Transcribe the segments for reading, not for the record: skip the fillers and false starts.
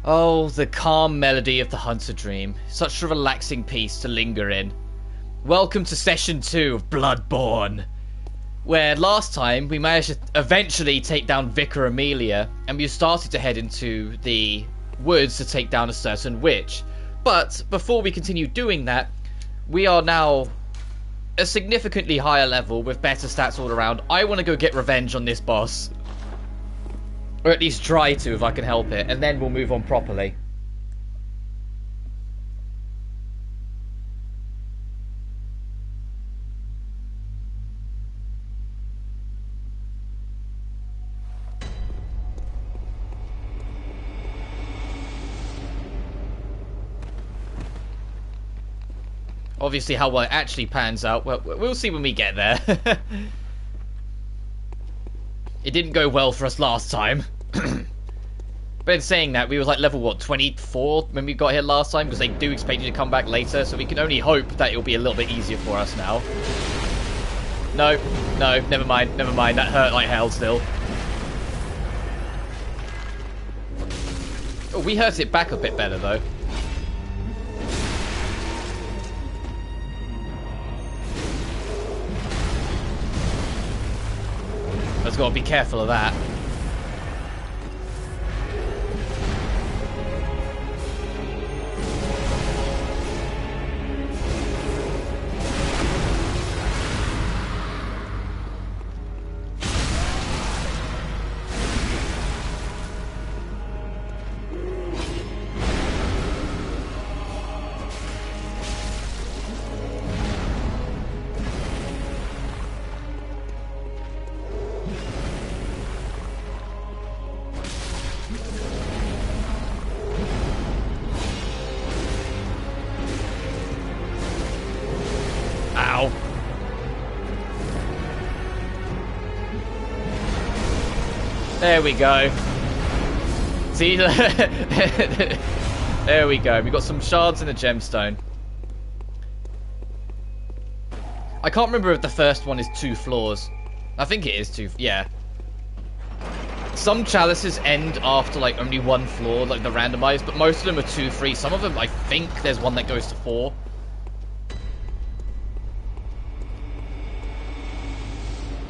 Oh, the calm melody of the Hunter Dream. Such a relaxing piece to linger in. Welcome to session 2 of Bloodborne, where last time we managed to eventually take down Vicar Amelia, and we started to head into the woods to take down a certain witch. But before we continue doing that, we are now a significantly higher level with better stats all around. I want to go get revenge on this boss. Or at least try to, if I can help it. And then we'll move on properly. Obviously, how well it actually pans out, well, we'll see when we get there. It didn't go well for us last time. But in saying that, we was like level, what, 24 when we got here last time? Because they do expect you to come back later, so we can only hope that it'll be a little bit easier for us now. No, never mind. That hurt like hell still. Oh, we hurt it back a bit better, though. Just gotta be careful of that. There we go. See? There we go. We got some shards and a gemstone. I can't remember if the first one is 2 floors. I think it is 2. Yeah. Some chalices end after like only 1 floor, like the randomized, but most of them are 2, 3. Some of them, I think there's one that goes to 4.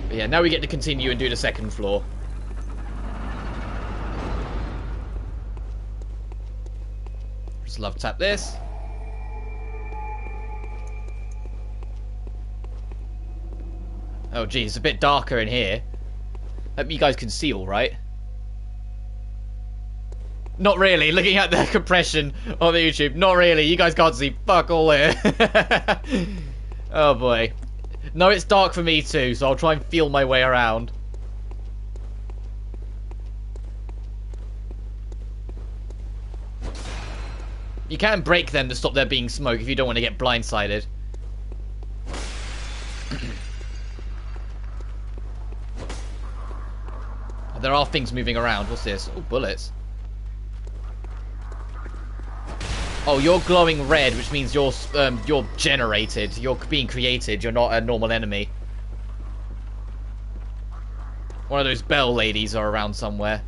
But yeah, now we get to continue and do the 2nd floor. Just love tap this. Oh geez, it's a bit darker in here. Hope you guys can see all right. Not really, looking at the compression on the YouTube. Not really, you guys can't see fuck all here. Oh boy. No, it's dark for me too, so I'll try and feel my way around. You can break them to stop there being smoke if you don't want to get blindsided. There are things moving around. What's this? Oh, bullets. Oh, you're glowing red, which means you're generated. You're being created. You're not a normal enemy. One of those bell ladies are around somewhere.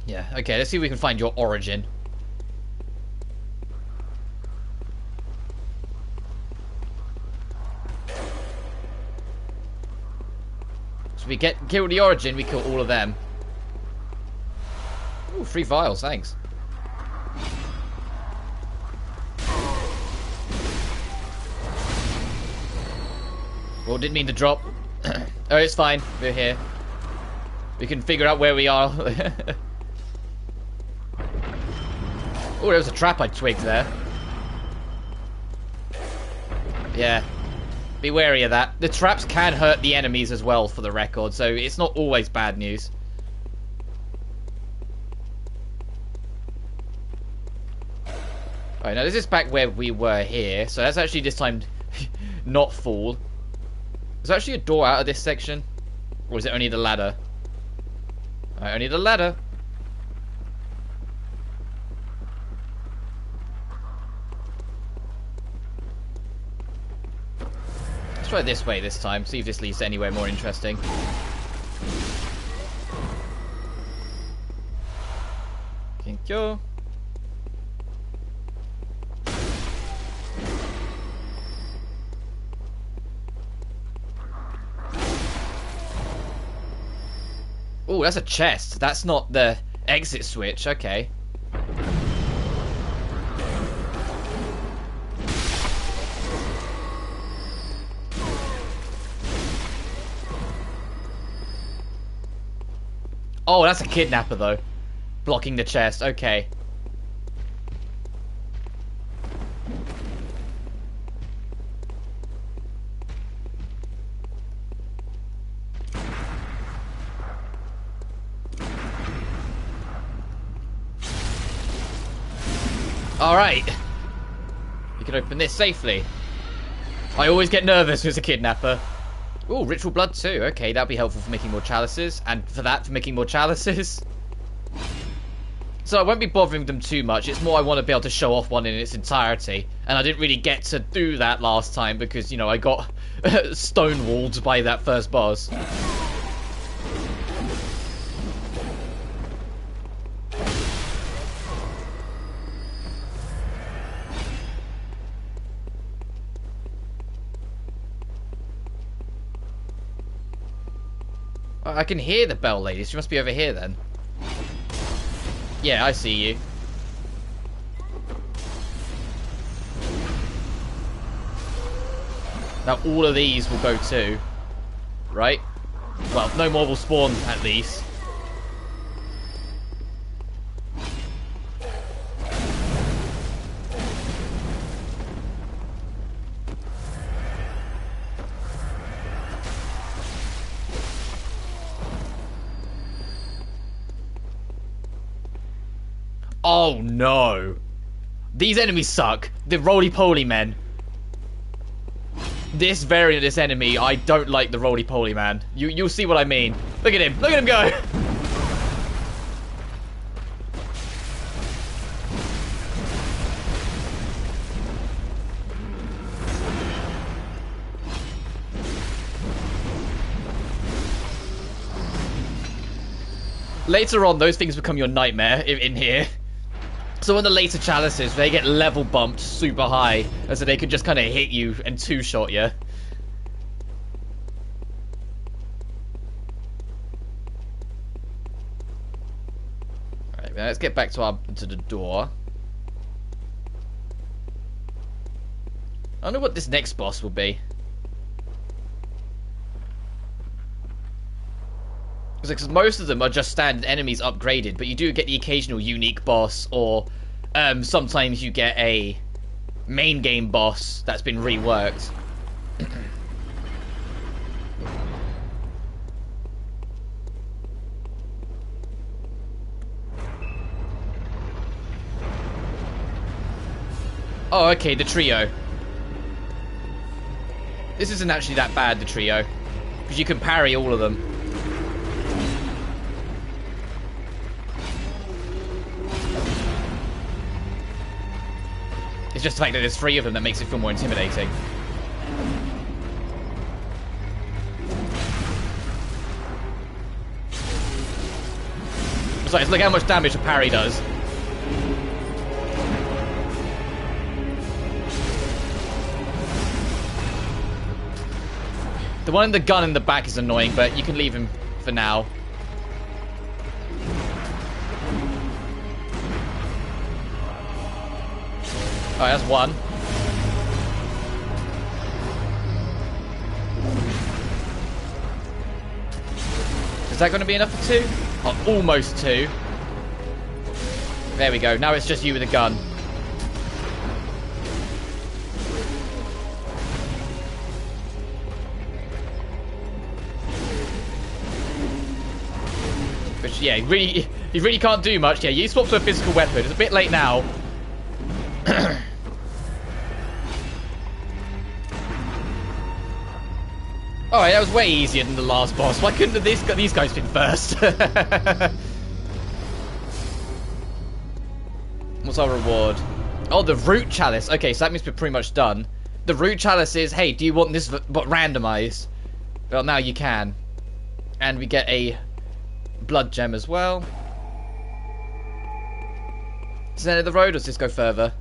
Yeah, okay, let's see if we can find your origin. So we kill the origin, we kill all of them. Ooh, 3 vials, thanks. Well, didn't mean to drop. Oh, it's fine, we're here. We can figure out where we are. Oh, there was a trap I twigged there. Yeah. Be wary of that. The traps can hurt the enemies as well, for the record, so it's not always bad news. Alright, now this is back where we were here, so that's actually this time not full. Is there actually a door out of this section? Or is it only the ladder? Alright, only the ladder. Let's try this way this time. See if this leads to anywhere more interesting. Thank you. Oh, that's a chest. That's not the exit switch. Okay. Oh, that's a kidnapper, though. Blocking the chest. Okay. Alright. We can open this safely. I always get nervous with a kidnapper. Oh, ritual blood too. Okay, that'll be helpful for making more chalices. And for making more chalices. So I won't be bothering them too much. It's more I want to be able to show off one in its entirety. And I didn't really get to do that last time because, you know, I got stonewalled by that first boss. I can hear the bell lady. She must be over here then. Yeah, I see you. Now all of these will go too. Right? Well, no more will spawn at least. Oh no. These enemies suck. The roly-poly men. This variant of this enemy, I don't like the roly-poly man. You'll see what I mean. Look at him. Look at him go. Later on, those things become your nightmare in here. So in the later chalices, they get level bumped super high, and so they can just kind of hit you and two-shot you. Alright, let's get back to the door. I wonder what this next boss will be. Because most of them are just standard enemies upgraded, but you do get the occasional unique boss, or sometimes you get a main game boss that's been reworked. Oh, okay, the trio. This isn't actually that bad, the trio, because you can parry all of them. It's just the fact that there's three of them that makes it feel more intimidating. Besides, look how much damage a parry does. The one in the gun in the back is annoying, but you can leave him for now. Alright, that's one. Is that going to be enough for two? Oh, almost two. There we go. Now it's just you with a gun. Which, yeah, you really can't do much. Yeah, you swap to a physical weapon. It's a bit late now. Alright, that was way easier than the last boss. Why couldn't these guys been first? What's our reward? Oh, the root chalice. Okay, so that means we're pretty much done. The root chalice is, hey, do you want this but randomized? Well, now you can. And we get a blood gem as well. Is that the road, or does this go further?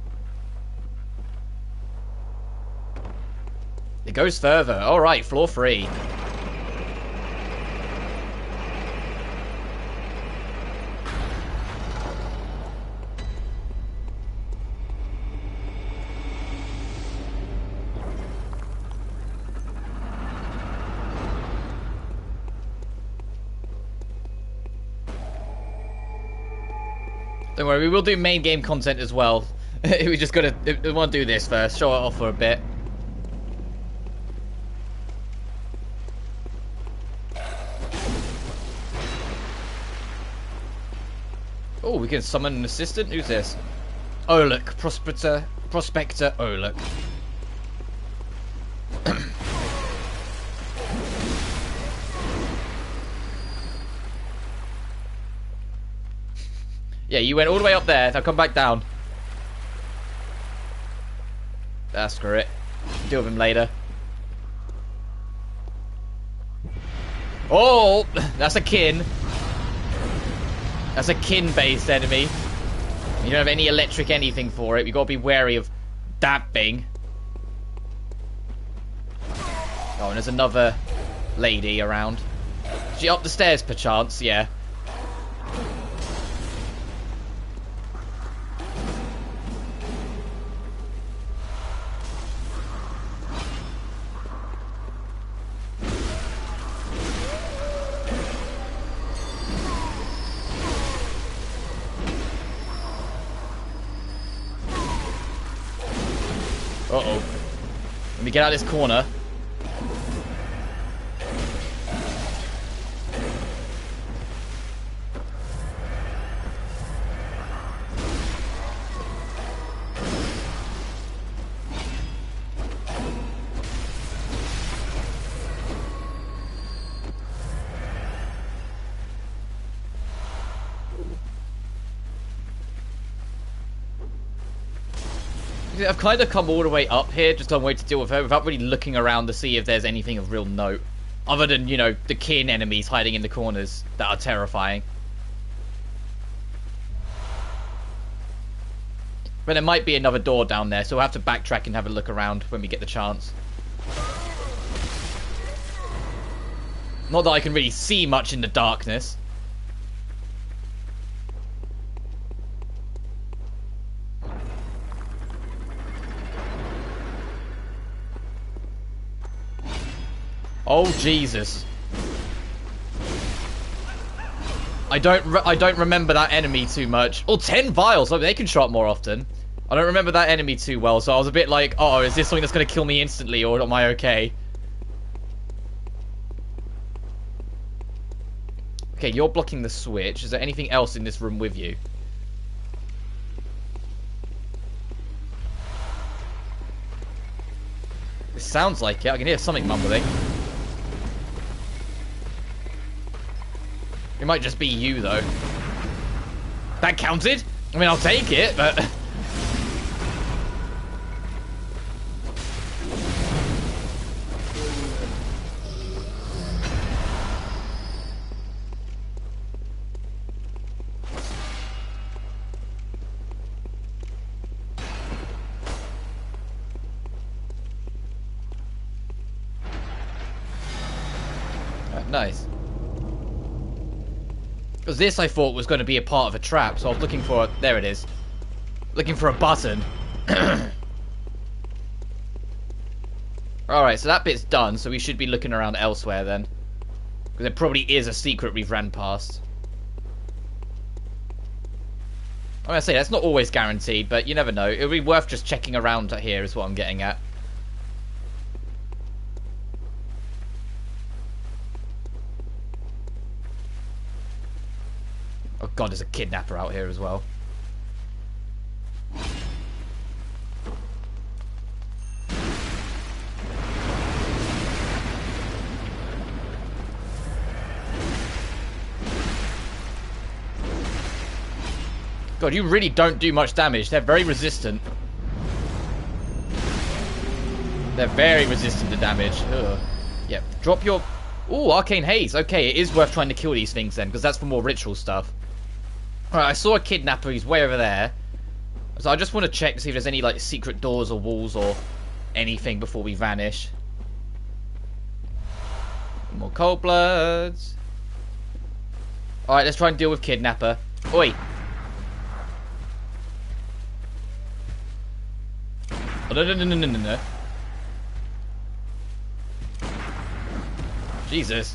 It goes further. Alright, floor 3. Don't worry, we will do main game content as well. We just gotta... we want to do this first. Show it off for a bit. Oh, we can summon an assistant? Who's this? Oluk. Prospector Oluk. Yeah, you went all the way up there. Now come back down. Ah, screw it. Deal with him later. Oh, that's a kin. That's a kin-based enemy. You don't have any electric anything for it. You've got to be wary of that thing. Oh, and there's another lady around. Is she up the stairs, perchance? Yeah. Uh-oh. Let me get out of this corner. I've kind of come all the way up here just on way to deal with her without really looking around to see if there's anything of real note. Other than, you know, the kin enemies hiding in the corners that are terrifying. But there might be another door down there, so we'll have to backtrack and have a look around when we get the chance. Not that I can really see much in the darkness. Oh Jesus! I don't remember that enemy too much. Oh, 10 vials. Oh, they can show up more often. I don't remember that enemy too well, so I was a bit like, oh, is this something that's going to kill me instantly, or am I okay? Okay, you're blocking the switch. Is there anything else in this room with you? It sounds like it. I can hear something mumbling. It might just be you, though. That counted? I mean, I'll take it, but... Nice. Because this I thought was going to be a part of a trap, so I was looking for... There it is. Looking for a button. Alright, so that bit's done, so we should be looking around elsewhere then. Because there probably is a secret we've ran past. I'm going to say, that's not always guaranteed, but you never know. It'll be worth just checking around here is what I'm getting at. Oh god, there's a kidnapper out here as well. God, you really don't do much damage. They're very resistant. They're very resistant to damage. Ugh. Yep, drop your... Ooh, Arcane Haze. Okay, it is worth trying to kill these things then, because that's for more ritual stuff. Alright, I saw a kidnapper. He's way over there. So I just want to check to see if there's any, like, secret doors or walls or anything before we vanish. More cold bloods. Alright, let's try and deal with Kidnapper. Oi! Oh, no. Jesus.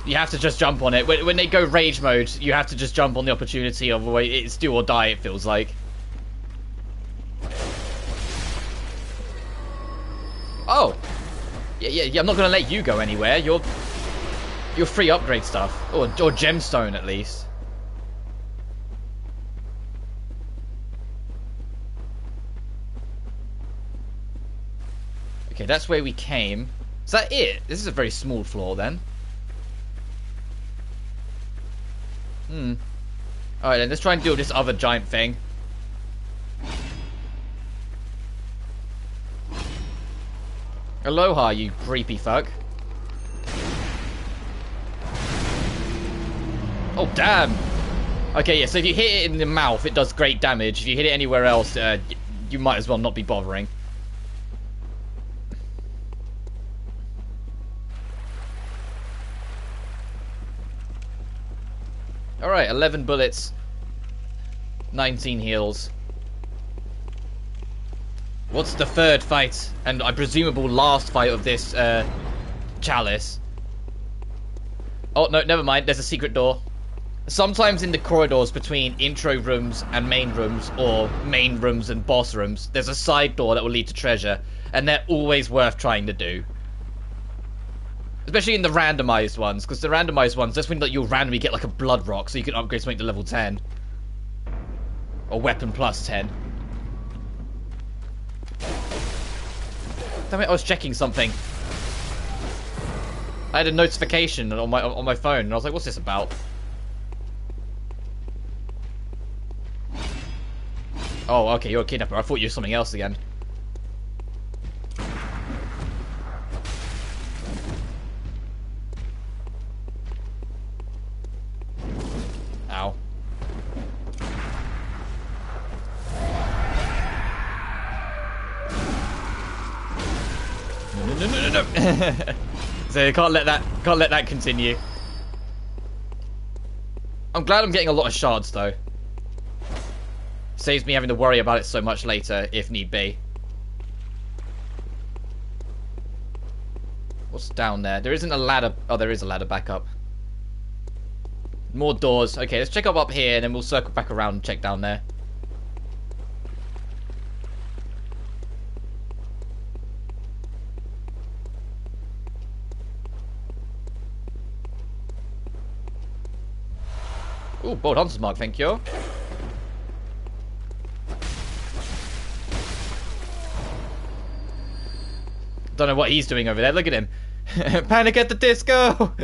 You have to just jump on it. When they go rage mode, you have to just jump on the opportunity, otherwise it's do or die, it feels like. Oh! Yeah, I'm not gonna let you go anywhere. You're free upgrade stuff. Or gemstone, at least. Okay, that's where we came. Is that it? This is a very small floor, then. Alright, then let's try and deal with this other giant thing. Aloha, you creepy fuck. Oh, damn. Okay, yeah, so if you hit it in the mouth, it does great damage. If you hit it anywhere else, you might as well not be bothering. Alright, 11 bullets. 19 heals. What's the third fight? And I presumable last fight of this, Chalice. Oh, no, never mind. There's a secret door. Sometimes in the corridors between intro rooms and main rooms, or main rooms and boss rooms, there's a side door that will lead to treasure. And they're always worth trying to do. Especially in the randomized ones, because the randomized ones, that's when like, you'll randomly get like a blood rock, so you can upgrade something to level 10. Or weapon plus 10. Damn it, I was checking something. I had a notification on my phone, and I was like, what's this about? Oh, okay, you're a kidnapper. I thought you were something else again. Ow. No. So you can't let that continue. I'm glad I'm getting a lot of shards though. Saves me having to worry about it so much later if need be. What's down there? There isn't a ladder. Oh, there is a ladder back up. More doors. Okay, let's check up here and then we'll circle back around and check down there. Ooh, Bold Hunter's Mark, thank you. Don't know what he's doing over there. Look at him. Panic at the Disco!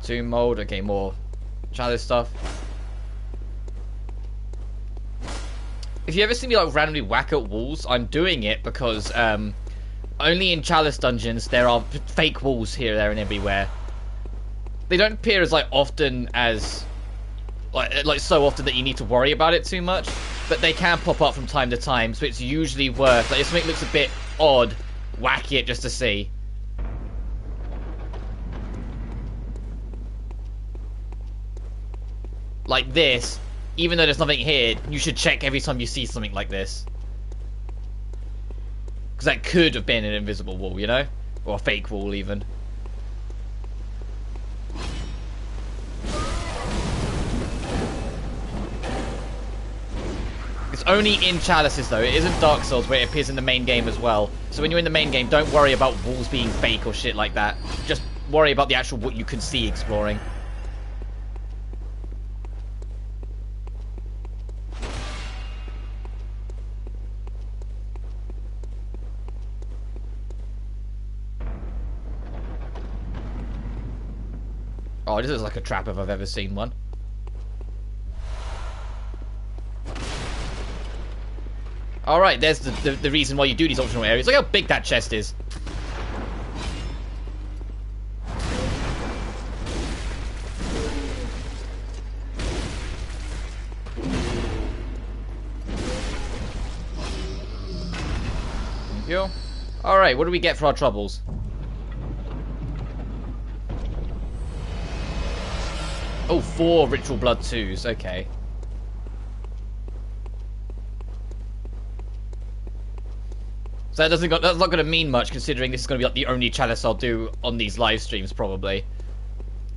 Tomb mode. Okay, more Chalice stuff. If you ever see me like randomly whack at walls, I'm doing it because only in Chalice dungeons there are fake walls here, there, and everywhere. They don't appear as like often as like so often that you need to worry about it too much, but they can pop up from time to time, so it's usually worth, like if something looks a bit odd, whack it just to see. Like this, even though there's nothing here, you should check every time you see something like this. Because that could have been an invisible wall, you know? Or a fake wall, even. It's only in Chalices, though. It isn't Dark Souls, where it appears in the main game as well. So when you're in the main game, don't worry about walls being fake or shit like that. Just worry about the actual what you can see exploring. Oh, this is like a trap if I've ever seen one. Alright, there's the reason why you do these optional areas. Look how big that chest is. Thank you. Alright, what do we get for our troubles? Oh, 4 Ritual Blood 2s, okay. So that's not going to mean much, considering this is going to be like the only Chalice I'll do on these live streams, probably.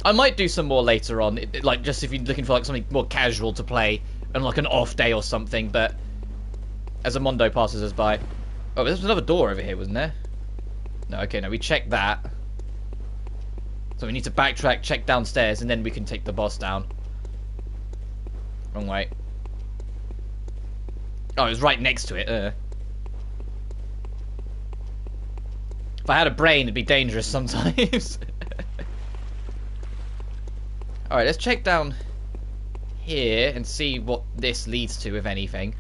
I might do some more later on, like just if you're looking for like something more casual to play on like an off day or something, but as a Mondo passes us by. Oh, there's another door over here, wasn't there? No, okay, no, we checked that. So we need to backtrack, check downstairs, and then we can take the boss down. Wrong way. Oh, it was right next to it. If I had a brain, it'd be dangerous sometimes. Alright, let's check down here and see what this leads to, if anything.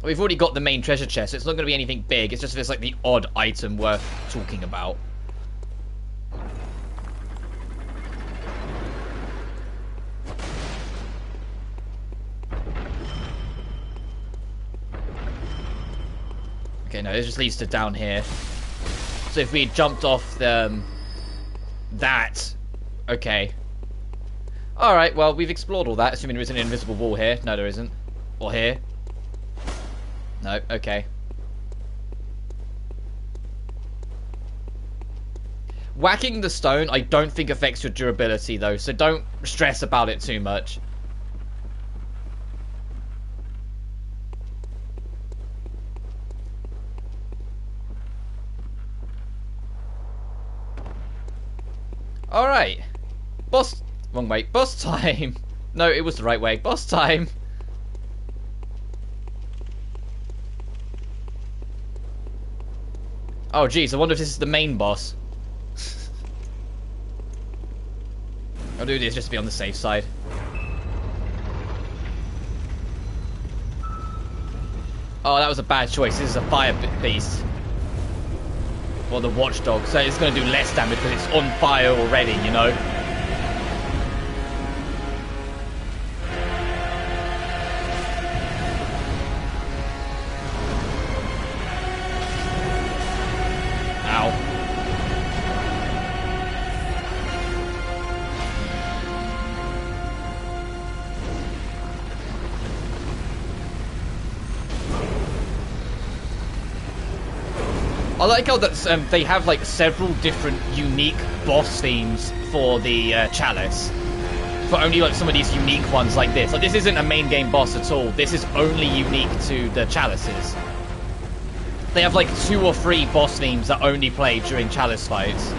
We've already got the main treasure chest, so it's not going to be anything big. It's just if it's like the odd item worth talking about. Okay, no, this just leads to down here. So if we jumped off the... that... okay. Alright, well, we've explored all that, assuming there isn't an invisible wall here. No, there isn't. Or here. No, okay. Whacking the stone, I don't think affects your durability, though, so don't stress about it too much. Alright. Boss... wrong way. Boss time. No, it was the right way. Boss time. Oh, geez, I wonder if this is the main boss. I'll do this just to be on the safe side. Oh, that was a bad choice. This is a fire beast. Or the watchdog. So it's going to do less damage because it's on fire already, you know? I like how that they have like several different unique boss themes for the Chalice. For only like some of these unique ones like this. Like this isn't a main game boss at all. This is only unique to the Chalices. They have like 2 or 3 boss themes that only play during Chalice fights.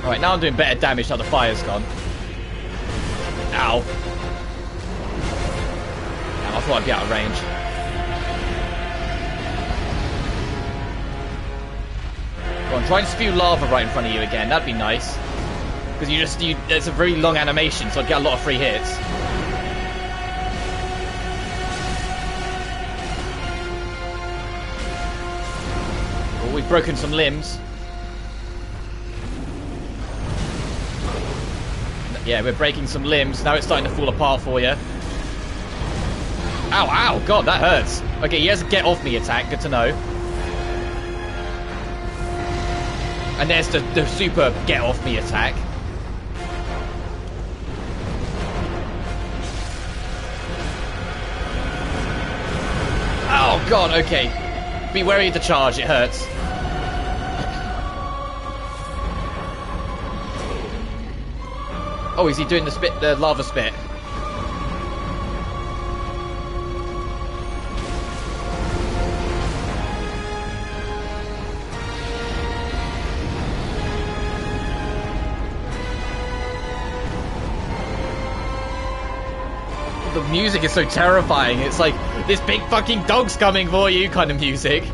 Alright, now I'm doing better damage now the fire's gone. Ow. I thought I'd be out of range. Go on, try and spew lava right in front of you again. That'd be nice. Because it's a very long animation, so I'd get a lot of free hits. Oh, we've broken some limbs. Yeah, we're breaking some limbs. Now it's starting to fall apart for you. Ow, ow, God, that hurts. Okay, he has a get off me attack. Good to know. And there's the super get off me attack. Oh, God, okay. Be wary of the charge. It hurts. Oh, is he doing the lava spit? The music is so terrifying. It's like, this big fucking dog's coming for you kind of music.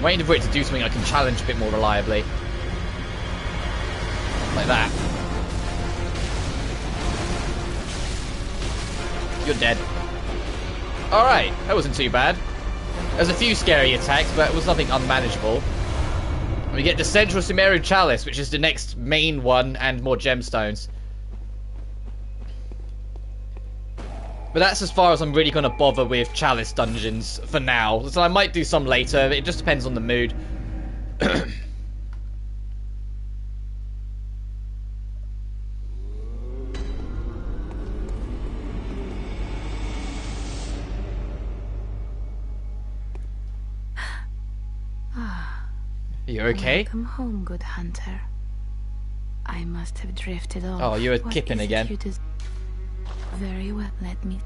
I'm waiting for it to do something I can challenge a bit more reliably. Like that. You're dead. Alright, that wasn't too bad. There's a few scary attacks, but it was nothing unmanageable. We get the Central Sumerian Chalice, which is the next main one, and more gemstones. But that's as far as I'm really going to bother with Chalice dungeons for now. So I might do some later, it just depends on the mood. You okay? Welcome home, good hunter. I must have drifted off. Oh, you were kipping again. Very well, let me...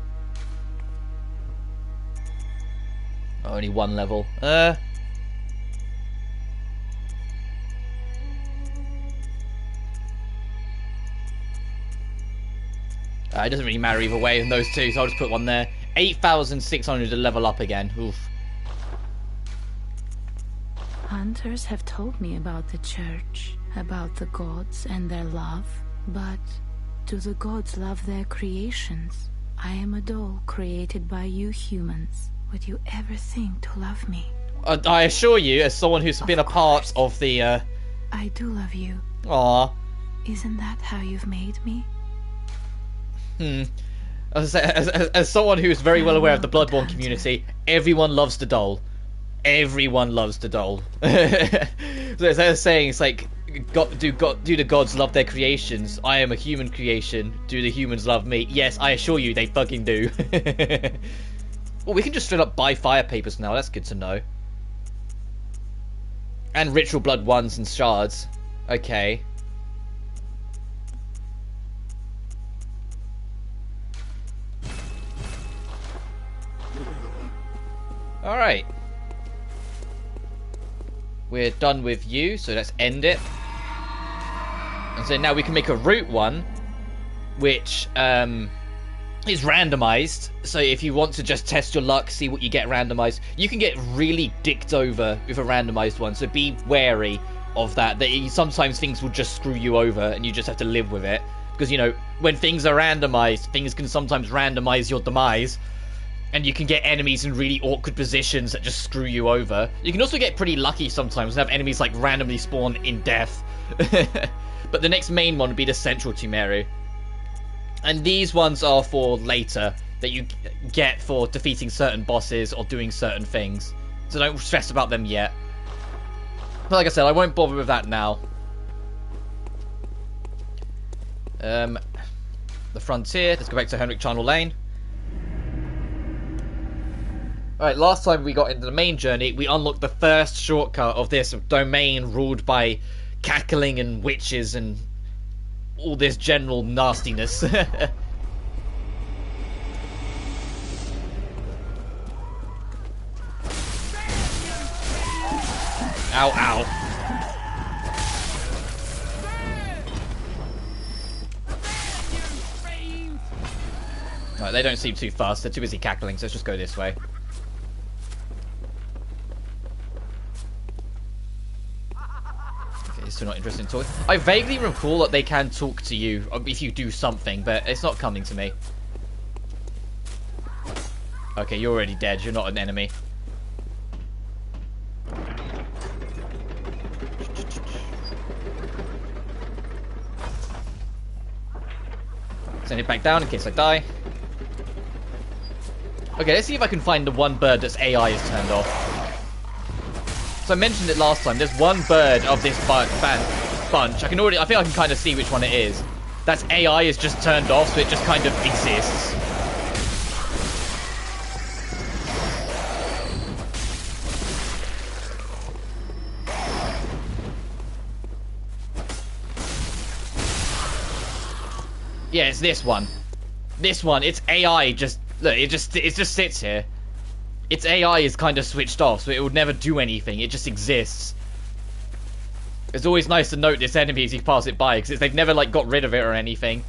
Only one level. It doesn't really matter either way in those two, so I'll just put one there. 8,600 to level up again. Oof. Hunters have told me about the church, about the gods and their love, but do the gods love their creations? I am a doll created by you humans. Would you ever think to love me? I assure you, as someone who's been a part of the, I do love you. Aww. Isn't that how you've made me? As someone who's very well aware of the Bloodborne community, everyone loves the doll. Everyone loves the doll. So as I was saying, it's like, do the gods love their creations? I am a human creation. Do the humans love me? Yes, I assure you, they fucking do. Well, we can just straight up buy fire papers now. That's good to know. And ritual blood ones and shards. Okay. Alright. We're done with you, so let's end it. And so now we can make a route one, which is randomized. So if you want to just test your luck, see what you get randomized, you can get really dicked over with a randomized one. So be wary of that. Sometimes things will just screw you over and you just have to live with it. Because, you know, when things are randomized, things can sometimes randomize your demise. And you can get enemies in really awkward positions that just screw you over. You can also get pretty lucky sometimes and have enemies like randomly spawn in death. But the next main one would be the Central Chimera. And these ones are for later, that you get for defeating certain bosses or doing certain things. So don't stress about them yet. But like I said, I won't bother with that now. The frontier. Let's go back to Hemwick Charnel Lane. Alright, last time we got into the main journey, we unlocked the first shortcut of this domain ruled by cackling and witches and all this general nastiness. Ow, ow. Right, they don't seem too fast. They're too busy cackling, so let's just go this way. Okay, still not interested in talking. I vaguely recall that they can talk to you if you do something, but it's not coming to me. Okay, you're already dead. You're not an enemy. Send it back down in case I die. Okay, let's see if I can find the one bird that's AI is turned off. So I mentioned it last time. There's one bird of this bunch. I think I can kind of see which one it is. That's AI is just turned off, so it just kind of exists. Yeah, it's this one. This one, it's AI just... Look, it just sits here. Its AI is kind of switched off, so it would never do anything. It just exists. It's always nice to note this enemy as you pass it by, because they've never, like, got rid of it or anything.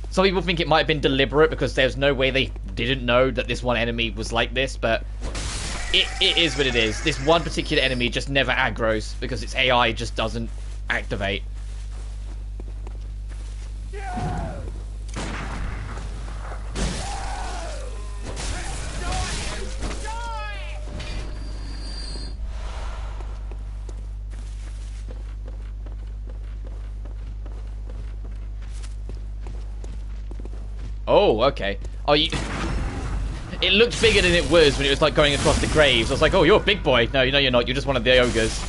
Some people think it might have been deliberate, because there's no way they didn't know that this one enemy was like this, but... it is what it is. This one particular enemy just never aggroes because its AI just doesn't activate. Oh, okay. Oh, you... It looked bigger than it was when it was like going across the graves. I was like, oh, you're a big boy. No, you're not. You're just one of the ogres.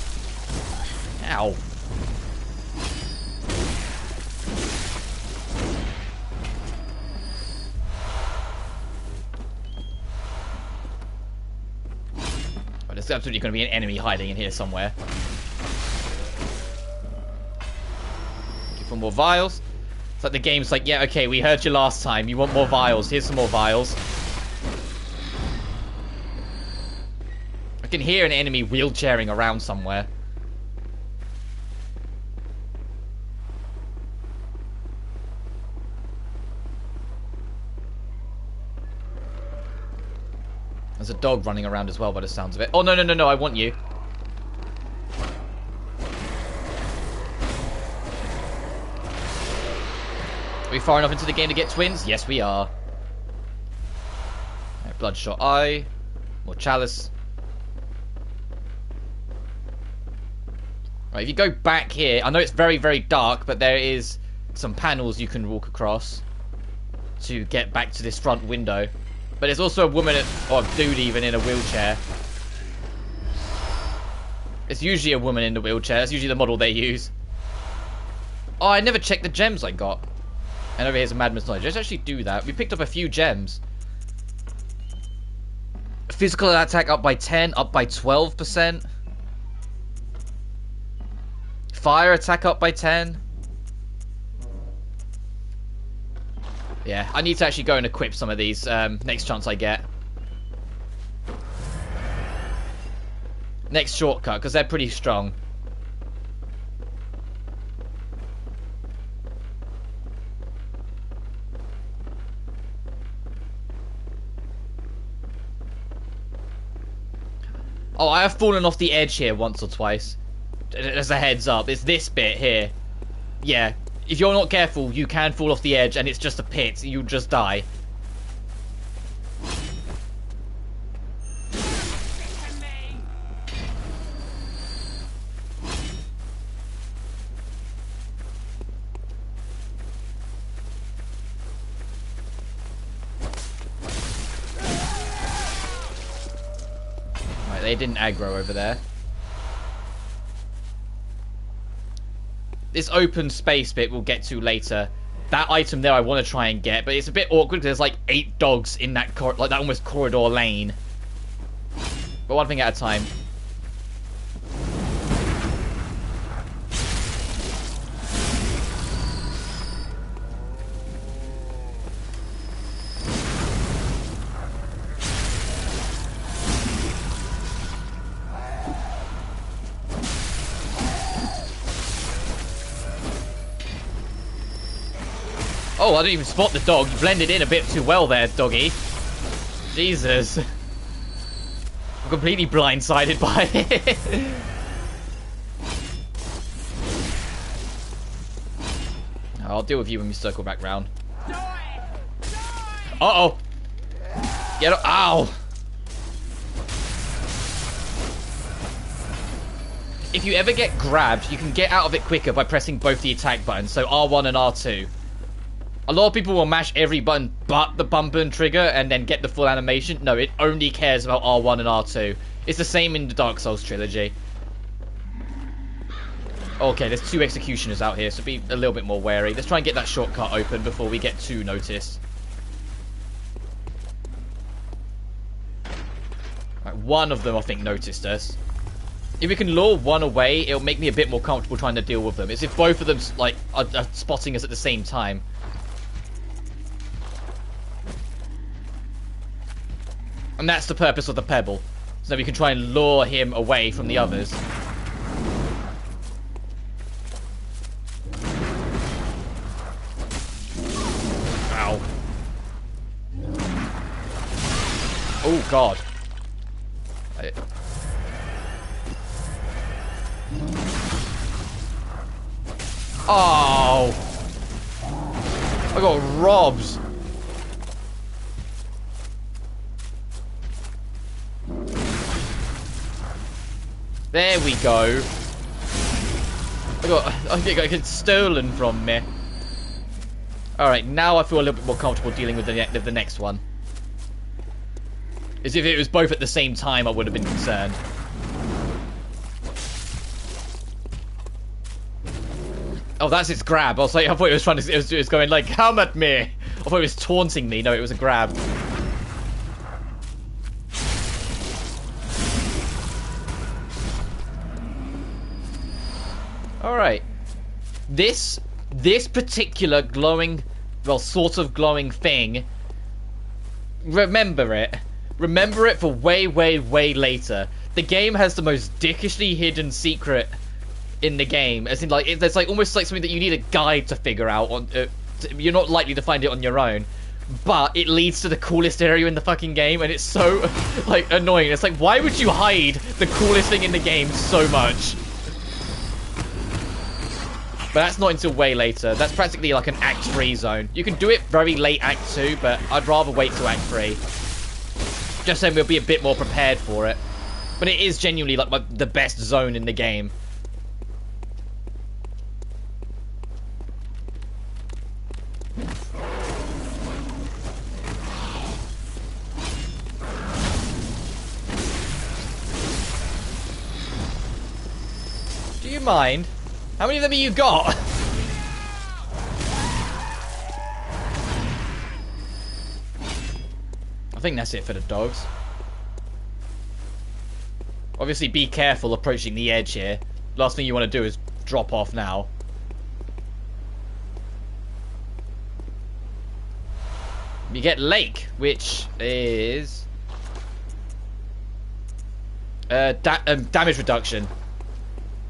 Ow. Oh, there's absolutely going to be an enemy hiding in here somewhere. Give one more vials. It's like the game's like, yeah, okay, we heard you last time. You want more vials? Here's some more vials. I can hear an enemy wheelchairing around somewhere. There's a dog running around as well by the sounds of it. Oh, no, I want you. Are we far enough into the game to get twins? Yes, we are. Right, bloodshot eye. More chalice. Right, if you go back here, I know it's very, very dark, but there is some panels you can walk across to get back to this front window. But there's also a woman, or a dude even, in a wheelchair. It's usually a woman in the wheelchair. That's usually the model they use. Oh, I never checked the gems I got. And over here's a Madman's Knowledge. Let's actually do that. We picked up a few gems. Physical attack up by 10, up by 12%. Fire attack up by 10. Yeah, I need to actually go and equip some of these next chance I get. Next shortcut, because they're pretty strong. Oh, I have fallen off the edge here once or twice. As a heads up, it's this bit here. Yeah, if you're not careful, you can fall off the edge and it's just a pit. You'll just die. Right, they didn't aggro over there. This open space bit we'll get to later. That item there I want to try and get, but it's a bit awkward because there's like 8 dogs in that like that almost corridor lane. But one thing at a time. Oh, I didn't even spot the dog. You blended in a bit too well there, doggy. Jesus. I'm completely blindsided by it. I'll deal with you when we circle back round. Uh-oh. Get up. Ow. If you ever get grabbed, you can get out of it quicker by pressing both the attack buttons, so R1 and R2. A lot of people will mash every button but the bumper and trigger and then get the full animation. No, it only cares about R1 and R2. It's the same in the Dark Souls trilogy. Okay, there's 2 executioners out here, so be a little bit more wary. Let's try and get that shortcut open before we get too noticed. Right, one of them, I think, noticed us. If we can lure one away, it'll make me a bit more comfortable trying to deal with them. It's if both of them like are spotting us at the same time. And that's the purpose of the pebble. So we can try and lure him away from the others. Ow. Oh, God. Oh! I got robbed. There we go. I think I got stolen from me. Alright, now I feel a little bit more comfortable dealing with the next one. As if it was both at the same time, I would have been concerned. Oh, that's its grab. I was like, I thought it was trying to. It was going like, "Come at me." I thought it was taunting me. No, it was a grab. All right. This particular glowing, well, sort of glowing thing. Remember it. Remember it for way, way, way later. The game has the most dickishly hidden secret in the game, as in like there's like almost like something that you need a guide to figure out. On you're not likely to find it on your own, but it leads to the coolest area in the fucking game, and it's so like annoying. It's like, why would you hide the coolest thing in the game so much? But that's not until way later. That's practically like an Act 3 zone. You can do it very late Act 2, but I'd rather wait till Act 3. Just so we'll be a bit more prepared for it. But it is genuinely like the best zone in the game. Do you mind? How many of them have you got? I think that's it for the dogs. Obviously, be careful approaching the edge here. Last thing you want to do is drop off now. You get Lake, which is damage reduction.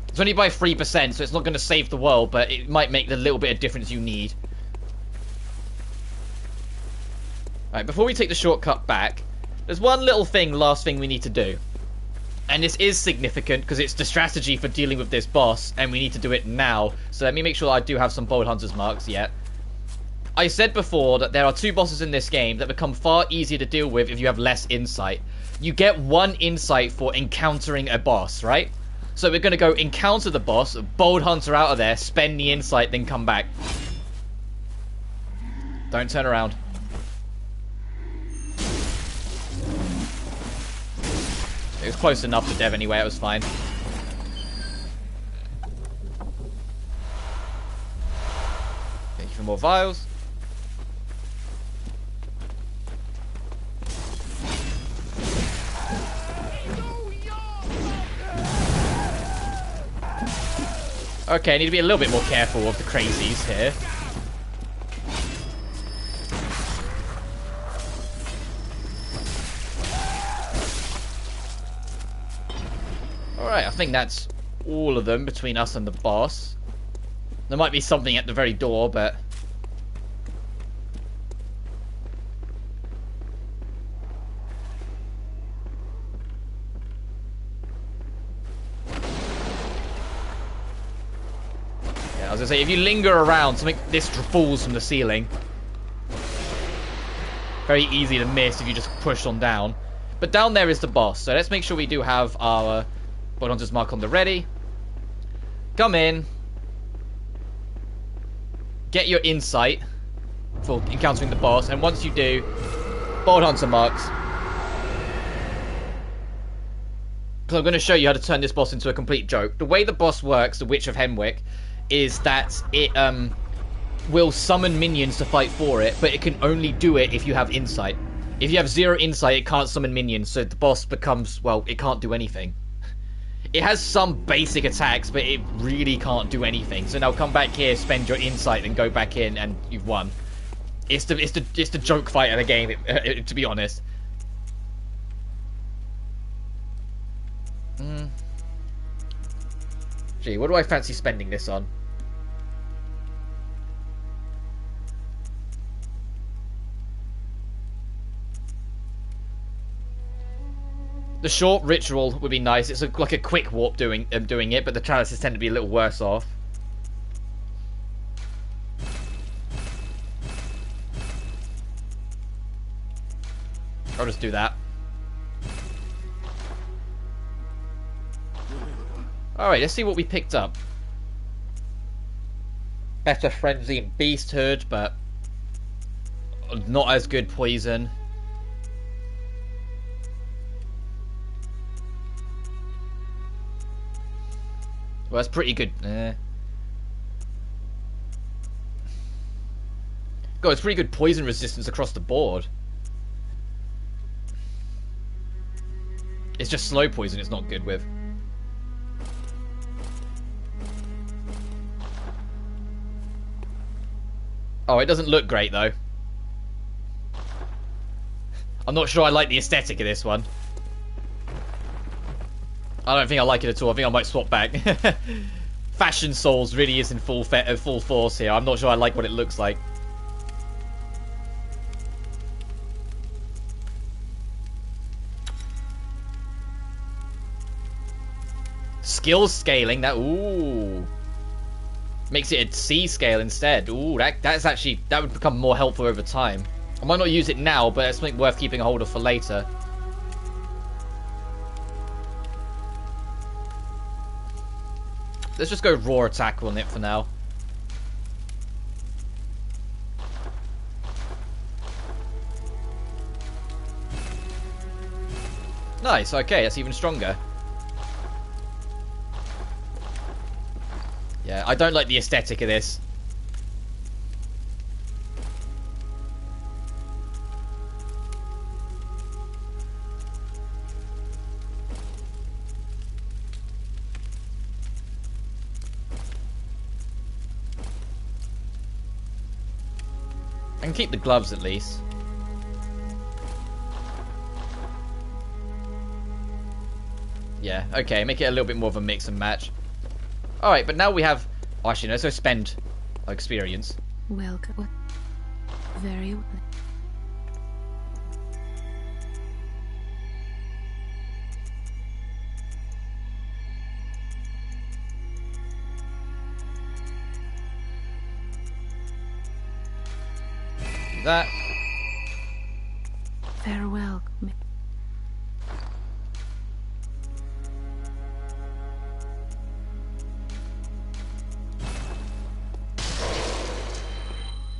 It's only by 3%, so it's not going to save the world, but it might make the little bit of difference you need. Alright, before we take the shortcut back, there's one little last thing we need to do. And this is significant, because it's the strategy for dealing with this boss, and we need to do it now. So let me make sure I do have some Bold Hunter's marks yet. I said before that there are 2 bosses in this game that become far easier to deal with if you have less insight. You get 1 insight for encountering a boss, right? So we're going to go encounter the boss, Bold Hunter out of there, spend the insight, then come back. Don't turn around. It was close enough to Dev anyway, it was fine. Thank you for more vials. Okay, I need to be a little bit more careful of the crazies here. Alright, I think that's all of them between us and the boss. There might be something at the very door, but... I was gonna say, if you linger around, something this falls from the ceiling. Very easy to miss if you just push on down. But down there is the boss, so let's make sure we do have our Bold Hunter's mark on the ready. Come in. Get your insight for encountering the boss, and once you do, Bold Hunter marks. Because I'm going to show you how to turn this boss into a complete joke. The way the boss works, the Witch of Hemwick, is that it will summon minions to fight for it, but it can only do it if you have insight. If you have 0 insight, it can't summon minions, so the boss becomes, well, it can't do anything. It has some basic attacks, but it really can't do anything. So now come back here, spend your insight, and go back in, and you've won. It's the joke fight of the game, to be honest. Gee, what do I fancy spending this on? The short ritual would be nice. It's like a quick warp doing it, but the chalices tend to be a little worse off. I'll just do that. Alright, let's see what we picked up. Better frenzy and beasthood, but not as good poison. Well, that's pretty good. God, it's pretty good poison resistance across the board. It's just slow poison it's not good with. Oh, it doesn't look great, though. I'm not sure I like the aesthetic of this one. I don't think I like it at all. I think I might swap back. Fashion Souls really is in full force here. I'm not sure I like what it looks like. Skill scaling, that, ooh. Makes it a C scale instead. Ooh, that's actually, that would become more helpful over time. I might not use it now, but it's something worth keeping a hold of for later. Let's just go raw attack on it for now. Nice, okay, that's even stronger. Yeah, I don't like the aesthetic of this. I can keep the gloves at least. Yeah, okay, make it a little bit more of a mix and match. Alright, but now we have... Oh, actually, no, so spend experience. Welcome. Very well. That. Farewell.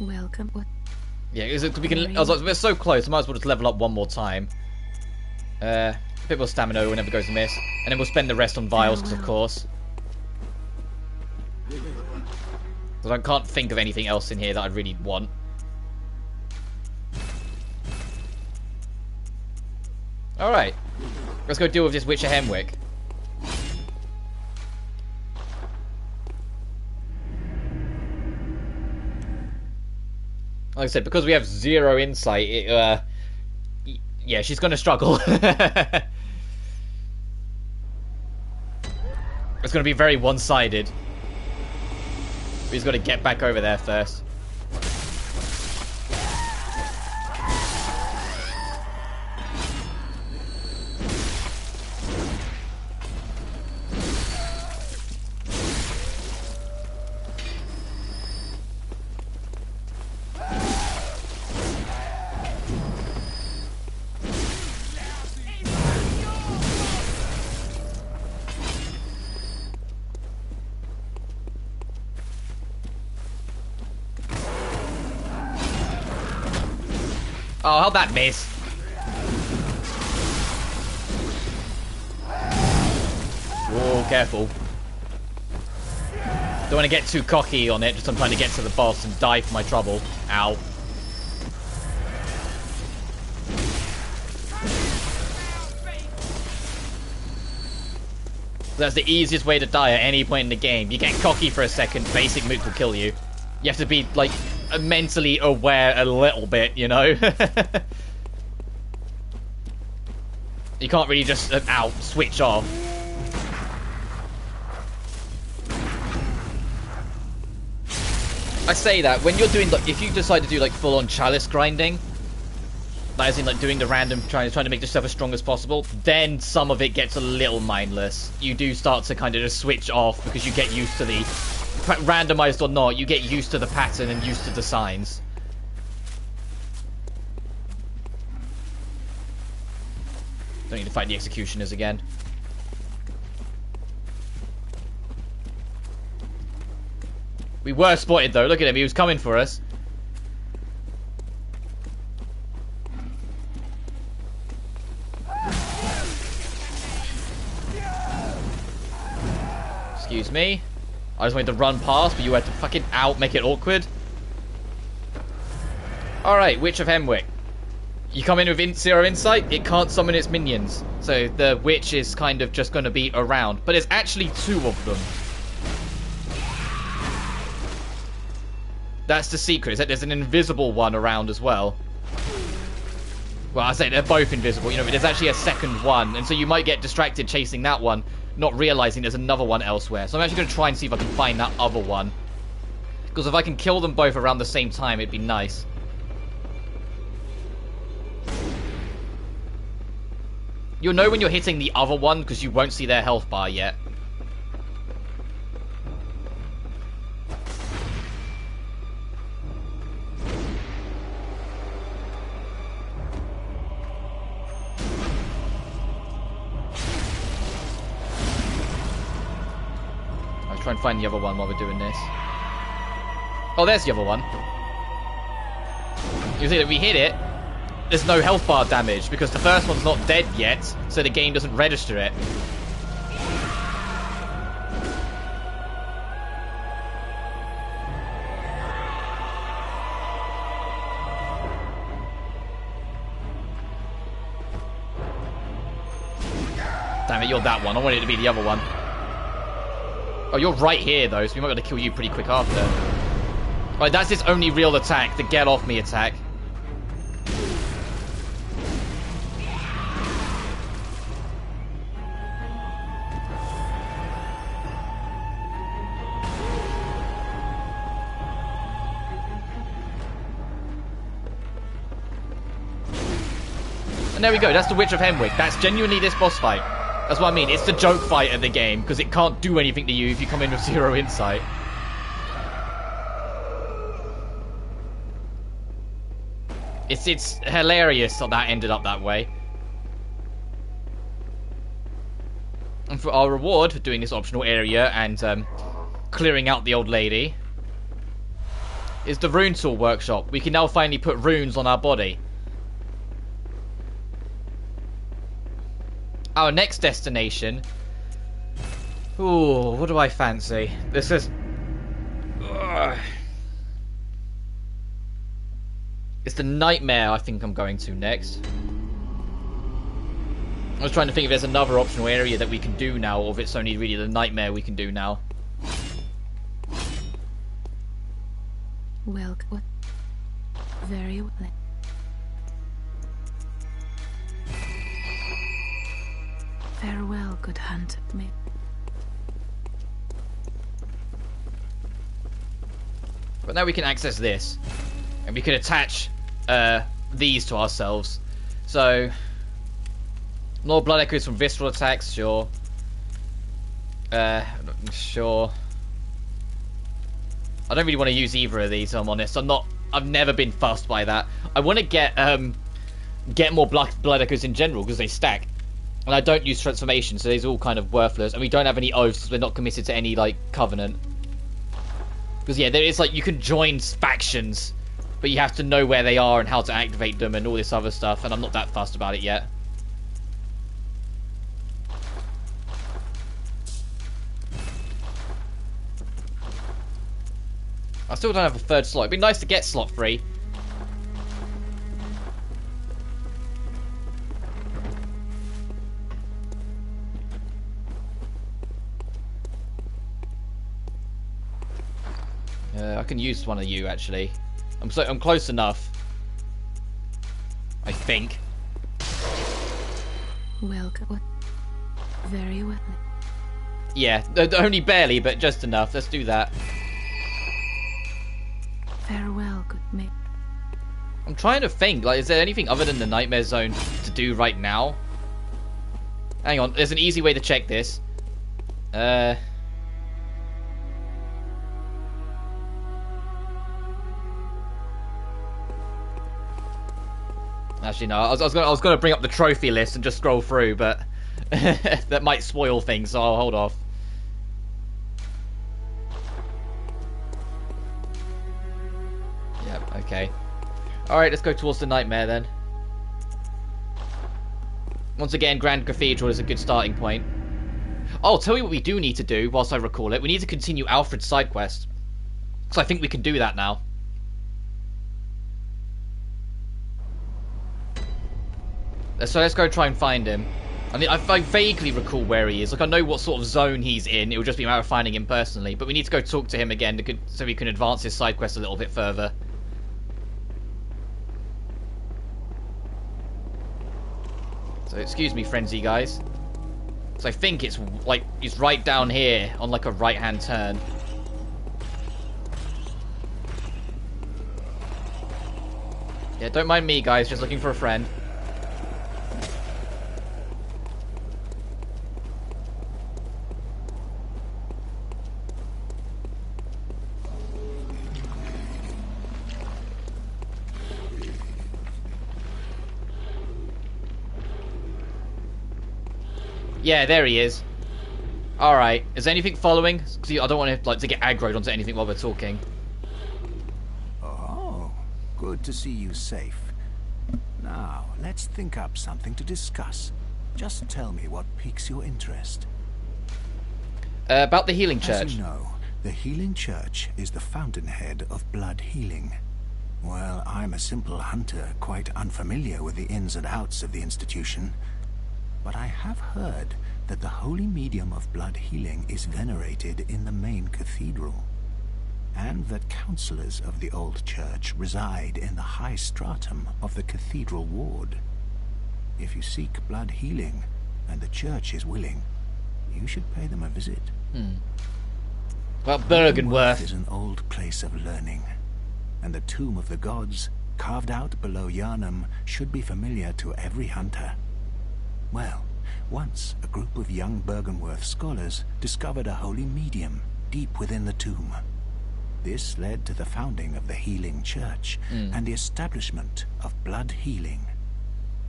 Welcome. What? Yeah, we can. I was like, we're so close. I might as well just level up one more time. A bit more stamina whenever goes amiss, and then we'll spend the rest on vials, because of course. Because I can't think of anything else in here that I really want. Alright. Let's go deal with this Witch of Hemwick. Like I said, because we have 0 insight, yeah, she's gonna struggle. It's gonna be very one-sided. We've got to get back over there first. Oh, how'd that miss? Whoa, careful. Don't want to get too cocky on it, just I'm trying to get to the boss and die for my trouble. Ow. That's the easiest way to die at any point in the game. You get cocky for a second, basic mook will kill you. You have to be, like, mentally aware a little bit, you know? You can't really just, switch off. I say that, when you're doing, like, if you decide to do, like, full-on chalice grinding, Like, as in, like, doing the random, trying to make yourself as strong as possible, then some of it gets a little mindless. You do start to kind of just switch off because you get used to the, randomized or not, you get used to the pattern and used to the signs. Don't need to fight the executioners again. We were spotted though, look at him, he was coming for us. Excuse me. I just wanted to run past, but you had to fucking make it awkward. Alright, Witch of Hemwick. You come in with 0 insight, it can't summon its minions. So the witch is kind of just going to be around. But there's actually 2 of them. That's the secret, is that there's an invisible one around as well. Well, I say they're both invisible, you know, but there's actually a second one. And so you might get distracted chasing that one, not realizing there's another one elsewhere. So I'm actually going to try and see if I can find that other one. Because if I can kill them both around the same time, it'd be nice. You'll know when you're hitting the other one because you won't see their health bar yet. I'll try and find the other one while we're doing this. Oh, there's the other one. You see that we hit it. There's no health bar damage because the first one's not dead yet, so the game doesn't register it. Damn it, you're that one. I wanted it to be the other one. Oh, you're right here though, so we might be able to kill you pretty quick after. Right, that's its only real attack, the get off me attack. And there we go, that's the Witch of Hemwick. That's genuinely this boss fight. That's what I mean, it's the joke fight of the game, because it can't do anything to you if you come in with 0 insight. It's hilarious that that ended up that way. And for our reward for doing this optional area and clearing out the old lady is the Rune Tool Workshop. We can now finally put runes on our body. Our next destination. Ooh, what do I fancy? This is. It's the nightmare I think I'm going to next. I was trying to think if there's another optional area that we can do now, or if it's only really the nightmare we can do now. Well, very well. Farewell, good hunter. But now we can access this. And we can attach these to ourselves. So, more blood echoes from visceral attacks, sure. Sure. I don't really want to use either of these, if I'm honest. I've never been fussed by that. I want to get more blood echoes in general, because they stack. And I don't use transformation, so these are all kind of worthless. And we don't have any oaths, because we're not committed to any, like, covenant. Because, yeah, there is, like, you can join factions, but you have to know where they are and how to activate them and all this other stuff, and I'm not that fussed about it yet. I still don't have a third slot. It'd be nice to get slot 3. I can use one of you, actually. I'm close enough. I think. Well, very well. Yeah, only barely, but just enough. Let's do that. Farewell, good mate. I'm trying to think. Like, is there anything other than the Nightmare Zone to do right now? Hang on. There's an easy way to check this. Actually, no. I was going to bring up the trophy list and just scroll through, but that might spoil things, so I'll hold off. Yep. Okay. All right. Let's go towards the nightmare then. Once again, Grand Cathedral is a good starting point. Oh, I'll tell you what we do need to do whilst I recall it. We need to continue Alfred's side quest. Because I think we can do that now. So let's go try and find him. I mean, I vaguely recall where he is. Like, I know what sort of zone he's in. It will just be a matter of finding him personally. But we need to go talk to him again so we can advance his side quest a little bit further. So excuse me, frenzy guys. So I think it's like it's right down here on like a right-hand turn. Yeah, don't mind me, guys. Just looking for a friend. Yeah, there he is. Alright, is anything following? Because I don't want to get aggroed onto anything while we're talking. Oh, good to see you safe. Now, let's think up something to discuss. Just tell me what piques your interest. About the healing church. As you know, the healing church is the fountainhead of blood healing. Well, I'm a simple hunter, quite unfamiliar with the ins and outs of the institution. But I have heard that the holy medium of blood healing is venerated in the main cathedral, and that counselors of the old church reside in the high stratum of the Cathedral Ward. If you seek blood healing, and the church is willing, you should pay them a visit. Well, Bergenworth is an old place of learning, and the Tomb of the Gods, carved out below Yharnam, should be familiar to every hunter. Well, once a group of young Bergenworth scholars discovered a holy medium deep within the tomb. This led to the founding of the Healing Church and the establishment of blood healing.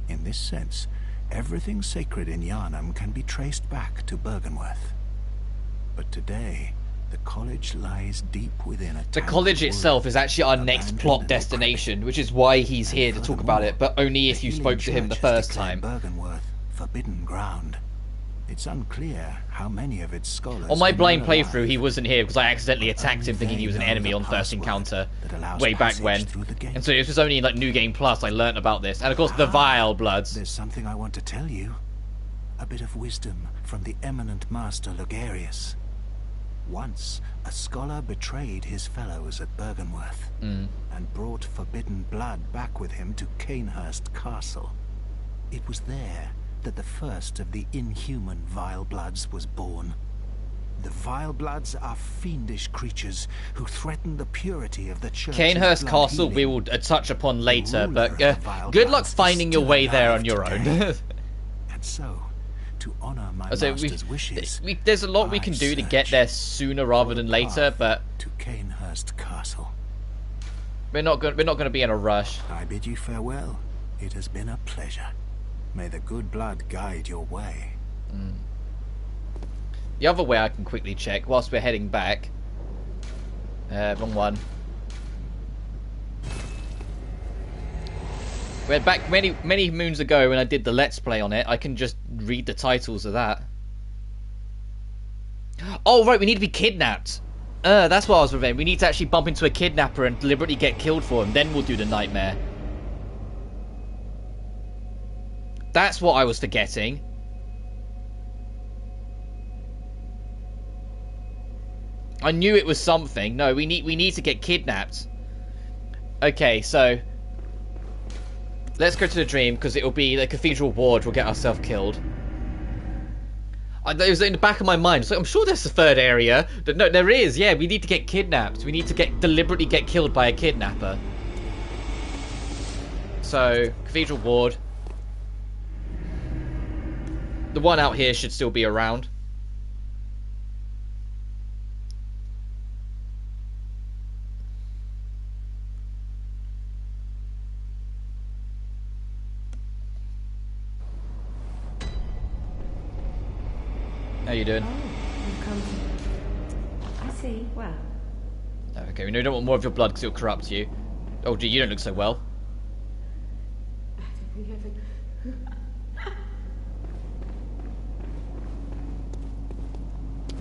In this sense, everything sacred in Yharnam can be traced back to Bergenworth. But today, the college lies deep within a... The college itself is actually our next plot destination, which is why he's here to talk about it, but only if you spoke to him the first time. Bergenworth forbidden ground. It's unclear how many of its scholars... On my blind playthrough, he wasn't here because I accidentally attacked him thinking he was an enemy on first encounter way back when. And so it was only in like New Game Plus I learnt about this. And of course the Vile Bloods. There's something I want to tell you. A bit of wisdom from the eminent master Logarius. Once, a scholar betrayed his fellows at Bergenworth and brought forbidden blood back with him to Cainhurst Castle. It was there that the first of the inhuman Vile Bloods was born. The Vile Bloods are fiendish creatures who threaten the purity of the church. Cainhurst Castle we will touch upon later, but good luck finding your way there on your own. And so, to honor my master's wishes, there's a lot we can do to get there sooner rather than later, but to Cainhurst Castle. We're not going to be in a rush. I bid you farewell. It has been a pleasure. May the good blood guide your way. The other way I can quickly check whilst we're heading back. Wrong one. We went back many moons ago when I did the Let's Play on it. I can just read the titles of that. Oh, right, we need to be kidnapped. That's what I was remembering. We need to actually bump into a kidnapper and deliberately get killed for him. Then we'll do the nightmare. That's what I was forgetting. I knew it was something. No, we need to get kidnapped. Okay, so let's go to the dream because it'll be the Cathedral Ward. We'll get ourselves killed. It was in the back of my mind. So I'm sure there's a third area. No, there is. Yeah, we need to get kidnapped. We need to deliberately get killed by a kidnapper. So, Cathedral Ward. The one out here should still be around. How you doing? Oh, you've come to... I see. Well. Okay, we know you don't want more of your blood because it'll corrupt you. Oh, gee, you don't look so well. I don't think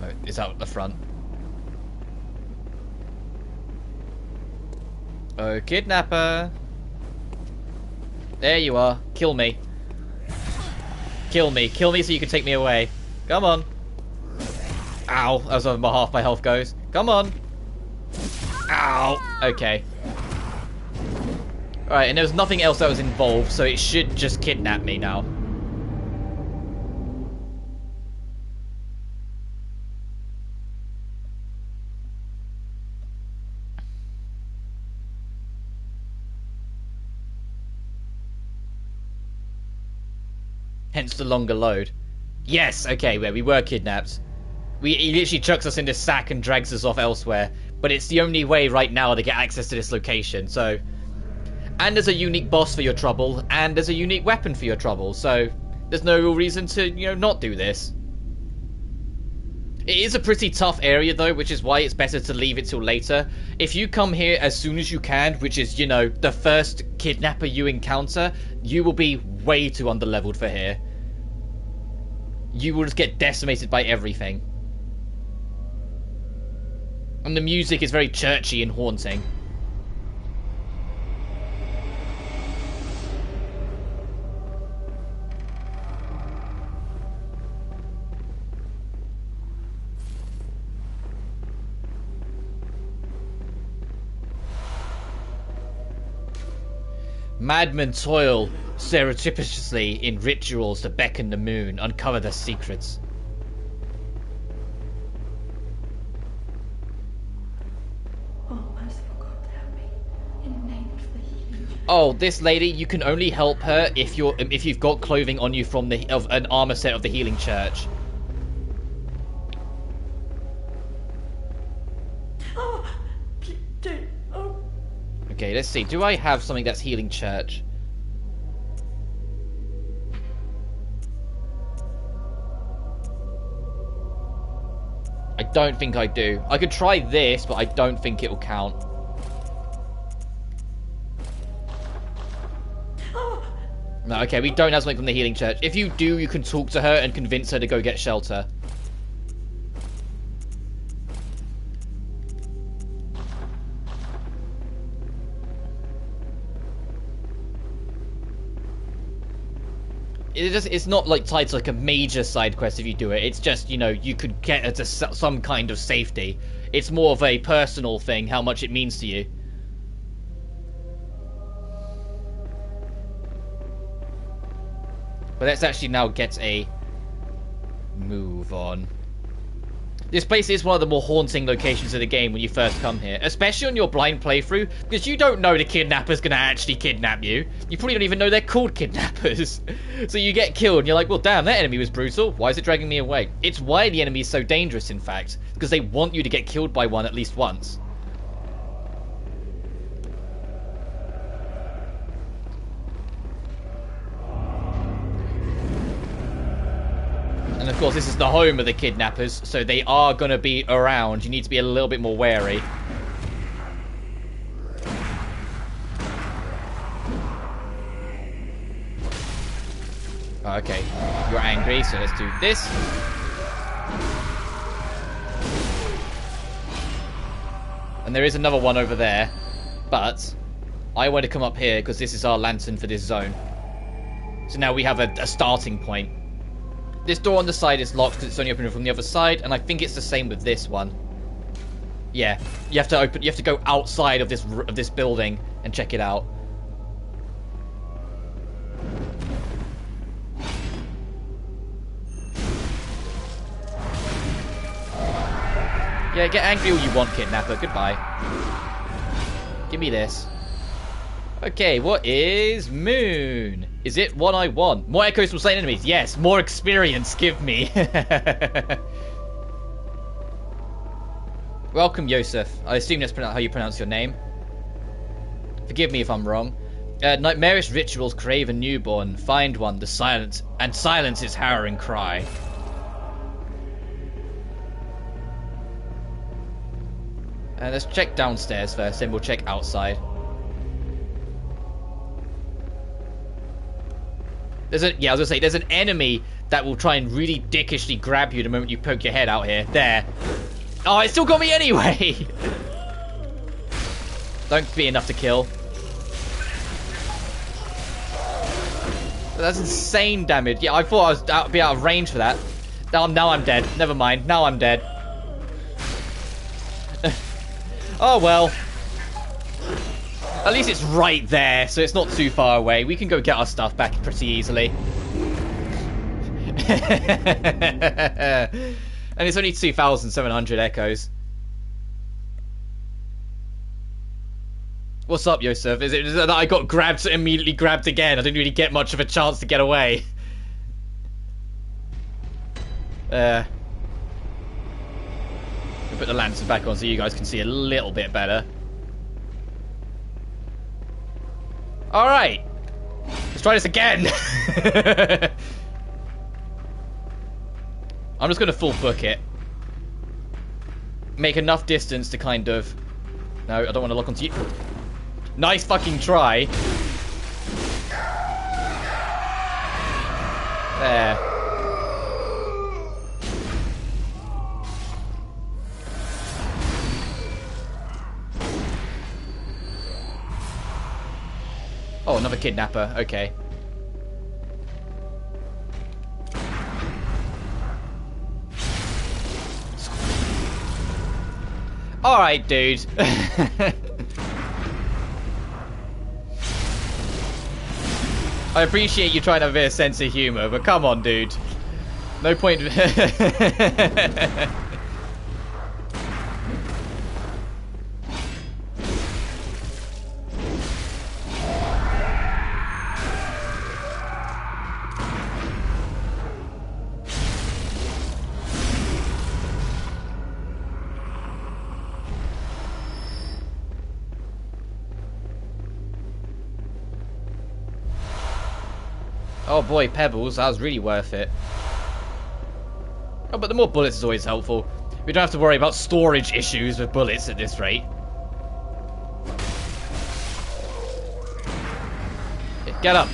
Oh, it's out the front. Oh, kidnapper. There you are. Kill me. Kill me. Kill me so you can take me away. Come on. Ow. That was over half my health goes. Come on. Ow. Okay. Alright, and there was nothing else that was involved, so it should just kidnap me now. Hence the longer load. Yes, okay, where we were kidnapped. He literally chucks us in this sack and drags us off elsewhere. But it's the only way right now to get access to this location, so... And there's a unique boss for your trouble, and there's a unique weapon for your trouble, so... There's no real reason to, you know, not do this. It is a pretty tough area, though, which is why it's better to leave it till later. If you come here as soon as you can, which is, you know, the first kidnapper you encounter, you will be way too underleveled for here. You will just get decimated by everything. And the music is very churchy and haunting. Madmen toil surreptitiously in rituals to beckon the moon, uncover their secrets. Oh, merciful God, help me. In the name of the healing. Oh, this lady, you can only help her if you've got clothing on you from an armor set of the Healing Church. Oh, please don't. Oh. Okay, let's see. Do I have something that's Healing Church? I don't think I do. I could try this, but I don't think it will count. Oh. No, okay, we don't have something from the Healing Church. If you do, you can talk to her and convince her to go get shelter. It's not like tied to like a major side quest if you do it. It's just, you know, you could get her to some kind of safety. It's more of a personal thing, how much it means to you. But let's actually now get a move on. This place is one of the more haunting locations of the game when you first come here. Especially on your blind playthrough, because you don't know the kidnapper's going to actually kidnap you. You probably don't even know they're called kidnappers. So you get killed and you're like, well, damn, that enemy was brutal. Why is it dragging me away? It's why the enemy is so dangerous, in fact. Because they want you to get killed by one at least once. And of course, this is the home of the kidnappers, so they are going to be around. You need to be a little bit more wary. Okay, you're angry, so let's do this. And there is another one over there, but I want to come up here because this is our lantern for this zone. So now we have a starting point. This door on the side is locked because it's only open from the other side, and I think it's the same with this one. Yeah, you have to go outside of this building and check it out. Yeah, get angry all you want, kidnapper. Goodbye. Give me this. Okay, what is Moon? Is it what I want? More echoes from slain enemies. Yes, more experience. Give me. Welcome, Yosef. I assume that's how you pronounce your name. Forgive me if I'm wrong. Nightmarish rituals crave a newborn. Find one, the silence its harrowing cry. Let's check downstairs first, then we'll check outside. I was gonna say, there's an enemy that will try and really dickishly grab you the moment you poke your head out here. There. Oh, it still got me anyway! Don't be enough to kill. That's insane damage. Yeah, I thought I'd be out of range for that. Now I'm dead. Never mind. Now I'm dead. Oh well. At least it's right there, so it's not too far away. We can go get our stuff back pretty easily. And it's only 2,700 echoes. What's up, Yosef? Is it that I got grabbed, immediately grabbed again? I didn't really get much of a chance to get away. Put the lantern back on so you guys can see a little bit better. Alright. Let's try this again. I'm just going to full book it. Make enough distance to kind of... No, I don't want to lock onto you. Nice fucking try. There. Oh, another kidnapper. Okay. Alright, dude. I appreciate you trying to have a bit of sense of humour, but come on, dude. No point... Oh boy, pebbles, that was really worth it. Oh, but the more bullets is always helpful. We don't have to worry about storage issues with bullets at this rate. Get up.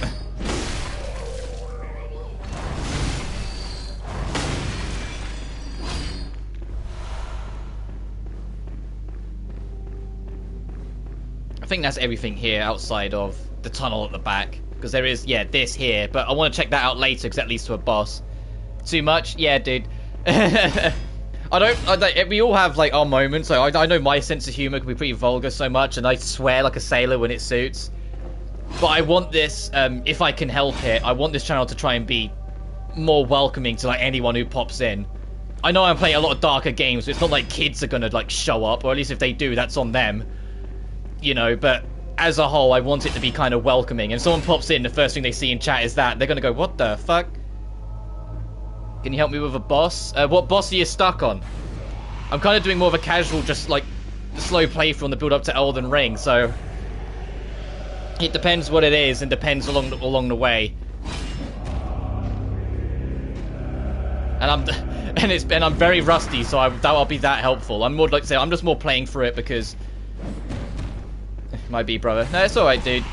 I think that's everything here outside of the tunnel at the back. Because there is, yeah, this here. But I want to check that out later because that leads to a boss. Too much? Yeah, dude. We all have, like, our moments. So I know my sense of humor can be pretty vulgar so much. And I swear like a sailor when it suits. But I want this, if I can help it, I want this channel to try and be more welcoming to, like, anyone who pops in. I know I'm playing a lot of darker games. So it's not like kids are going to, like, show up. Or at least if they do, that's on them. You know, but... as a whole, I want it to be kind of welcoming. And someone pops in, the first thing they see in chat is that. They're going to go, what the fuck? Can you help me with a boss? What boss are you stuck on? I'm kind of doing more of a casual, just like, slow playthrough on the build up to Elden Ring, so... it depends what it is, and depends along the way. And I'm very rusty, so that'll be that helpful. I'm more like say I'm just more playing through it because... might be, brother. No, it's alright, dude.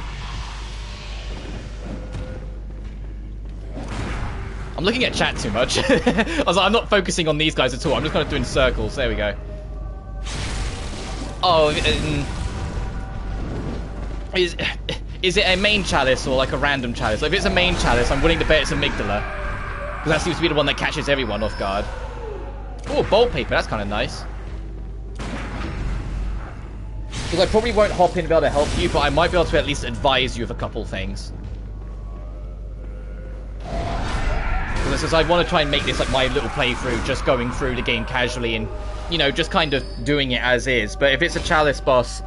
I'm looking at chat too much. I was like, I'm not focusing on these guys at all. I'm just kind of doing circles. There we go. Oh, is it a main chalice or like a random chalice? If it's a main chalice, I'm willing to bet it's Amygdala. Because that seems to be the one that catches everyone off guard. Oh, bolt paper. That's kind of nice. Because I probably won't hop in to be able to help you, but I might be able to at least advise you of a couple things. Because I want to try and make this like my little playthrough, just going through the game casually and, you know, just kind of doing it as is. But if it's a Chalice boss,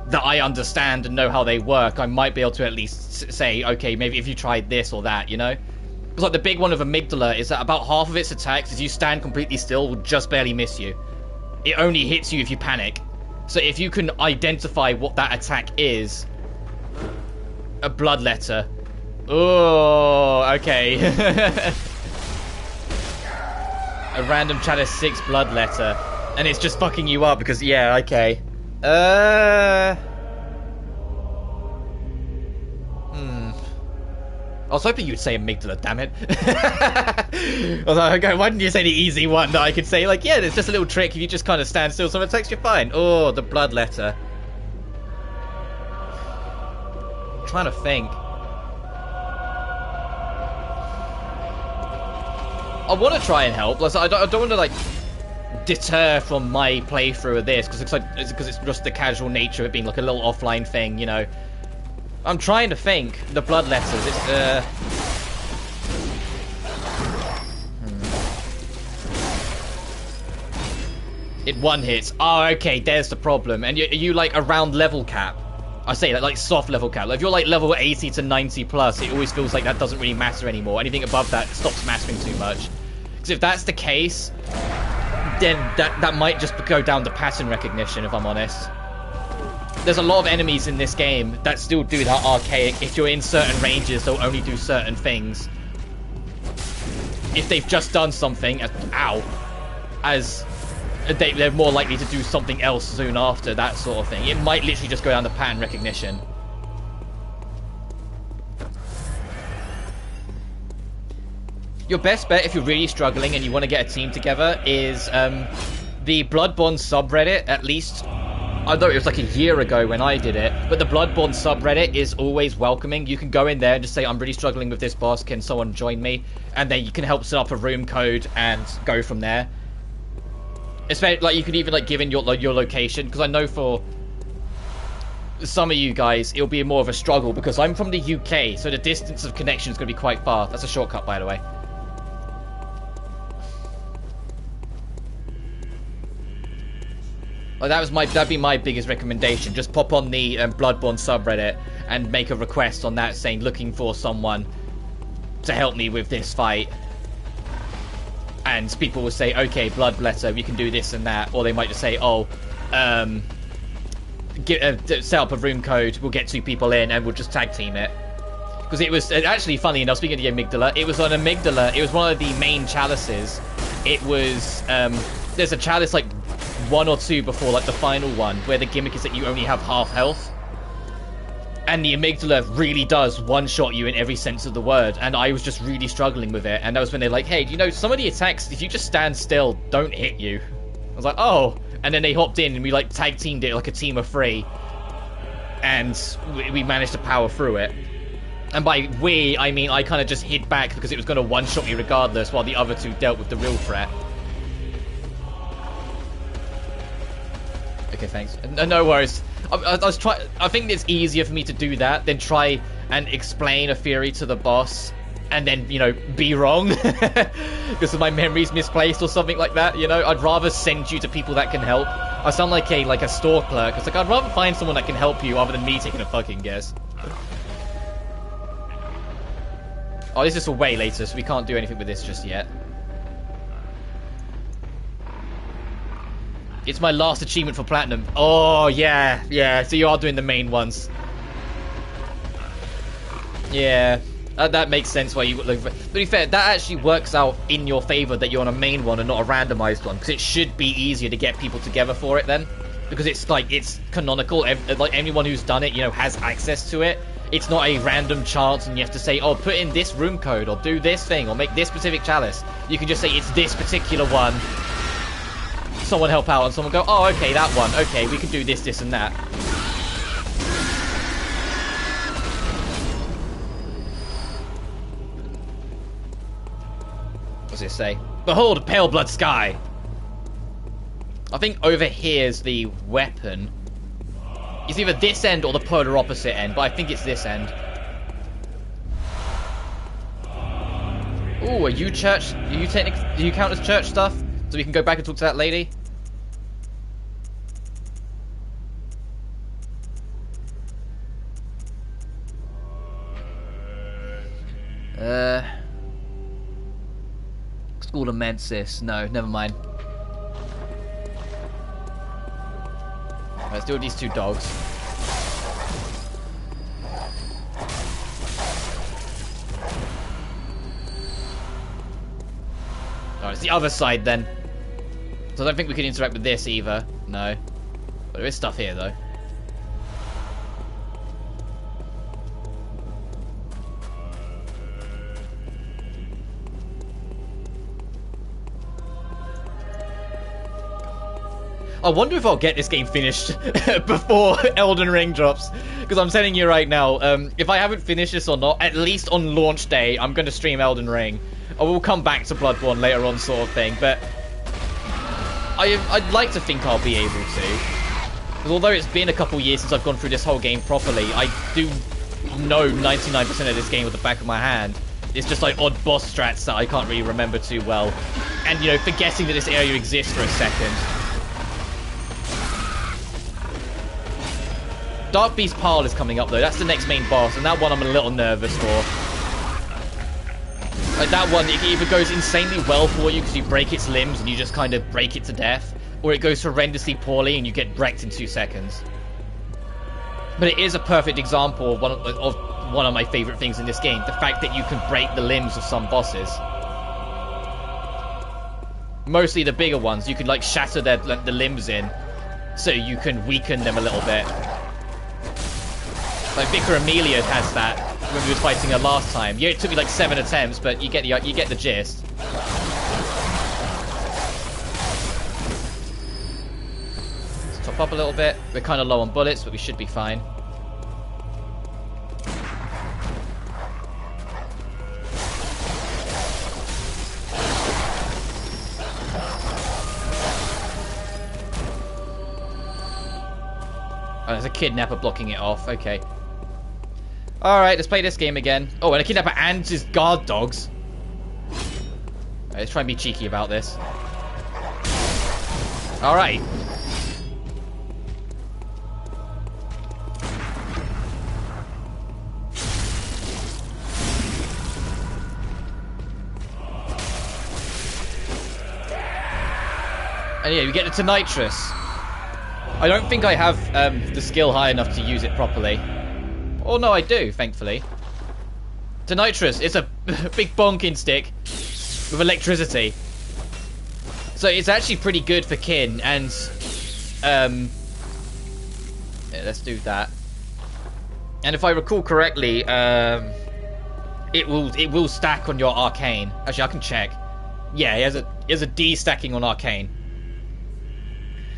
that I understand and know how they work, I might be able to at least say, okay, maybe if you tried this or that, you know? Because like the big one of Amygdala is that about half of its attacks, if you stand completely still, will just barely miss you. It only hits you if you panic. So if you can identify what that attack is, a bloodletter. Oh, okay. A random Chalice 6 bloodletter. And it's just fucking you up because, yeah, okay. I was hoping you'd say Amygdala, damn it. I was like, okay, why didn't you say the easy one that I could say, like, yeah, there's just a little trick. If you just kind of stand still, someone attacks you, fine. Oh, the bloodletter. I'm trying to think. I want to try and help. Like, I don't want to, like, deter from my playthrough of this because it's just the casual nature of it being like a little offline thing, you know. I'm trying to think. The bloodletters. It's It one hits. Oh, okay. There's the problem. And you like around level cap. I say that like soft level cap. Like, if you're like level 80 to 90 plus, it always feels like that doesn't really matter anymore. Anything above that stops mattering too much. Because if that's the case, then that might just go down to pattern recognition, if I'm honest. There's a lot of enemies in this game that still do that archaic. If you're in certain ranges, they'll only do certain things. If they've just done something, they're more likely to do something else soon after, that sort of thing. It might literally just go down to pattern recognition. Your best bet if you're really struggling and you want to get a team together is the Bloodborne subreddit, at least. I know it was like a year ago when I did it, but the Bloodborne subreddit is always welcoming. You can go in there and just say, I'm really struggling with this boss, can someone join me? And then you can help set up a room code and go from there. Especially, like, you could even like give in your location, because I know for some of you guys it'll be more of a struggle because I'm from the UK, so the distance of connection is going to be quite far. That's a shortcut, by the way. Oh, that'd be my biggest recommendation. Just pop on the Bloodborne subreddit and make a request on that saying looking for someone to help me with this fight. And people will say, okay, bloodletter, we can do this and that. Or they might just say, oh, set up a room code, we'll get 2 people in and we'll just tag team it. Because it was actually funny enough, speaking of the Amygdala, it was on Amygdala, it was one of the main chalices. It was, there's a chalice like 1 or 2 before like the final one, where the gimmick is that you only have half health. And the Amygdala really does one-shot you in every sense of the word, and I was just really struggling with it. And that was when they're like, hey, you know, some of the attacks, if you just stand still, don't hit you. I was like, oh. And then they hopped in and we like tag teamed it like a team of 3. And we managed to power through it. And by we, I mean I kind of just hid back because it was going to one-shot me regardless, while the other 2 dealt with the real threat. Okay, thanks. No worries. I think it's easier for me to do that than try and explain a theory to the boss and then, you know, be wrong because my memory's misplaced or something like that, you know. I'd rather send you to people that can help. I sound like a store clerk. It's like, I'd rather find someone that can help you other than me taking a fucking guess. Oh, this is for way later, so we can't do anything with this just yet. It's my last achievement for platinum. Oh, yeah. So you are doing the main ones. Yeah. That makes sense why you look. To be fair, that actually works out in your favor that you're on a main one and not a randomized one, because it should be easier to get people together for it then, because it's like it's canonical. Like anyone who's done it, you know, has access to it. It's not a random chance and you have to say, oh, put in this room code or do this thing or make this specific chalice. You can just say it's this particular one. Someone help out and someone go, oh, okay, that one. Okay, we can do this, this, and that. What's it say? Behold, a pale blood sky. I think over here is the weapon. It's either this end or the polar opposite end, but I think it's this end. Ooh, are you church? Do you count as church stuff? So we can go back and talk to that lady? School of Mensis. No, never mind. Let's do with these two dogs. Oh, it's the other side then. So I don't think we can interact with this either. No. But there is stuff here though. I wonder if I'll get this game finished before Elden Ring drops. Because I'm telling you right now, if I haven't finished this or not, at least on launch day, I'm going to stream Elden Ring. I will come back to Bloodborne later on sort of thing, but I'd like to think I'll be able to. Because although it's been a couple years since I've gone through this whole game properly, I do know 99% of this game with the back of my hand. It's just like odd boss strats that I can't really remember too well. And, you know, forgetting that this area exists for a second. Dark Beast Pile is coming up though. That's the next main boss, and that one I'm a little nervous for. Like that one, it either goes insanely well for you because you break its limbs and you just kind of break it to death, or it goes horrendously poorly and you get wrecked in 2 seconds. But it is a perfect example of one of my favorite things in this game: the fact that you can break the limbs of some bosses. Mostly the bigger ones, you can like shatter the limbs in, so you can weaken them a little bit. Like Vicar Amelia has that when we were fighting her last time. Yeah, it took me like 7 attempts, but you get the gist. Let's top up a little bit. We're kind of low on bullets, but we should be fine. Oh, there's a kidnapper blocking it off. Okay. Alright, let's play this game again. Oh, and a kidnapper and his guard dogs. Right, let's try and be cheeky about this. Alright. And yeah, we get to nitrous. I don't think I have the skill high enough to use it properly. Oh no, I do, thankfully. Nitrous, it's a big bonking stick with electricity. So it's actually pretty good for kin, and yeah, let's do that. And if I recall correctly, it will stack on your arcane. Actually, I can check. Yeah, it has a D stacking on arcane.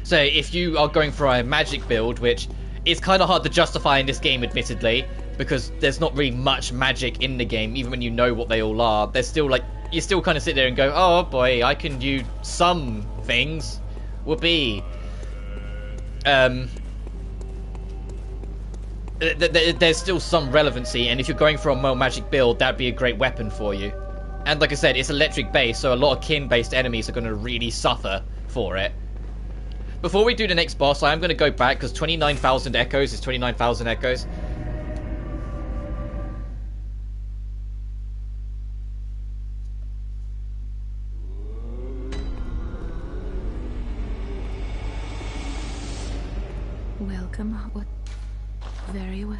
So if you are going for a magic build, which is kind of hard to justify in this game, admittedly, because there's not really much magic in the game, even when you know what they all are. There's still like, you still kind of sit there and go, oh boy, I can do some things. Whoopee. There's still some relevancy, and if you're going for a more magic build, that'd be a great weapon for you. And like I said, it's electric based, so a lot of kin based enemies are going to really suffer for it. Before we do the next boss, I am going to go back, because 29,000 echoes is 29,000 echoes. Welcome. What? Very well.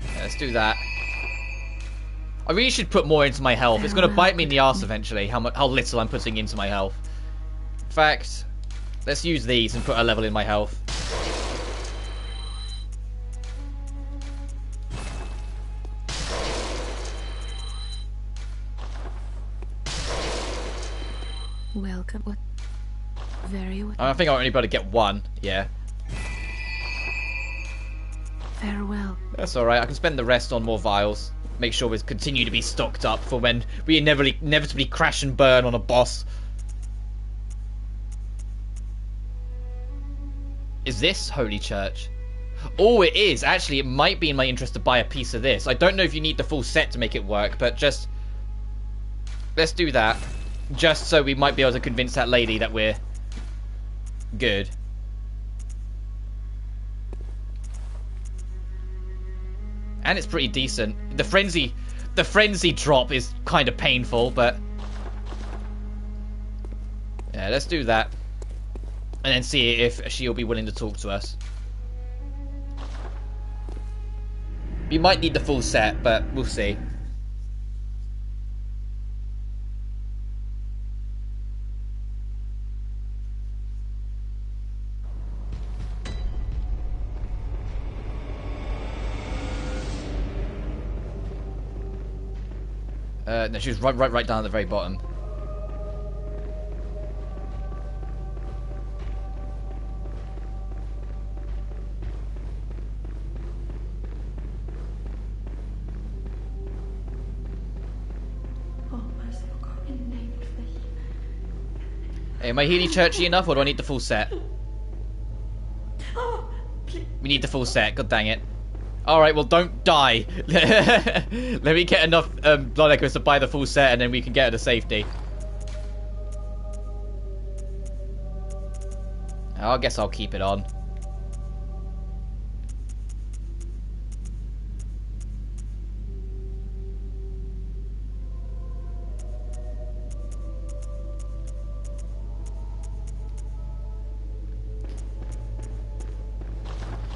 Yeah, let's do that. I really should put more into my health. It's going to bite me in the arse eventually, how little I'm putting into my health. In fact, let's use these and put a level in my health. Welcome. What? Very well. I think I'll only be able to get one. Yeah. Farewell. That's alright. I can spend the rest on more vials. Make sure we continue to be stocked up for when we inevitably crash and burn on a boss. Is this Holy Church? Oh, it is. Actually, it might be in my interest to buy a piece of this. I don't know if you need the full set to make it work, but just... let's do that. Just so we might be able to convince that lady that we're good. And it's pretty decent. The frenzy drop is kind of painful, but yeah, let's do that. And then see if she'll be willing to talk to us. We might need the full set, but we'll see. No, she was right down at the very bottom. Hey, am I healy churchy enough, or do I need the full set? We need the full set, god dang it. Alright, well, don't die. Let me get enough blood echoes to buy the full set, and then we can get her to safety. I guess I'll keep it on.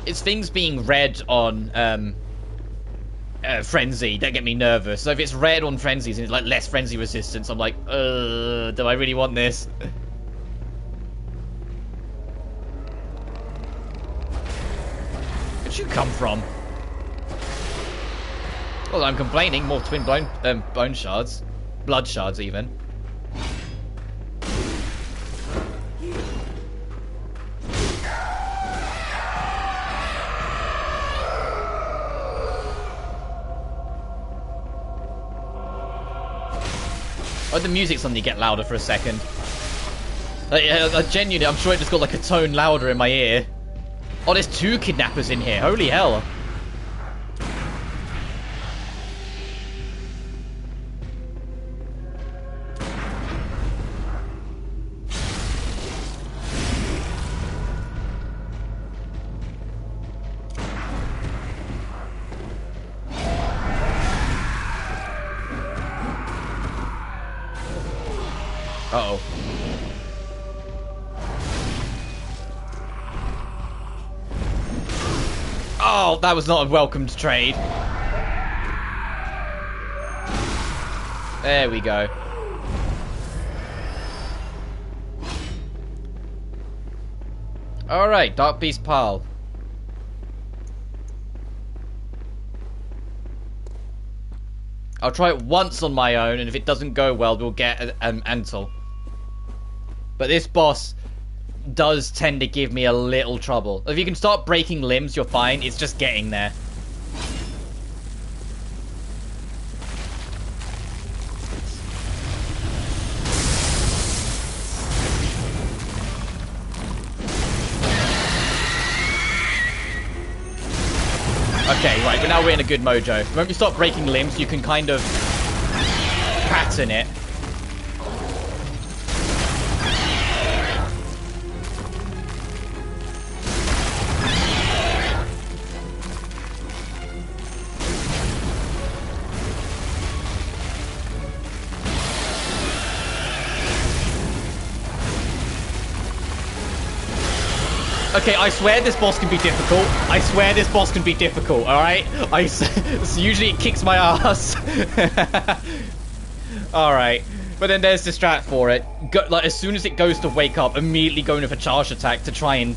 It's things being red on frenzy that get me nervous. So if it's red on frenzies and it's like less frenzy resistance, I'm like, do I really want this? Where'd you come from? Well, I'm complaining. More twin bone shards, blood shards even. Oh, the music suddenly get louder for a second. Genuinely, I'm sure it just got like a tone louder in my ear. Oh, there's 2 kidnappers in here. Holy hell. Uh-oh. Oh, that was not a welcomed trade. There we go. Alright, Dark Beast Pile. I'll try it once on my own, and if it doesn't go well, we'll get an Antle. But this boss does tend to give me a little trouble. If you can start breaking limbs, you're fine. It's just getting there. Okay, right, but now we're in a good mojo. When you start breaking limbs, you can kind of pattern it. Okay, I swear this boss can be difficult. I swear this boss can be difficult, alright? So usually it kicks my ass. Alright. But then there's the strat for it. Like, as soon as it goes to wake up, immediately going with a charge attack to try and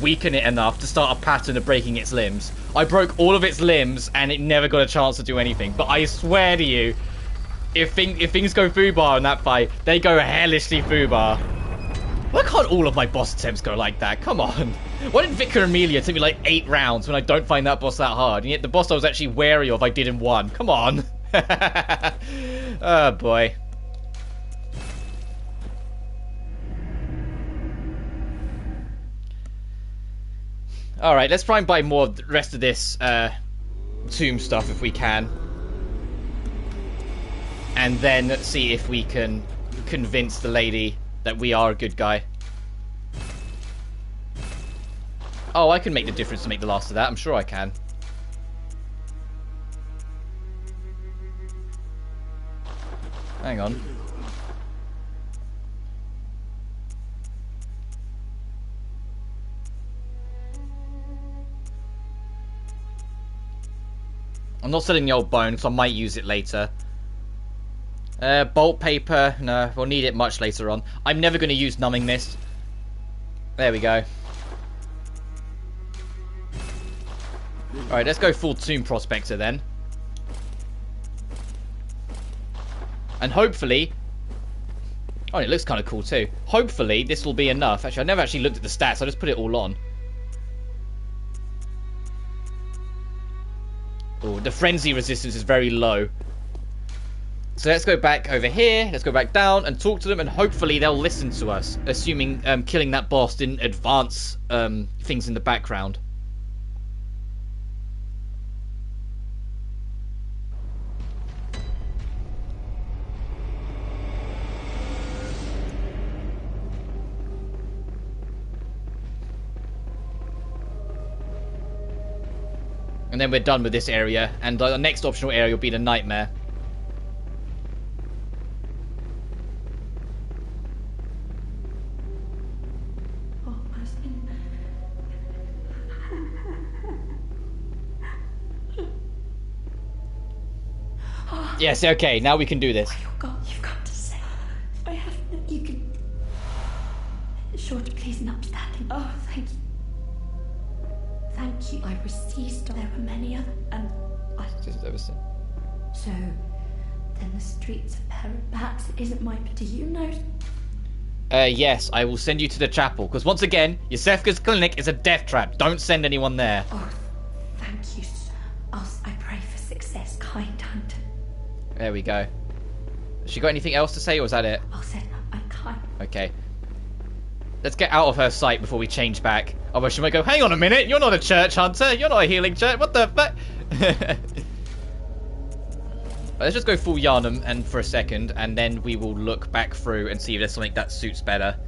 weaken it enough to start a pattern of breaking its limbs. I broke all of its limbs, and it never got a chance to do anything. But I swear to you, if things go foobar in that fight, they go hellishly foobar. Why can't all of my boss attempts go like that? Come on. Why did Vicar Amelia take me like 8 rounds when I don't find that boss that hard? And yet the boss I was actually wary of I did in 1. Come on. Oh boy. Alright, let's try and buy more of the rest of this tomb stuff if we can. And then see if we can convince the lady that we are a good guy. Oh, I can make the difference to make the last of that. I'm sure I can. Hang on. I'm not selling the old bone because I might use it later. Bolt paper. No, we'll need it much later on. I'm never going to use numbing mist. There we go. Alright, let's go full Tomb Prospector then. And hopefully... Oh, it looks kind of cool too. Hopefully this will be enough. Actually, I never actually looked at the stats. I just put it all on. Oh, the frenzy resistance is very low. So let's go back over here. Let's go back down and talk to them. And hopefully they'll listen to us. Assuming killing that boss didn't advance things in the background. And then we're done with this area, and the next optional area will be the nightmare. Oh, Martin. Yes, okay, now we can do this. You've got to say. I have. You can. Sure to please an upstanding. Oh, thank you. Thank you. I received. There were many other, and I. So, then the streets of perhaps it isn't my. Do you know? Yes, I will send you to the chapel because once again, Yosefka's clinic is a death trap. Don't send anyone there. Oh, thank you. I pray for success, kind hunter. There we go. Has she got anything else to say, or is that it? I'll send. I'm kind. Okay. Let's get out of her sight before we change back. Otherwise she might go, hang on a minute, you're not a church hunter, you're not a healing church, what the fuck? Let's just go full Yharnam and for a second, and then we will look back through and see if there's something that suits better.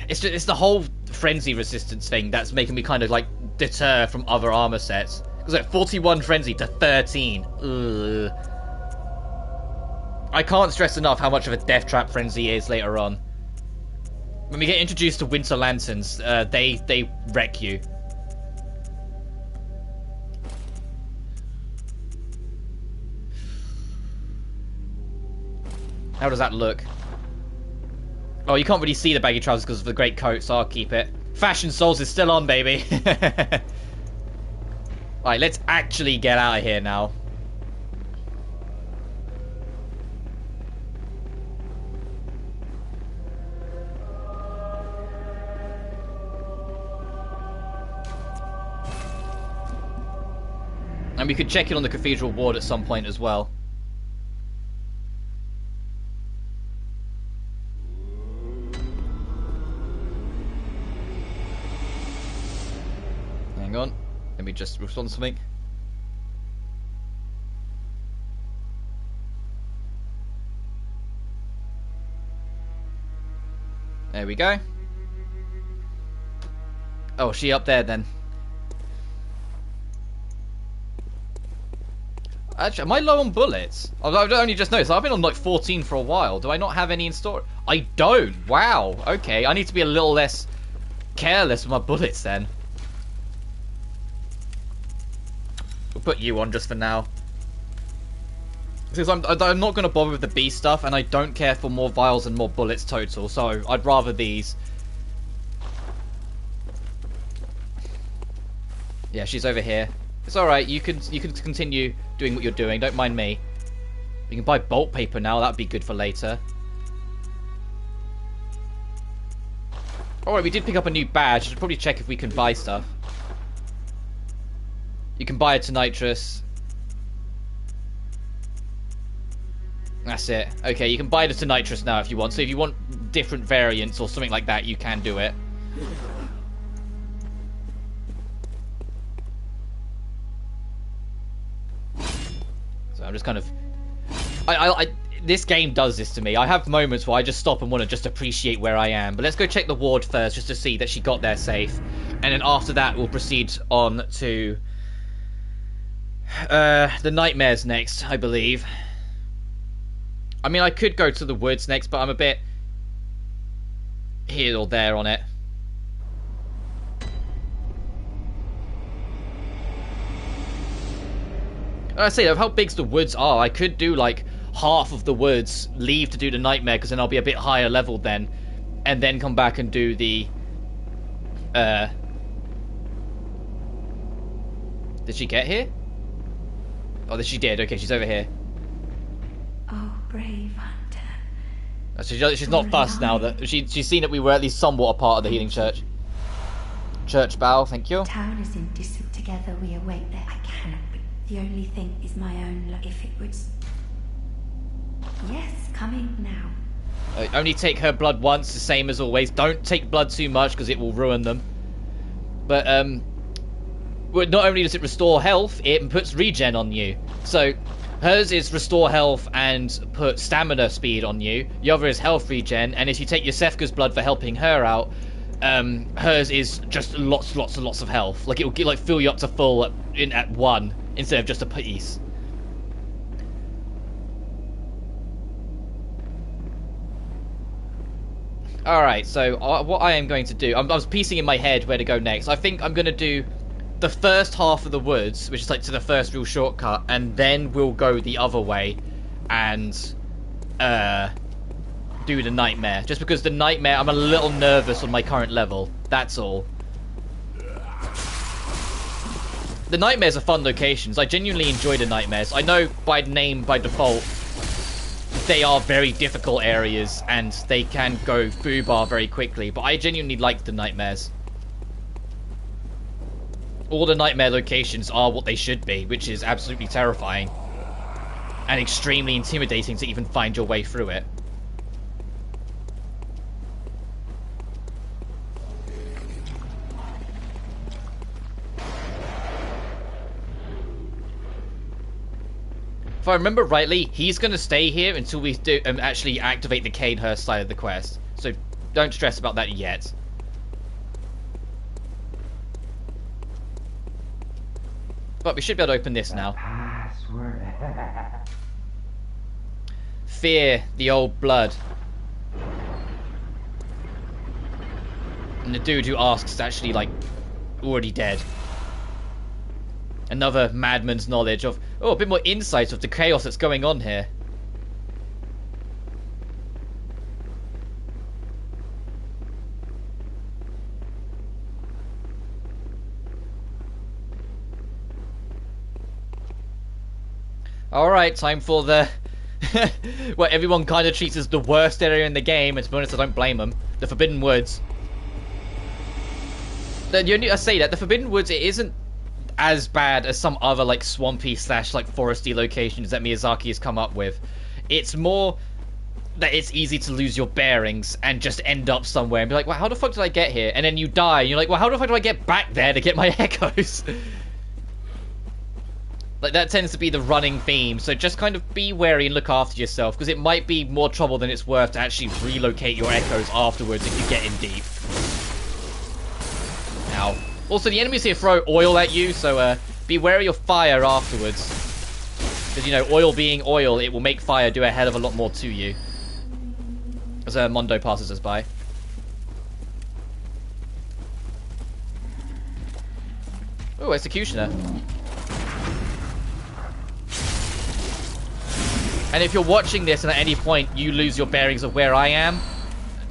It's the whole frenzy resistance thing that's making me kind of like deter from other armor sets. Because like 41 frenzy to 13. Ugh. I can't stress enough how much of a death trap frenzy is later on. When we get introduced to winter lanterns, they wreck you. How does that look? Oh, you can't really see the baggy trousers because of the great coat, so I'll keep it. Fashion Souls is still on, baby. Alright, let's actually get out of here now. And we could check in on the Cathedral Ward at some point as well. Hang on. Let me just respond to something. There we go. Oh, is she up there then? Actually, am I low on bullets? I've only just noticed. I've been on like 14 for a while. Do I not have any in store? I don't. Wow. Okay. I need to be a little less careless with my bullets then. We'll put you on just for now. Because I'm not going to bother with the B stuff, and I don't care for more vials and more bullets total. So I'd rather these. Yeah, she's over here. It's alright, you can continue doing what you're doing, don't mind me. You can buy bolt paper now, that'd be good for later. Alright, we did pick up a new badge, should probably check if we can buy stuff. You can buy a to nitrous. That's it. Okay, you can buy the to nitrous now if you want. So if you want different variants or something like that, you can do it. I'm just kind of... this game does this to me. I have moments where I just stop and want to just appreciate where I am. But let's go check the ward first just to see that she got there safe. And then after that, we'll proceed on to The nightmares next, I believe. I mean, I could go to the woods next, but I'm a bit here or there on it. I say, of how big the woods are, I could do like half of the woods, leave to do the nightmare, because then I'll be a bit higher level then, and then come back and do the Did she get here? Oh, she did. Okay, she's over here. Oh, brave hunter. She's not fussed now. That she's seen that we were at least somewhat a part of the healing church. Church bow, thank you. The town is in distant. Together we await there. I cannot. The only thing is my own luck. If it would. Yes, coming now. Only take her blood once, the same as always. Don't take blood too much because it will ruin them. But well, not only does it restore health, it puts regen on you. So hers is restore health and put stamina speed on you. The other is health regen, and if you take Yosefka's blood for helping her out, hers is just lots and lots of health. Like it will like fill you up to full at one instead of just a piece. Alright, so what I am going to do, I was piecing in my head where to go next. I think I'm going to do the first half of the woods, which is like to the first real shortcut, and then we'll go the other way and do the nightmare. Just because the nightmare, I'm a little nervous on my current level. That's all. The nightmares are fun locations. I genuinely enjoy the nightmares. I know by name, by default, they are very difficult areas and they can go foobar very quickly, but I genuinely like the nightmares. All the nightmare locations are what they should be, which is absolutely terrifying and extremely intimidating to even find your way through it. If I remember rightly, he's going to stay here until we do actually activate the Cainhurst side of the quest. So don't stress about that yet. But we should be able to open this now. Fear the old blood. And the dude who asks is actually, like, already dead. Another madman's knowledge of... Oh, a bit more insight of the chaos that's going on here. Alright, time for the... what everyone kind of treats as the worst area in the game, and to be honest, I don't blame them. The Forbidden Woods. I say that, the Forbidden Woods, it isn't as bad as some other like swampy / like foresty locations that Miyazaki has come up with. It's more that it's easy to lose your bearings and just end up somewhere and be like, well, how the fuck did I get here? And then you die and you're like, well, how the fuck do I get back there to get my echoes? Like, that tends to be the running theme, so just kind of be wary and look after yourself, because it might be more trouble than it's worth to actually relocate your echoes afterwards if you get in deep. Ow. Also, the enemies here throw oil at you, so be wary of fire afterwards. Because, you know, oil being oil, it will make fire do a hell of a lot more to you. As Mondo passes us by. Ooh, Executioner. And if you're watching this and at any point you lose your bearings of where I am,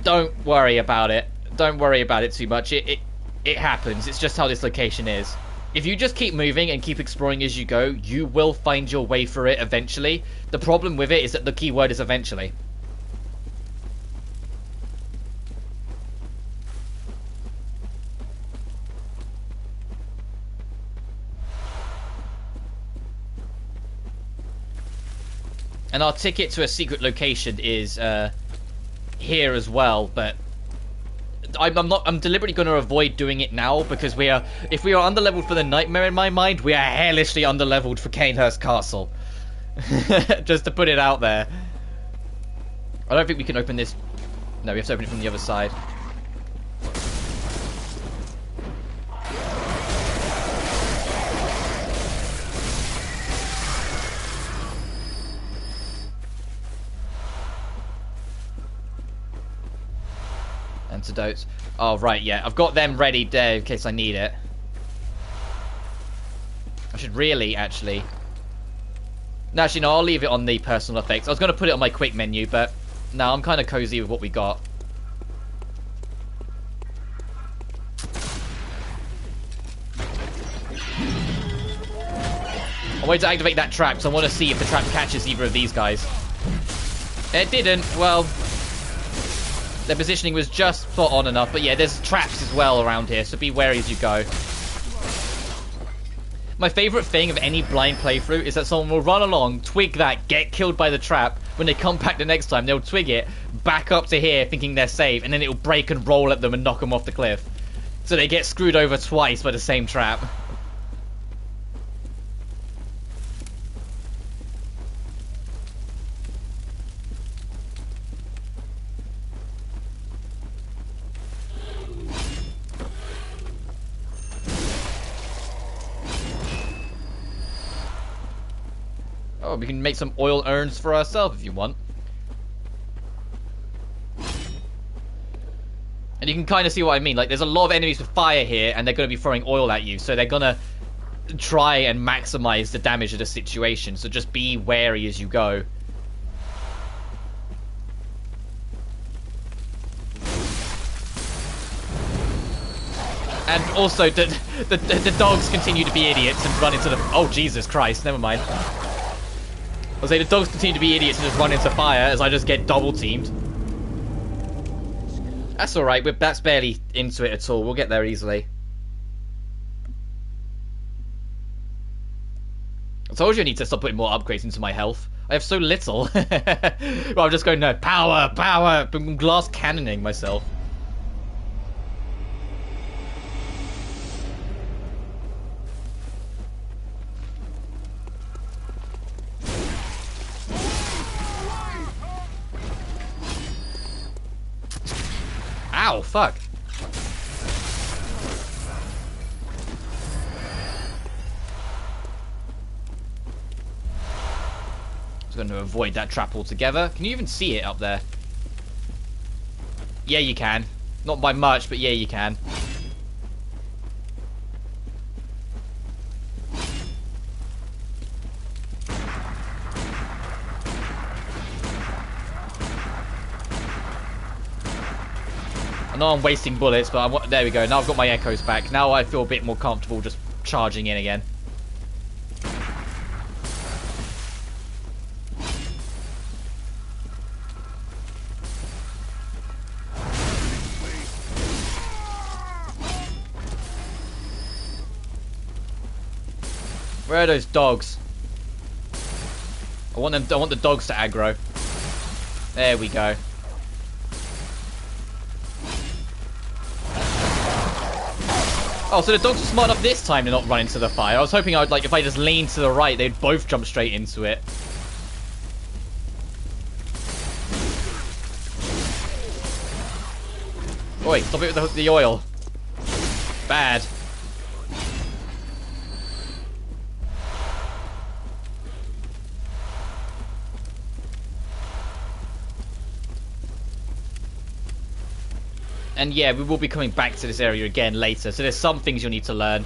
don't worry about it. Don't worry about it too much. It happens. It's just how this location is. If you just keep moving and keep exploring as you go, you will find your way through it eventually. The problem with it is that the key word is eventually. And our ticket to a secret location is here as well, but I'm deliberately going to avoid doing it now because if we are underleveled for the nightmare in my mind, we are hellishly underleveled for Cainhurst Castle. Just to put it out there. I don't think we can open this. No, we have to open it from the other side. antidotes. Oh, right, yeah. I've got them ready there in case I need it. I should really, actually... No, actually, no, I'll leave it on the personal effects. I was going to put it on my quick menu, but... No, I'm kind of cozy with what we got. I wanted to activate that trap, so I want to see if the trap catches either of these guys. It didn't. Well, their positioning was just spot on enough. But yeah, there's traps as well around here, so be wary as you go. My favourite thing of any blind playthrough is that someone will run along, twig that, get killed by the trap. When they come back the next time, they'll twig it, back up to here thinking they're safe, and then it'll break and roll at them and knock them off the cliff. So they get screwed over twice by the same trap. Oh, we can make some oil urns for ourselves if you want. And you can kind of see what I mean. Like, there's a lot of enemies with fire here, and they're going to be throwing oil at you. So they're going to try and maximize the damage of the situation. So just be wary as you go. And also, the dogs continue to be idiots and run into the... Oh, Jesus Christ. Never mind. I'll say the dogs continue to be idiots and just run into fire as I just get double teamed. That's alright, that's barely into it at all. We'll get there easily. I told you I need to stop putting more upgrades into my health. I have so little. Well, I'm just going, no, power, power. I'm glass cannoning myself. Ow, fuck. I was going to avoid that trap altogether. Can you even see it up there? Yeah, you can. Not by much, but yeah, you can. I know I'm wasting bullets, but there we go. Now I've got my echoes back. Now I feel a bit more comfortable just charging in again. Where are those dogs? I want the dogs to aggro. There we go. Oh, so the dogs were smart enough this time to not run into the fire. I was hoping I would, like, if I just leaned to the right, they'd both jump straight into it. Oi, stop it with the oil. Bad. And yeah, we will be coming back to this area again later, so there's some things you'll need to learn.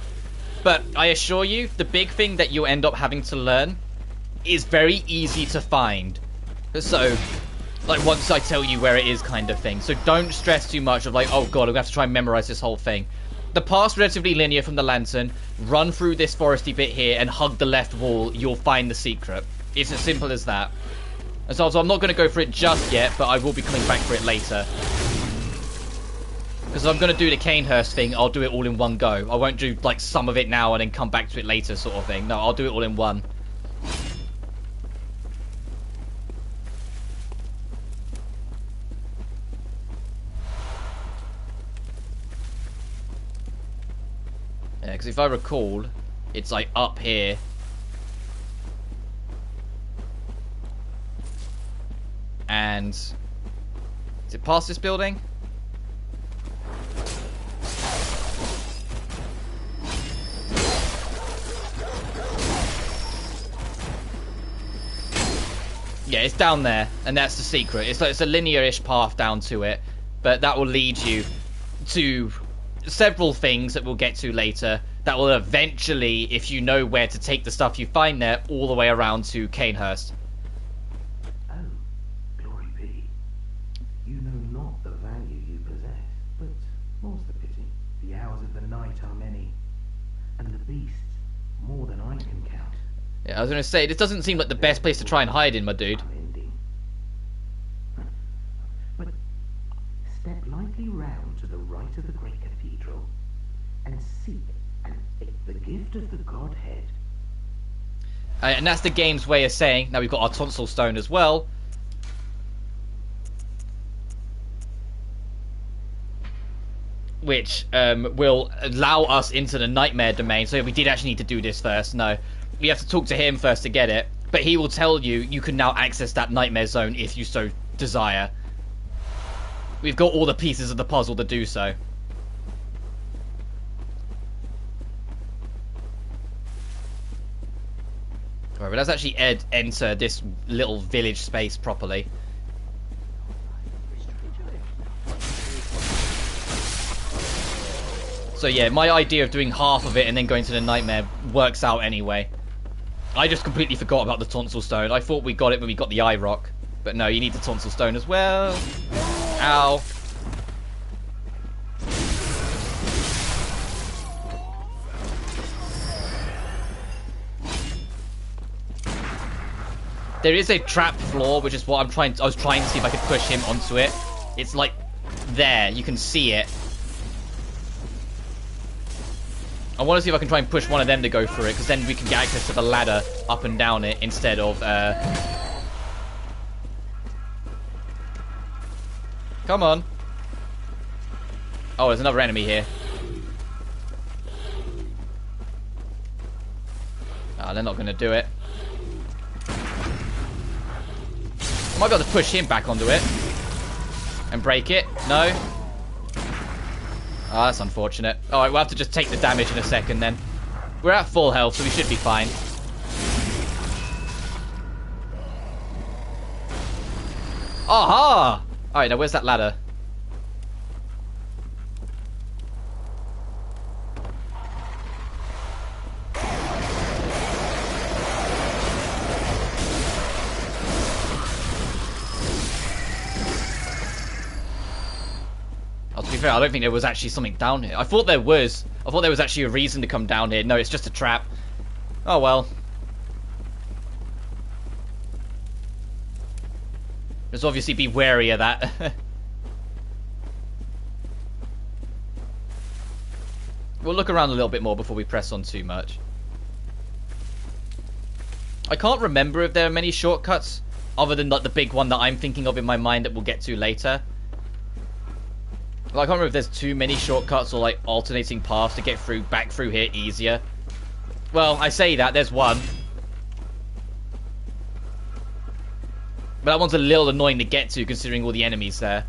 But I assure you, the big thing that you'll end up having to learn is very easy to find. So, like, once I tell you where it is kind of thing. So don't stress too much of like, oh god, I'm going to have to try and memorize this whole thing. The path's relatively linear from the lantern. Run through this foresty bit here and hug the left wall. You'll find the secret. It's as simple as that. And so I'm not going to go for it just yet, but I will be coming back for it later. Because I'm going to do the Canehurst thing, I'll do it all in one go. I won't do, like, some of it now and then come back to it later sort of thing. No, I'll do it all in one. Yeah, because if I recall, it's, like, up here. And... is it past this building? Yeah, it's down there, and that's the secret. It's like it's a linear-ish path down to it, but that will lead you to several things that we'll get to later that will eventually, if you know where to take the stuff you find there, all the way around to Canehurst. Oh, glory be. You know not the value you possess, but more's the pity. The hours of the night are many, and the beasts more than I can count. Yeah, I was going to say, this doesn't seem like the best place to try and hide in, my dude. But step lightly round to the right of the great cathedral and seek the gift of the Godhead. And that's the game's way of saying, now we've got our tonsil stone as well. Which will allow us into the nightmare domain. So we did actually need to do this first. No, we have to talk to him first to get it. But he will tell you you can now access that nightmare zone if you so desire. We've got all the pieces of the puzzle to do so. Alright, but let's actually enter this little village space properly. So yeah, my idea of doing half of it and then going to the nightmare works out anyway. I just completely forgot about the tonsil stone. I thought we got it when we got the eye rock. But no, you need the tonsil stone as well. Ow. There is a trap floor, which is what I was trying to see if I could push him onto it. It's like there, you can see it. I want to see if I can try and push one of them to go through it, because then we can get access to the ladder up and down it instead of Come on. Oh, there's another enemy here. Oh, they're not going to do it. I might be able to push him back onto it. And break it. No. Oh, that's unfortunate. Alright, we'll have to just take the damage in a second then. We're at full health, so we should be fine. Aha! Alright, now where's that ladder? To be fair, I don't think there was actually something down here. I thought there was. I thought there was actually a reason to come down here. No, it's just a trap. Oh well. Let's obviously be wary of that. We'll look around a little bit more before we press on too much. I can't remember if there are many shortcuts other than like the big one that I'm thinking of in my mind that we'll get to later. Well, I can't remember if there's too many shortcuts or like alternating paths to get through back through here easier. Well, I say that, there's one. But that one's a little annoying to get to considering all the enemies there.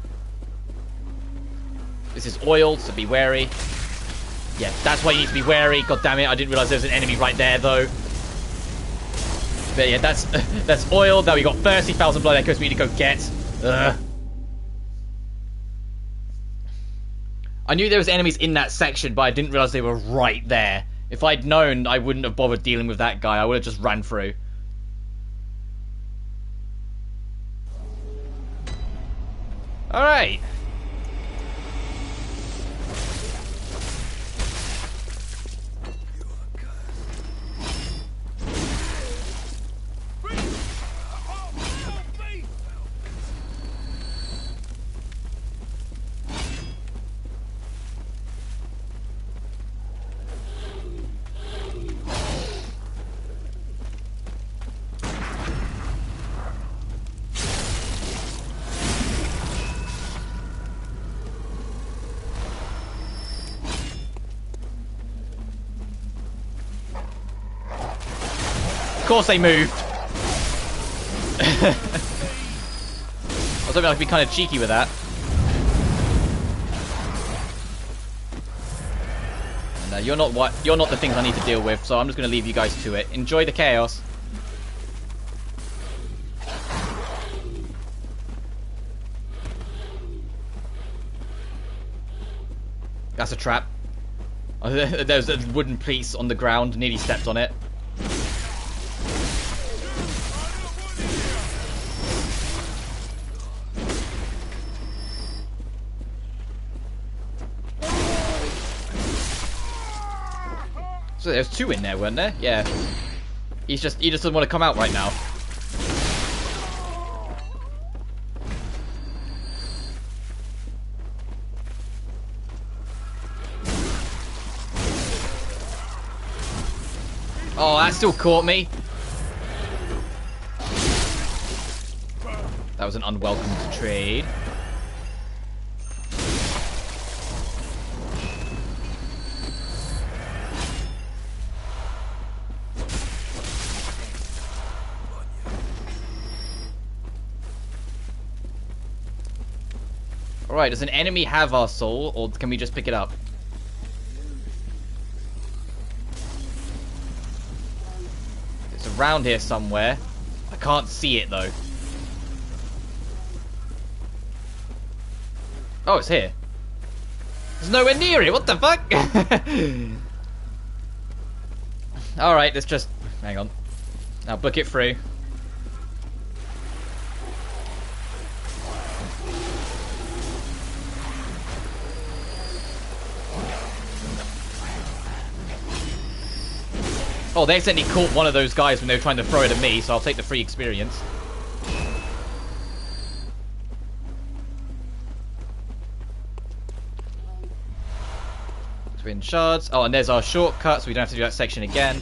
This is oiled, so be wary. Yeah, that's why you need to be wary. God damn it, I didn't realise there was an enemy right there though. But yeah, that's oiled. Now we got 30,000 blood echoes we need to go get. Ugh. I knew there was enemies in that section, but I didn't realise they were right there. If I'd known, I wouldn't have bothered dealing with that guy. I would have just ran through. Alright. Of course they moved. I was hoping I could be kind of cheeky with that. No, you're not the things I need to deal with, so I'm just going to leave you guys to it. Enjoy the chaos. That's a trap. There's a wooden piece on the ground. Nearly stepped on it. So there's two in there, weren't there? Yeah. He just doesn't want to come out right now. Oh, that still caught me. That was an unwelcome trade. Alright, does an enemy have our soul, or can we just pick it up? It's around here somewhere. I can't see it, though. Oh, it's here. It's nowhere near it, what the fuck? Alright, let's just... hang on. I'll book it through. Oh, they accidentally caught one of those guys when they were trying to throw it at me, so I'll take the free experience. Twin shards. Oh, and there's our shortcut, so we don't have to do that section again.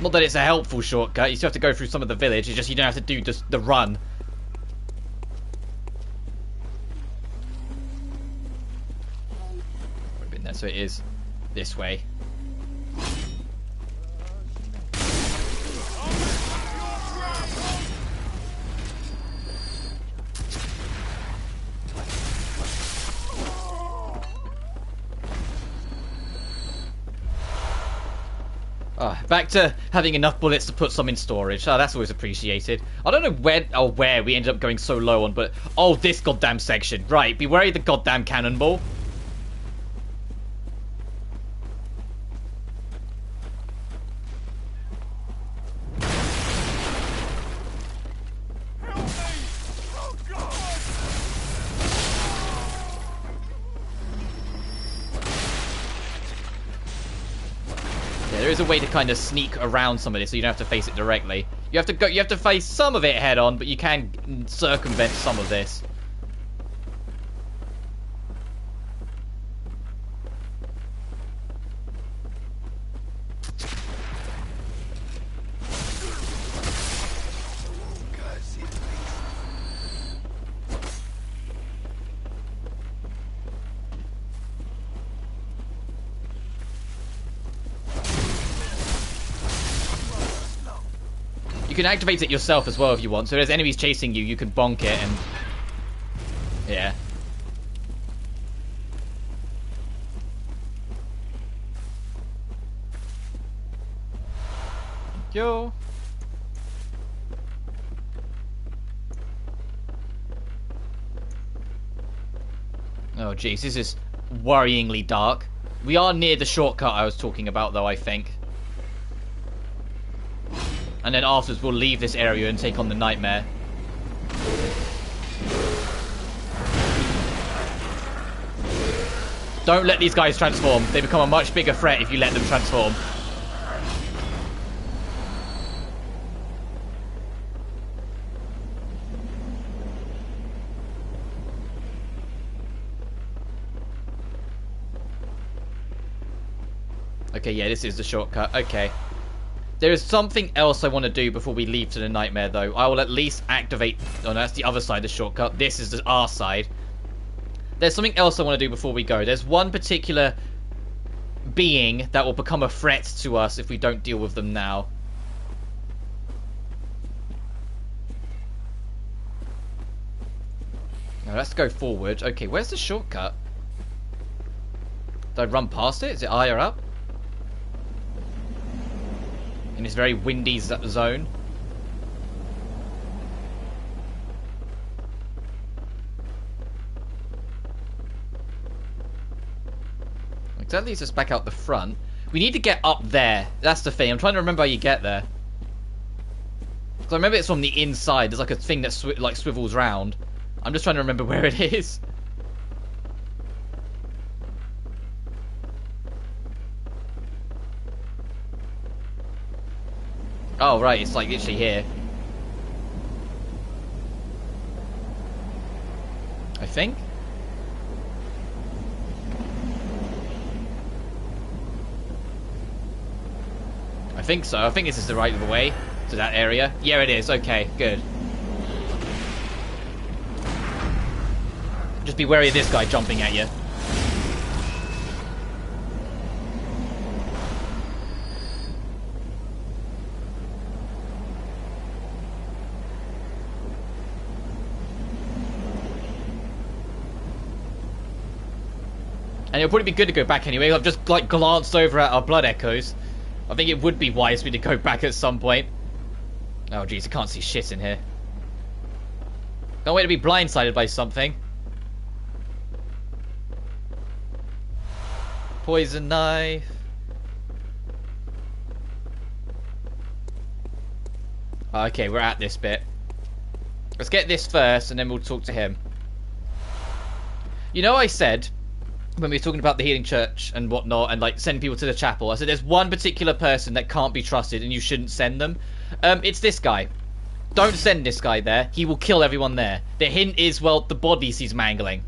Not that it's a helpful shortcut, you still have to go through some of the village, it's just you don't have to do just the run. Would have been there, so it is this way. Back to having enough bullets to put some in storage. Oh, that's always appreciated. I don't know where we ended up going so low on, but... oh, this goddamn section. Right, be wary of the goddamn cannonball. There is a way to kind of sneak around some of this, so you don't have to face it directly. You have to face some of it head on, but you can circumvent some of this. You can activate it yourself as well if you want. So if there's enemies chasing you, you can bonk it and... yeah. Yo. Oh jeez, this is worryingly dark. We are near the shortcut I was talking about though, I think. And then afterwards we'll leave this area and take on the nightmare. Don't let these guys transform. They become a much bigger threat if you let them transform. Okay, yeah, this is the shortcut. Okay. There is something else I want to do before we leave to the nightmare, though. I will at least activate... oh, no, that's the other side of the shortcut. This is our side. There's something else I want to do before we go. There's one particular being that will become a threat to us if we don't deal with them now. Now, let's go forward. Okay, where's the shortcut? Did I run past it? Is it higher up? In this very windy zone. that leads us back out the front. We need to get up there. That's the thing. I'm trying to remember how you get there. Because I remember it's from the inside. There's like a thing that like swivels round. I'm just trying to remember where it is. Oh, right. It's like literally here. I think. I think so. I think this is the right way to that area. Yeah, it is. Okay, good. Just be wary of this guy jumping at you. And it'll probably be good to go back anyway. I've just like glanced over at our blood echoes. I think it would be wise for me to go back at some point. Oh jeez, I can't see shit in here. Don't wait to be blindsided by something. Poison knife. Okay, we're at this bit. Let's get this first and then we'll talk to him. You know, I said when we were talking about the healing church and whatnot and like sending people to the chapel, I said there's one particular person that can't be trusted and you shouldn't send them. It's this guy. Don't send this guy there. He will kill everyone there. The hint is, well, the bodies he's mangling.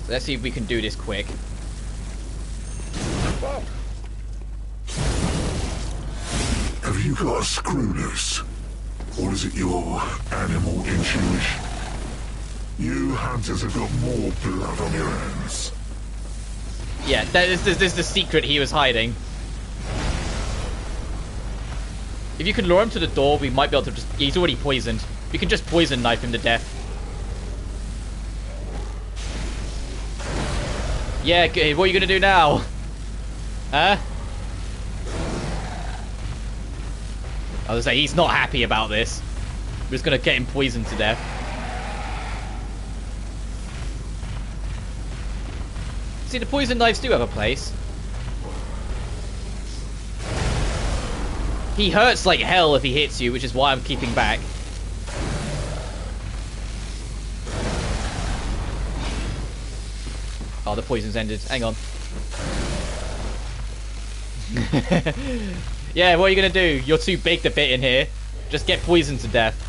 So let's see if we can do this quick. Have you got a screw loose? Or is it your animal intuition? You hunters have got more blood on your hands. Yeah, this is the secret he was hiding. If you can lure him to the door, we might be able to just... He's already poisoned. We can just poison knife him to death. Yeah, good. What are you going to do now? Huh? I was going to say, he's not happy about this. We're just going to get him poisoned to death. See, the poison knives do have a place. He hurts like hell if he hits you, which is why I'm keeping back. Oh, the poison's ended. Hang on. Yeah, what are you gonna do? You're too big to fit in here. Just get poisoned to death.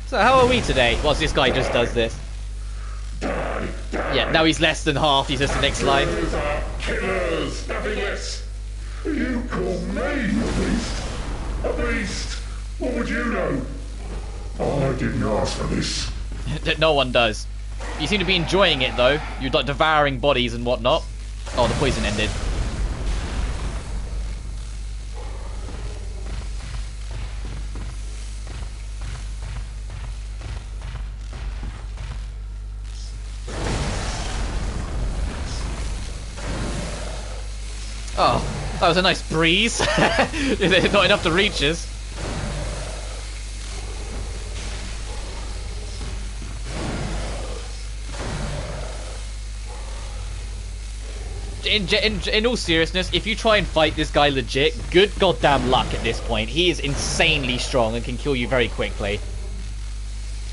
So how are we today? Whilst this guy just does this. Yeah, now he's less than half. He's just the next line. Killers, nothing less. You call me a beast? A beast? What would you know? I didn't ask for this. No one does. You seem to be enjoying it though. You're like devouring bodies and whatnot. Oh, the poison ended. Oh, that was a nice breeze. Not enough to reach us. In all seriousness, if you try and fight this guy legit, good goddamn luck at this point. He is insanely strong and can kill you very quickly.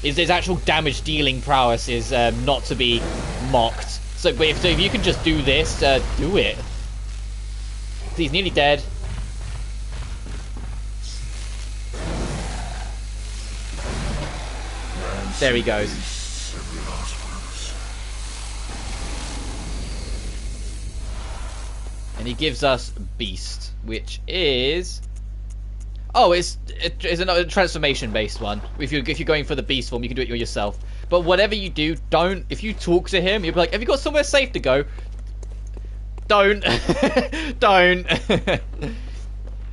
His actual damage dealing prowess is not to be mocked. So if you can just do this, do it. He's nearly dead. There he goes. And he gives us Beast, which is... Oh, it's another transformation-based one. If you're going for the Beast form, you can do it yourself. But whatever you do, don't... If you talk to him, you'll be like, have you got somewhere safe to go? Don't. Don't.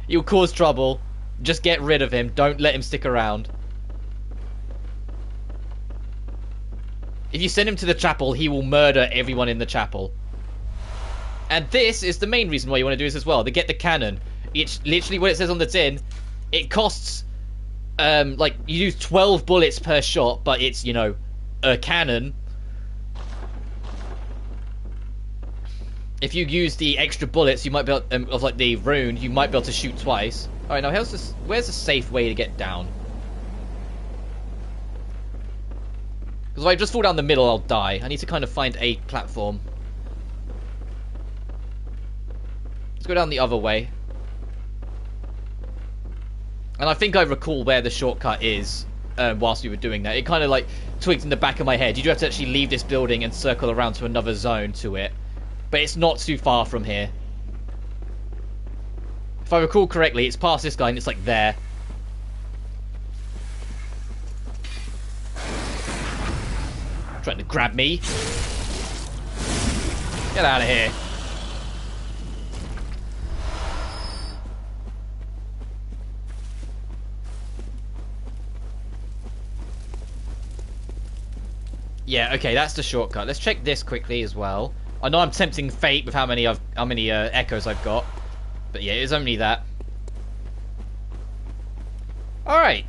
You'll cause trouble. Just get rid of him. Don't let him stick around. If you send him to the chapel, he will murder everyone in the chapel. And this is the main reason why you want to do this as well. To get the cannon. It's literally what it says on the tin. It costs, like, you use 12 bullets per shot, but it's, you know, a cannon. If you use the extra bullets, you might be able, of like the rune, you might be able to shoot twice. Alright, now where's a safe way to get down? Because if I just fall down the middle, I'll die. I need to kind of find a platform. Let's go down the other way. And I think I recall where the shortcut is whilst we were doing that. It kind of like twigged in the back of my head. You do have to actually leave this building and circle around to another zone to it. But it's not too far from here. If I recall correctly, it's past this guy and it's like there. Trying to grab me. Get out of here. Yeah, okay, that's the shortcut. Let's check this quickly as well. I know I'm tempting fate with how many echoes I've got, but yeah, it's only that. All right.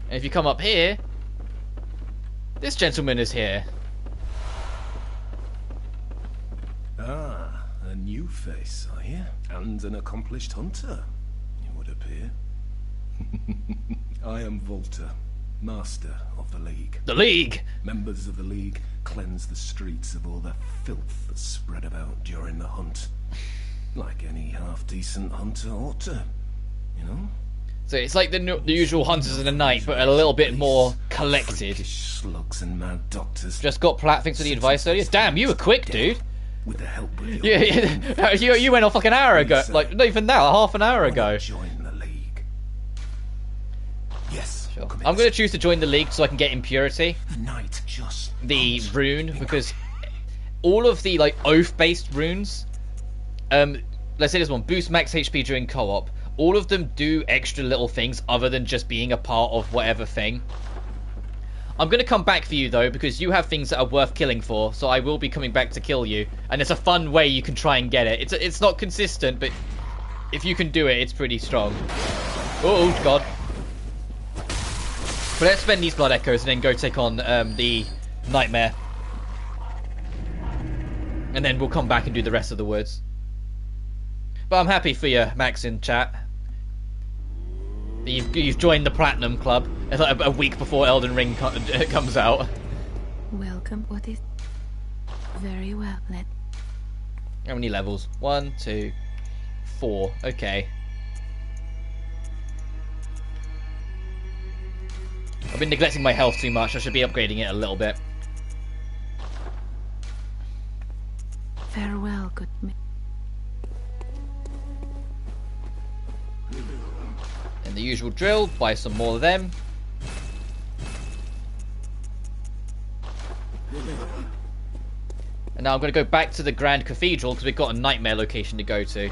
And if you come up here, this gentleman is here. Ah, a new face, are you? And an accomplished hunter, it would appear. I am Volta, master of the League. The League! Members of the League cleanse the streets of all the filth that's spread about during the hunt. Like any half-decent hunter ought to, you know? So it's like the usual hunters in the night, but a little bit more collected. Slugs and mad doctors. Just got Platt, thanks for the advice earlier. Damn, you were quick, dude. With the help of Yeah, you went off like an hour ago. Like, not even now, half an hour ago. Join the League. Yes. Sure. I'm going to choose to join the League so I can get Impurity. The night just the rune, because all of the, like, oath-based runes, let's say this one, boost max HP during co-op. All of them do extra little things other than just being a part of whatever thing. I'm going to come back for you, though, because you have things that are worth killing for, so I will be coming back to kill you. And it's a fun way you can try and get it. It's not consistent, but if you can do it, it's pretty strong. Oh, God. But let's spend these blood echoes and then go take on the nightmare. And then we'll come back and do the rest of the woods. But I'm happy for you, Max, in chat. You've joined the Platinum Club a week before Elden Ring comes out. Welcome. What is... Very well. How many levels? 1, 2, 4. Okay. I've been neglecting my health too much. I should be upgrading it a little bit. Farewell, good man. And the usual drill, buy some more of them. And now I'm going to go back to the Grand Cathedral because we've got a nightmare location to go to.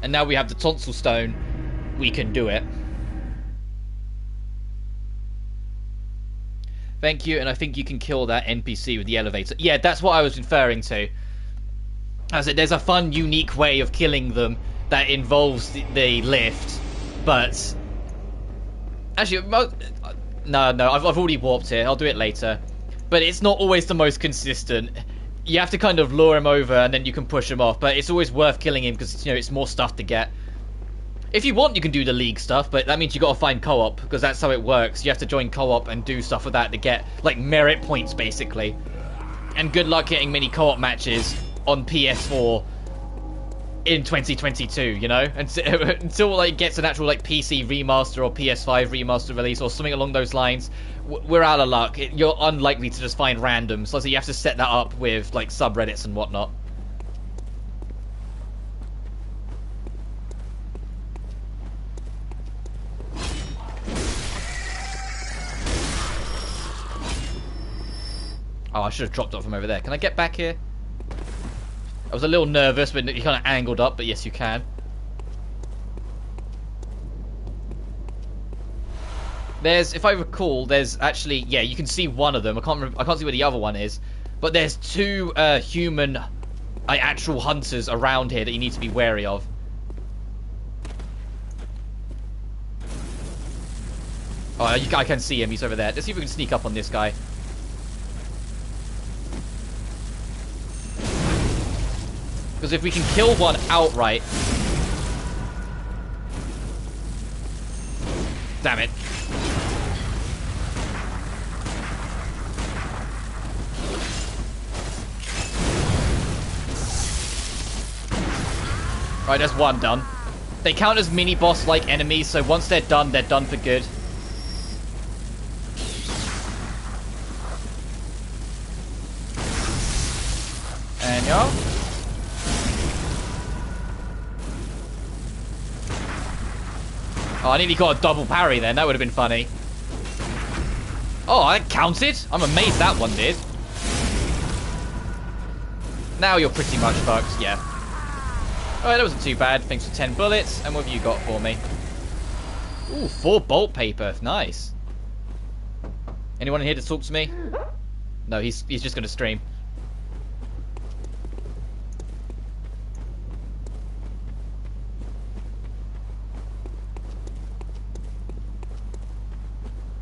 And now we have the Tonsil Stone, we can do it. Thank you, and I think you can kill that NPC with the elevator. Yeah, that's what I was referring to. I said there's a fun, unique way of killing them that involves the lift. But actually, no, I've already warped here. I'll do it later. But it's not always the most consistent. You have to kind of lure him over, and then you can push him off. But it's always worth killing him because it's more stuff to get. If you want, you can do the League stuff, but that means you got to find co-op because that's how it works. You have to join co-op and do stuff with that to get like merit points, basically. And good luck getting many co-op matches on PS4. In 2022, you know, until like it gets an actual like PC remaster or PS5 remaster release or something along those lines, we're out of luck. You're unlikely to just find randoms, so you have to set that up with like subreddits and whatnot. Oh, I should have dropped it from over there. Can I get back here? I was a little nervous, but you kind of angled up, but yes, you can. There's, if I recall, there's actually, yeah, you can see one of them. I can't see where the other one is. But there's two human, actual hunters around here that you need to be wary of. Oh, I can see him. He's over there. Let's see if we can sneak up on this guy. Because if we can kill one outright... Damn it. Right, that's one done. They count as mini-boss-like enemies, so once they're done for good. And yo. Oh, I nearly got a double parry then. That would have been funny. Oh, that counted? I'm amazed that one did. Now you're pretty much fucked, yeah. Alright, that wasn't too bad. Thanks for 10 bullets. And what have you got for me? Ooh, 4 bolt paper. Nice. Anyone in here to talk to me? No, he's just going to stream.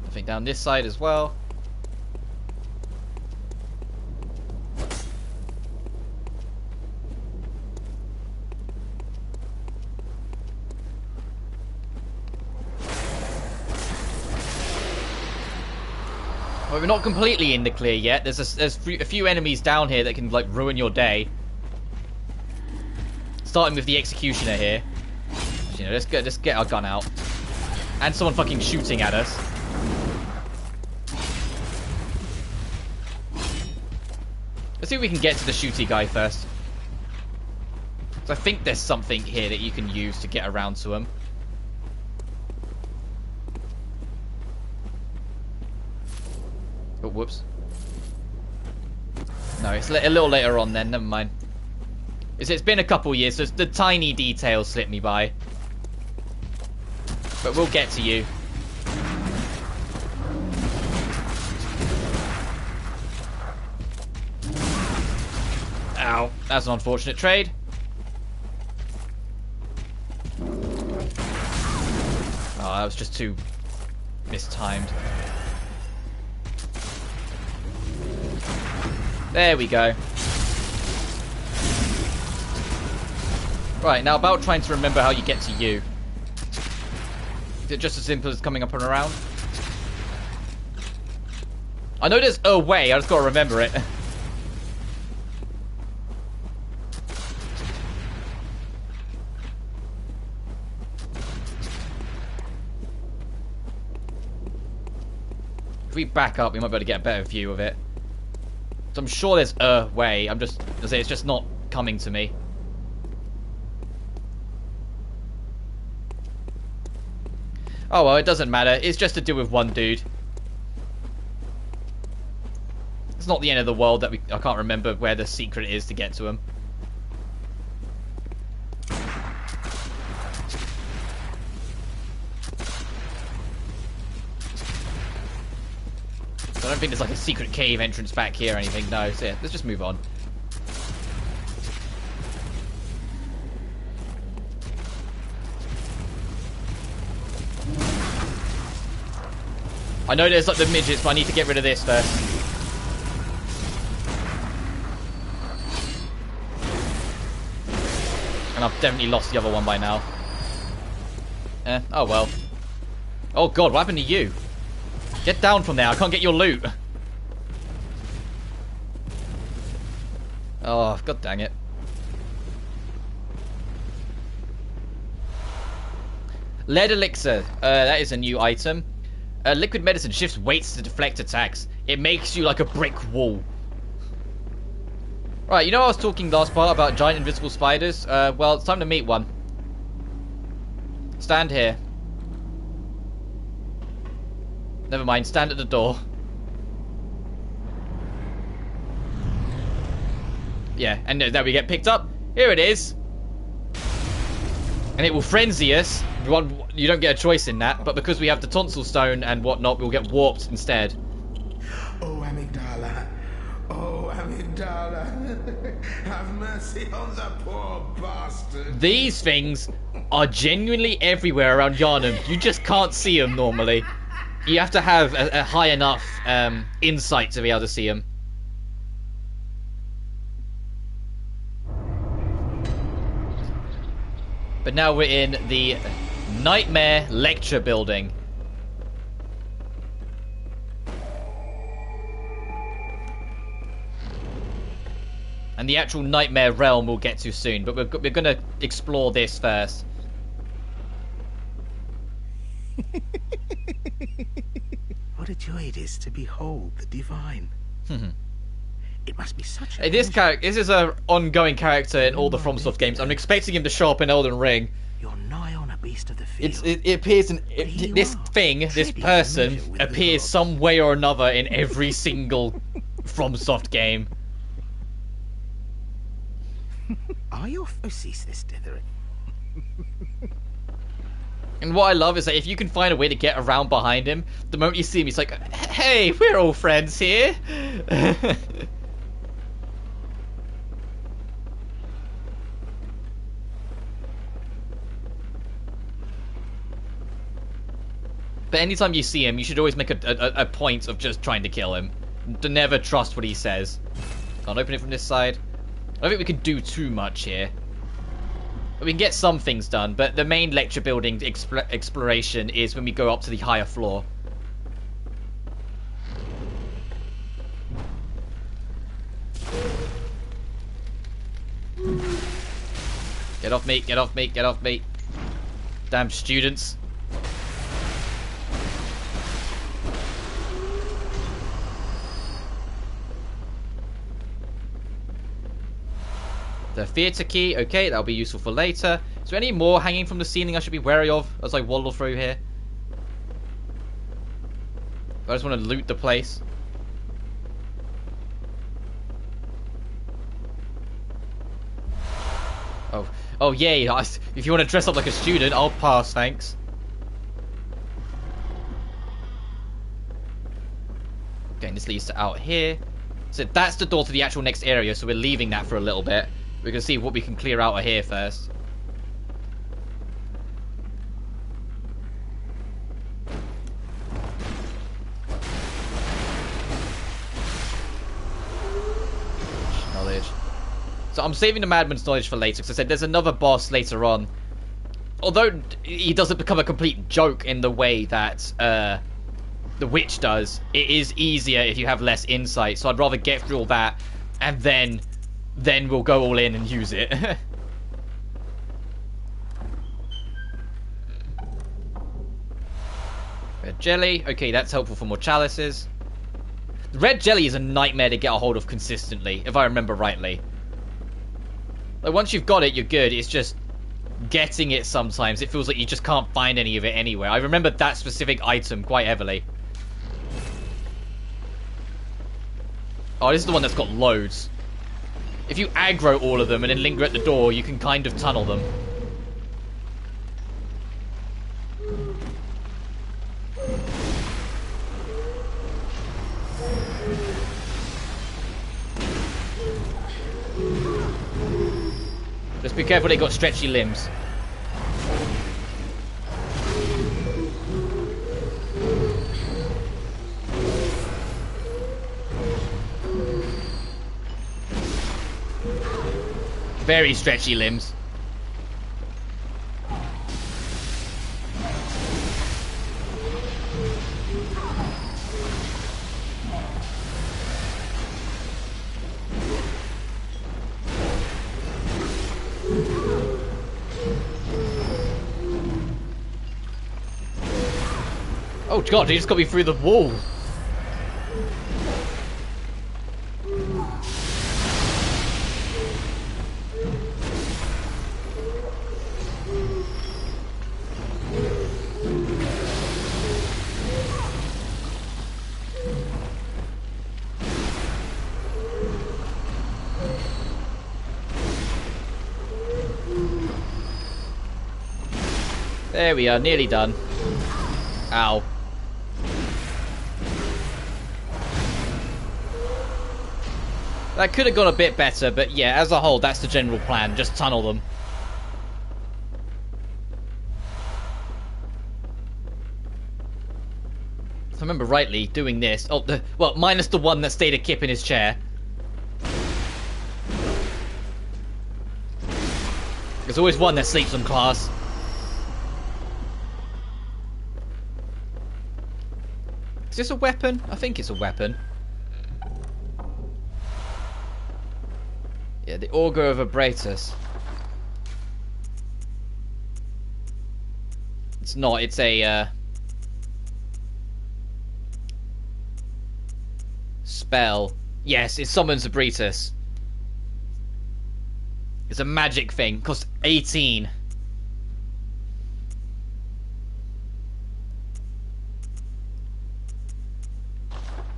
Nothing down this side as well. Well, we're not completely in the clear yet. There's a few enemies down here that can like ruin your day. Starting with the executioner here. You know, let's get our gun out. And someone fucking shooting at us. Let's see if we can get to the shooty guy first. So I think there's something here that you can use to get around to him. Oh, whoops. No, it's a little later on then, never mind. It's been a couple years, so the tiny details slip me by. But we'll get to you. Ow, that's an unfortunate trade. Oh, that was just too mistimed. There we go. Right, now about trying to remember how you get to you. Is it just as simple as coming up and around? I know there's a way, I just gotta remember it. If we back up, we might be able to get a better view of it. So I'm sure there's a way. It's just not coming to me. Oh well, it doesn't matter. It's just to do with one dude. It's not the end of the world that I can't remember where the secret is to get to him. I don't think there's like a secret cave entrance back here or anything. No, so yeah, let's just move on. I know there's like the midgets, but I need to get rid of this first. And I've definitely lost the other one by now. Oh well. Oh god, what happened to you? Get down from there, I can't get your loot. Oh, god dang it. Lead elixir, that is a new item. Liquid medicine shifts weights to deflect attacks. It makes you like a brick wall. Right, you know I was talking last part about giant invisible spiders? Well, it's time to meet one. Stand here. Never mind, stand at the door. Yeah, and then we get picked up. Here it is. And it will frenzy us. You don't get a choice in that, but because we have the tonsil stone and whatnot, we'll get warped instead. Oh, Amygdala. Oh, Amygdala. Have mercy on the poor bastard. These things are genuinely everywhere around Yharnam. You just can't see them normally. You have to have a high enough insight to be able to see them. But now we're in the Nightmare Lecture Building. And the actual Nightmare Realm we'll get to soon, but we're going to explore this first. What a joy it is to behold the divine. It must be such a This is an ongoing character in all the FromSoft games. I'm expecting him to show up in Elden Ring. You're nigh on a beast of the field. It appears in this person appears some way or another in every single FromSoft game. Are your ceaseless dithering? And what I love is that if you can find a way to get around behind him, the moment you see him, he's like, "Hey, we're all friends here." But anytime you see him, you should always make a point of just trying to kill him. To never trust what he says. Can't open it from this side. I don't think we can do too much here. We can get some things done, but the main lecture building exploration is when we go up to the higher floor. Get off me, get off me, get off me. Damn students. The theatre key, okay, that'll be useful for later. Is there any more hanging from the ceiling I should be wary of as I waddle through here? I just want to loot the place. Oh yay, if you want to dress up like a student, I'll pass, thanks. Okay, this leads to out here. So that's the door to the actual next area, so we're leaving that for a little bit. We can see what we can clear out of here first. Knowledge. So I'm saving the Madman's knowledge for later, because I said there's another boss later on. Although he doesn't become a complete joke in the way that the witch does, it is easier if you have less insight. So I'd rather get through all that, and then we'll go all in and use it. Red jelly. Okay, that's helpful for more chalices. The red jelly is a nightmare to get a hold of consistently, if I remember rightly. Like, once you've got it, you're good. It's just getting it sometimes. It feels like you just can't find any of it anywhere. I remember that specific item quite heavily. Oh, this is the one that's got loads. If you aggro all of them and then linger at the door, you can kind of tunnel them. Just be careful, they got stretchy limbs. Very stretchy limbs. Oh god, he just got me through the wall. There we are, nearly done. Ow. That could have gone a bit better, but yeah, as a whole, that's the general plan. Just tunnel them. If I remember rightly, doing this... Oh, well, minus the one that stayed a kip in his chair. There's always one that sleeps in class. Is this a weapon? I think it's a weapon. Yeah, the Augur of Abratus. It's not, it's a spell. Yes, it summons Abratus. It's a magic thing. Costs 18.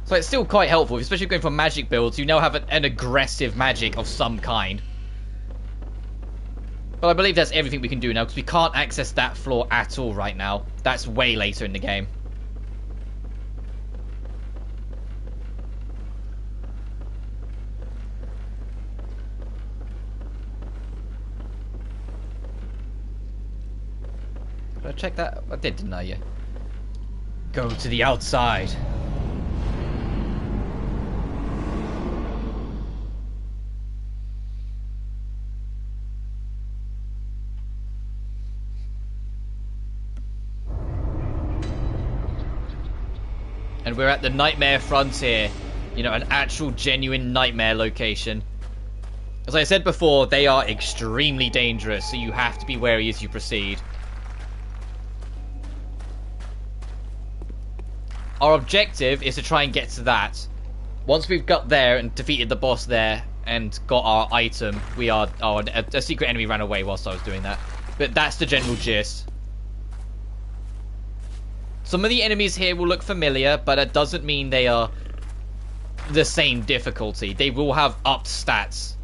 So it's still quite helpful, especially going for magic builds. You now have an aggressive magic of some kind. But I believe that's everything we can do now, because we can't access that floor at all right now. That's way later in the game. Did I check that? I did, didn't I? Yeah. Go to the outside. And we're at the Nightmare Frontier. You know, an actual genuine nightmare location. As I said before, they are extremely dangerous, so you have to be wary as you proceed. Our objective is to try and get to that. Once we've got there and defeated the boss there and got our item, we are... Oh, a secret enemy ran away whilst I was doing that. But that's the general gist. Some of the enemies here will look familiar, but that doesn't mean they are the same difficulty. They will have upped stats.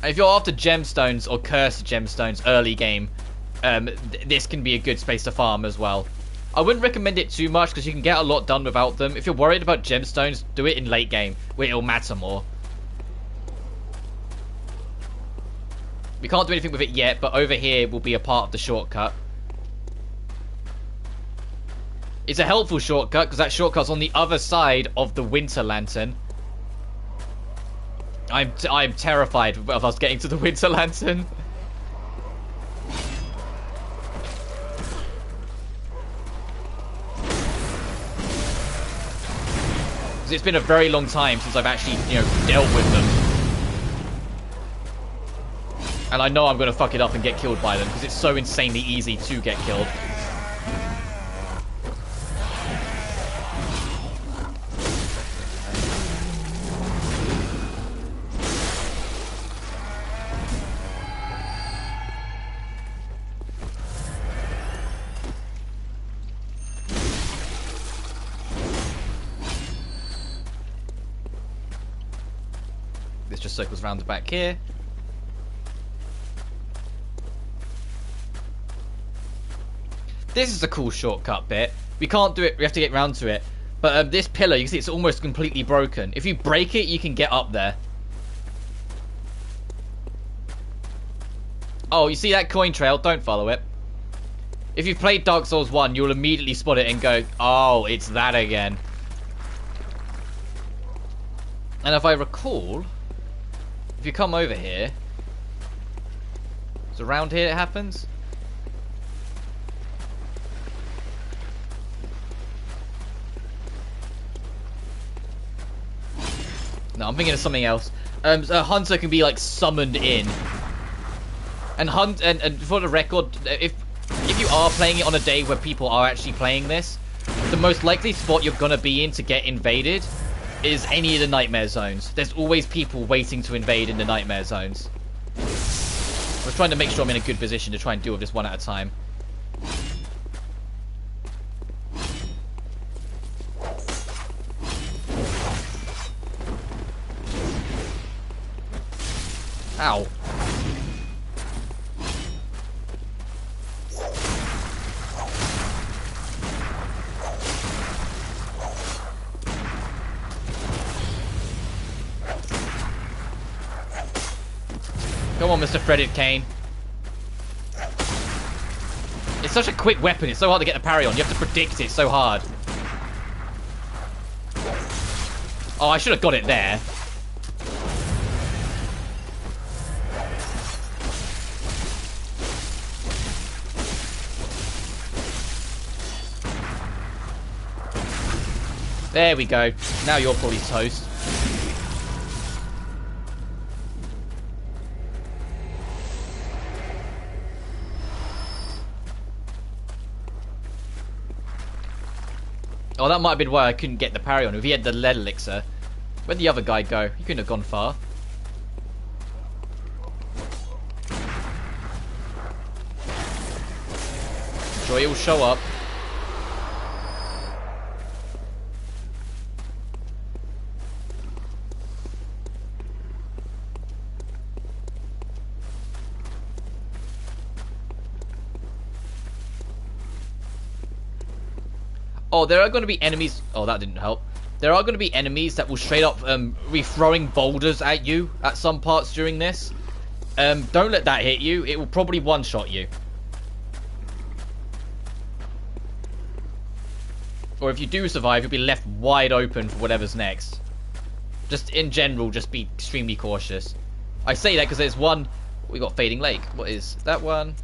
If you're after gemstones or cursed gemstones early game, this can be a good space to farm as well. I wouldn't recommend it too much because you can get a lot done without them. If you're worried about gemstones, do it in late game where it'll matter more. We can't do anything with it yet, but over here will be a part of the shortcut. It's a helpful shortcut because that shortcut's on the other side of the Winter Lantern. I'm terrified of us getting to the Winter Lantern. It's been a very long time since I've actually, you know, dealt with them. And I know I'm going to fuck it up and get killed by them because it's so insanely easy to get killed. This just circles round the back here. This is a cool shortcut bit. We can't do it, we have to get round to it. But this pillar, you can see it's almost completely broken. If you break it, you can get up there. Oh, you see that coin trail? Don't follow it. If you've played Dark Souls 1, you'll immediately spot it and go, oh, it's that again. And if I recall, if you come over here, it's around here it happens. No, I'm thinking of something else. A hunter can be like summoned in, and for the record, if you are playing it on a day where people are actually playing this, the most likely spot you're gonna be in to get invaded is any of the nightmare zones. There's always people waiting to invade in the nightmare zones. I was trying to make sure I'm in a good position to try and deal with this one at a time. Ow. Come on, Mr. Frederick Kane. It's such a quick weapon. It's so hard to get the parry on. You have to predict it so hard. Oh, I should have got it there. There we go. Now you're probably toast. Oh, that might have been why I couldn't get the parry on. If he had the lead elixir. Where'd the other guy go? He couldn't have gone far. Sure, he'll show up. Oh, there are going to be enemies. Oh, that didn't help. There are going to be enemies that will straight up be throwing boulders at you at some parts during this. Don't let that hit you. It will probably one-shot you. Or if you do survive, you'll be left wide open for whatever's next. Just in general, just be extremely cautious. I say that because there's one... We got Fading Lake. What is that one?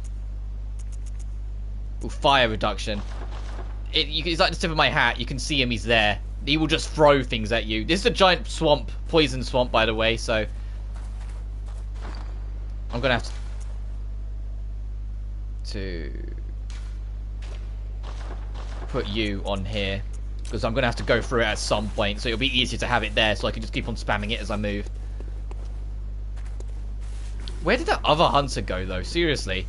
Ooh, fire reduction. It's like the tip of my hat. You can see him. He's there. He will just throw things at you. This is a giant swamp. Poison swamp, by the way. So I'm going to have to put you on here. Because I'm going to have to go through it at some point. So it'll be easier to have it there. So I can just keep on spamming it as I move. Where did that other hunter go, though? Seriously.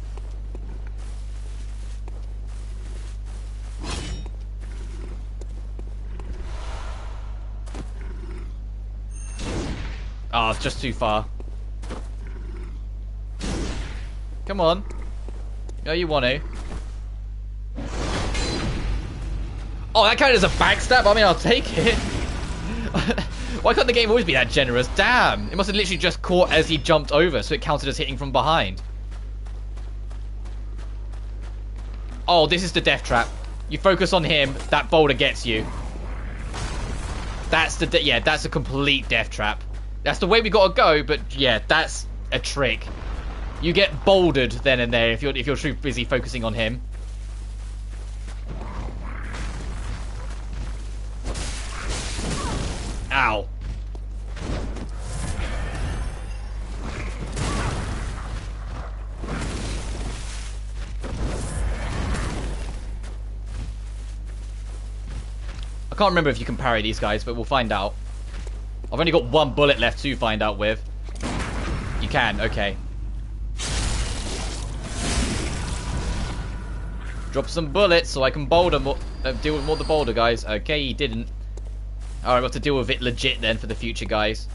Oh, it's just too far. Come on. No, you want to. Oh, that counted as a backstab? I mean, I'll take it. Why can't the game always be that generous? Damn. It must have literally just caught as he jumped over, so it counted as hitting from behind. Oh, this is the death trap. You focus on him, that boulder gets you. That's the... Yeah, that's a complete death trap. That's the way we gotta go, but yeah, that's a trick. You get bouldered then and there if you're too busy focusing on him. Ow. I can't remember if you can parry these guys, but we'll find out. I've only got one bullet left to find out with. You can, okay. Drop some bullets so I can boulder more, deal with more of the boulder guys. Okay, he didn't. Alright, we'll have to deal with it legit then for the future, guys.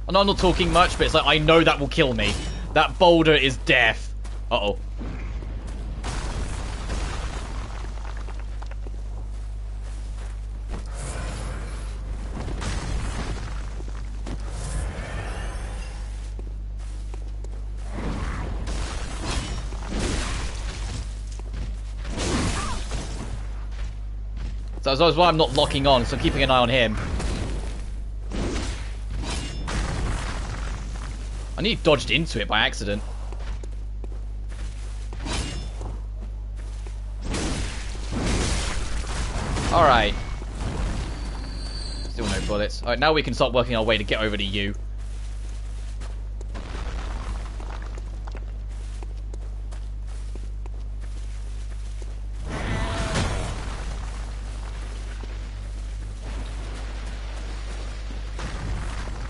I know I'm not talking much, but it's like, I know that will kill me. That boulder is death. Uh-oh. So that's why I'm not locking on, so I'm keeping an eye on him. I nearly dodged into it by accident. Alright. Still no bullets. Alright, now we can start working our way to get over to you.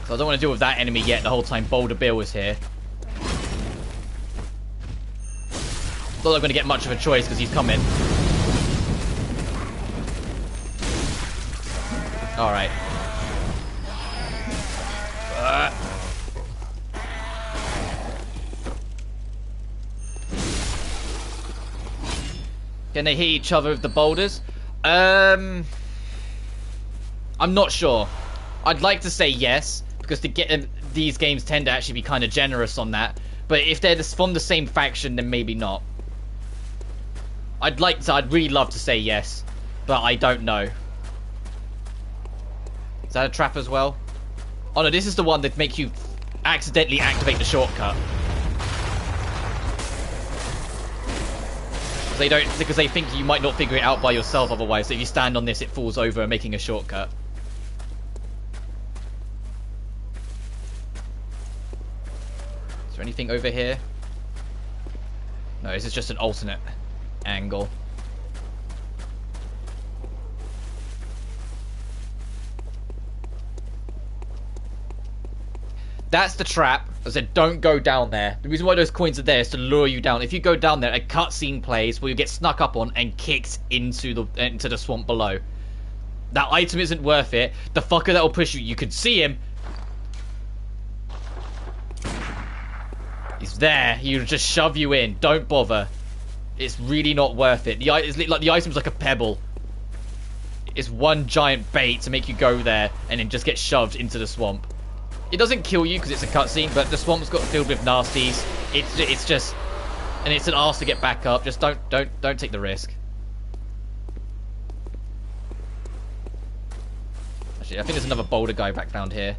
So I don't want to deal with that enemy yet the whole time Boulder Bill was here. Not I'm going to get much of a choice because he's coming. Alright. Can they hit each other with the boulders? I'm not sure. I'd like to say yes, because these games tend to actually be kind of generous on that. But if they're from the same faction, then maybe not. I'd really love to say yes, but I don't know. Is that a trap as well? Oh no, this is the one that makes you accidentally activate the shortcut. Because they think you might not figure it out by yourself otherwise. So if you stand on this, it falls over, making a shortcut. Is there anything over here? No, this is just an alternate angle. That's the trap. I said, don't go down there. The reason why those coins are there is to lure you down. If you go down there, a cutscene plays where you get snuck up on and kicked into the swamp below. That item isn't worth it. The fucker that will push you, you can see him. He's there. He'll just shove you in. Don't bother. It's really not worth it. The item's like a pebble. It's one giant bait to make you go there and then just get shoved into the swamp. It doesn't kill you because it's a cutscene, but the swamp's got filled with nasties. It's just, and it's an arse to get back up. Just don't take the risk. Actually, I think there's another boulder guy back down here.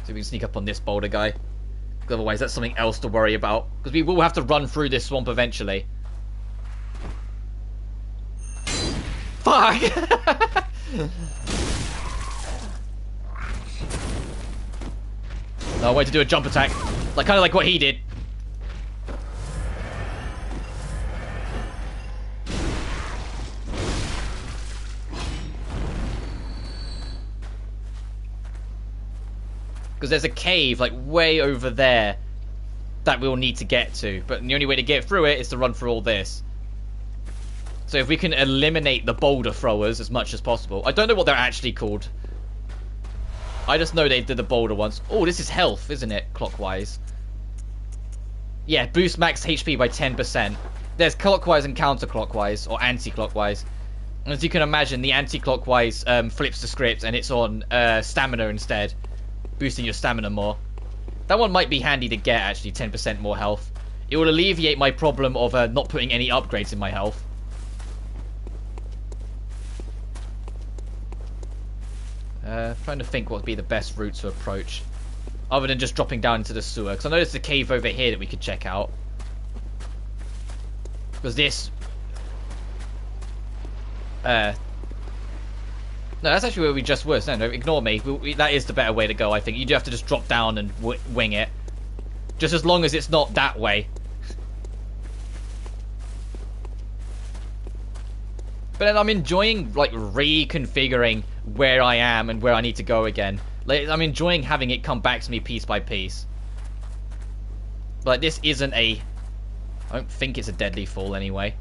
So we can sneak up on this boulder guy. Otherwise, that's something else to worry about. Because we will have to run through this swamp eventually. Fuck! No way to do a jump attack. Kind of like what he did. Because there's a cave, way over there that we'll need to get to. But the only way to get through it is to run through all this. So if we can eliminate the boulder throwers as much as possible. I don't know what they're actually called. I just know they did the boulder ones. Oh, this is health, isn't it? Clockwise. Yeah, boost max HP by 10%. There's clockwise and counterclockwise, or anti-clockwise. And as you can imagine, the anti-clockwise flips the script and it's on stamina instead. Boosting your stamina more. That one might be handy to get, actually, 10% more health. It will alleviate my problem of not putting any upgrades in my health. Trying to think what would be the best route to approach. Other than just dropping down into the sewer. Because I know there's a cave over here that we could check out. Because this... No, that's actually where we just were. No, ignore me. That is the better way to go, I think. You do have to just drop down and wing it. Just as long as it's not that way. But then I'm enjoying, reconfiguring where I am and where I need to go again. I'm enjoying having it come back to me piece by piece. But this isn't a... I don't think it's a deadly fall anyway.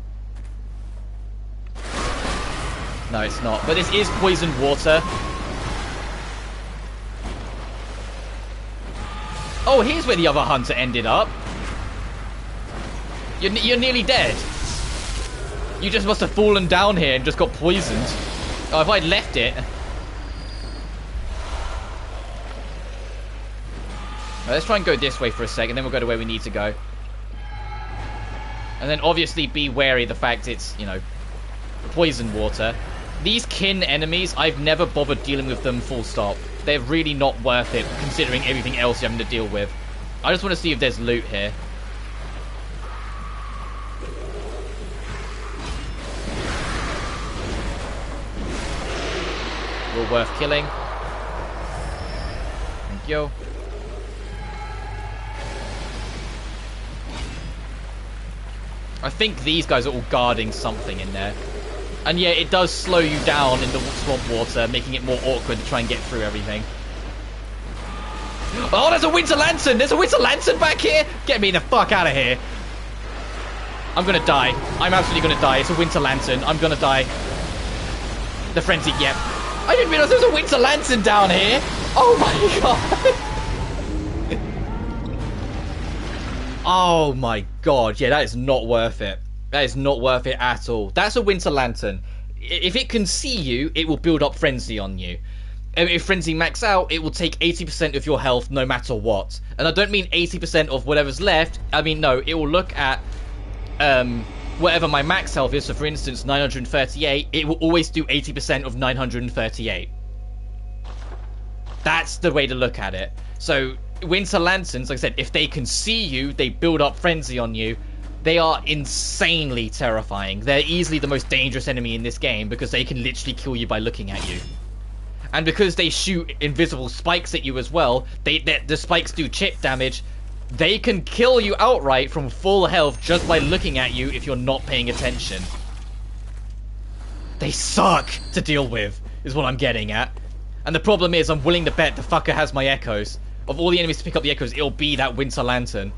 No, it's not. But this is poisoned water. Oh, here's where the other hunter ended up. You're nearly dead. You just must have fallen down here and just got poisoned. Oh, if I'd left it... Well, let's try and go this way for a second, then we'll go to where we need to go. And then obviously be wary of the fact it's, poison water. These kin enemies, I've never bothered dealing with them full stop. They're really not worth it, considering everything else you're having to deal with. I just want to see if there's loot here. All worth killing. Thank you. I think these guys are all guarding something in there. And yeah, it does slow you down in the swamp water, making it more awkward to try and get through everything. Oh, there's a winter lantern! There's a winter lantern back here! Get me the fuck out of here. I'm gonna die. I'm absolutely gonna die. It's a winter lantern. I'm gonna die. The frenzy, yep. I didn't realize there was a winter lantern down here. Oh my god. Oh my god. Yeah, that is not worth it. That is not worth it at all. That's a winter lantern. If it can see you, it will build up frenzy on you. If frenzy max out, it will take 80% of your health no matter what. And I don't mean 80% of whatever's left. I mean, no, it will look at whatever my max health is. So for instance, 938, it will always do 80% of 938. That's the way to look at it. So winter lanterns, like I said, if they can see you, they build up frenzy on you. They are insanely terrifying. They're easily the most dangerous enemy in this game because they can literally kill you by looking at you. And because they shoot invisible spikes at you as well, the spikes do chip damage. They can kill you outright from full health just by looking at you if you're not paying attention. They suck to deal with, is what I'm getting at. And the problem is, I'm willing to bet the fucker has my echoes. Of all the enemies to pick up the echoes, it'll be that winter lantern.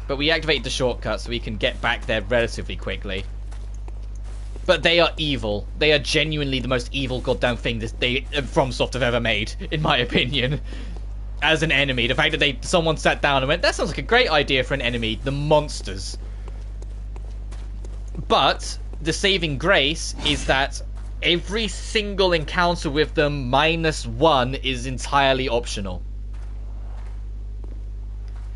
But we activated the shortcut so we can get back there relatively quickly. But they are evil. They are genuinely the most evil goddamn thing FromSoft have ever made, in my opinion. As an enemy, the fact that someone sat down and went, that sounds like a great idea for an enemy. The monsters. But the saving grace is that every single encounter with them -1 is entirely optional.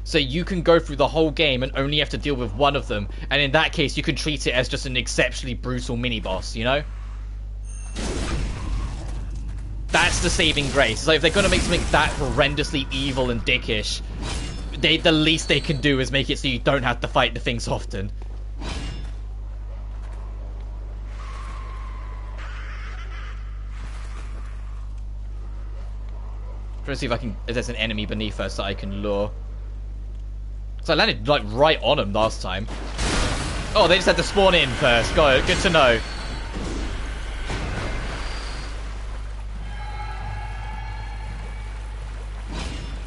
So you can go through the whole game and only have to deal with one of them. And in that case, you can treat it as just an exceptionally brutal mini-boss, you know? That's the saving grace. So if they're going to make something that horrendously evil and dickish, the least they can do is make it so you don't have to fight the things often. Trying to see if there's an enemy beneath us that I can lure. So I landed like right on them last time. Oh, they just had to spawn in first. Good to know.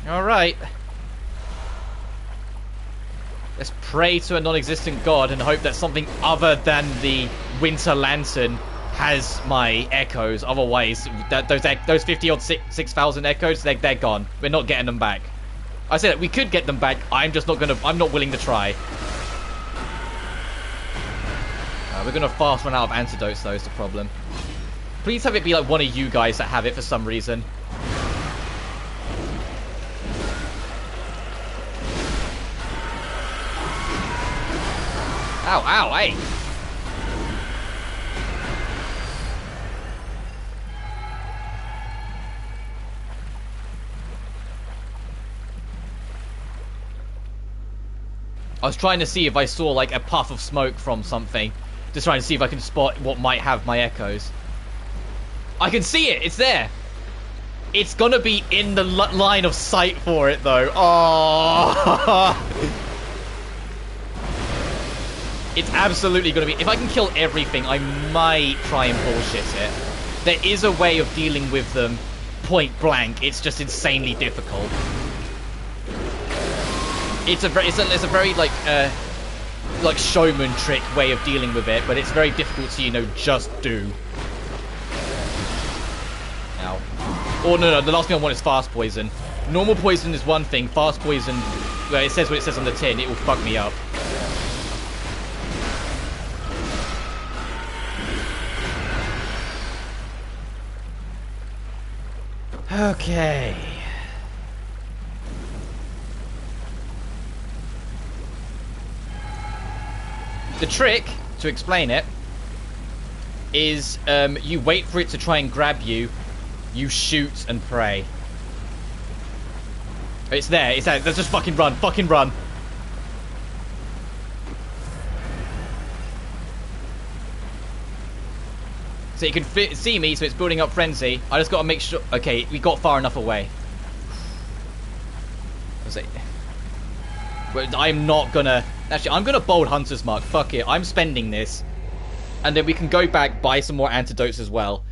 Alright. Let's pray to a non-existent god and hope that something other than the winter lantern has my echoes. Otherwise, those 50 odd 6,000 echoes, they're gone. We're not getting them back. I said that we could get them back. I'm not willing to try. We're gonna fast run out of antidotes though, is the problem. Please have it be like one of you guys that have it for some reason. Ow, ow, hey! I was trying to see if I saw like a puff of smoke from something. Just trying to see if I can spot what might have my echoes. I can see it! It's there! It's gonna be in the line of sight for it though. Oh! It's absolutely gonna be... If I can kill everything, I might try and bullshit it. There is a way of dealing with them point blank. It's just insanely difficult. It's a very like showman trick way of dealing with it, but it's very difficult to, you know, just do. Ow. Oh no, the last thing I want is fast poison. Normal poison is one thing, fast poison, well, it says what it says on the tin, it will fuck me up. Okay. The trick, to explain it, is you wait for it to try and grab you, you shoot and pray. It's there, it's there. Let's just fucking run, fucking run. So you can see me, so it's building up frenzy. I just got to make sure... Okay, we got far enough away. Was it? I'm not gonna... Actually, I'm gonna bold Hunter's Mark. Fuck it. I'm spending this. And then we can go back, buy some more antidotes as well.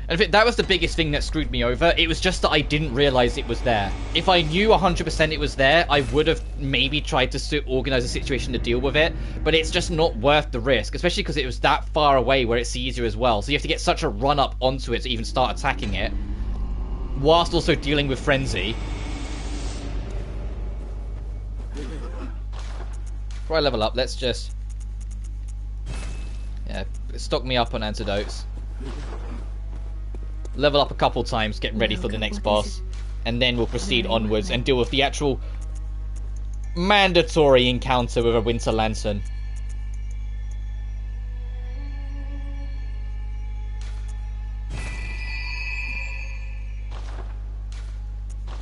And that was the biggest thing that screwed me over. It was just that I didn't realize it was there. If I knew 100% it was there, I would have maybe tried to organize a situation to deal with it. But it's just not worth the risk, especially because it was that far away where it sees you as well. So you have to get such a run up onto it to even start attacking it, whilst also dealing with Frenzy. Before I level up, let's just... yeah, stock me up on antidotes. Level up a couple times, getting ready for the next boss, and then we'll proceed onwards and deal with the actual mandatory encounter with a Winter Lantern.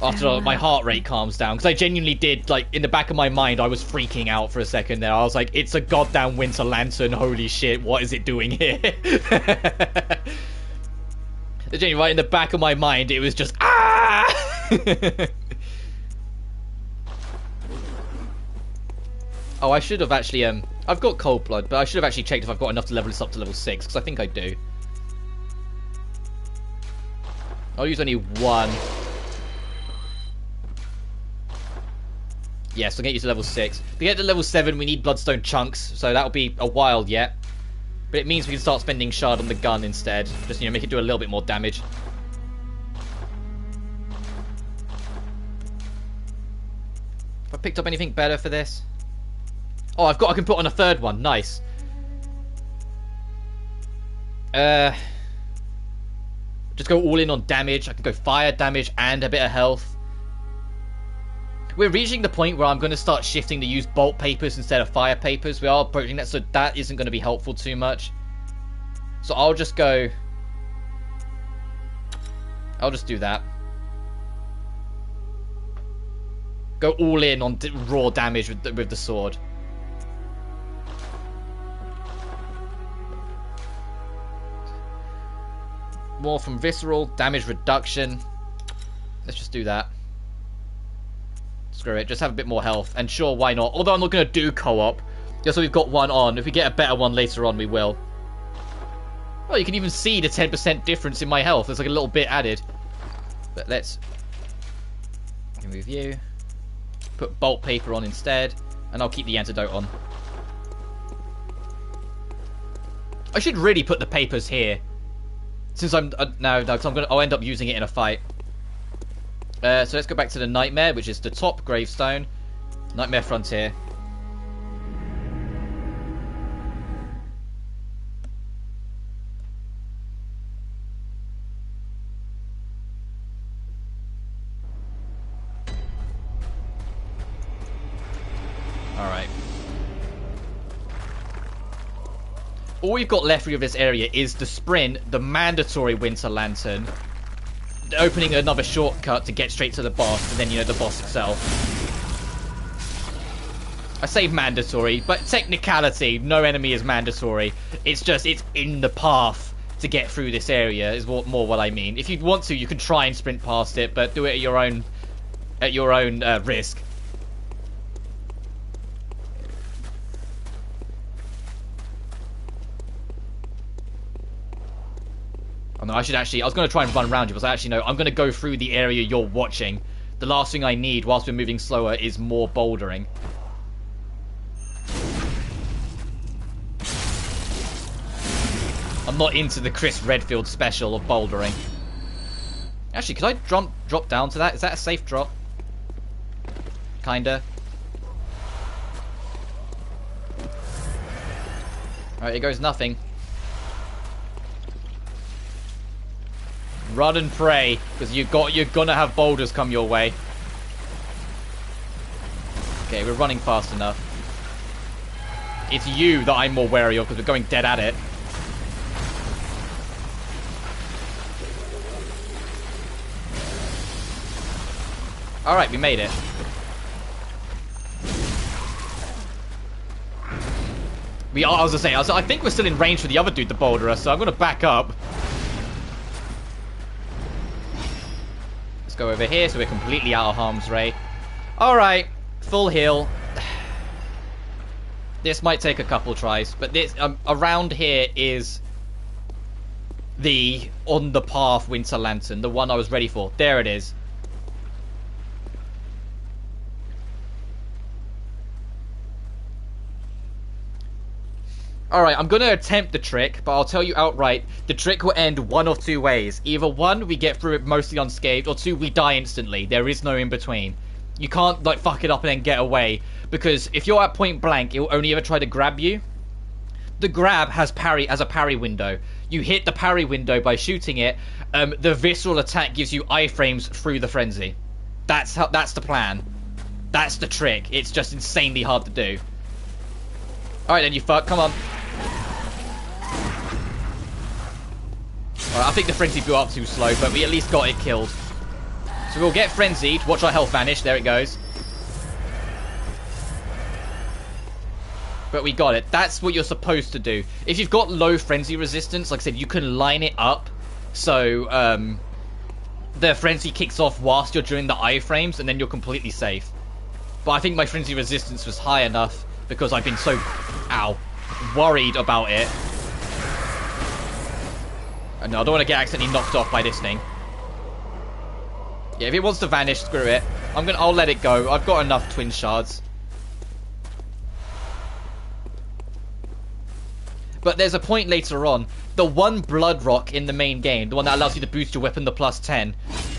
After my heart rate calms down, because I genuinely did, like, in the back of my mind, I was freaking out for a second there. I was like, it's a goddamn Winter Lantern, holy shit, what is it doing here? Right in the back of my mind, it was just ah. Oh, I should have actually I've got Cold Blood, but I should have actually checked if I've got enough to level this up to level 6, because I think I do. I'll use only one. Yes, I'll get you to level 6. To get to level 7, we need Bloodstone chunks, so that'll be a while yet. But it means we can start spending Shard on the gun instead. Just, make it do a little bit more damage. Have I picked up anything better for this? Oh, I can put on a third one. Nice. Just go all in on damage. I can go fire damage and a bit of health. We're reaching the point where I'm going to start shifting to use bolt papers instead of fire papers. We are approaching that, so that isn't going to be helpful too much. So I'll just do that. Go all in on raw damage with the sword. More from visceral damage reduction. Let's just do that. Screw it, just have a bit more health. And sure, why not? Although I'm not going to do co-op. Just so we've got one on. If we get a better one later on, we will. Oh, you can even see the 10% difference in my health. There's like a little bit added. But let's review. Put bolt paper on instead. And I'll keep the antidote on. I should really put the papers here. Since I'm... no, because I'll end up using it in a fight. So let's go back to the Nightmare, which is the top gravestone. Nightmare Frontier. Alright. All we've got left of this area is the sprint, the mandatory Winter Lantern, opening another shortcut to get straight to the boss, and then, the boss itself. I say mandatory, but technicality, no enemy is mandatory. It's just, it's in the path to get through this area, is more what I mean. If you want to, you can try and sprint past it, but do it at your own risk. Oh no, I was going to try and run around you, but actually no, I'm going to go through the area you're watching. The last thing I need whilst we're moving slower is more bouldering. I'm not into the Chris Redfield special of bouldering. Actually, could I drop down to that? Is that a safe drop? Kinda. Alright, here goes nothing. Run and pray, because you're gonna have boulders come your way. Okay, we're running fast enough. It's you that I'm more wary of, because we're going dead at it. Alright, we made it. I was gonna say, I think we're still in range for the other dude, the boulderer, so I'm gonna back up. go over here so we're completely out of harm's way. Alright, full heal. This might take a couple tries, but this around here is the on the path Winter Lantern, the one I was ready for. There it is. Alright, I'm going to attempt the trick, but I'll tell you outright, the trick will end one of two ways. Either one, we get through it mostly unscathed, or two, we die instantly. There is no in between. You can't, like, fuck it up and then get away, because if you're at point blank, it will only ever try to grab you. The grab has a parry window. You hit the parry window by shooting it. The visceral attack gives you iframes through the frenzy. That's the plan. That's the trick. It's just insanely hard to do. Alright then, you fuck. Come on. Alright, I think the frenzy blew up too slow, but we at least got it killed. So we'll get frenzied. Watch our health vanish. There it goes. But we got it. That's what you're supposed to do. If you've got low frenzy resistance, like I said, you can line it up so the frenzy kicks off whilst you're doing the iframes, and then you're completely safe. But I think my frenzy resistance was high enough because I've been so worried about it. No, I don't want to get accidentally knocked off by this thing. Yeah, if it wants to vanish, screw it. I'll let it go. I've got enough twin shards. But there's a point later on. The one blood rock in the main game, the one that allows you to boost your weapon to +10,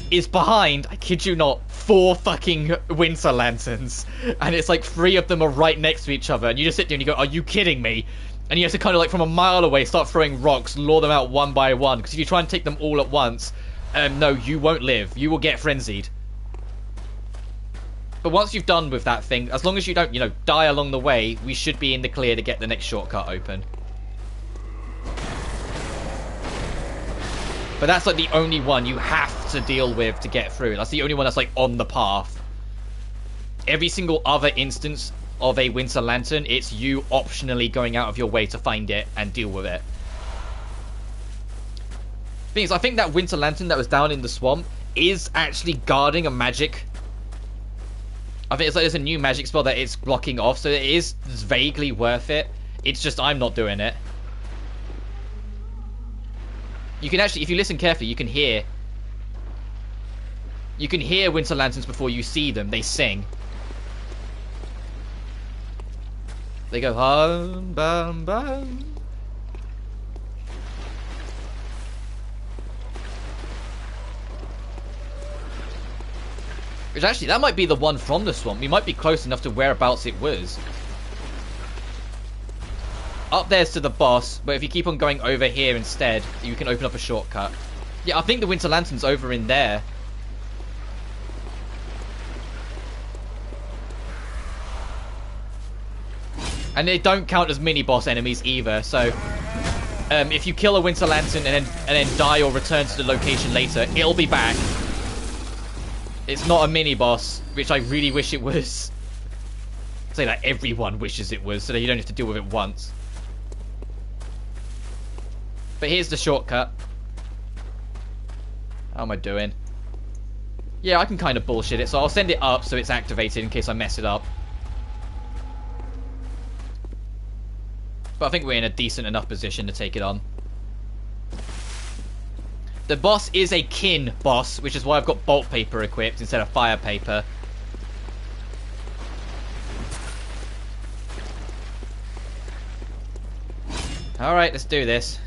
is behind, I kid you not, 4 fucking Winter Lanterns. And it's like 3 of them are right next to each other. And you just sit there and you go, are you kidding me? And you have to kind of like from a mile away start throwing rocks, lure them out one by one. Because if you try and take them all at once, no, you won't live. You will get frenzied. But once you've done with that thing, as long as you don't, die along the way, we should be in the clear to get the next shortcut open. But that's like the only one you have to deal with to get through. That's the only one that's like on the path. Every single other instance of a Winter Lantern, it's you optionally going out of your way to find it and deal with it. Thing is, I think that Winter Lantern that was down in the swamp is actually guarding a magic. I think it's like there's a new magic spell that it's blocking off, so it is vaguely worth it. It's just I'm not doing it. You can actually, if you listen carefully, you can hear Winter Lanterns before you see them. They sing. They go hum bum bum. Which actually, that might be the one from the swamp. We might be close enough to whereabouts it was. Up there's to the boss, but if you keep on going over here instead, you can open up a shortcut. Yeah, I think the Winter Lantern's over in there. And they don't count as mini-boss enemies either, so if you kill a Winter Lantern and then die or return to the location later, it'll be back. It's not a mini-boss, which I really wish it was. I'd say that everyone wishes it was, so that you don't have to deal with it once. But here's the shortcut. How am I doing? Yeah, I can kind of bullshit it, so I'll send it up so it's activated in case I mess it up. But I think we're in a decent enough position to take it on. The boss is a kin boss, which is why I've got bolt paper equipped instead of fire paper. Alright, let's do this.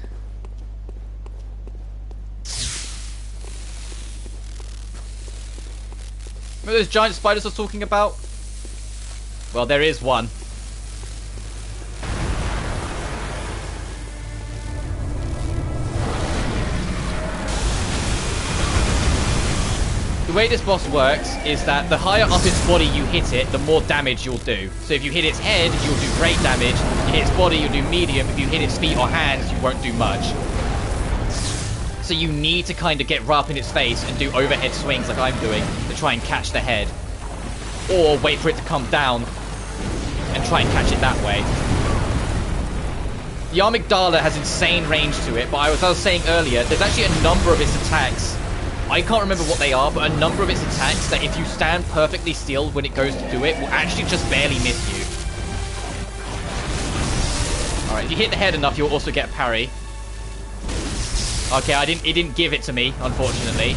Remember those giant spiders I was talking about? Well, there is one. The way this boss works is that the higher up its body you hit it, the more damage you'll do. So if you hit its head, you'll do great damage. If you hit its body, you'll do medium. If you hit its feet or hands, you won't do much. So you need to kind of get right up in its face and do overhead swings like I'm doing to try and catch the head. Or wait for it to come down and try and catch it that way. The Amygdala has insane range to it, but as I was saying earlier, there's actually a number of its attacks I can't remember what they are, but a number of its attacks that if you stand perfectly still when it goes to do it will actually just barely miss you. Alright, if you hit the head enough, you'll also get a parry. Okay, it didn't give it to me, unfortunately.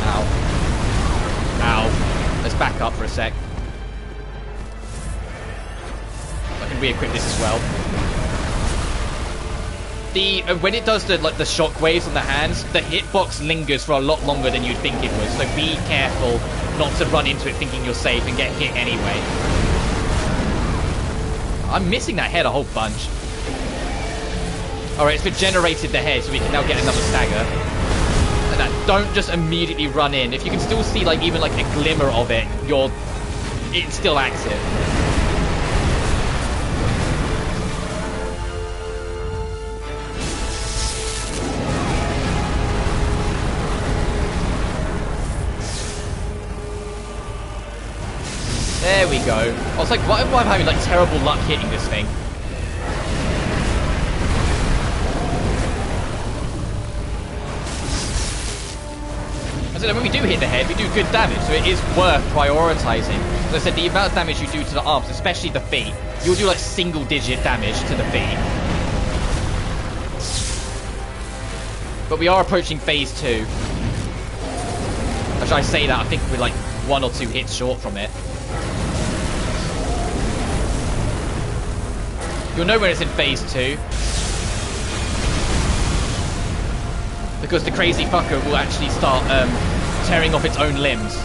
Ow. Ow. Let's back up for a sec. I can re-equip this as well. When it does the shock waves on the hands, the hitbox lingers for a lot longer than you'd think it would. So be careful not to run into it thinking you're safe and get hit anyway. I'm missing that head a whole bunch. Alright, it's regenerated the head, so we can now get another stagger. And that, don't just immediately run in. If you can still see even a glimmer of it, it's still active. There we go. I was like, why am I having terrible luck hitting this thing? I said, when we do hit the head, we do good damage, so it is worth prioritizing. As I said, the amount of damage you do to the arms, especially the feet, you'll do single-digit damage to the feet. But we are approaching phase 2. As I say that, I think we're 1 or 2 hits short from it. You'll know when it's in phase 2. Because the crazy fucker will actually start tearing off its own limbs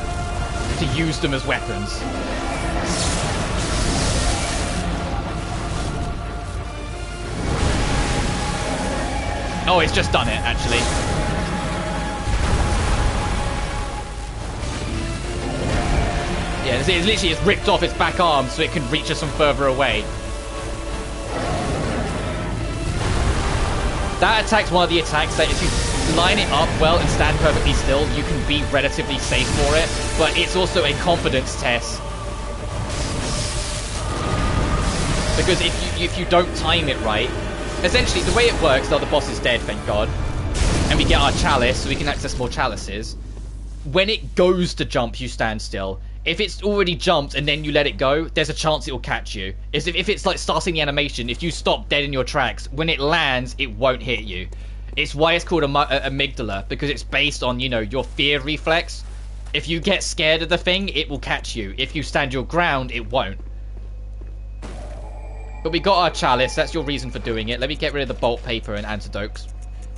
to use them as weapons. Oh, it's just done it, actually. Yeah, it's ripped off its back arm so it can reach us from further away. That attack's one of the attacks that if you line it up well and stand perfectly still, you can be relatively safe for it, but it's also a confidence test. Because if you don't time it right, essentially the way it works, though the boss is dead, thank God, and we get our chalice, so we can access more chalices. When it goes to jump, you stand still. If it's already jumped and then you let it go, there's a chance it will catch you. If it's starting the animation, if you stop dead in your tracks, when it lands, it won't hit you. It's why it's called Amygdala, because it's based on, your fear reflex. If you get scared of the thing, it will catch you. If you stand your ground, it won't. But we got our chalice, that's your reason for doing it. Let me get rid of the bolt paper and antidotes.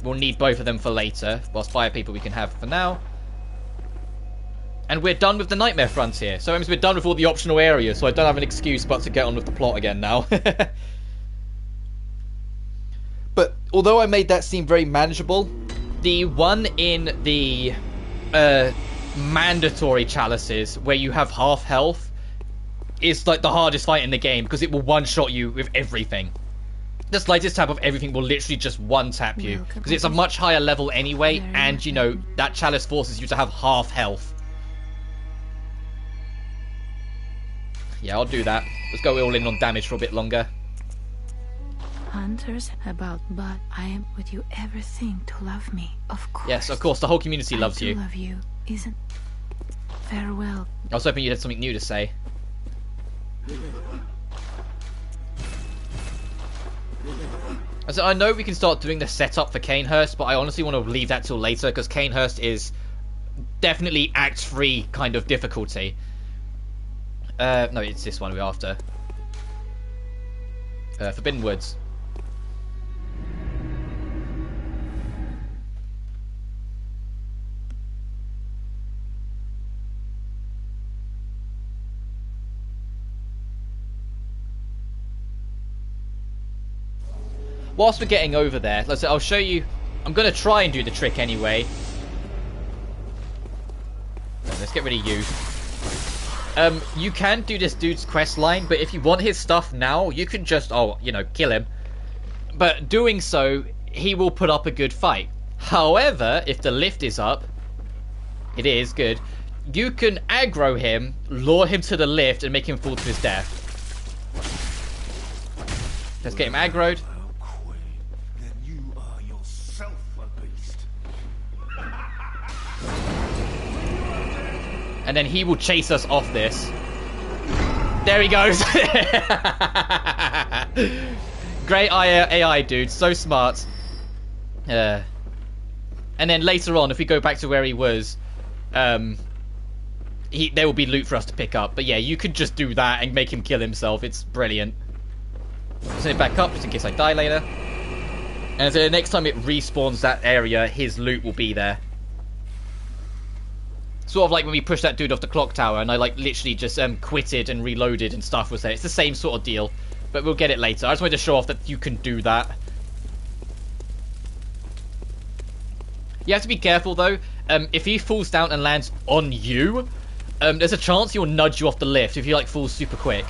We'll need both of them for later, whilst fire paper we can have for now. And we're done with the Nightmare Frontier. So that means we're done with all the optional areas, so I don't have an excuse but to get on with the plot again now. But although I made that seem very manageable, the one in the mandatory chalices, where you have half health, is the hardest fight in the game, because it will one-shot you with everything. The slightest tap of everything will literally just one-tap you, because it's a much higher level anyway, and, that chalice forces you to have half health. Yeah, I'll do that. Let's go all in on damage for a bit longer. Hunters but would you ever think to love me? Of course. Yes, of course, the whole community loves you. I love you, isn't... Farewell. I was hoping you had something new to say. So I know we can start doing the setup for Canehurst, but I honestly want to leave that till later, because Canehurst is definitely Act 3 kind of difficulty. No, it's this one we're after. Forbidden Woods. Whilst we're getting over there, I'll show you. I'm going to try and do the trick anyway. Let's get rid of you. You can do this dude's quest line, but if you want his stuff now, you can just, kill him. But doing so, he will put up a good fight. However, if the lift is up, it is good, you can aggro him, lure him to the lift, and make him fall to his death. Let's get him aggroed. and then he will chase us off this. There he goes. Great AI, dude. So smart. And then later on, if we go back to where he was, there will be loot for us to pick up. But yeah, you could just do that and make him kill himself. It's brilliant. Send it back up just in case I die later. And so the next time it respawns that area, his loot will be there. Sort of like when we pushed that dude off the clock tower and I like literally just quitted and reloaded and stuff was there. It's the same sort of deal, but we'll get it later. I just wanted to show off that you can do that. You have to be careful though. If he falls down and lands on you, there's a chance he'll nudge you off the lift if he like falls super quick.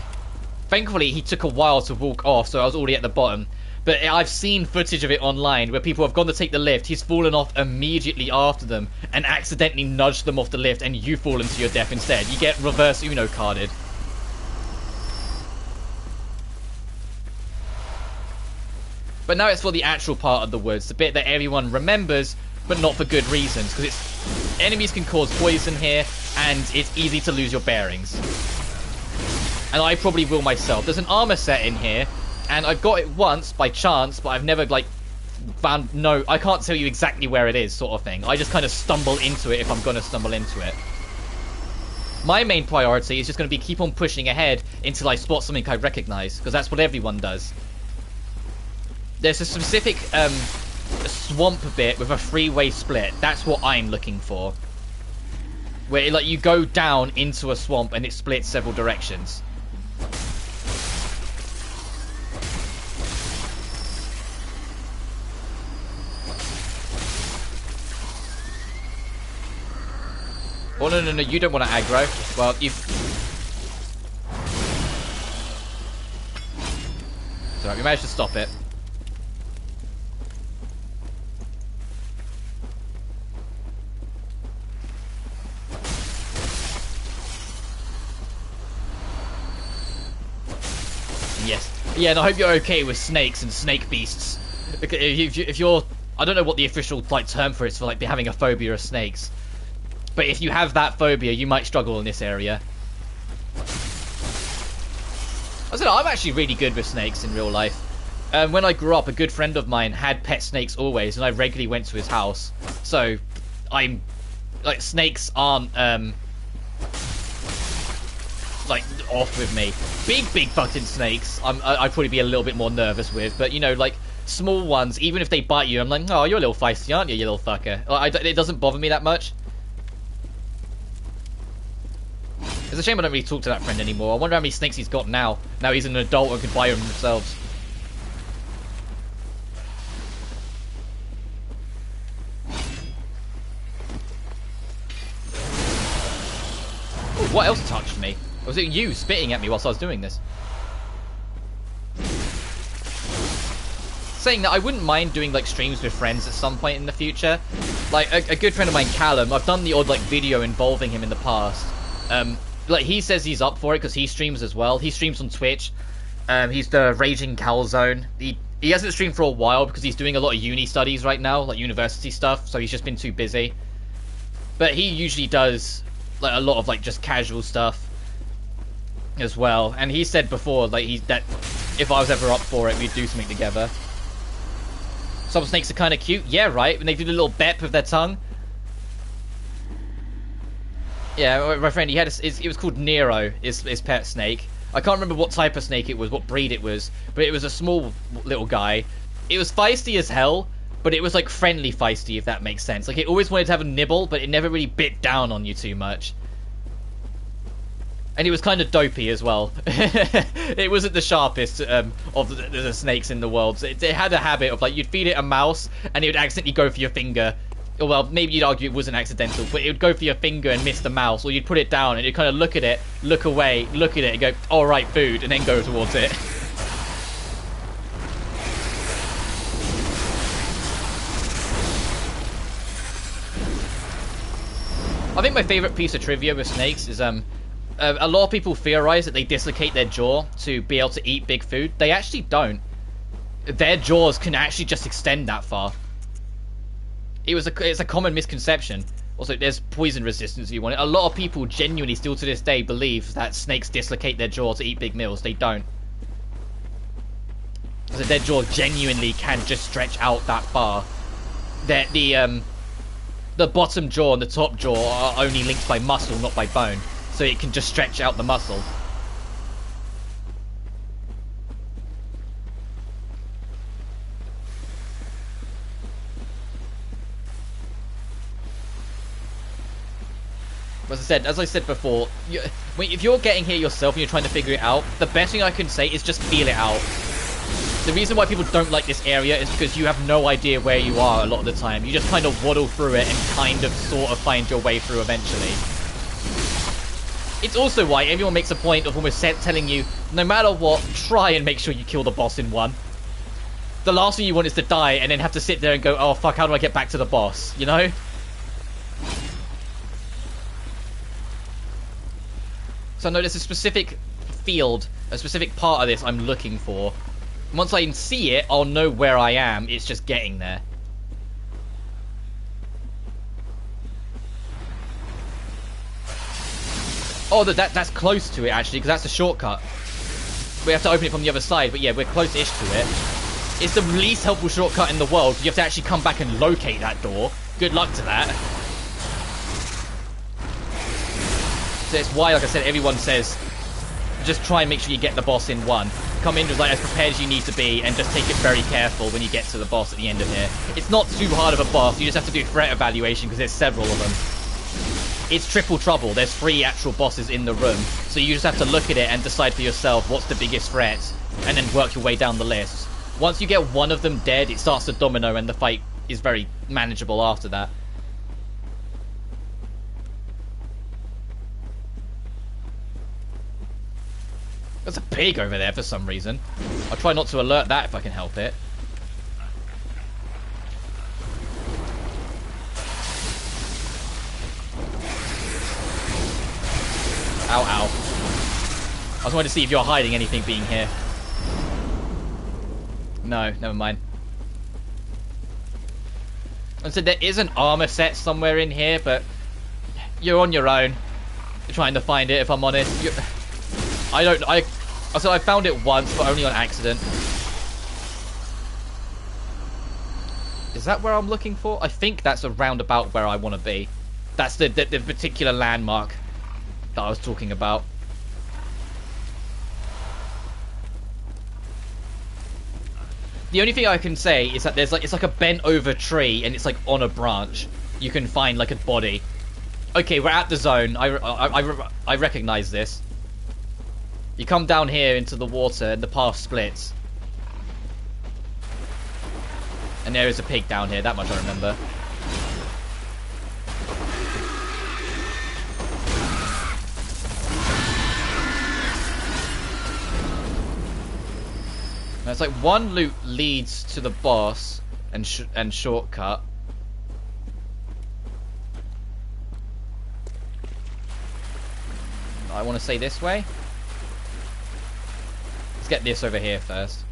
Thankfully, he took a while to walk off, so I was already at the bottom. But I've seen footage of it online where people have gone to take the lift, he's fallen off immediately after them and accidentally nudged them off the lift and you fall into your death instead. You get reverse Uno carded. But now it's for the actual part of the woods, the bit that everyone remembers, but not for good reasons, because enemies can cause poison here and it's easy to lose your bearings. And I probably will myself. There's an armor set in here. And I've got it once by chance, but I've never like found, no, I can't tell you exactly where it is sort of thing. I just kind of stumble into it if I'm going to stumble into it. My main priority is just going to be keep on pushing ahead until I spot something I recognize, because that's what everyone does. There's a specific swamp bit with a freeway split. That's what I'm looking for. Where like you go down into a swamp and it splits several directions. Oh, no, you don't want to aggro. Well, you've... It's alright, we managed to stop it. Yes. Yeah, and I hope you're okay with snakes and snake beasts. If you're... I don't know what the official like term for it is for like having a phobia of snakes. But if you have that phobia, you might struggle in this area. I said I'm actually really good with snakes in real life. When I grew up, a good friend of mine had pet snakes always, and I regularly went to his house. So, I'm... like, snakes aren't, like, off with me. Big fucking snakes, I'd probably be a little bit more nervous with. But, you know, like, small ones, even if they bite you, I'm like, oh, you're a little feisty, aren't you, you little fucker? It doesn't bother me that much. It's a shame I don't really talk to that friend anymore. I wonder how many snakes he's got now. Now he's an adult and can buy them themselves. Ooh, what else touched me? Or was it you spitting at me whilst I was doing this? Saying that, I wouldn't mind doing like streams with friends at some point in the future. Like a good friend of mine, Callum, I've done the odd like video involving him in the past. Like he says he's up for it because he streams as well. He streams on Twitch. He's the Raging Calzone. He hasn't streamed for a while because he's doing a lot of uni studies right now, like university stuff. So he's just been too busy. But he usually does like a lot of like just casual stuff as well. And he said before like that if I was ever up for it, we'd do something together. Some snakes are kind of cute. Yeah, right. When they do the little bep with their tongue. Yeah, my friend, he had it was called Nero, his pet snake. I can't remember what type of snake it was, what breed it was, but it was a small little guy. It was feisty as hell, but it was like friendly feisty, if that makes sense. Like it always wanted to have a nibble, but it never really bit down on you too much. And it was kind of dopey as well. It wasn't the sharpest of the snakes in the world. It had a habit of like you'd feed it a mouse and it would accidentally go for your finger. Well, maybe you'd argue it wasn't accidental, but it would go for your finger and miss the mouse, or you'd put it down and you'd kind of look at it, look away, look at it and go, all right, food, and then go towards it. I think my favourite piece of trivia with snakes is a lot of people theorize that they dislocate their jaw to be able to eat big food. They actually don't. Their jaws can actually just extend that far. It's a common misconception. Also, there's poison resistance if you want it. A lot of people genuinely still to this day believe that snakes dislocate their jaw to eat big meals. They don't. So their jaw genuinely can just stretch out that far. The bottom jaw and the top jaw are only linked by muscle, not by bone. So it can just stretch out the muscle. As I said before, if you're getting here yourself and you're trying to figure it out, the best thing I can say is just feel it out. The reason why people don't like this area is because you have no idea where you are a lot of the time. You just kind of waddle through it and kind of sort of find your way through eventually. It's also why everyone makes a point of almost telling you, no matter what, try and make sure you kill the boss in one. The last thing you want is to die and then have to sit there and go, oh fuck, how do I get back to the boss, you know? So no, there's a specific field, a specific part of this I'm looking for. Once I see it, I'll know where I am. It's just getting there. Oh, that's close to it, actually, because that's a shortcut. We have to open it from the other side, but yeah, we're close-ish to it. It's the least helpful shortcut in the world. You have to actually come back and locate that door. Good luck to that. So it's why, like I said, everyone says, just try and make sure you get the boss in one. Come in just like as prepared as you need to be, and just take it very careful when you get to the boss at the end of here. It's not too hard of a boss. You just have to do threat evaluation because there's several of them. It's triple trouble. There's 3 actual bosses in the room, so you just have to look at it and decide for yourself what's the biggest threat, and then work your way down the list. Once you get one of them dead, it starts to domino, and the fight is very manageable after that. There's a pig over there for some reason. I'll try not to alert that if I can help it. Ow, ow. I was wanting to see if you're hiding anything being here. No, never mind. And so there is an armor set somewhere in here, but you're on your own. You're trying to find it, if I'm honest. I found it once, but only on accident. Is that where I'm looking for? I think that's a roundabout where I want to be. That's the particular landmark that I was talking about. The only thing I can say is that there's it's like a bent over tree and it's like on a branch. You can find like a body. Okay, we're at the zone. I recognize this. You come down here into the water and the path splits. And there is a pig down here, that much I remember. Now it's like one loop leads to the boss and shortcut. I want to say this way. Let's get this over here first.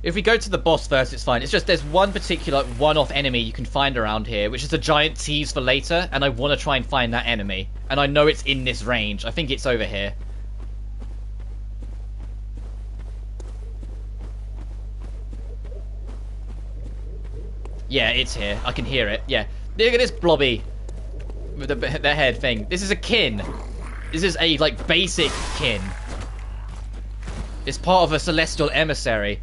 If we go to the boss first, it's fine. It's just there's one particular one-off enemy you can find around here, which is a giant tease for later, and I want to try and find that enemy. And I know it's in this range. I think it's over here. Yeah, it's here. I can hear it. Yeah. Look at this blobby with the head thing. This is a kin. This is a, like, basic kin. It's part of a celestial emissary.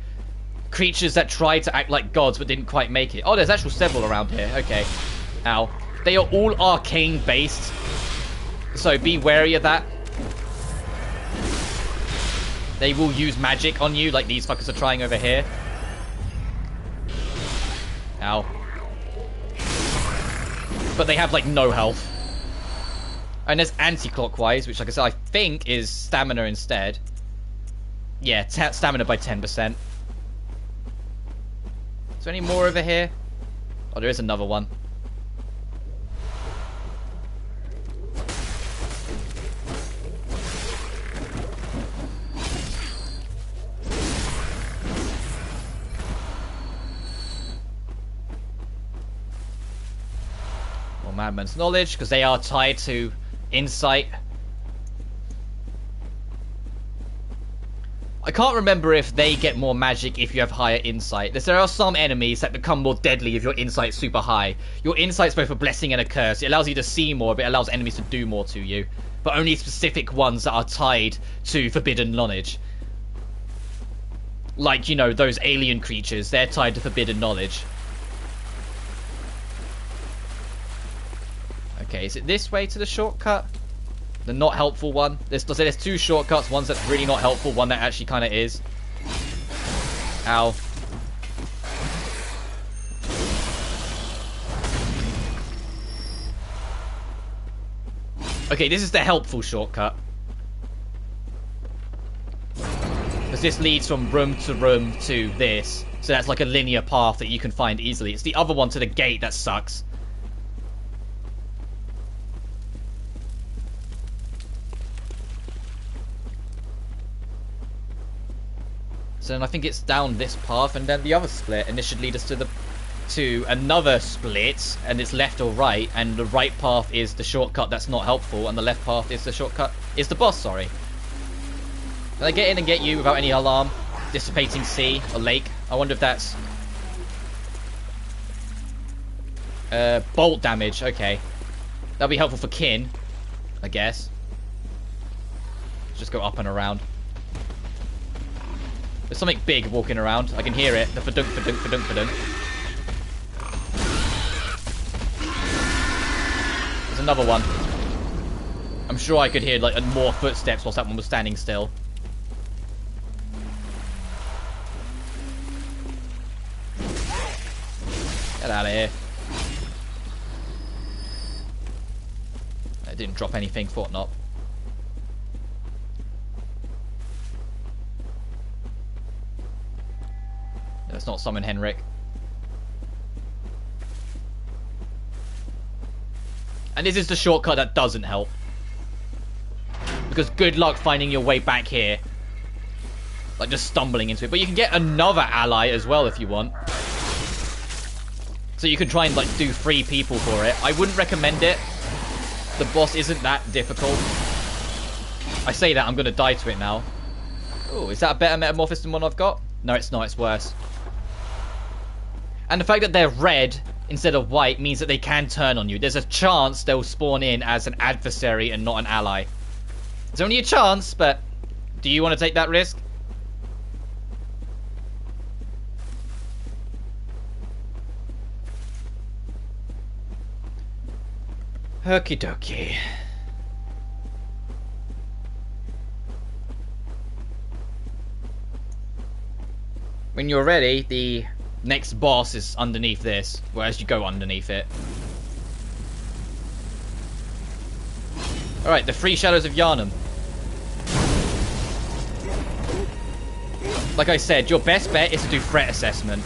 Creatures that tried to act like gods but didn't quite make it. Oh, there's actually several around here. Okay. Ow. They are all arcane based. So be wary of that. They will use magic on you like these fuckers are trying over here. Ow. But they have like no health. And there's anti-clockwise, which like I said, I think is stamina instead. Yeah, stamina by 10%. Is there any more over here? Oh, there is another one. Or Madman's Knowledge, because they are tied to Insight. I can't remember if they get more magic if you have higher insight. There are some enemies that become more deadly if your insight's super high. Your insight's both a blessing and a curse. It allows you to see more, but it allows enemies to do more to you. But only specific ones that are tied to forbidden knowledge. Like, you know, those alien creatures. They're tied to forbidden knowledge. Okay, is it this way to the shortcut? The not helpful one. There's two shortcuts. One's that's really not helpful. One that actually kind of is. Ow. Okay, this is the helpful shortcut. Because this leads from room to this. So that's like a linear path that you can find easily. It's the other one to the gate that sucks. So then I think it's down this path and then the other split, and this should lead us to another split, and it's left or right, and the right path is the shortcut that's not helpful, and the left path is the shortcut is the boss. Sorry. Can I get in and get you without any alarm? Dissipating sea or lake. I wonder if that's bolt damage. Okay, that'll be helpful for kin, I guess. Let's just go up and around. There's something big walking around. I can hear it. The fadunk, fadunk, fadunk, fadunk. There's another one. I'm sure I could hear like more footsteps whilst that one was standing still. Get out of here. I didn't drop anything, thought not. Let's not summon Henrik. And this is the shortcut that doesn't help. Because good luck finding your way back here. Like just stumbling into it. But you can get another ally as well if you want. So you can try and like do 3 people for it. I wouldn't recommend it. The boss isn't that difficult. I say that, I'm going to die to it now. Oh, is that a better metamorphosis than one I've got? No, it's not, it's worse. And the fact that they're red instead of white means that they can turn on you. There's a chance they'll spawn in as an adversary and not an ally. It's only a chance, but do you want to take that risk? Okie dokie. When you're ready, the next boss is underneath this, whereas you go underneath it. Alright, the 3 Shadows of Yharnam. Like I said, your best bet is to do threat assessment.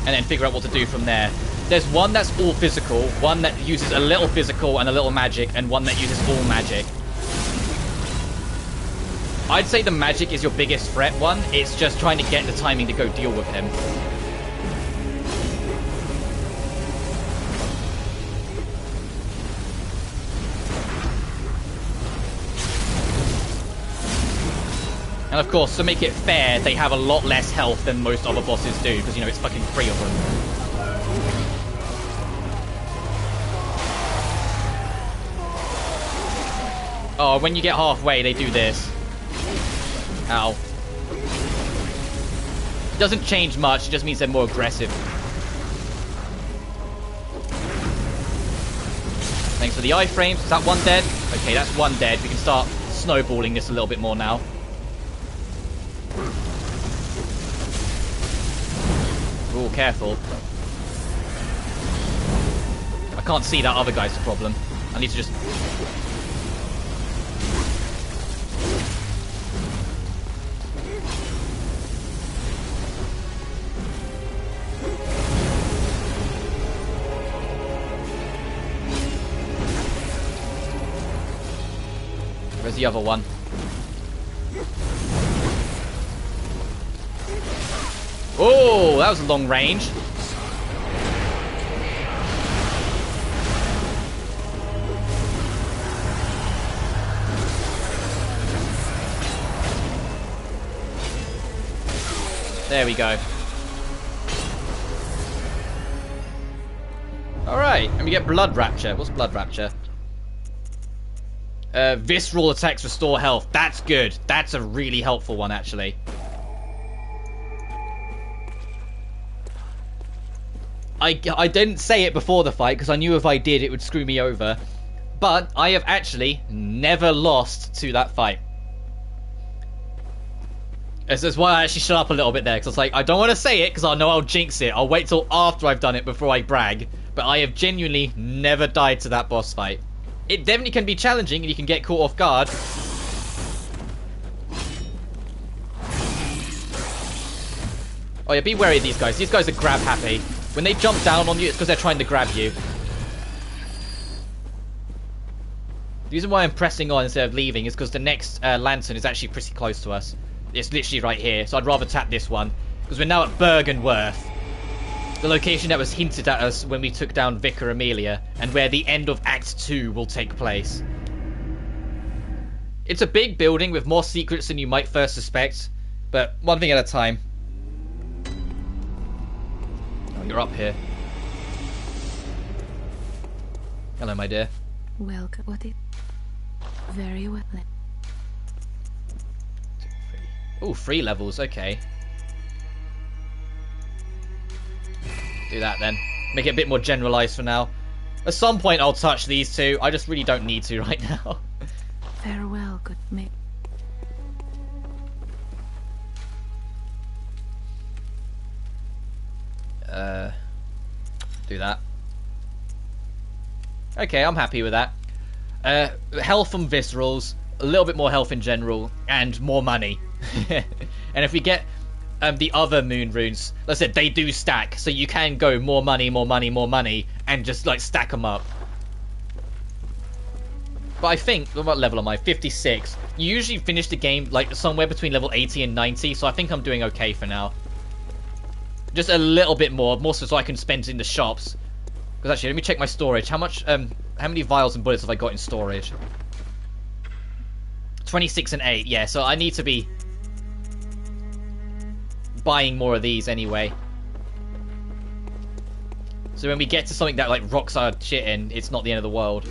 And then figure out what to do from there. There's one that's all physical, one that uses a little physical and a little magic, and one that uses all magic. I'd say the magic is your biggest threat one. It's just trying to get the timing to go deal with him. And of course, to make it fair, they have a lot less health than most other bosses do, because, you know, it's fucking 3 of them. Oh, when you get halfway, they do this. Ow. It doesn't change much, it just means they're more aggressive. Thanks for the iframes. Is that one dead? Okay, that's one dead. We can start snowballing this a little bit more now. Oh, careful. I can't see that other guy's the problem. I need to just... Where's the other one? Oh, that was a long range. There we go. Alright, and we get Blood Rapture. What's Blood Rapture? Visceral attacks restore health. That's good. That's a really helpful one, actually. I didn't say it before the fight, because I knew if I did, it would screw me over. But I have actually never lost to that fight. This is why I actually shut up a little bit there, because I was like, I don't want to say it, because I know I'll jinx it. I'll wait till after I've done it before I brag. But I have genuinely never died to that boss fight. It definitely can be challenging, and you can get caught off guard. Oh yeah, be wary of these guys. These guys are grab happy. When they jump down on you, it's because they're trying to grab you. The reason why I'm pressing on instead of leaving is because the next lantern is actually pretty close to us. It's literally right here, so I'd rather tap this one. Because we're now at Bergenworth. The location that was hinted at us when we took down Vicar Amelia, and where the end of Act 2 will take place. It's a big building with more secrets than you might first suspect, but one thing at a time. Oh, you're up here. Hello, my dear. Welcome. What is... Very well. Ooh, 3 levels, okay. Do that then. Make it a bit more generalized for now. At some point I'll touch these two. I just really don't need to right now. Farewell, good mate. Do that. Okay, I'm happy with that. Health from viscerals, a little bit more health in general, and more money. And if we get the other moon runes, like I said, they do stack, so you can go more money, more money, more money, and just like stack them up. But I think, what level am I? 56. You usually finish the game like somewhere between level 80 and 90, so I think I'm doing okay for now. Just a little bit more so I can spend it in the shops. Because actually, let me check my storage. How many vials and bullets have I got in storage? 26 and 8, yeah, so I need to be buying more of these anyway. So when we get to something that like rocks our shit in, it's not the end of the world.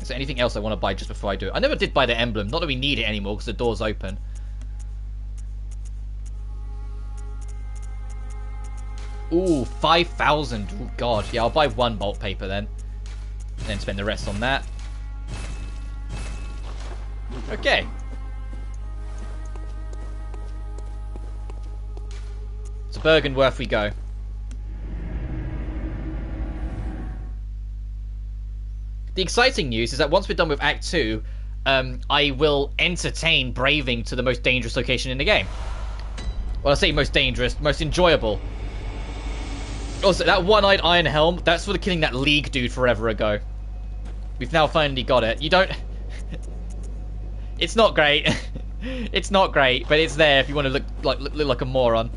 Is there anything else I want to buy just before I do it? I never did buy the emblem, not that we need it anymore because the door's open. Ooh, 5,000. Oh god, yeah, I'll buy 1 bolt paper then. And then spend the rest on that. Okay. To Bergenworth we go. The exciting news is that once we're done with Act 2, I will entertain braving to the most dangerous location in the game. Well, I say most dangerous, most enjoyable. Also, that one-eyed iron helm, that's for killing that League dude forever ago. We've now finally got it. You don't... It's not great. It's not great, but it's there if you want to look like a moron.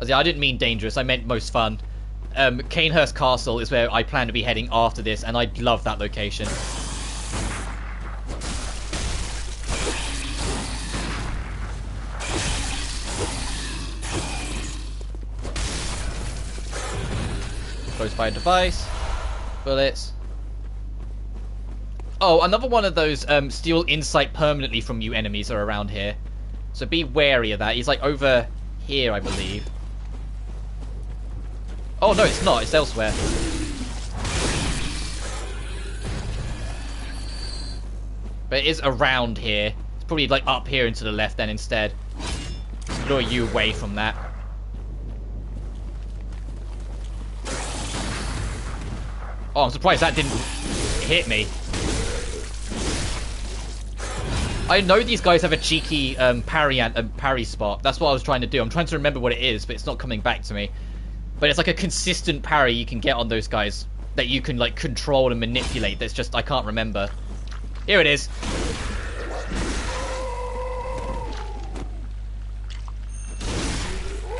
I didn't mean dangerous, I meant most fun. Canehurst Castle is where I plan to be heading after this, and I love that location. Close fire device. Bullets. Oh, another one of those steal insight permanently from you enemies are around here. So be wary of that. He's like over here, I believe. Oh no, it's not. It's elsewhere. But it is around here. It's probably like up here and to the left then instead. Lure you away from that. Oh, I'm surprised that didn't hit me. I know these guys have a cheeky parry spot. That's what I was trying to do. I'm trying to remember what it is, but it's not coming back to me. But it's like a consistent parry you can get on those guys that you can like control and manipulate. That's just, I can't remember. Here it is.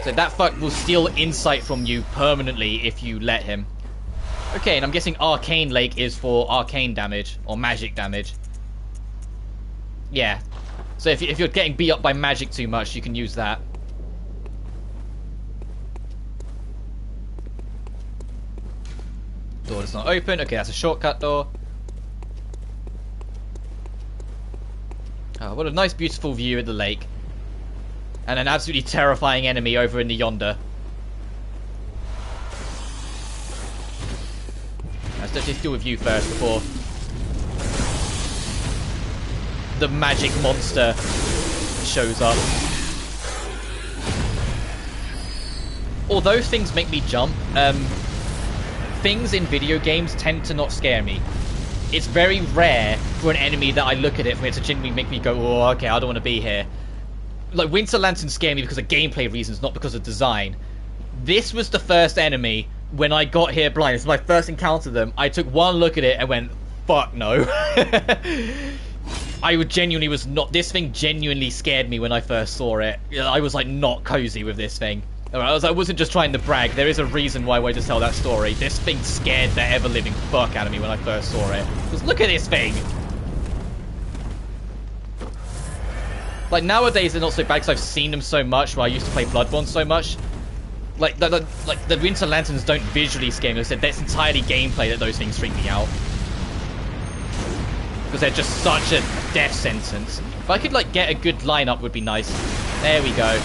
So that fuck will steal insight from you permanently if you let him. Okay, and I'm guessing Arcane Lake is for arcane damage, or magic damage. Yeah. So if you're getting beat up by magic too much, you can use that. Door is not open. Okay, that's a shortcut door. Oh, what a nice, beautiful view of the lake. And an absolutely terrifying enemy over in the yonder. Let's just deal with you first before the magic monster shows up. Although things make me jump, things in video games tend to not scare me. It's very rare for an enemy that I look at it for it to genuinely make me go, oh, okay, I don't want to be here. Like, Winter Lanterns scare me because of gameplay reasons, not because of design. This was the first enemy when I got here blind. This was my first encounter with them. I took one look at it and went, fuck no. I genuinely was not... This thing genuinely scared me when I first saw it. I was, like, not cozy with this thing. I wasn't just trying to brag. There is a reason why I wanted to tell that story. This thing scared the ever-living fuck out of me when I first saw it. Because look at this thing! Like, nowadays they're not so bad because I've seen them so much while I used to play Bloodborne so much. Like, the Winter Lanterns don't visually scare me. I said that's entirely gameplay that those things freak me out. Because they're just such a death sentence. If I could, like, get a good lineup would be nice. There we go.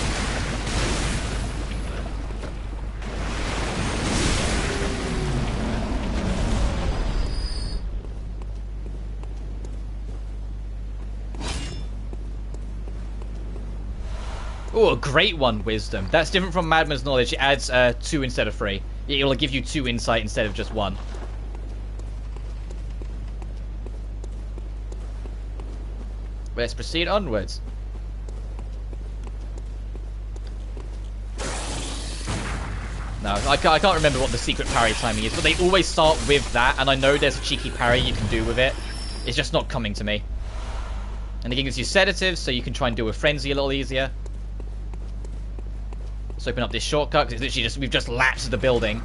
Oh, a great one, Wisdom. That's different from Madman's Knowledge. It adds 2 instead of 3. It'll give you 2 insight instead of just 1. Let's proceed onwards. No, I can't remember what the secret parry timing is, but they always start with that, and I know there's a cheeky parry you can do with it. It's just not coming to me. And it gives you sedatives, so you can try and deal with Frenzy a little easier. Let's open up this shortcut, because it's literally just, we've just lapsed the building.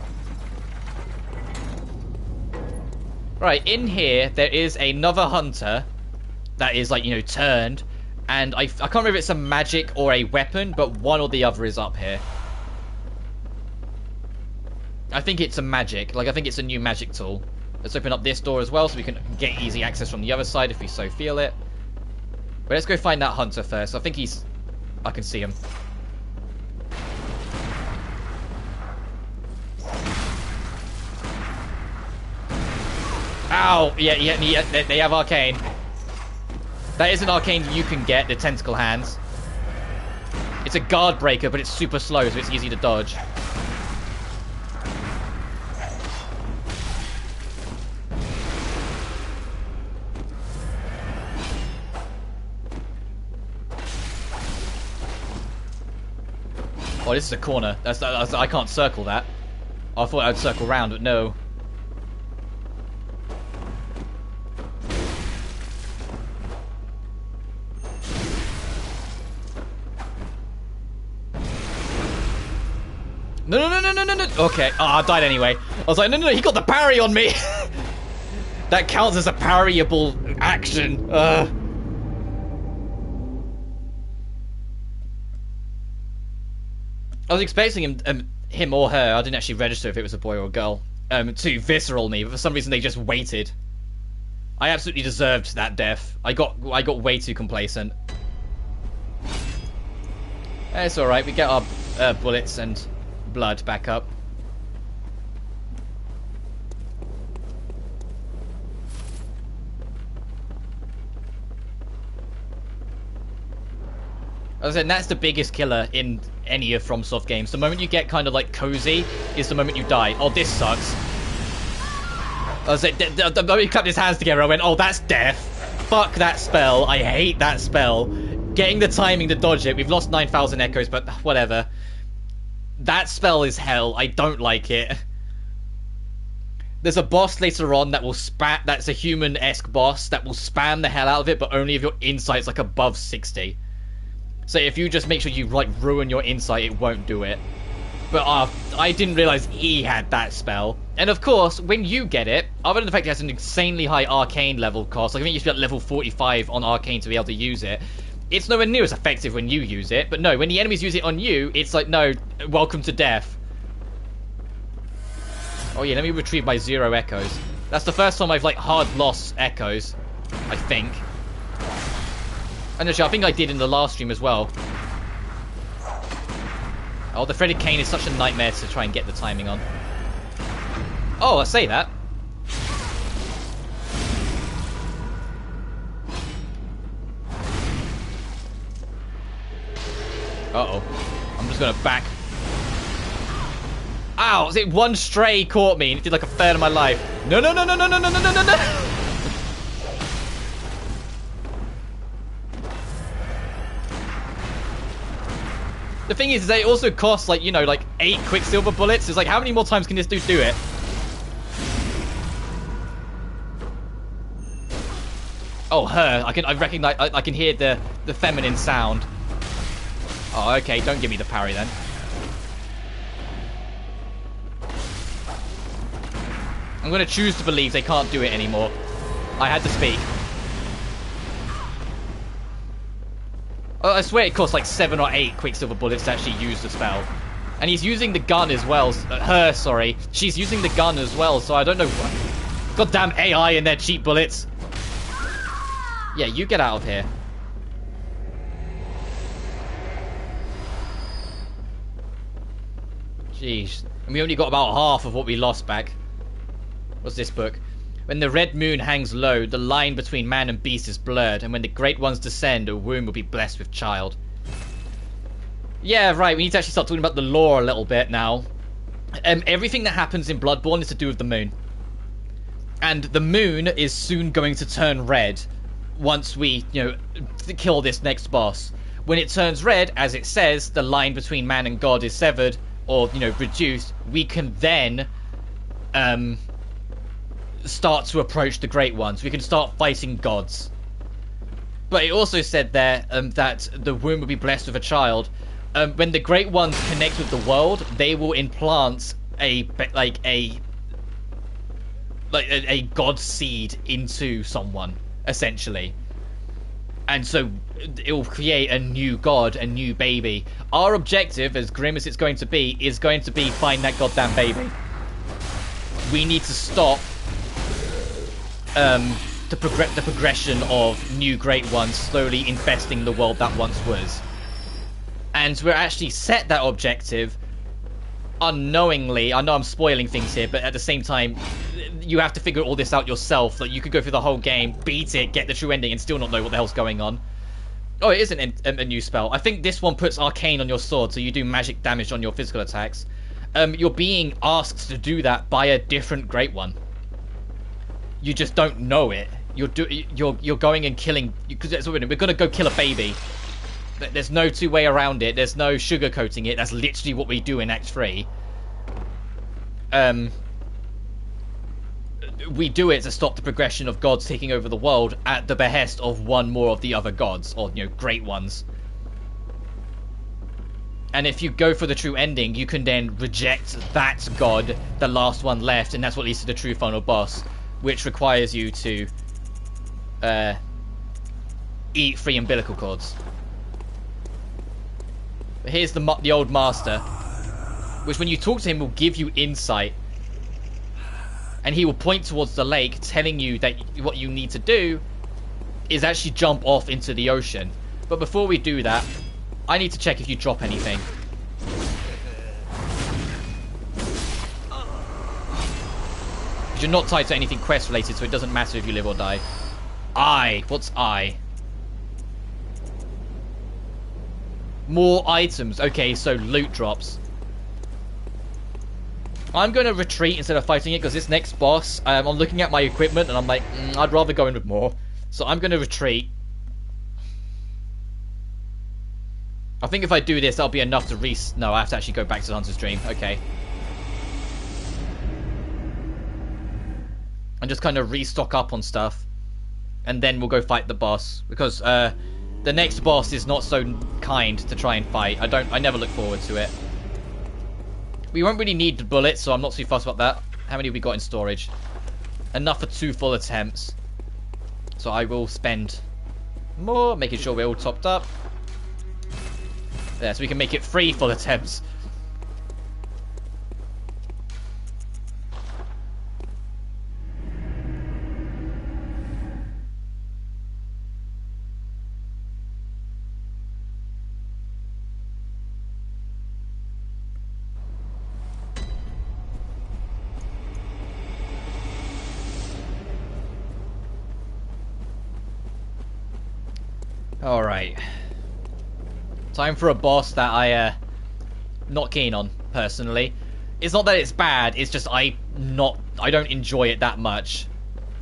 Right, in here, there is another hunter that is, like, you know, turned. And I can't remember if it's a magic or a weapon, but one or the other is up here. I think it's a magic. Like, I think it's a new magic tool. Let's open up this door as well, so we can get easy access from the other side if we so feel it. But let's go find that hunter first. I think he's... I can see him. Ow! Yeah, they have arcane. That is an arcane you can get, the tentacle hands. It's a guard breaker, but it's super slow, so it's easy to dodge. Oh, this is a corner. I can't circle that. I thought I'd circle round, but no. No. Okay. Oh, I died anyway. I was like, no, he got the parry on me. That counts as a parryable action. I was expecting him or her, I didn't actually register if it was a boy or a girl, to visceral me, but for some reason they just waited. I absolutely deserved that death. I got way too complacent. It's alright, we get our bullets and blood back up. As I said, that's the biggest killer in any of FromSoft games. The moment you get kind of like cozy is the moment you die. Oh, this sucks. I was like, the moment he clapped his hands together, I went, oh, that's death. Fuck that spell. I hate that spell. Getting the timing to dodge it. We've lost 9,000 echoes, but whatever. That spell is hell. I don't like it. There's a boss later on that will spam. That's a human-esque boss that will spam the hell out of it, but only if your insight's like above 60. So if you just make sure you like ruin your insight, it won't do it. But I didn't realize he had that spell. And of course, when you get it, other than the fact it has an insanely high arcane level cost, like I think you should be at level 45 on arcane to be able to use it. It's nowhere near as effective when you use it. But no, when the enemies use it on you, it's like, no, welcome to death. Oh yeah, let me retrieve my 0 echoes. That's the first time I've like hard lost echoes, I think. And actually, I think I did in the last stream as well. Oh, the threaded cane is such a nightmare to try and get the timing on. Oh, I say that. Uh-oh. I'm just gonna back. Ow! Was it one stray caught me and it did like a third of my life? No, no, no, no, no, no, no, no, no, no, no! The thing is, they also cost like, you know, like 8 Quicksilver bullets. It's like, how many more times can this dude do it? Oh, her. I recognize. I can hear the feminine sound. Oh, okay. Don't give me the parry then. I'm gonna choose to believe they can't do it anymore. I had to speak. I swear it costs like 7 or 8 Quicksilver bullets to actually use the spell. And he's using the gun as well. Her, sorry. She's using the gun as well, so I don't know what. Goddamn AI and their cheap bullets. Yeah, you get out of here. Jeez. And we only got about half of what we lost back. What's this book? When the red moon hangs low, the line between man and beast is blurred, and when the great ones descend, a womb will be blessed with child. Yeah, right, we need to actually start talking about the lore a little bit now. Everything that happens in Bloodborne is to do with the moon. And the moon is soon going to turn red once we, you know, kill this next boss. When it turns red, as it says, the line between man and God is severed, or, you know, reduced. We can then, start to approach the great ones. We can start fighting gods. But it also said there that the womb will be blessed with a child. When the great ones connect with the world, they will implant a god seed into someone, essentially. And so it will create a new god, a new baby. Our objective, as grim as it's going to be, is going to be find that goddamn baby. We need to stop the progression of new great ones slowly infesting the world that once was. And we're actually set that objective unknowingly. I know I'm spoiling things here, but at the same time, you have to figure all this out yourself. Like, you could go through the whole game, beat it, get the true ending, and still not know what the hell's going on. Oh, it is a new spell. I think this one puts arcane on your sword, so you do magic damage on your physical attacks. You're being asked to do that by a different great one. You just don't know it. You're going and killing, because we're gonna go kill a baby. There's no two way around it. There's no sugarcoating it. That's literally what we do in Act 3. We do it to stop the progression of gods taking over the world at the behest of one more of the other gods, or, you know, great ones. And if you go for the true ending, you can then reject that god, the last one left, and that's what leads to the true final boss, which requires you to eat 3 umbilical cords. But here's the old master, which when you talk to him will give you insight, and he will point towards the lake, telling you that what you need to do is actually jump off into the ocean. But before we do that, I need to check if you drop anything. You're not tied to anything quest related, so it doesn't matter if you live or die. What's I? More items. Okay, so loot drops. I'm going to retreat instead of fighting it, because this next boss, I'm looking at my equipment and I'm like, I'd rather go in with more. So I'm going to retreat. I think if I do this, that'll be enough to No, I have to actually go back to the Hunter's Dream. Okay. and just kind of restock up on stuff, and then we'll go fight the boss, because the next boss is not so kind to try and fight. I never look forward to it. We won't really need the bullets, so I'm not too fussed about that. How many have we got in storage? Enough for 2 full attempts. So I will spend more, making sure we're all topped up. There, so we can make it 3 full attempts. Alright. Time for a boss that I, not keen on, personally. It's not that it's bad, it's just I don't enjoy it that much.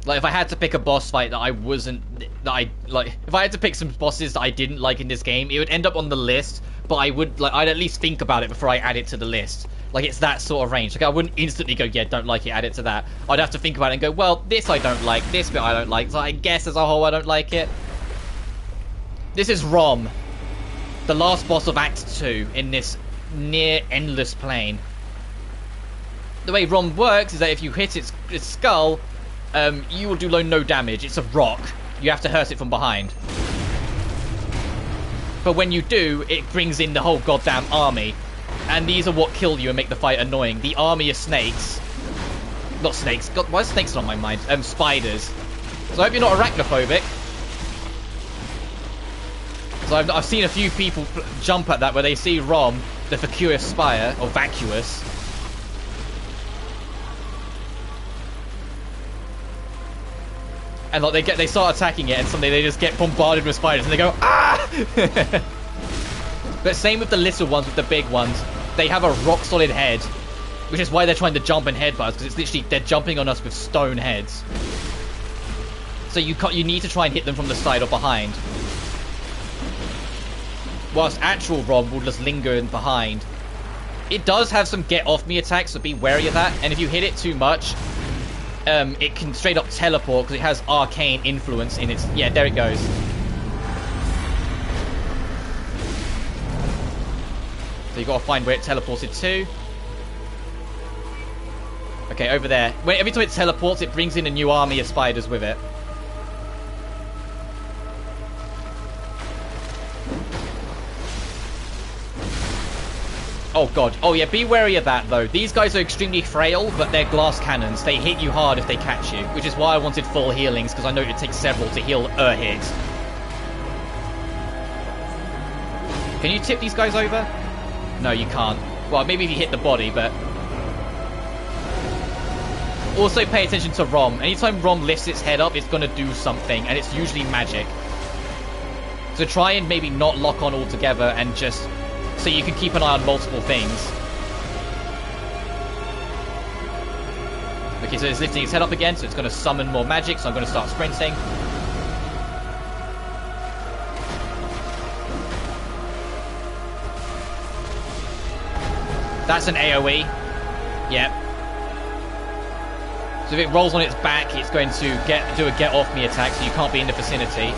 Like, if I had to pick a boss fight that if I had to pick some bosses that I didn't like in this game, it would end up on the list, but I'd at least think about it before I add it to the list. Like, it's that sort of range. Like, I wouldn't instantly go, yeah, don't like it, add it to that. I'd have to think about it and go, well, this I don't like, this bit I don't like, so I guess as a whole I don't like it. This is Rom, the last boss of Act 2 in this near endless plane. The way Rom works is that if you hit its skull, you will do no damage. It's a rock. You have to hurt it from behind. But when you do, it brings in the whole goddamn army. And these are what kill you and make the fight annoying. The army of snakes. Not snakes. God, why is snakes on my mind? Spiders. So I hope you're not arachnophobic. So I've seen a few people jump at that where they see Rom, the vacuous spire, or vacuous. And like they start attacking it, and suddenly they just get bombarded with spiders, and they go, ah! But same with the little ones, with the big ones. They have a rock-solid head, which is why they're trying to jump and headbutt, because it's literally, they're jumping on us with stone heads. So you need to try and hit them from the side or behind. Whilst actual Rom will just linger in behind. It does have some get-off-me attacks, so be wary of that. And if you hit it too much, it can straight up teleport, because it has arcane influence in its... Yeah, there it goes. So you got to find where it teleported to. Okay, over there. Every time it teleports, it brings in a new army of spiders with it. Oh god. Oh yeah, be wary of that though. These guys are extremely frail, but they're glass cannons. They hit you hard if they catch you, which is why I wanted full healings, because I know it takes several to heal a hit. Can you tip these guys over? No, you can't. Well, maybe if you hit the body, but... Also pay attention to Rom. Anytime Rom lifts its head up, it's going to do something, and it's usually magic. So try and maybe not lock on altogether, and just... so you can keep an eye on multiple things. Okay, so it's lifting its head up again, so it's going to summon more magic, so I'm going to start sprinting. That's an AoE. Yep. So if it rolls on its back, it's going to do a get-off-me attack, so you can't be in the vicinity.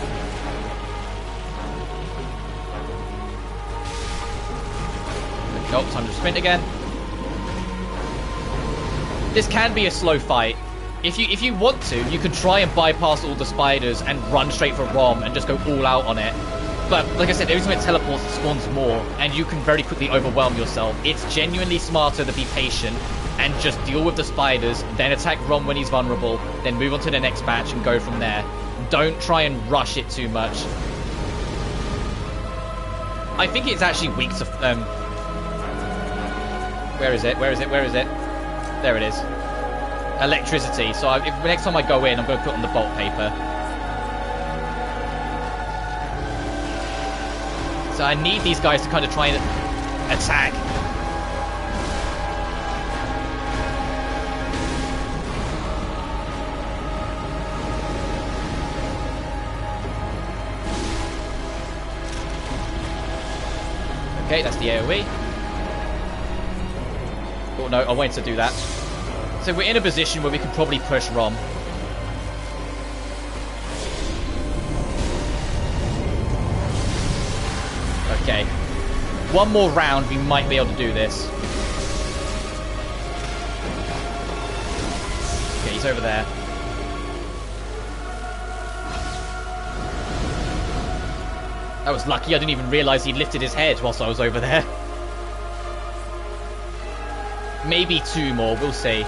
Oh, time to sprint again. This can be a slow fight. If you want to, you can try and bypass all the spiders and run straight for Rom and just go all out on it. But like I said, every time it teleports, it spawns more, and you can very quickly overwhelm yourself. It's genuinely smarter to be patient and just deal with the spiders, then attack Rom when he's vulnerable, then move on to the next batch and go from there. Don't try and rush it too much. I think it's actually weak to... Where is it? Where is it? Where is it? There it is. Electricity. So next time I go in, I'm going to put on the bolt paper. So I need these guys to kind of try and attack. Okay, that's the AoE. Oh no, I wanted to do that. So we're in a position where we can probably push Rom. one more round, we might be able to do this. Okay, he's over there. That was lucky. I didn't even realise he lifted his head whilst I was over there. Maybe 2 more. We'll see.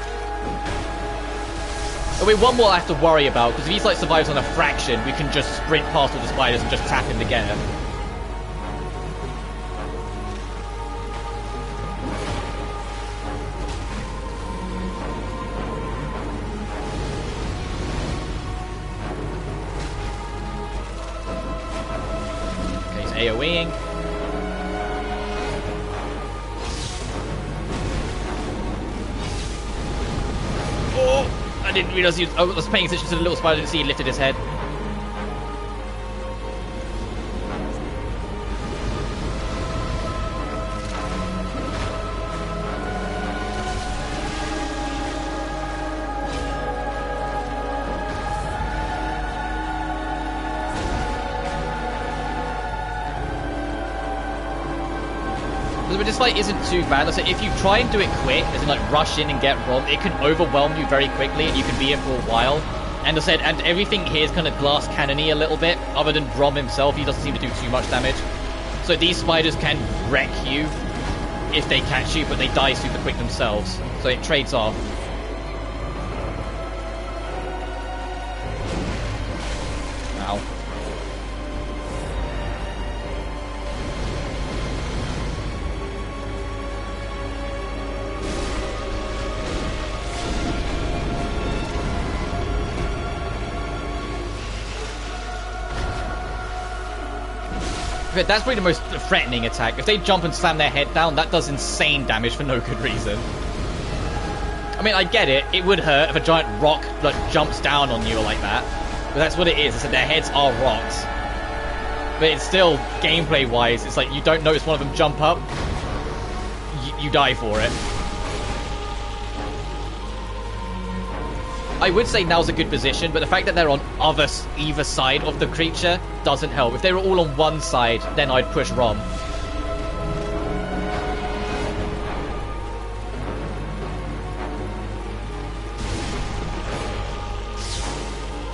Oh wait, 1 more I have to worry about, because if he's like survives on a fraction, we can just sprint past all the spiders and just tap him together. Okay, he's AoEing. Oh! I didn't realise he was... I was paying attention to the little spider. I didn't see he lifted his head. This fight isn't too bad. So if you try and do it quick, as in like rush in and get Rom, it can overwhelm you very quickly and you can be here for a while. And as I said, and everything here is kind of glass cannon-y a little bit, other than Rom himself. He doesn't seem to do too much damage. So these spiders can wreck you if they catch you, but they die super quick themselves. So it trades off. Ow. That's probably the most threatening attack. If they jump and slam their head down, that does insane damage for no good reason. I mean, I get it. It would hurt if a giant rock like jumps down on you like that. But that's what it is. It's that their heads are rocks. But it's still, gameplay-wise, it's like you don't notice one of them jump up, you die for it. I would say now's a good position, but the fact that they're on either side of the creature doesn't help. If they were all on one side, then I'd push Rom.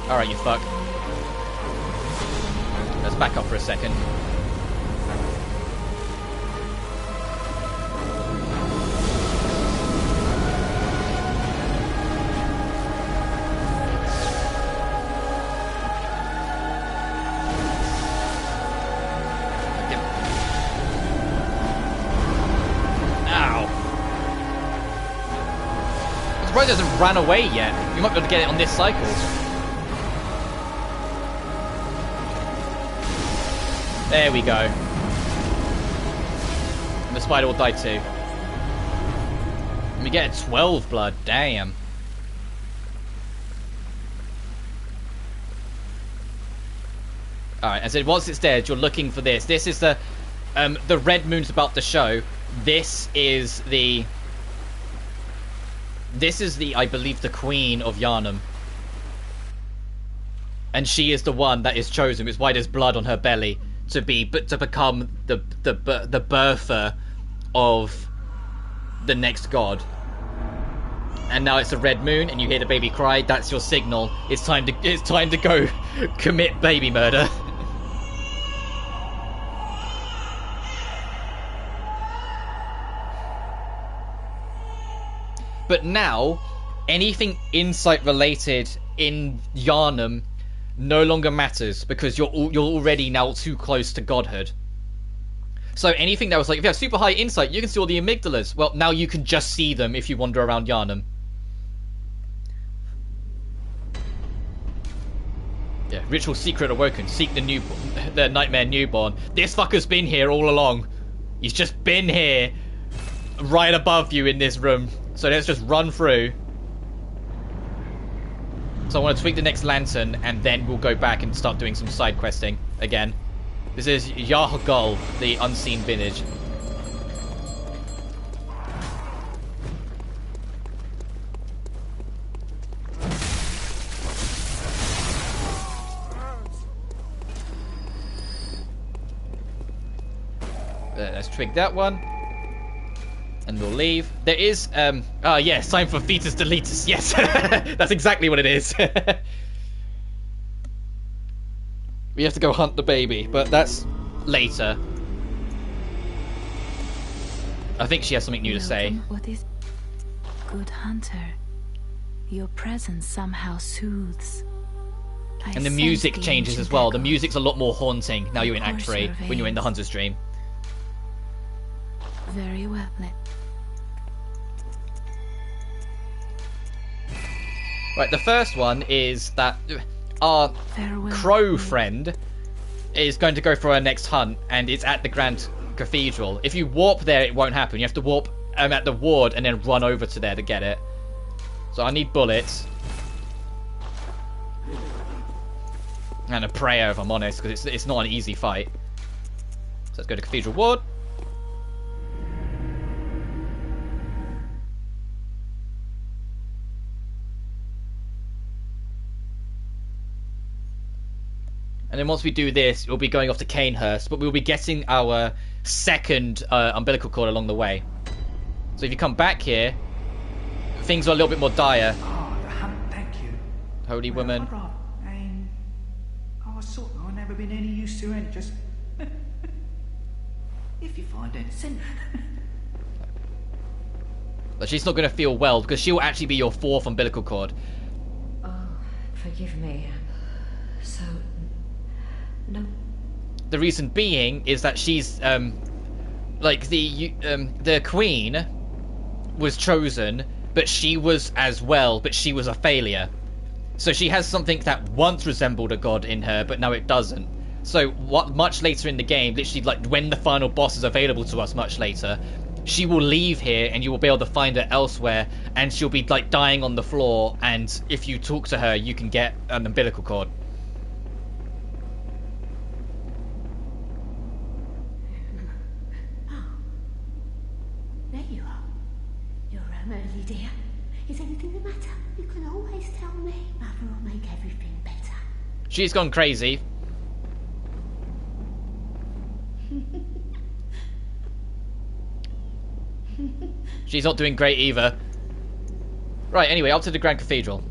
Alright, you fuck. Let's back up for a second. It hasn't ran away yet. You might be able to get it on this cycle. There we go. And the spider will die too. And we get 12 blood. Damn. Alright, and so once it's dead, you're looking for this. This is the red moon's about to show. This is the, I believe, the Queen of Yharnam. And she is the one that is chosen. It's why there's blood on her belly to become the birther of the next god. And now it's a red moon, and you hear the baby cry. That's your signal. It's time to go commit baby murder. But now, anything insight related in Yharnam no longer matters, because you're already now too close to godhood. So anything that was like, if you have super high insight, you can see all the Amygdalas. Well, now you can just see them if you wander around Yharnam. Yeah, ritual secret awoken. Seek the nightmare newborn. This fucker's been here all along. He's just been here, right above you in this room. So let's just run through. So I want to tweak the next lantern, and then we'll go back and start doing some side questing again. This is Yahgul, the unseen village. let's twig that one. And we'll leave. There is, yes, time for fetus deletus. Yes, that's exactly what it is. We have to go hunt the baby, but that's later. I think she has something new to say. What is good hunter? Your presence somehow soothes. And the music changes as well. The music's a lot more haunting now you're in Act 3 when you're in the Hunter's Dream. Very well. Right, the first one is that our crow friend is going to go for our next hunt, and it's at the Grand Cathedral. If you warp there, it won't happen. You have to warp at the ward and then run over to there to get it. So I need bullets. And a prayer, if I'm honest, because it's not an easy fight. So let's go to Cathedral Ward. And then once we do this, we'll be going off to Canehurst, but we'll be getting our second umbilical cord along the way. So if you come back here, things are a little bit more dire. Oh, the hunt, thank you. Holy woman. I sort of never been any use to it, just... if you find anything. But she's not going to feel well, because she'll actually be your fourth umbilical cord. Oh, forgive me. So... no. The reason being is that she's, like, the queen was chosen, but she was as well, but she was a failure. So she has something that once resembled a god in her, but now it doesn't. So what? Much later in the game, literally like when the final boss is available to us much later, she will leave here and you will be able to find her elsewhere, and she'll be like dying on the floor, and if you talk to her, you can get an umbilical cord. Oh. There you are. You're early, dear. Is anything the matter? You can always tell me. Mother will make everything better. She's gone crazy. She's not doing great either. Right, anyway, up to the Grand Cathedral.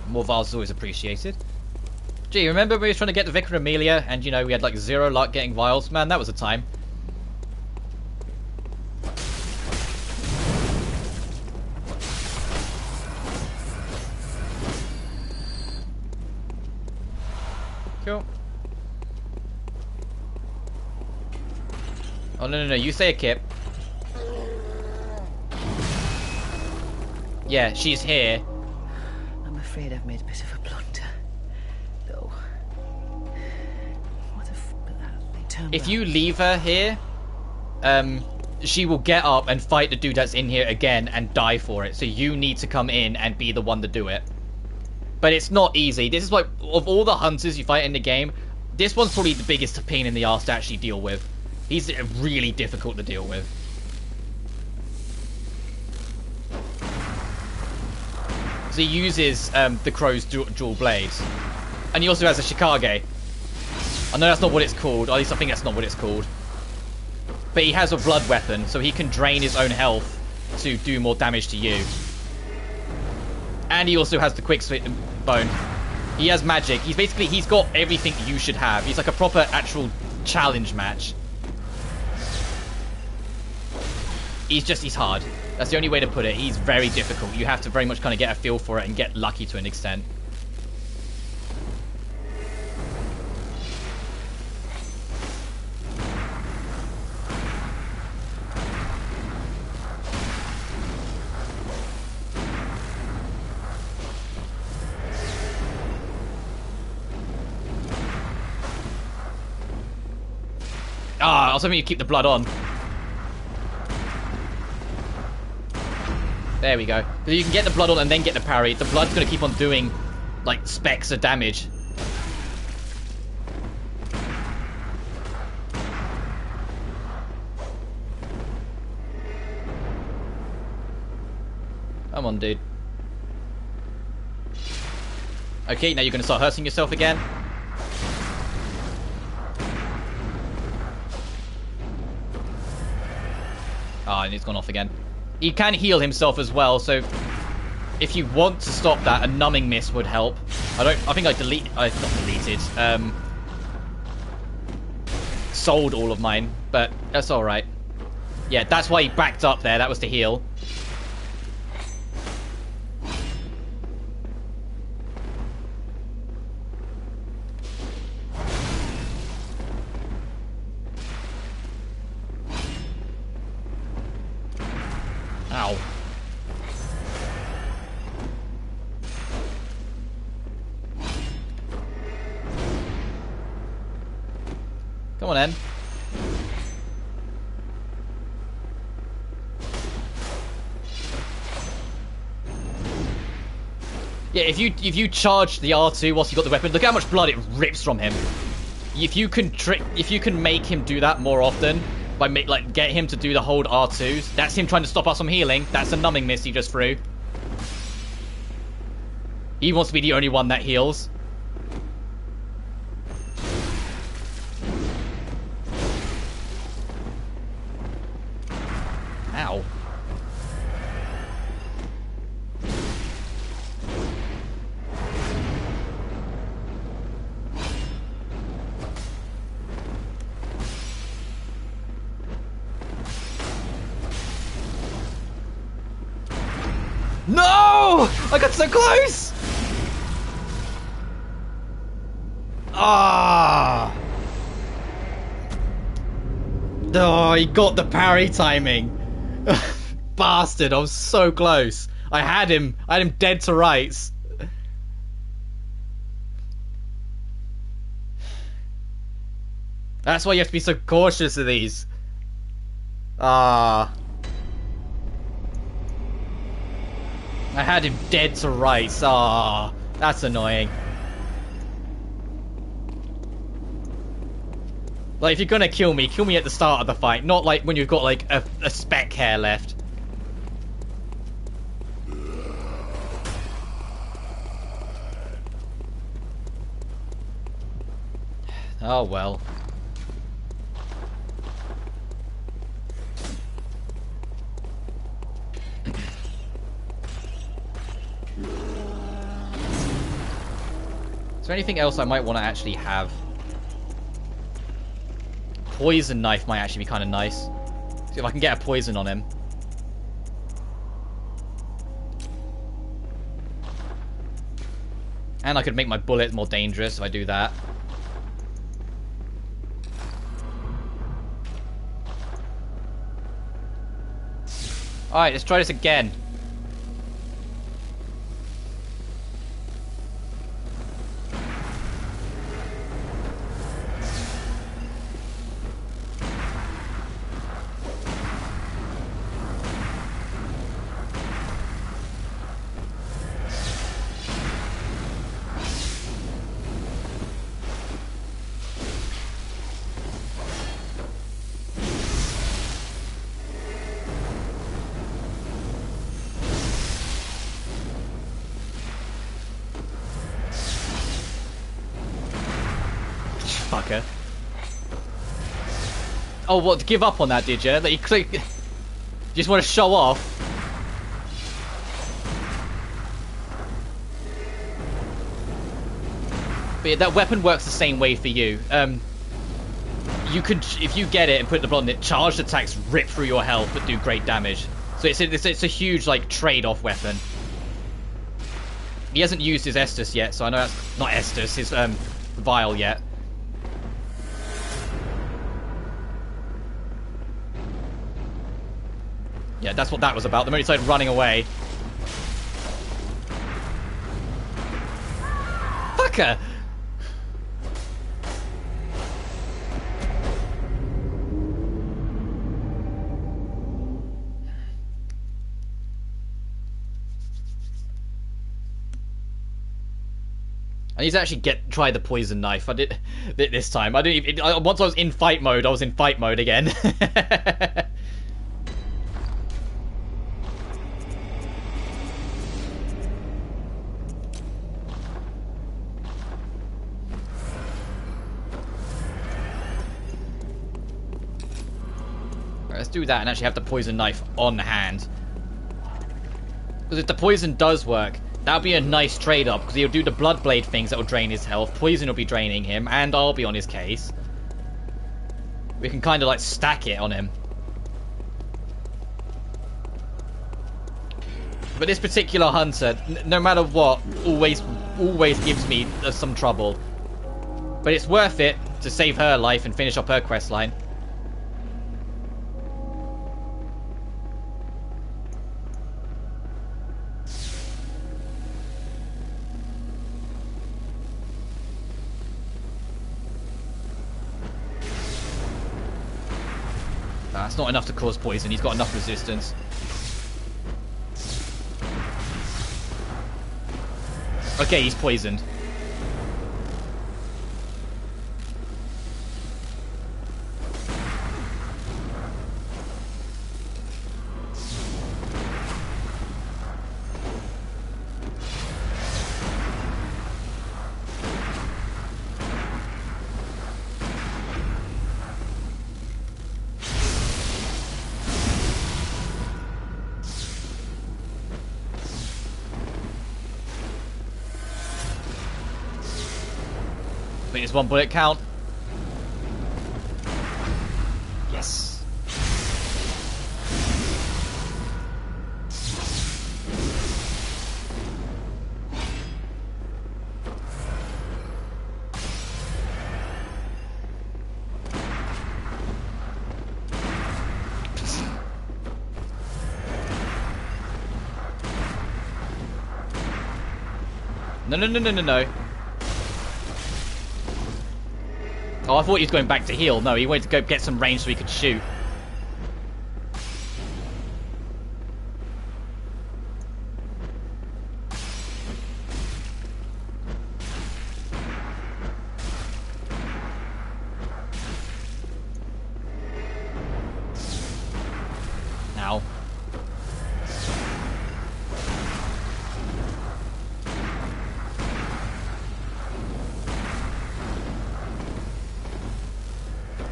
More vials is always appreciated. Gee, remember when we were trying to get the Vicar Amelia and, you know, we had like 0 luck getting vials? Man, that was a time. Cool. Oh, no, you say a Kip. Yeah, she's here. I'm afraid I've made a bit of a blunder. Though. What if they turn If back? you leave her here, she will get up and fight the dude that's in here again and die for it. So you need to come in and be the one to do it. But it's not easy. This is like, of all the hunters you fight in the game, this one's probably the biggest pain in the ass to actually deal with. He's really difficult to deal with. So he uses the crow's dual blades. And he also has a Shikage. I know that's not what it's called, or at least I think that's not what it's called. But he has a blood weapon, so he can drain his own health to do more damage to you. And he also has the quick bone. He has magic. He's got everything you should have. He's like a proper actual challenge match. He's hard. That's the only way to put it. He's very difficult. You have to very much kind of get a feel for it and get lucky to an extent. Ah, I was hoping you'd keep the blood on. There we go. So you can get the blood on and then get the parry. The blood's going to keep on doing, like, specks of damage. Come on, dude. Okay, now you're going to start hurting yourself again. Ah, and it's gone off again. He can heal himself as well, so if you want to stop that, a numbing mist would help. I think I sold all of mine, but that's alright. Yeah, that's why he backed up there. That was to heal. Ow. Come on, then. Yeah, if you charge the R2 whilst you got the weapon, look how much blood it rips from him. If you can make him do that more often, by get him to do the hold R2s, that's him trying to stop us from healing. That's a numbing mist he just threw. He wants to be the only one that heals. Ow. No! I got so close! Ah! Oh, he got the parry timing. Bastard, I was so close. I had him dead to rights. That's why you have to be so cautious of these. Ah. I had him dead to rights. Ah, that's annoying. Like, if you're gonna kill me at the start of the fight, not like when you've got like a speck hair left. Oh well. Is there anything else I might want to actually have? Poison knife might actually be kind of nice. See if I can get a poison on him. And I could make my bullet more dangerous if I do that. Alright, let's try this again. Fucker. Oh, what? Give up on that, did you? That you click. You just want to show off. But yeah, that weapon works the same way for you. You could, if you get it and put the blood on it, charged attacks rip through your health but do great damage. So it's a huge like trade-off weapon. He hasn't used his Estus yet, so I know that's not Estus, his vial yet. Yeah, that's what that was about. The moment he started running away. Fucker! I need to actually try the poison knife. I did this time. I didn't even, once I was in fight mode, I was in fight mode again. let's do that and actually have the poison knife on hand. Because if the poison does work, that'll be a nice trade-up. Because he'll do the blood blade things that will drain his health. Poison will be draining him, and I'll be on his case. We can kind of like stack it on him. But this particular hunter, no matter what, always gives me some trouble. But it's worth it to save her life and finish up her quest line. That's not enough to cause poison. He's got enough resistance. Okay, he's poisoned. It's one bullet count. Yes. No. Oh, I thought he was going back to heal. No, he wanted to go get some range so he could shoot. Ow.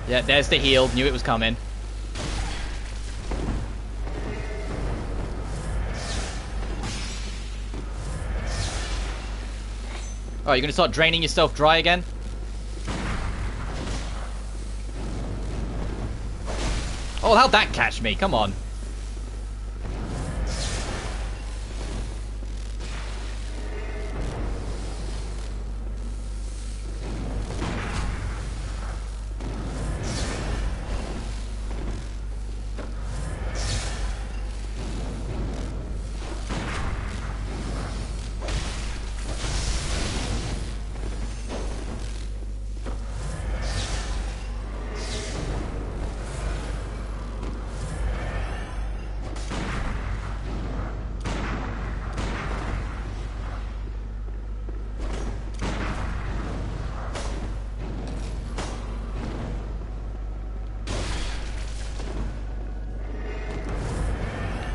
Yeah, there's the heal. Knew it was coming. Oh, you're gonna start draining yourself dry again? Oh, how'd that catch me? Come on.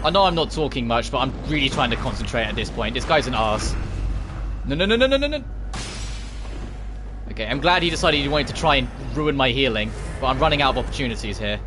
I know I'm not talking much, but I'm really trying to concentrate at this point. This guy's an arse. No. Okay, I'm glad he decided he wanted to try and ruin my healing, but I'm running out of opportunities here.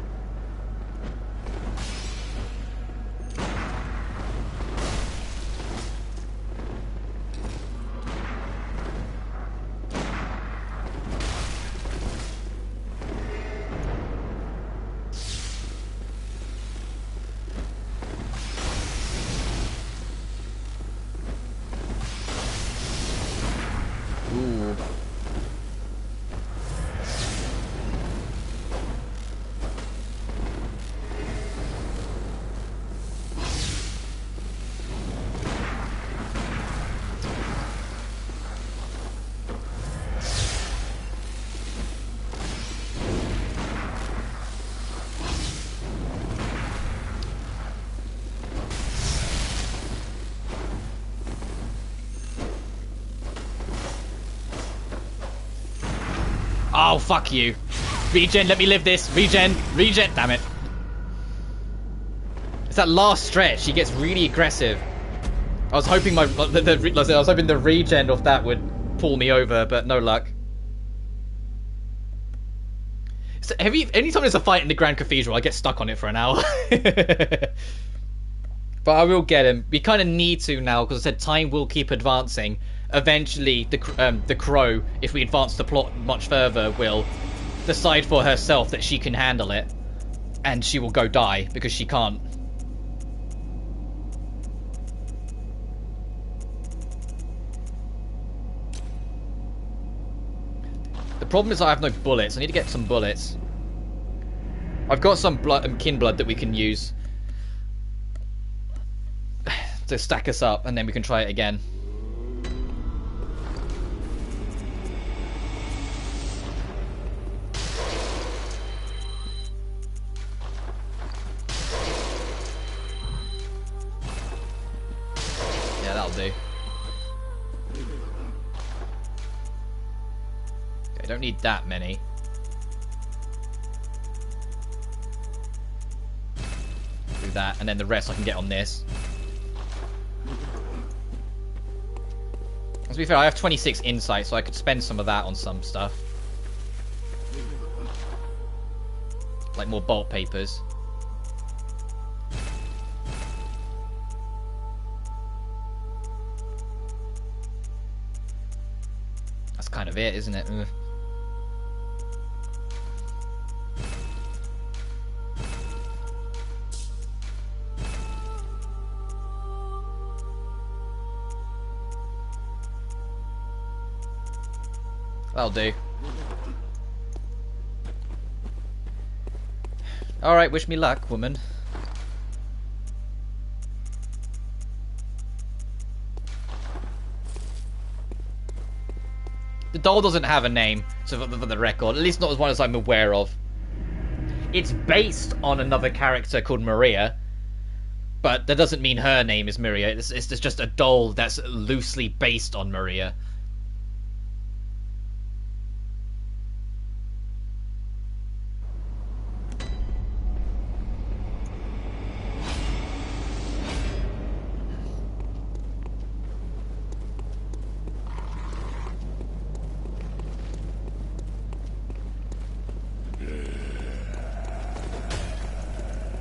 Oh, fuck you. Regen, let me live this. Regen. Damn it. It's that last stretch. He gets really aggressive. I was hoping I was hoping the regen of that would pull me over, but no luck. So anytime there's a fight in the Grand Cathedral, I get stuck on it for an hour. But I will get him. We kind of need to now, because I said time will keep advancing. Eventually, the Crow, if we advance the plot much further, will decide for herself that she can handle it. And she will go die, because she can't. The problem is I have no bullets. I need to get some bullets. I've got some kin blood that we can use to stack us up, and then we can try it again. Yeah, that'll do. I don't need that many. Do that, and then the rest I can get on this. To be fair, I have 26 insight, so I could spend some of that on some stuff. Like more bolt papers. That's kind of it, isn't it? Ugh. That'll do. Alright, wish me luck, woman. The doll doesn't have a name, so for the record, at least not as one as I'm aware of. It's based on another character called Maria, but that doesn't mean her name is Maria. It's just a doll that's loosely based on Maria.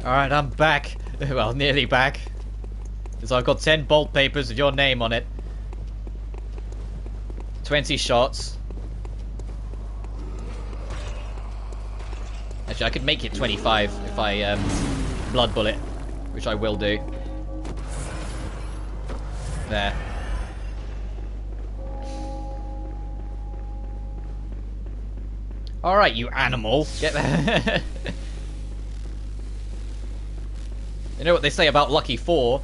Alright, I'm back. Well, nearly back. So I've got 10 bolt papers with your name on it. 20 shots. Actually, I could make it 25 if I blood bullet, which I will do. There. Alright, you animal. Get there. You know what they say about Lucky 4?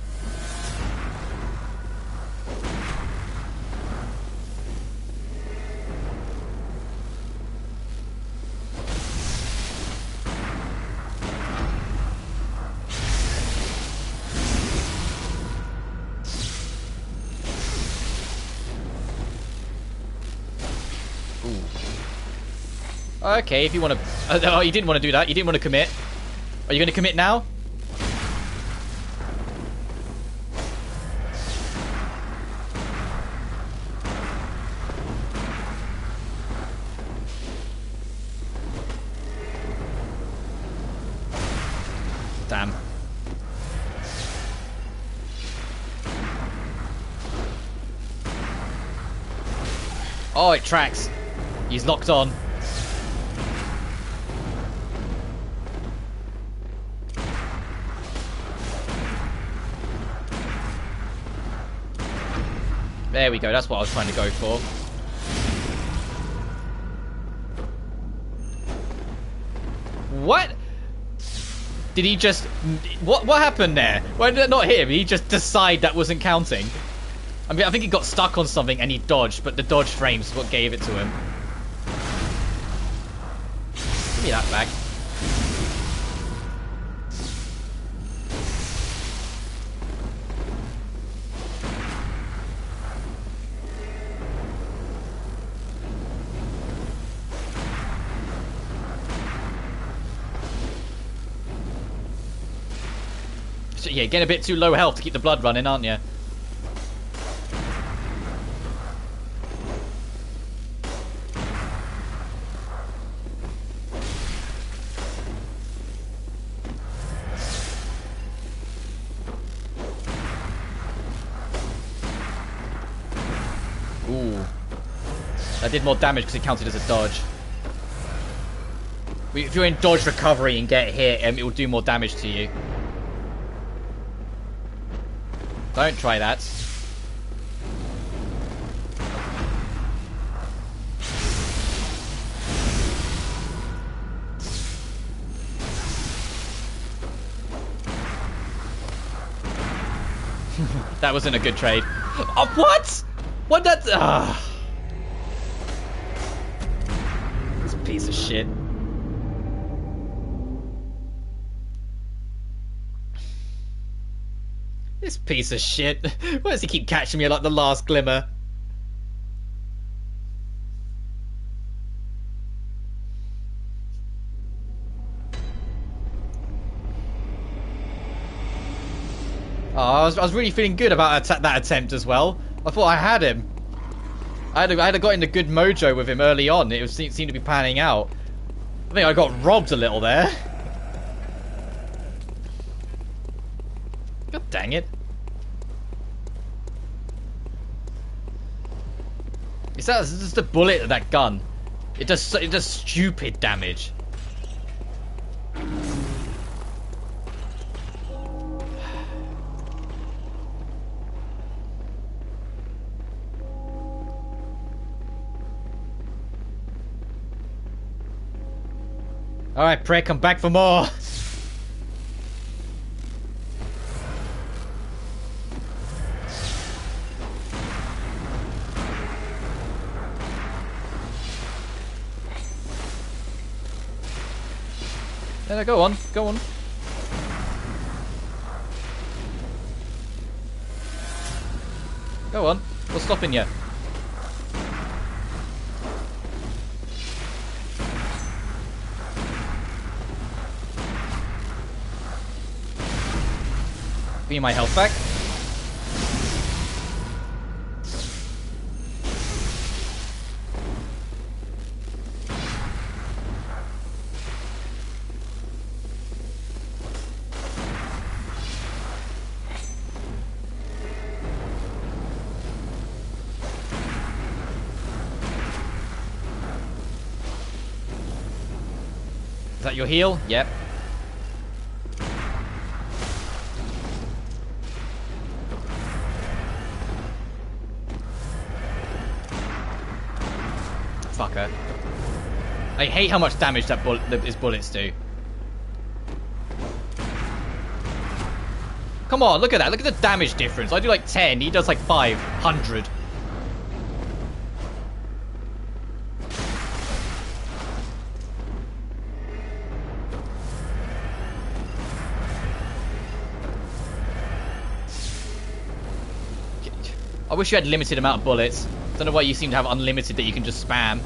Ooh. Okay, if you want to... oh, you didn't want to do that. You didn't want to commit. Are you going to commit now? Damn. Oh, it tracks. He's locked on. There we go, that's what I was trying to go for. What? Did he just... What happened there? Why did it not hit him? Did he just decide that wasn't counting? I mean, I think he got stuck on something and he dodged, but the dodge frames is what gave it to him. Give me that back. Yeah, getting a bit too low health to keep the blood running, aren't you? That did more damage because it counted as a dodge. If you're in dodge recovery and get hit, it will do more damage to you. Don't try that. That wasn't a good trade. Oh, what? What that? This piece of shit. This piece of shit. Why does he keep catching me like the last glimmer? Oh, I was really feeling good about that attempt as well. I thought I had him. I had got in a good mojo with him early on. It seemed to be panning out. I think I got robbed a little there. God dang it. It's just a bullet of that gun. It does stupid damage. Alright, prick, come back for more. Yeah, go on, go on. Go on, what's stopping you? Give me my health back. Is that your heal? Yep. Fucker. I hate how much damage that his bullets do. Come on, look at that. Look at the damage difference. I do like 10. He does like 500. I wish you had limited amount of bullets. Don't know why you seem to have unlimited that you can just spam.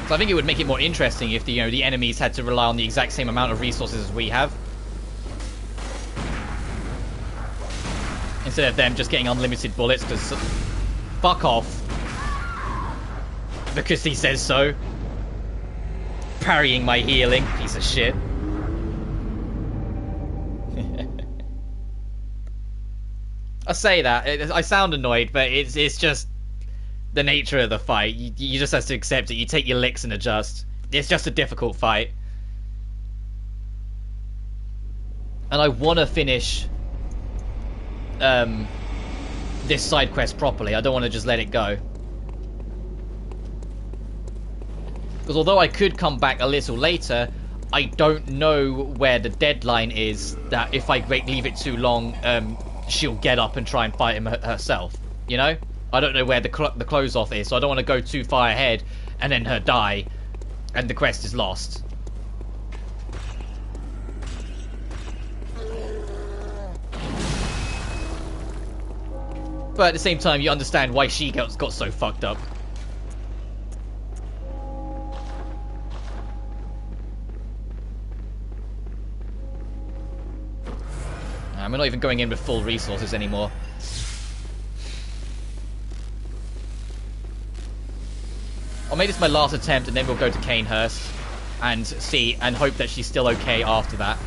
So I think it would make it more interesting if the enemies had to rely on the exact same amount of resources as we have, instead of them just getting unlimited bullets. Because fuck off, because he says so. Parrying my healing, piece of shit. I say that, I sound annoyed, but it's just the nature of the fight. You just have to accept it. You take your licks and adjust. It's just a difficult fight. And I want to finish this side quest properly. I don't want to just let it go. Because although I could come back a little later, I don't know where the deadline is, that if I leave it too long, she'll get up and try and fight him herself, you know? I don't know where the close off is, so I don't want to go too far ahead and then her die and the quest is lost. But at the same time, you understand why she got so fucked up. We're not even going in with full resources anymore. I'll make this my last attempt and then we'll go to Canehurst and see and hope that she's still okay after that.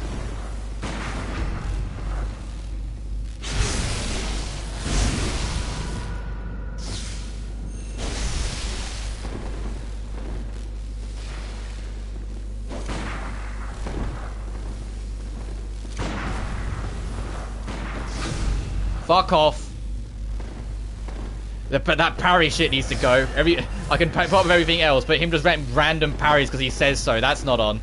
Fuck off. That parry shit needs to go. I can pop up everything else, but him just random parries because he says so. That's not on.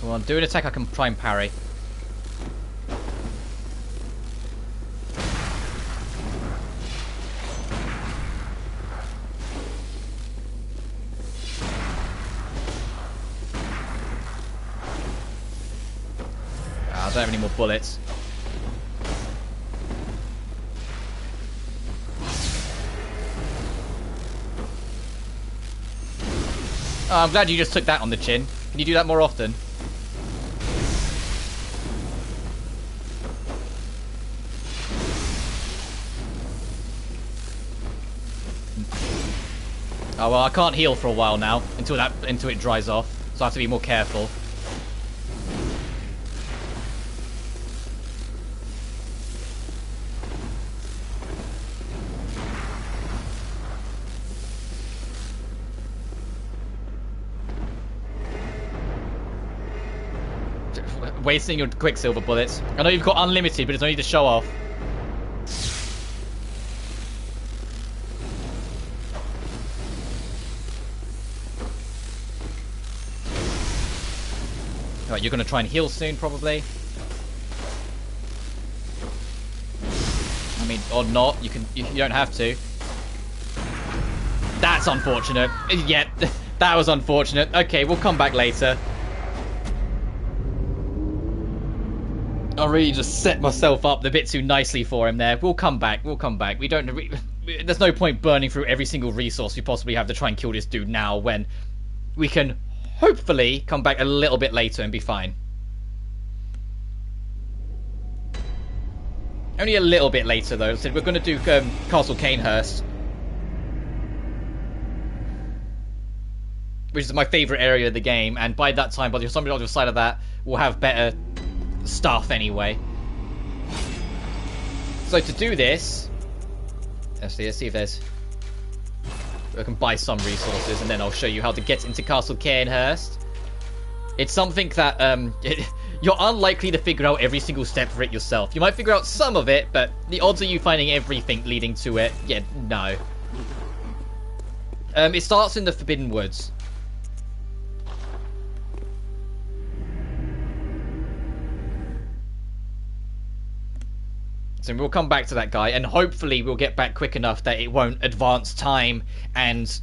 Come on, do an attack I can try and parry. I don't have any more bullets. Oh, I'm glad you just took that on the chin. Can you do that more often? Oh well, I can't heal for a while now until it dries off, so I have to be more careful. Wasting your Quicksilver bullets. I know you've got unlimited, but it's only to show off. Alright, you're going to try and heal soon, probably. I mean, or not. You don't have to. That's unfortunate. Yeah, that was unfortunate. Okay, we'll come back later. I really just set myself up a bit too nicely for him there. We'll come back. We'll come back. There's no point burning through every single resource we possibly have to try and kill this dude now when we can hopefully come back a little bit later and be fine. Only a little bit later though. So we're going to do Castle Cainhurst, which is my favourite area of the game, and by that time, by the time we're on the other side of that, we'll have better stuff anyway. So to do this, let's see if there's... I can buy some resources, and then I'll show you how to get into Castle Cainhurst. It's something that you're unlikely to figure out every single step for it yourself. You might figure out some of it, but the odds of you finding everything leading to it, yeah, no. It starts in the Forbidden Woods. So we'll come back to that guy, and hopefully we'll get back quick enough that it won't advance time and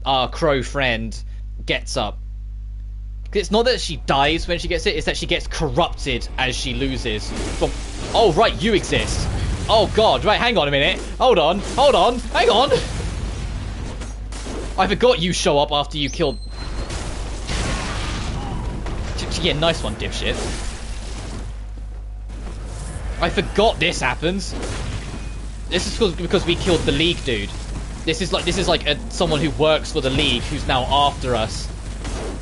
our crow friend gets up. It's not that she dies when she gets it, it's that she gets corrupted as she loses. Oh, right, you exist. Oh, God, right, hang on a minute. Hold on, hang on. I forgot you show up after you killed... Yeah, nice one, dipshit. I forgot this happens. This is because we killed the League dude. This is like someone who works for the League who's now after us.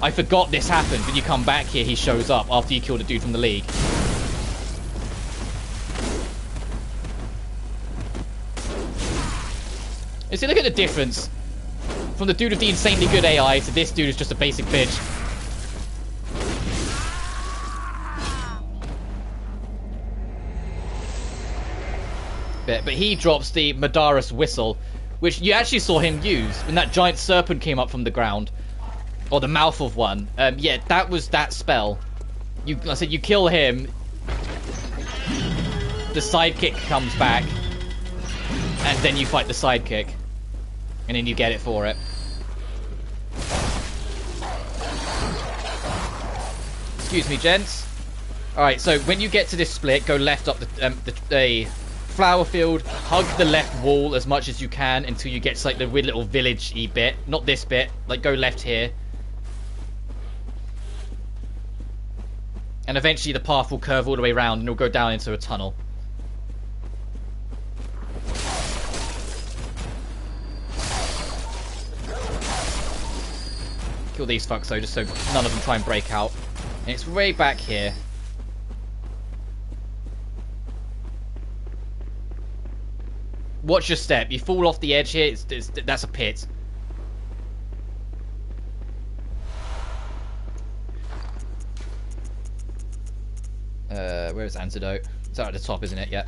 I forgot this happened. When you come back here, he shows up after you killed a dude from the League. You see, look at the difference from the dude with the insanely good AI to this dude who's just a basic bitch. But he drops the Madara's whistle, which you actually saw him use when that giant serpent came up from the ground, or the mouth of one. Yeah, that was that spell. I said you kill him, the sidekick comes back, and then you fight the sidekick, and then you get it for it. Excuse me, gents. All right, so when you get to this split, go left up the flower field, hug the left wall as much as you can until you get to like the weird little village-y bit. Not this bit, like go left here. And eventually the path will curve all the way around and it'll go down into a tunnel. Kill these fucks though, just so none of them try and break out. And it's way back here. Watch your step. You fall off the edge here, that's a pit. Where's Antidote? It's out at the top, isn't it? Yeah.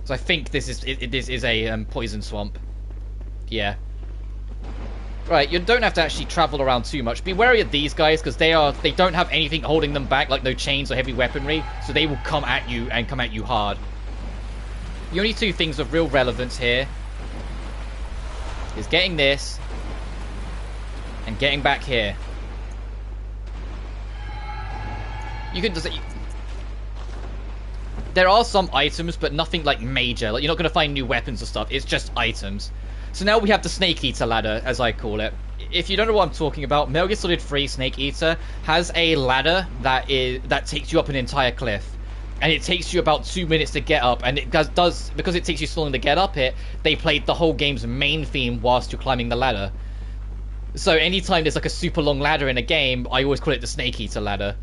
So I think this is a poison swamp. Yeah. Right, you don't have to actually travel around too much. Be wary of these guys, because they don't have anything holding them back, like no chains or heavy weaponry, so they will come at you and come at you hard. The only two things of real relevance here is getting this and getting back here. You can just... There are some items, but nothing like major. Like, you're not going to find new weapons or stuff. It's just items. So now we have the Snake Eater ladder, as I call it. If you don't know what I'm talking about, Metal Gear Solid 3 Snake Eater has a ladder that takes you up an entire cliff. And it takes you about 2 minutes to get up. And it does because it takes you so long to get up it, they played the whole game's main theme whilst you're climbing the ladder. So anytime there's like a super long ladder in a game, I always call it the Snake Eater ladder.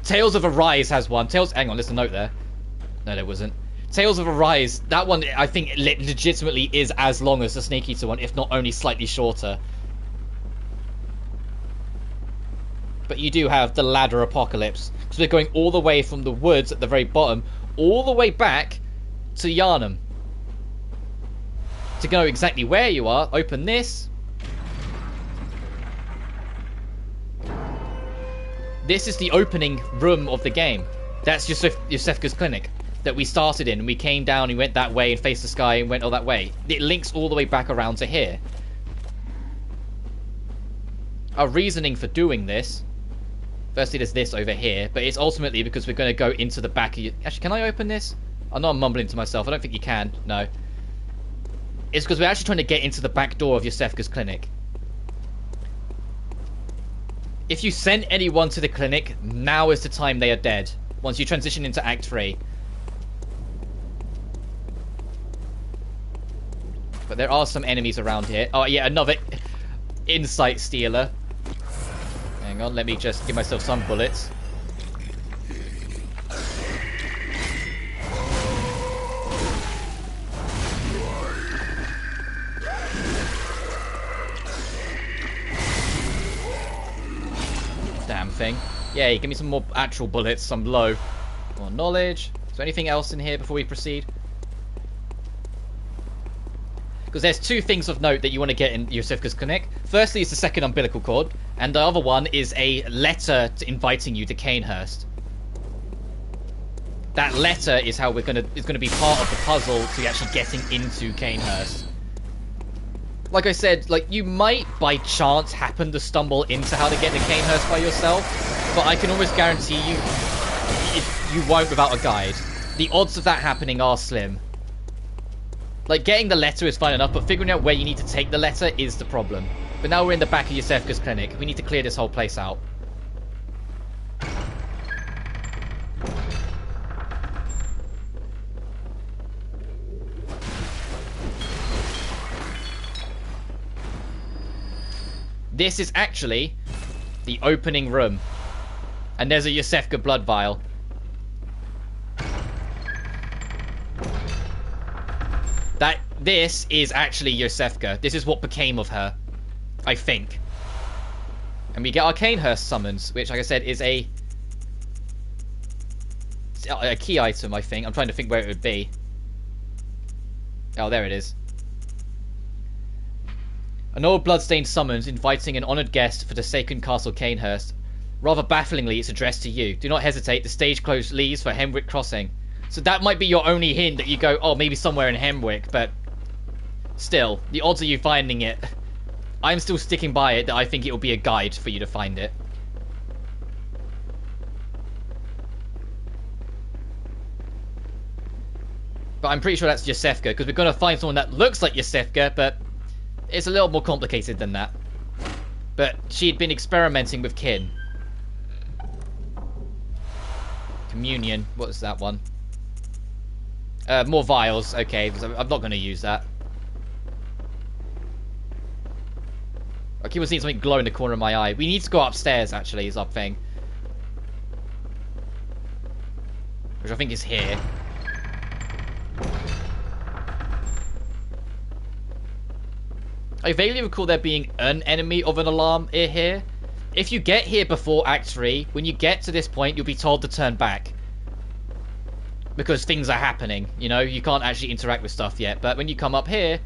Tales of Arise has one. Hang on, there's a note there. No, there wasn't. Tales of Arise, that one I think legitimately is as long as the Snake Eater one, if not only slightly shorter. But you do have the ladder apocalypse. So we're going all the way from the woods at the very bottom, all the way back to Yharnam. To know exactly where you are, open this. This is the opening room of the game. That's Yosefka's clinic that we started in. And we came down, and went that way and faced the sky and went all that way. It links all the way back around to here. Our reasoning for doing this... Firstly, there's this over here. But it's ultimately because we're going to go into the back of... Actually, can I open this? I know I'm mumbling to myself. I don't think you can. No. It's because we're actually trying to get into the back door of Yosefka's clinic. If you sent anyone to the clinic, now is the time they are dead. Once you transition into Act 3. But there are some enemies around here. Oh, yeah, another insight stealer. Hang on, let me just give myself some bullets. Damn thing. Yay, give me some more actual bullets. I'm low. More knowledge. Is there anything else in here before we proceed? Because there's two things of note that you want to get in Yosefka's clinic. Firstly, it's the second umbilical cord. And the other one is a letter inviting you to Canehurst. That letter is how is going to be part of the puzzle to actually getting into Canehurst. Like I said, like, you might by chance happen to stumble into how to get to Canehurst by yourself, but I can almost guarantee you won't without a guide. The odds of that happening are slim. Like, getting the letter is fine enough, but figuring out where you need to take the letter is the problem. But now we're in the back of Yosefka's clinic. We need to clear this whole place out. This is actually the opening room. And there's a Yosefka blood vial. This is actually Yosefka. This is what became of her. I think. And we get our Canehurst summons, which, like I said, is a key item, I think. I'm trying to think where it would be. Oh, there it is. An old bloodstained summons inviting an honoured guest for the sacred castle Canehurst. Rather bafflingly, it's addressed to you. Do not hesitate. The stage close leaves for Hemwick Crossing. So that might be your only hint that you go, oh, maybe somewhere in Hemwick, but still, the odds of you finding it, I'm still sticking by it that I think it will be a guide for you to find it. But I'm pretty sure that's Yosefka, because we're going to find someone that looks like Yosefka, but it's a little more complicated than that. But she had been experimenting with kin. Communion. What's that one? More vials. Okay, I'm not going to use that. I keep on seeing something glow in the corner of my eye. We need to go upstairs, actually, is our thing. Which I think is here. I vaguely recall there being an enemy of an alarm here. If you get here before Act 3, when you get to this point, you'll be told to turn back. Because things are happening, you know? You can't actually interact with stuff yet. But when you come up here...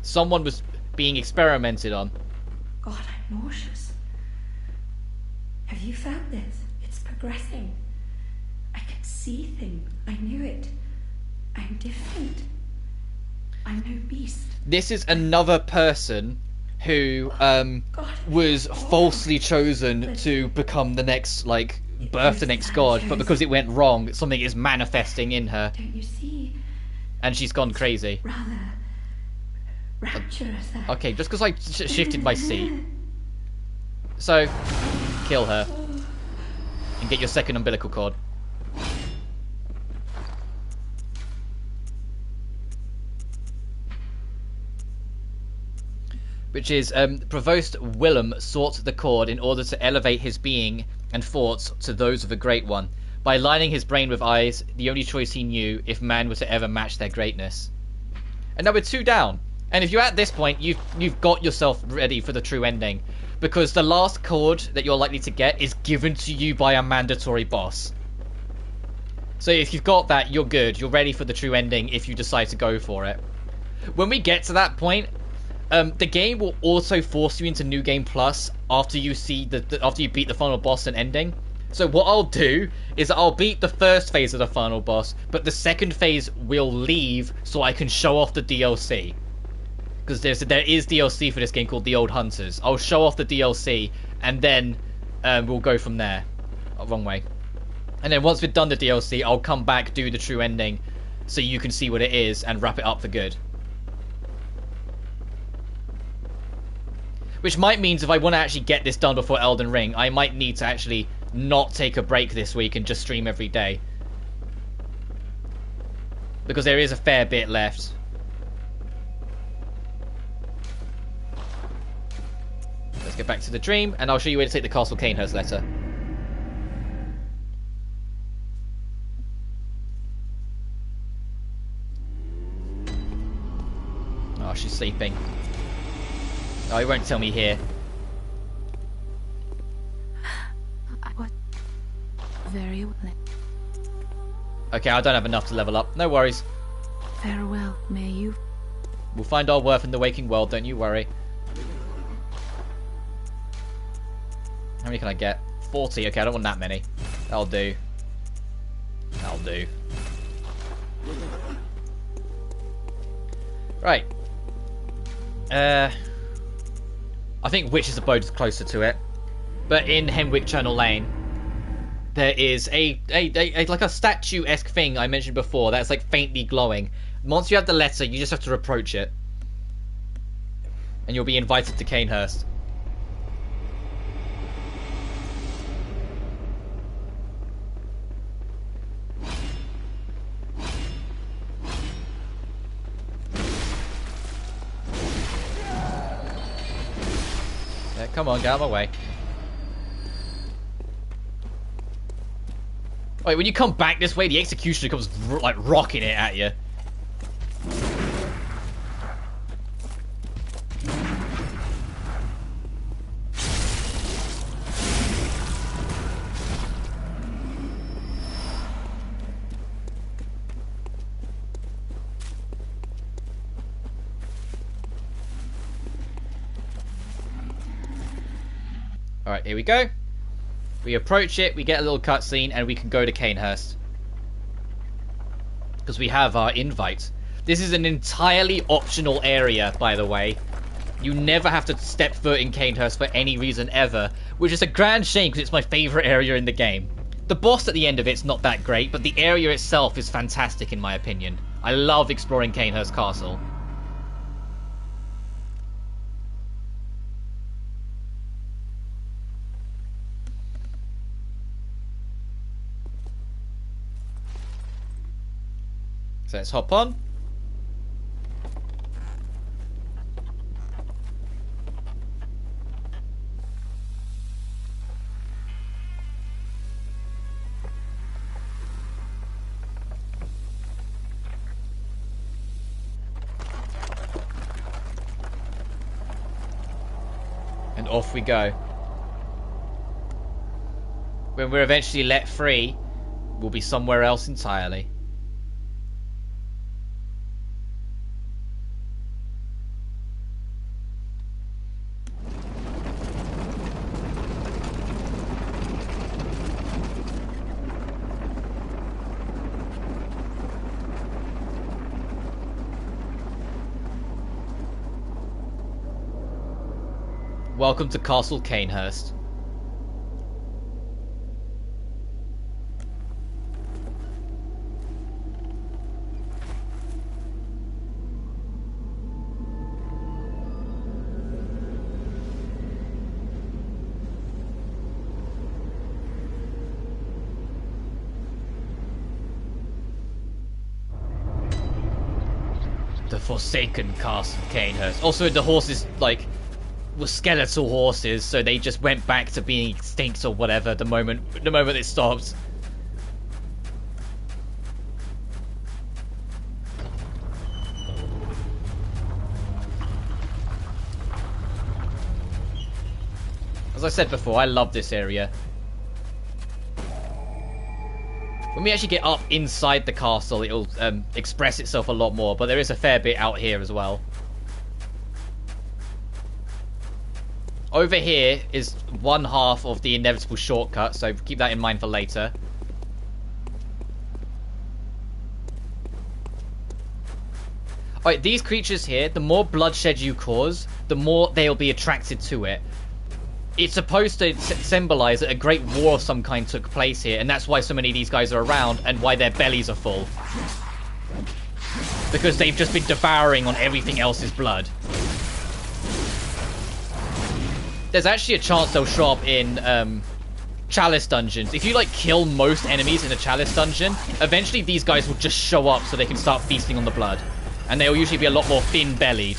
someone was being experimented on. God, I'm nauseous. Have you felt this? It's progressing. I can see things. I knew it. I'm different. I'm no beast. This is another person who was falsely chosen to become the next, like, birth the next god, but because it went wrong, something is manifesting in her. Don't you see? And she's gone crazy. Rather rapturous. Okay, just because I shifted my seat. So, kill her. And get your second umbilical cord. Which is, Provost Willem sought the cord in order to elevate his being and thoughts to those of a great one. By lining his brain with eyes, the only choice he knew if man were to ever match their greatness. And now we're 2 down. And if you're at this point, you've got yourself ready for the true ending. Because the last cord that you're likely to get is given to you by a mandatory boss. So if you've got that, you're good. You're ready for the true ending if you decide to go for it. When we get to that point... the game will also force you into New Game Plus after you see after you beat the final boss and ending. So what I'll do is I'll beat the first phase of the final boss, but the second phase will leave so I can show off the DLC. Because there is DLC for this game called The Old Hunters. I'll show off the DLC and then we'll go from there. Oh, wrong way. And then once we've done the DLC, I'll come back, do the true ending, so you can see what it is and wrap it up for good. Which might mean if I want to actually get this done before Elden Ring, I might need to actually not take a break this week and just stream every day. Because there is a fair bit left. Let's get back to the dream, and I'll show you where to take the Castle Canehurst letter. Oh, she's sleeping. Oh, he won't tell me here. What? Very well. Okay, I don't have enough to level up. No worries. Farewell, may you... We'll find our worth in the waking world, don't you worry. How many can I get? 40. Okay, I don't want that many. That'll do. That'll do. Right. I think Witch's Abode is closer to it. But in Hemwick Channel Lane, there is a like a statue-esque thing I mentioned before that's like faintly glowing. Once you have the letter, you just have to approach it. And you'll be invited to Canehurst. Yeah, come on, get out of my way. Wait, when you come back this way, the executioner comes like rocking it at you. Alright, here we go. We approach it, we get a little cutscene, and we can go to Canehurst. Because we have our invite. This is an entirely optional area, by the way. You never have to step foot in Canehurst for any reason ever, which is a grand shame because it's my favourite area in the game. The boss at the end of it's not that great, but the area itself is fantastic in my opinion. I love exploring Canehurst Castle. So let's hop on. off we go. When we're eventually let free, we'll be somewhere else entirely. Welcome to Castle Canehurst. The Forsaken Castle Canehurst. Also, the horses, like, were skeletal horses, so they just went back to being extinct or whatever the moment it stopped. As I said before, I love this area. When we actually get up inside the castle, it'll express itself a lot more, but there is a fair bit out here as well. Over here is one half of the inevitable shortcut, so keep that in mind for later. Alright, these creatures here, the more bloodshed you cause, the more they'll be attracted to it. It's supposed to symbolize that a great war of some kind took place here, and that's why so many of these guys are around, and why their bellies are full. Because they've just been devouring on everything else's blood. There's actually a chance they'll show up in Chalice dungeons. If you like kill most enemies in a Chalice dungeon, eventually these guys will just show up so they can start feasting on the blood. And they'll usually be a lot more thin-bellied.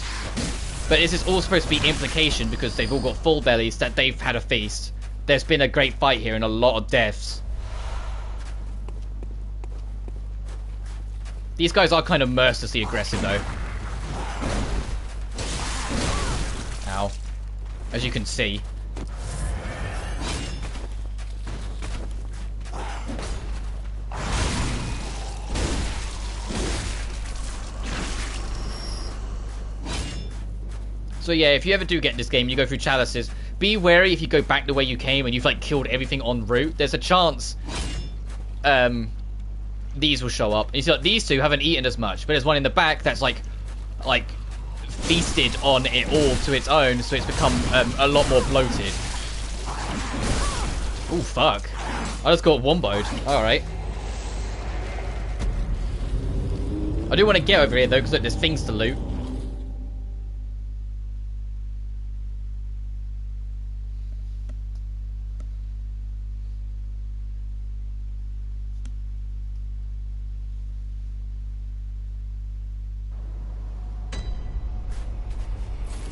But this is all supposed to be implication, because they've all got full bellies, that they've had a feast. There's been a great fight here and a lot of deaths. These guys are kind of mercilessly aggressive though. Ow. As you can see. So yeah, if you ever do get in this game, you go through chalices, be wary if you go back the way you came and you've like killed everything en route. There's a chance these will show up. And you see, like, these two haven't eaten as much, but there's one in the back that's like feasted on it all to its own, so it's become a lot more bloated. Oh fuck! I just got womboed. All right. I do want to get over here though, because there's things to loot.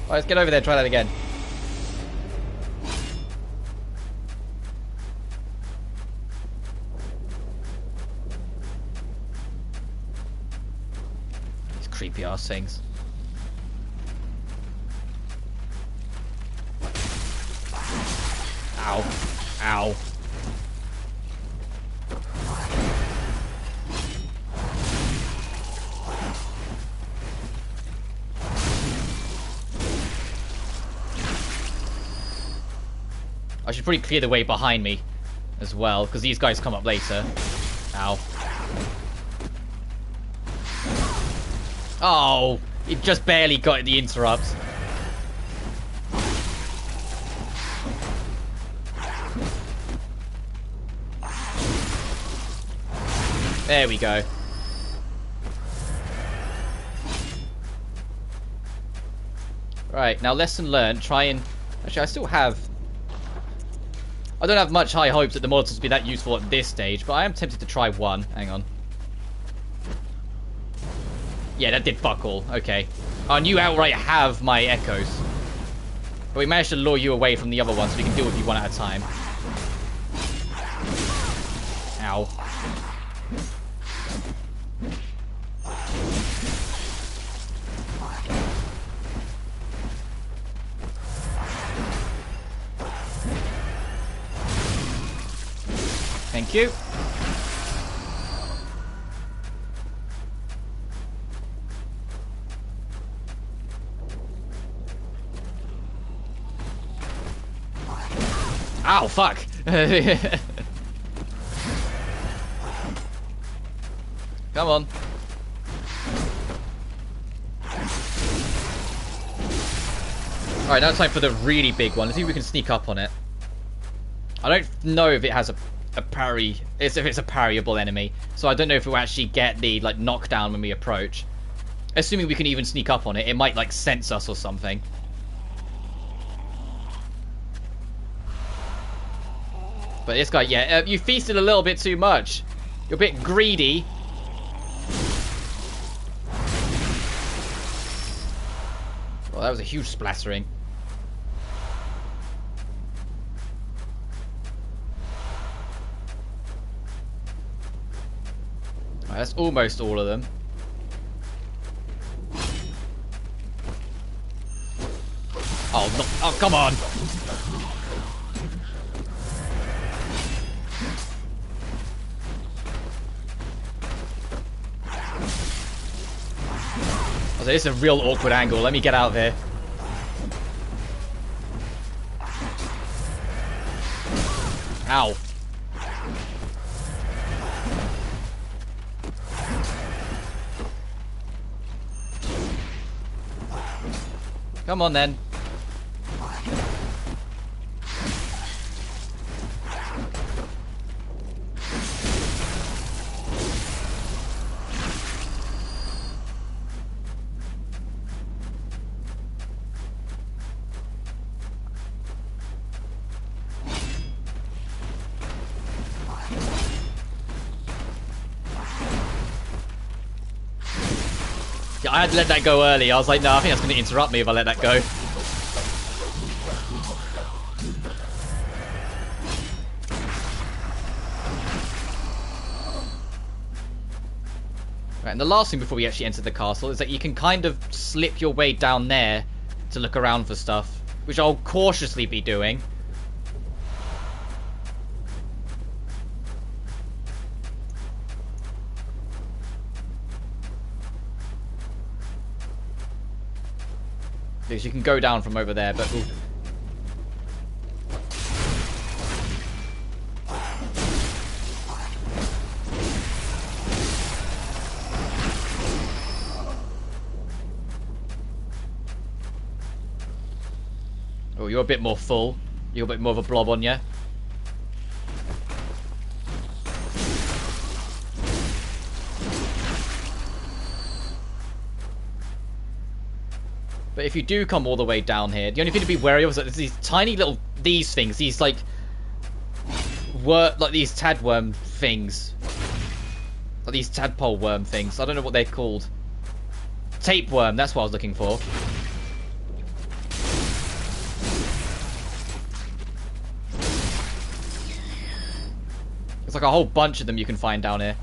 Alright, let's get over there and try that again. These creepy ass things. Ow. Ow. I should probably clear the way behind me as well, because these guys come up later. Ow. Oh, it just barely got the interrupt. There we go. Right, now lesson learned. Try and... Actually, I still have... I don't have much high hopes that the mods will be that useful at this stage, but I am tempted to try one. Hang on. Yeah, that did fuck all. Okay. And you outright have my echoes. But we managed to lure you away from the other one, so we can deal with you one at a time. Ow. Thank you. Ow, fuck. Come on. Alright, now it's time for the really big one. Let's see if we can sneak up on it. I don't know if it has a parry, if it's a parryable enemy. So I don't know if we'll actually get the like knockdown when we approach. Assuming we can even sneak up on it, it might like sense us or something. But this guy, yeah, you feasted a little bit too much. You're a bit greedy. Well, that was a huge splattering. Right, that's almost all of them. Oh, no, oh, come on. So this is a real awkward angle. Let me get out of here. Ow. Come on then. I had to let that go early. I was like, no, I think that's going to interrupt me if I let that go. Right, and the last thing before we actually enter the castle is that you can kind of slip your way down there to look around for stuff, which I'll cautiously be doing. Because you can go down from over there, but... Ooh. Oh, you're a bit more full. You're a bit more of a blob on you. But if you do come all the way down here, the only thing to be wary of is that there's these tiny little, these things, these like these tadworm things. Like these tadpole worm things. I don't know what they're called. Tapeworm, that's what I was looking for. There's like a whole bunch of them you can find down here.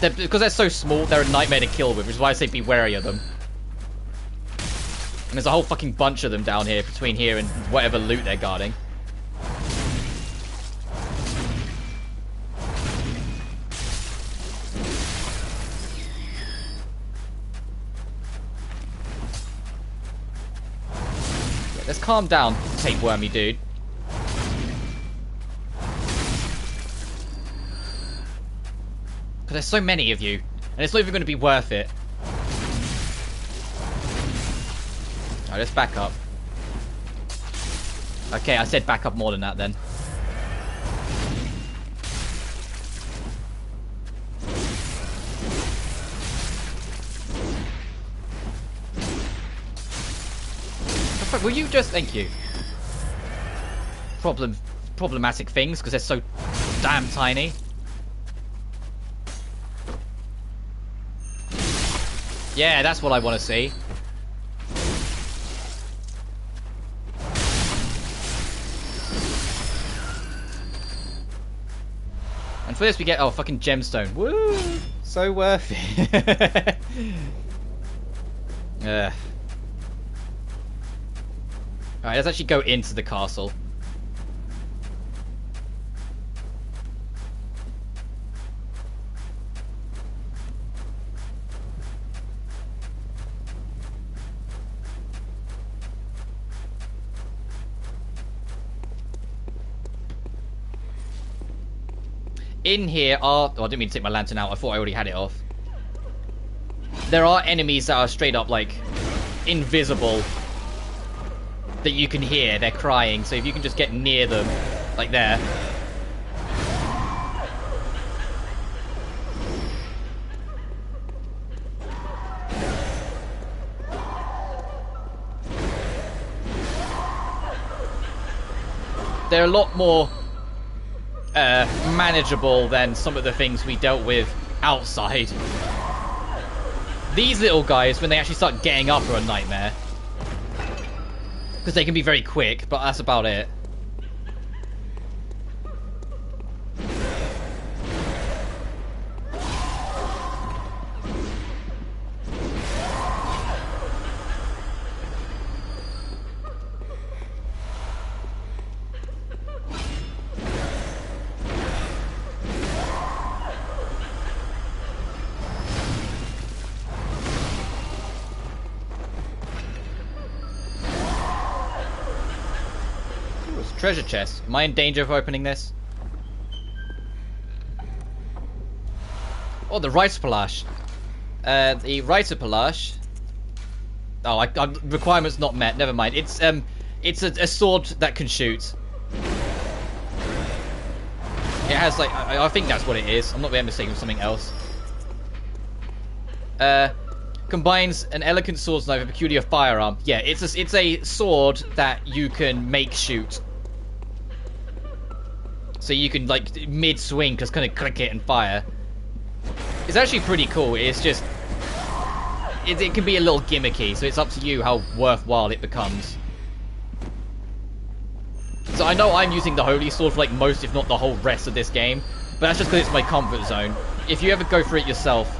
Because they're so small, they're a nightmare to kill with, which is why I say be wary of them. And there's a whole fucking bunch of them down here, between here and whatever loot they're guarding. Yeah, let's calm down, tapewormy dude. There's so many of you, and it's not even going to be worth it. Alright, let's back up. Okay, I said back up more than that then. Will you just... Thank you. Problematic things, because they're so damn tiny. Yeah, that's what I want to see. And for this we get, oh, fucking gemstone. Woo! So worth it. Alright, let's actually go into the castle. In here are... Oh, I didn't mean to take my lantern out. I thought I already had it off. There are enemies that are straight up, like, invisible. That you can hear. They're crying. So if you can just get near them, like there. They're a lot more... manageable than some of the things we dealt with outside. These little guys, when they actually start getting up, are a nightmare. Because they can be very quick, but that's about it. Treasure chest. Am I in danger of opening this? Oh, the Writer Palash. The Writer Palash. Oh, requirement's not met. Never mind. It's a sword that can shoot. It has like I think that's what it is. I'm not being mistaken with something else. Combines an elegant sword knife with a peculiar firearm. Yeah, it's a sword that you can make shoot. So you can, like, mid-swing, just kind of click it and fire. It's actually pretty cool. It's just... It can be a little gimmicky, so it's up to you how worthwhile it becomes. So I know I'm using the Holy Sword for, like, most, if not the whole rest of this game. But that's just because it's my comfort zone. If you ever go for it yourself,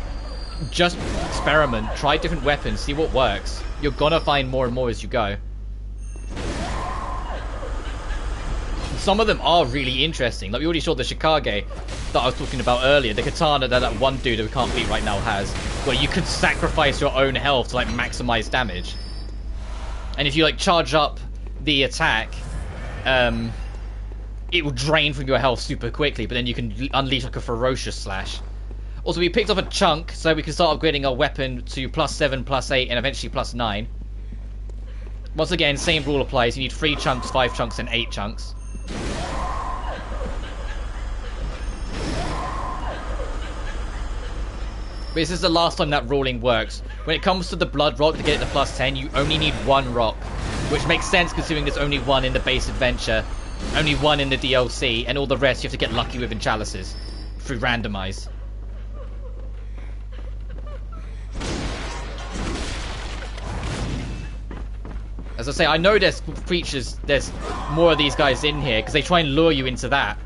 just experiment. Try different weapons. See what works. You're gonna find more and more as you go. Some of them are really interesting. Like we already saw the Shikage that I was talking about earlier. The katana that one dude that we can't beat right now has. Where you could sacrifice your own health to like maximize damage. And if you like charge up the attack, it will drain from your health super quickly. But then you can unleash like a ferocious slash. Also, we picked up a chunk so we can start upgrading our weapon to +7, +8, and eventually +9. Once again, same rule applies. You need 3 chunks, 5 chunks, and 8 chunks. But this is the last time that ruling works. When it comes to the blood rock to get it to +10, you only need 1 rock. Which makes sense considering there's only 1 in the base adventure, only 1 in the DLC, and all the rest you have to get lucky with in Chalices. Through randomize. As I say, I know there's creatures, there's more of these guys in here, because they try and lure you into that.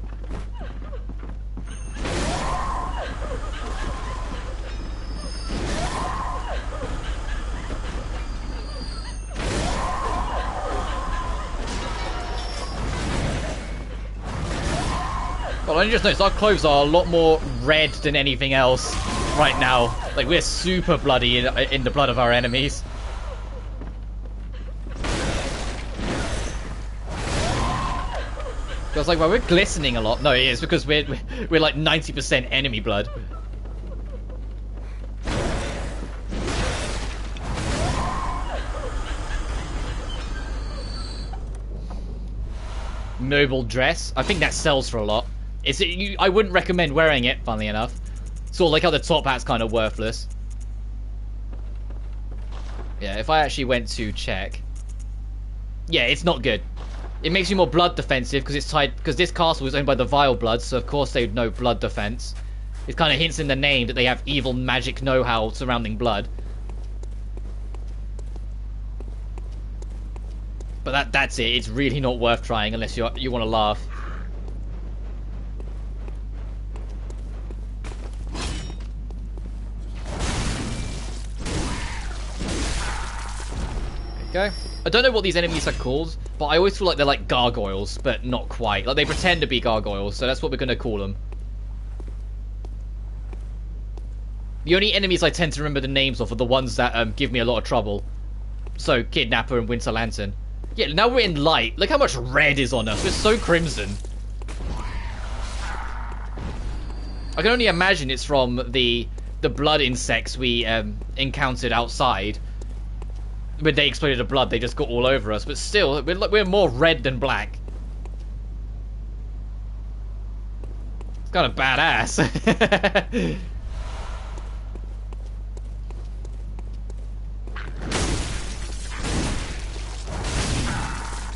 Well, I just noticed our clothes are a lot more red than anything else right now. Like, we're super bloody in the blood of our enemies. I was like, well, we're glistening a lot. No, it is because we're like 90% enemy blood. Noble dress. I think that sells for a lot. I wouldn't recommend wearing it, funnily enough. Sort of like how the top hat's kind of worthless. Yeah, if I actually went to check. Yeah, it's not good. It makes you more blood defensive because it's tied, because this castle is owned by the Vile Bloods, so of course they'd know blood defense. It kind of hints in the name that they have evil magic know-how surrounding blood. But that's it. It's really not worth trying unless you want to laugh. go. I don't know what these enemies are called, but I always feel like they're like gargoyles, but not quite. Like, they pretend to be gargoyles, so that's what we're going to call them. The only enemies I tend to remember the names of are the ones that give me a lot of trouble. So, Kidnapper and Winter Lantern. Yeah, now we're in light. Look how much red is on us. We're so crimson. I can only imagine it's from the blood insects we encountered outside. When they exploded the blood, they just got all over us. But still, we're more red than black. It's kind of badass.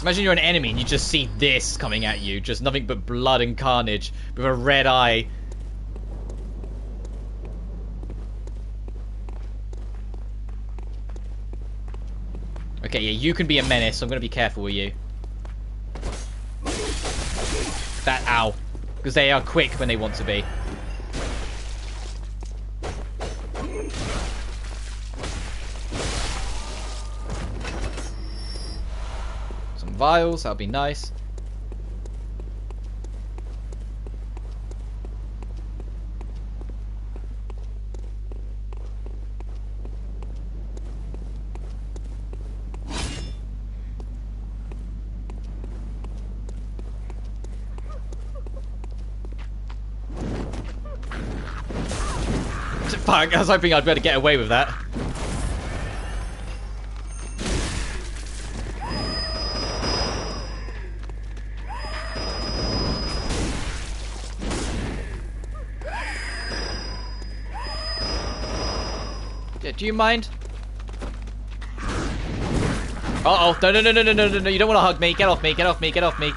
Imagine you're an enemy and you just see this coming at you. Just nothing but blood and carnage with a red eye. Okay, yeah, you can be a menace, so I'm going to be careful with you. That, ow. Because they are quick when they want to be. Some vials, that'll be nice. Fuck, I was hoping I'd better get away with that. Yeah, do you mind? Uh-oh, no, you don't want to hug me. Get off me, get off me, get off me.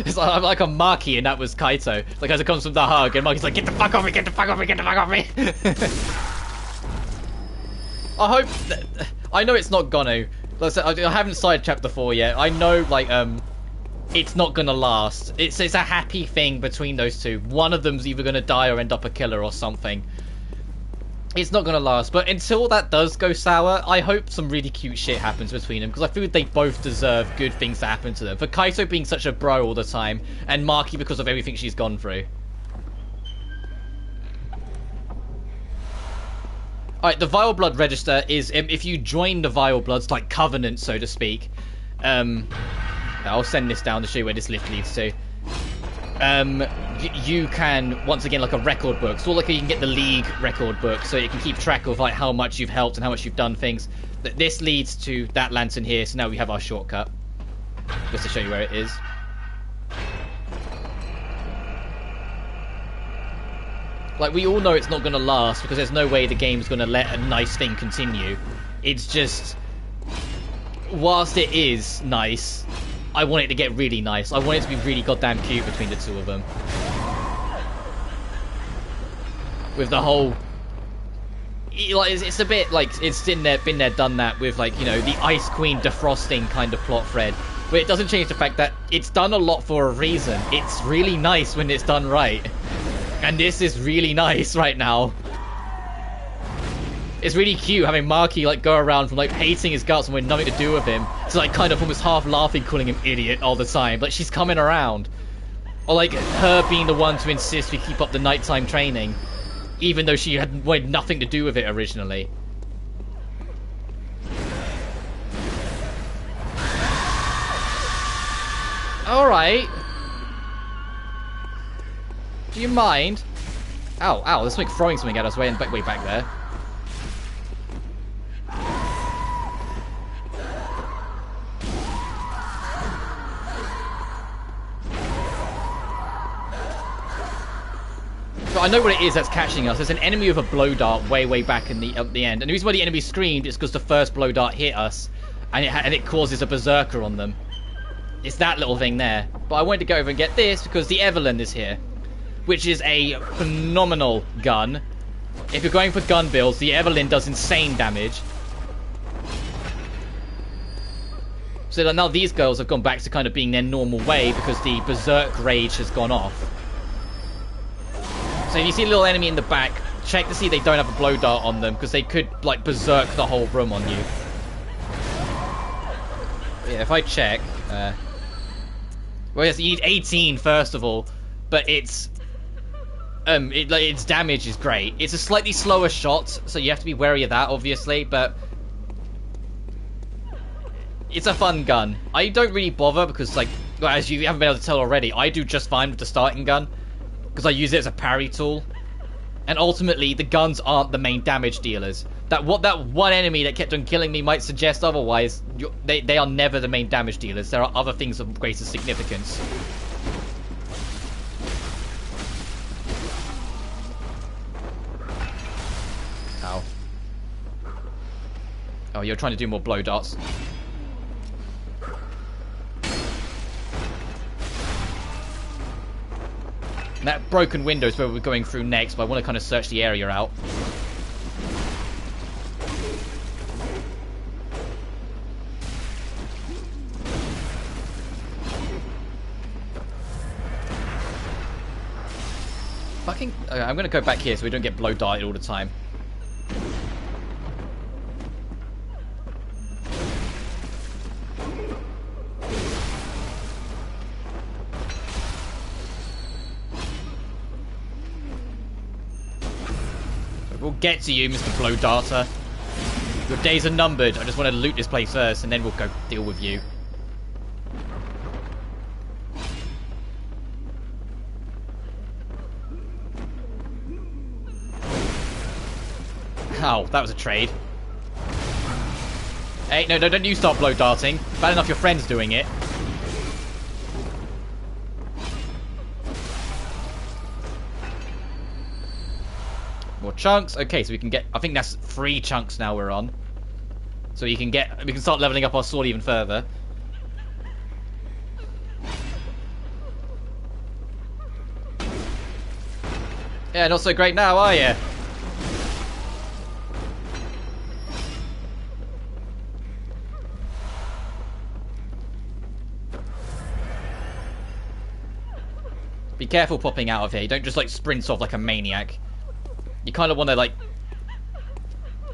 It's like I'm like a Maki and that was Kaito. Like as it comes from the hug and Maki's like, get the fuck off me, get the fuck off me, get the fuck off me. I hope that, I know it's not gonna. Like I said, I haven't started chapter 4 yet. I know like it's not gonna last. It's a happy thing between those two. One of them's either gonna die or end up a killer or something. It's not gonna last, but until that does go sour, I hope some really cute shit happens between them, because I feel they both deserve good things to happen to them. For Kaito being such a bro all the time, and Maki because of everything she's gone through. Alright, the Vile Blood Register is, if you join the Vile Bloods, like Covenant, so to speak, I'll send this down to show you where this lift leads to. You can, once again, like a record book. So like you can get the League record book, so you can keep track of like how much you've helped and how much you've done things. This leads to that lantern here, so now we have our shortcut. Just to show you where it is. Like, we all know it's not going to last, because there's no way the game's going to let a nice thing continue. It's just, whilst it is nice, I want it to get really nice. I want it to be really goddamn cute between the two of them. With the whole... Like, it's a bit like, it's been there, done that with, like, you know, the Ice Queen defrosting kind of plot thread. But it doesn't change the fact that it's done a lot for a reason. It's really nice when it's done right. And this is really nice right now. It's really cute having Maki like go around from like hating his guts and wanting nothing to do with him to like kind of almost half laughing, calling him idiot all the time. But she's coming around. Or like her being the one to insist we keep up the nighttime training, even though she had wanted nothing to do with it originally. Alright. Do you mind? Ow, ow, there's something throwing something at us way back there. So I know what it is that's catching us. There's an enemy with a blow dart way back in the end. And the reason why the enemy screamed is because the first blow dart hit us, and it causes a berserker on them. It's that little thing there. But I wanted to go over and get this because the Evelyn is here, which is a phenomenal gun. If you're going for gun builds, the Evelyn does insane damage. So So that now these girls have gone back to kind of being their normal way because the berserk rage has gone off. So if you see a little enemy in the back, check to see they don't have a blow dart on them, because they could, like, berserk the whole room on you. Yeah, if I check... well, yes, you need 18, first of all. But its damage is great. It's a slightly slower shot, so you have to be wary of that, obviously, but... it's a fun gun. I don't really bother, because, like, well, as you haven't been able to tell already, I do just fine with the starting gun. Because I use it as a parry tool. And ultimately, the guns aren't the main damage dealers. That one enemy that kept on killing me might suggest otherwise. They are never the main damage dealers. There are other things of greater significance. Ow. Oh, you're trying to do more blow darts. And that broken window is where we're going through next, but I want to kind of search the area out. Fucking... okay, I'm going to go back here so we don't get blow darted all the time. We'll get to you, Mr. Blow Darter. Your days are numbered. I just want to loot this place first, and then we'll go deal with you. Oh, that was a trade. Hey, no, don't you start blow darting. Bad enough your friend's doing it. More chunks. Okay, so we can get... I think that's 3 chunks now we're on. So we can start leveling up our sword even further. Yeah, not so great now, are you? Be careful popping out of here. You don't just, like, sprint off like a maniac. You kind of want to, like,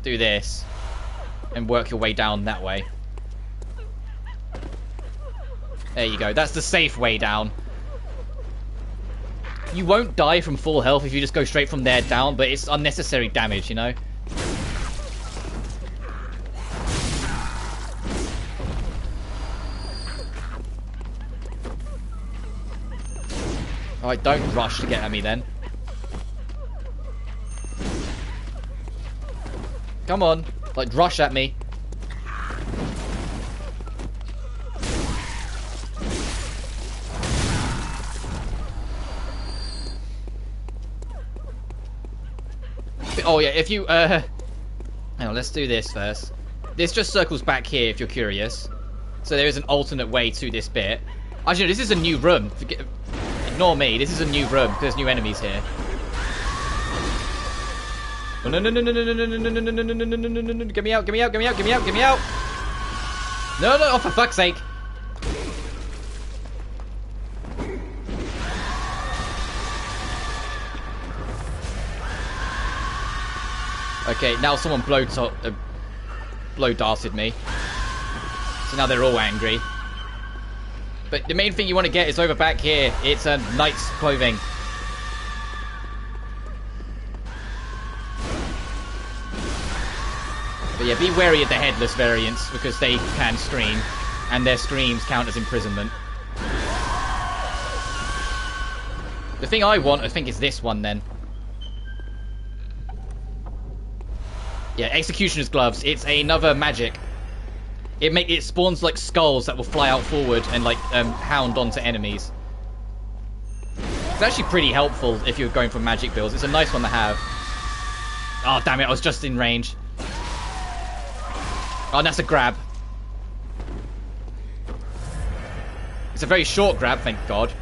do this and work your way down that way. There you go. That's the safe way down. You won't die from full health if you just go straight from there down, but it's unnecessary damage, you know? Alright, don't rush to get at me then. Come on, like, rush at me. Oh yeah, if you, hang on, let's do this first. This just circles back here if you're curious. So there is an alternate way to this bit. Actually, no, this is a new room. Ignore me, this is a new room, because there's new enemies here. Oh, no, no, no, no, no, no, no, no, no, no, no, no, no, no, no, no, get me out, get me out, get me out, get me out, get me out! No, no, oh, for fuck's sake! Okay, now someone blow darted me. So now they're all angry. But the main thing you want to get is over back here. It's a knight's clothing. But yeah, be wary of the headless variants, because they can scream, and their screams count as imprisonment. The thing I want, I think, is this one then. Yeah, Executioner's Gloves. It's another magic. It spawns like skulls that will fly out forward and like hound onto enemies. It's actually pretty helpful if you're going for magic builds. It's a nice one to have. Oh damn it! I was just in range. Oh, and that's a grab. It's a very short grab, thank God.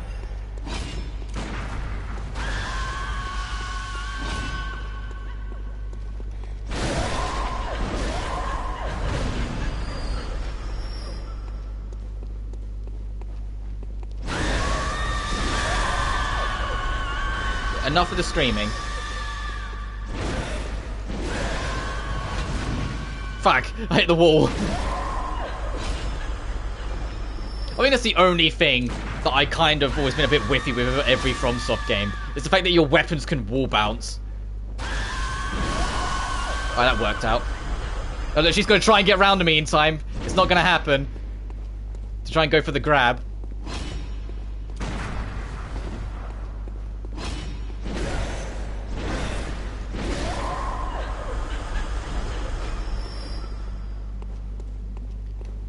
enough of the screaming. Fuck, I hit the wall. I think that's the only thing that I kind of always been a bit whiffy with every FromSoft game. Is the fact that your weapons can wall bounce. Oh, that worked out. Oh, look, she's going to try and get around to me in time. It's not going to happen. To try and go for the grab.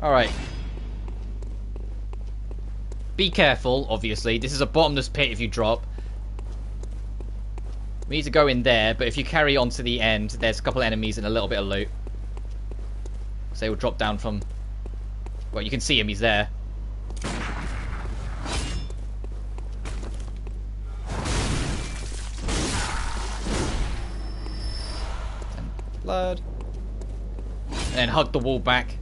Alright. Be careful, obviously. This is a bottomless pit if you drop. We need to go in there, but if you carry on to the end, there's a couple of enemies and a little bit of loot. So they will drop down from... Well, you can see him, he's there. And blood. And then hug the wall back.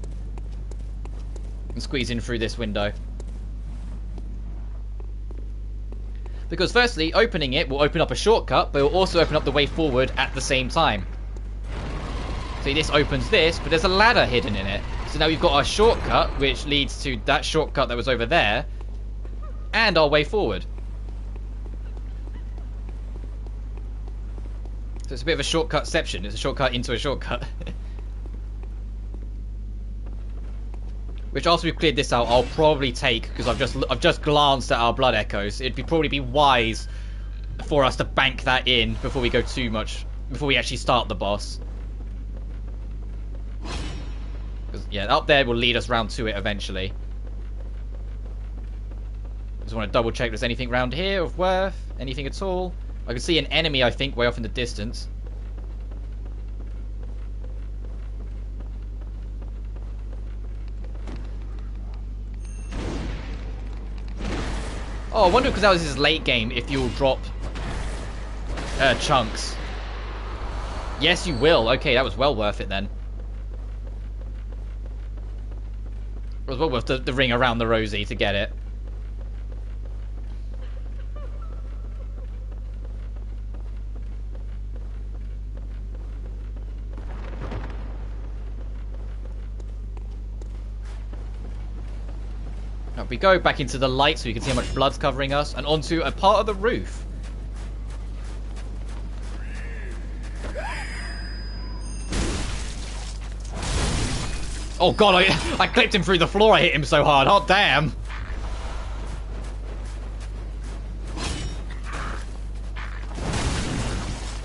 And squeeze in through this window. Because firstly, opening it will open up a shortcut, but it will also open up the way forward at the same time. See, this opens this, but there's a ladder hidden in it. So now we've got our shortcut, which leads to that shortcut that was over there, and our way forward. So it's a bit of a shortcutception. It's a shortcut into a shortcut. Which after we've cleared this out, I'll probably take, because I've just glanced at our blood echoes. It'd probably be wise for us to bank that in before we go too much, before we actually start the boss. Yeah, up there will lead us round to it eventually. Just want to double check if there's anything around here of worth, anything at all. I can see an enemy, I think, way off in the distance. Oh, I wonder because that was his late game if you'll drop chunks. Yes, you will. Okay, that was well worth it then. It was well worth the ring around the rosy to get it. Now we go back into the light so you can see how much blood's covering us, and onto a part of the roof. Oh god, I clipped him through the floor, I hit him so hard. Oh damn.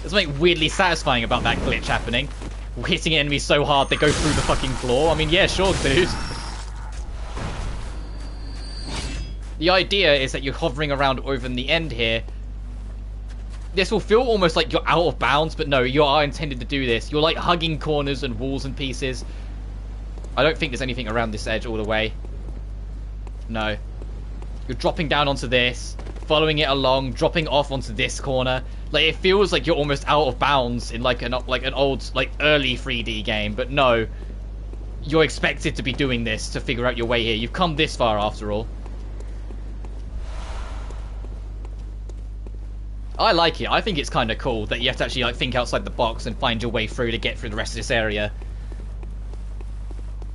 There's something weirdly satisfying about that glitch happening. Hitting enemies so hard they go through the fucking floor. I mean, yeah, sure, dude. The idea is that you're hovering around over in the end here. This will feel almost like you're out of bounds, but no, you are intended to do this. You're like hugging corners and walls and pieces. I don't think there's anything around this edge all the way. No. You're dropping down onto this, following it along, dropping off onto this corner. Like, it feels like you're almost out of bounds in like an old, like, early 3D game, but no. You're expected to be doing this to figure out your way here. You've come this far after all. I like it. I think it's kind of cool that you have to actually like think outside the box and find your way through to get through the rest of this area.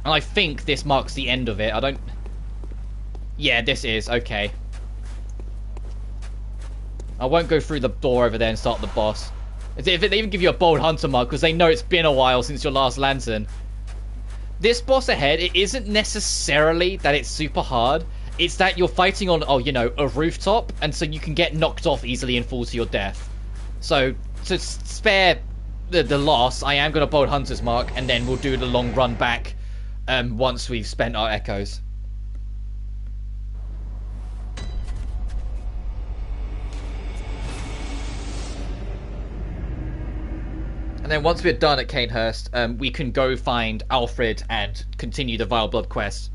And I think this marks the end of it. I don't... Yeah, this is. Okay. I won't go through the door over there and start the boss. If they even give you a bold hunter mark because they know it's been a while since your last lantern. This boss ahead, it isn't necessarily that it's super hard. It's that you're fighting on, oh, you know, a rooftop, and so you can get knocked off easily and fall to your death. So, to spare the loss, I am going to bold hunter's mark, and then we'll do the long run back once we've spent our echoes. And then once we're done at Canehurst, we can go find Alfred and continue the Vile Blood quest.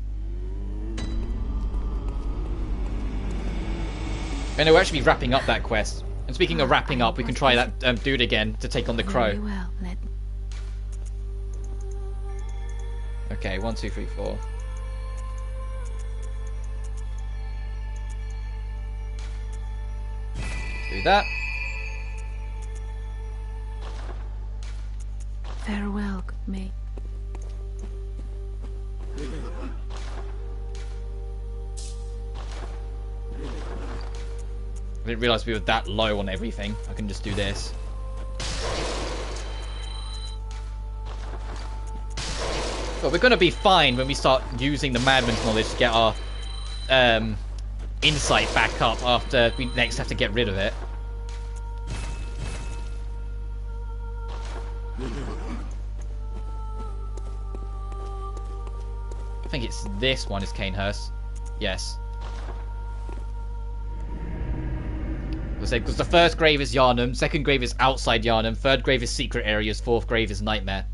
And we'll actually be wrapping up that quest. And speaking of wrapping up, we can try that dude again to take on the crow. Very well. Okay, 1, 2, 3, 4. Do that. Farewell, May. I didn't realise we were that low on everything. I can just do this. But we're going to be fine when we start using the Madman's knowledge to get our insight back up after we next have to get rid of it. I think it's this one is Canehurst. Yes. Because the first grave is Yharnam, second grave is outside Yharnam, third grave is secret areas, fourth grave is Nightmare.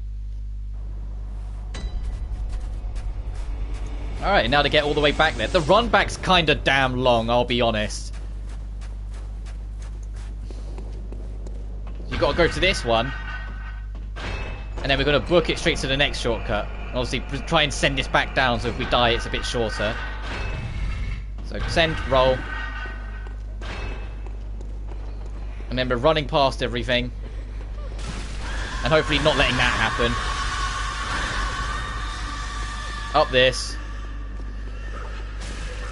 Alright, now to get all the way back there. The run back's kinda damn long, I'll be honest. You've got to go to this one. And then we're going to book it straight to the next shortcut. And obviously, try and send this back down so if we die, it's a bit shorter. So, send, roll. And then we're running past everything. And hopefully not letting that happen. Up this.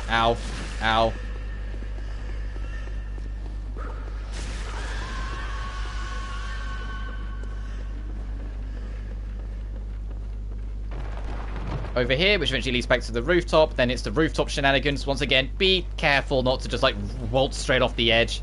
Ow. Ow. Over here, which eventually leads back to the rooftop. Then it's the rooftop shenanigans. Once again, be careful not to just like waltz straight off the edge.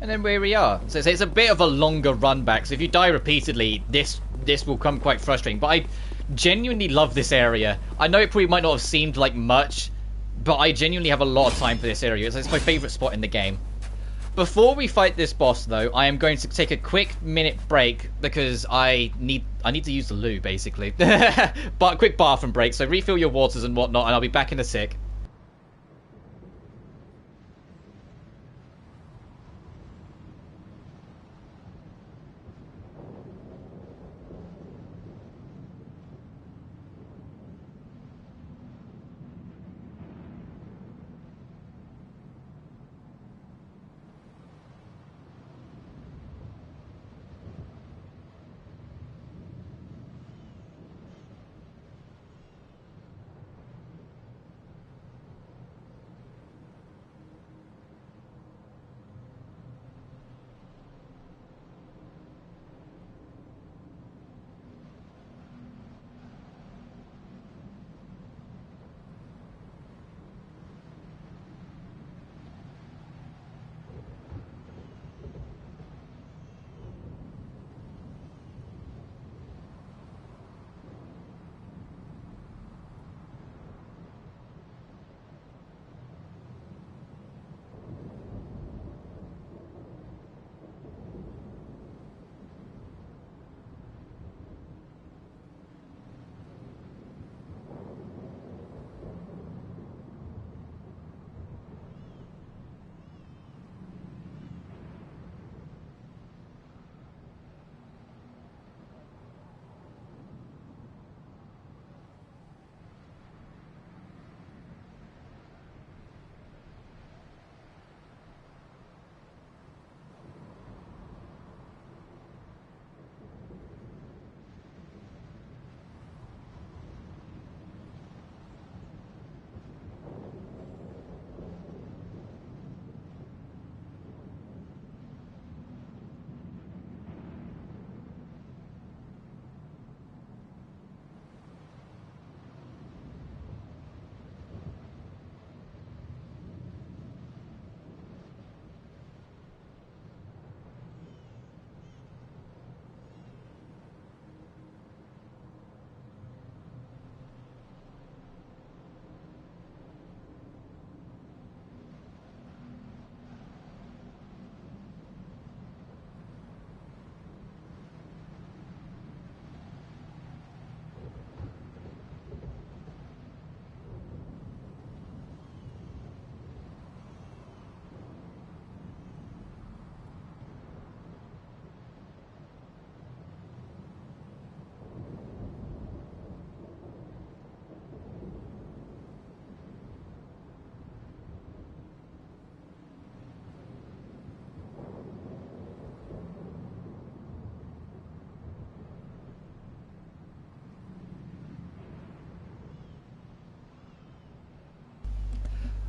And then where we are. So it's a bit of a longer run back. So if you die repeatedly, this will come quite frustrating. But I genuinely love this area. I know it probably might not have seemed like much, but I genuinely have a lot of time for this area. It's my favourite spot in the game. Before we fight this boss, though, I am going to take a quick minute break because I need to use the loo, basically. But quick bathroom break. So refill your waters and whatnot, and I'll be back in a sec.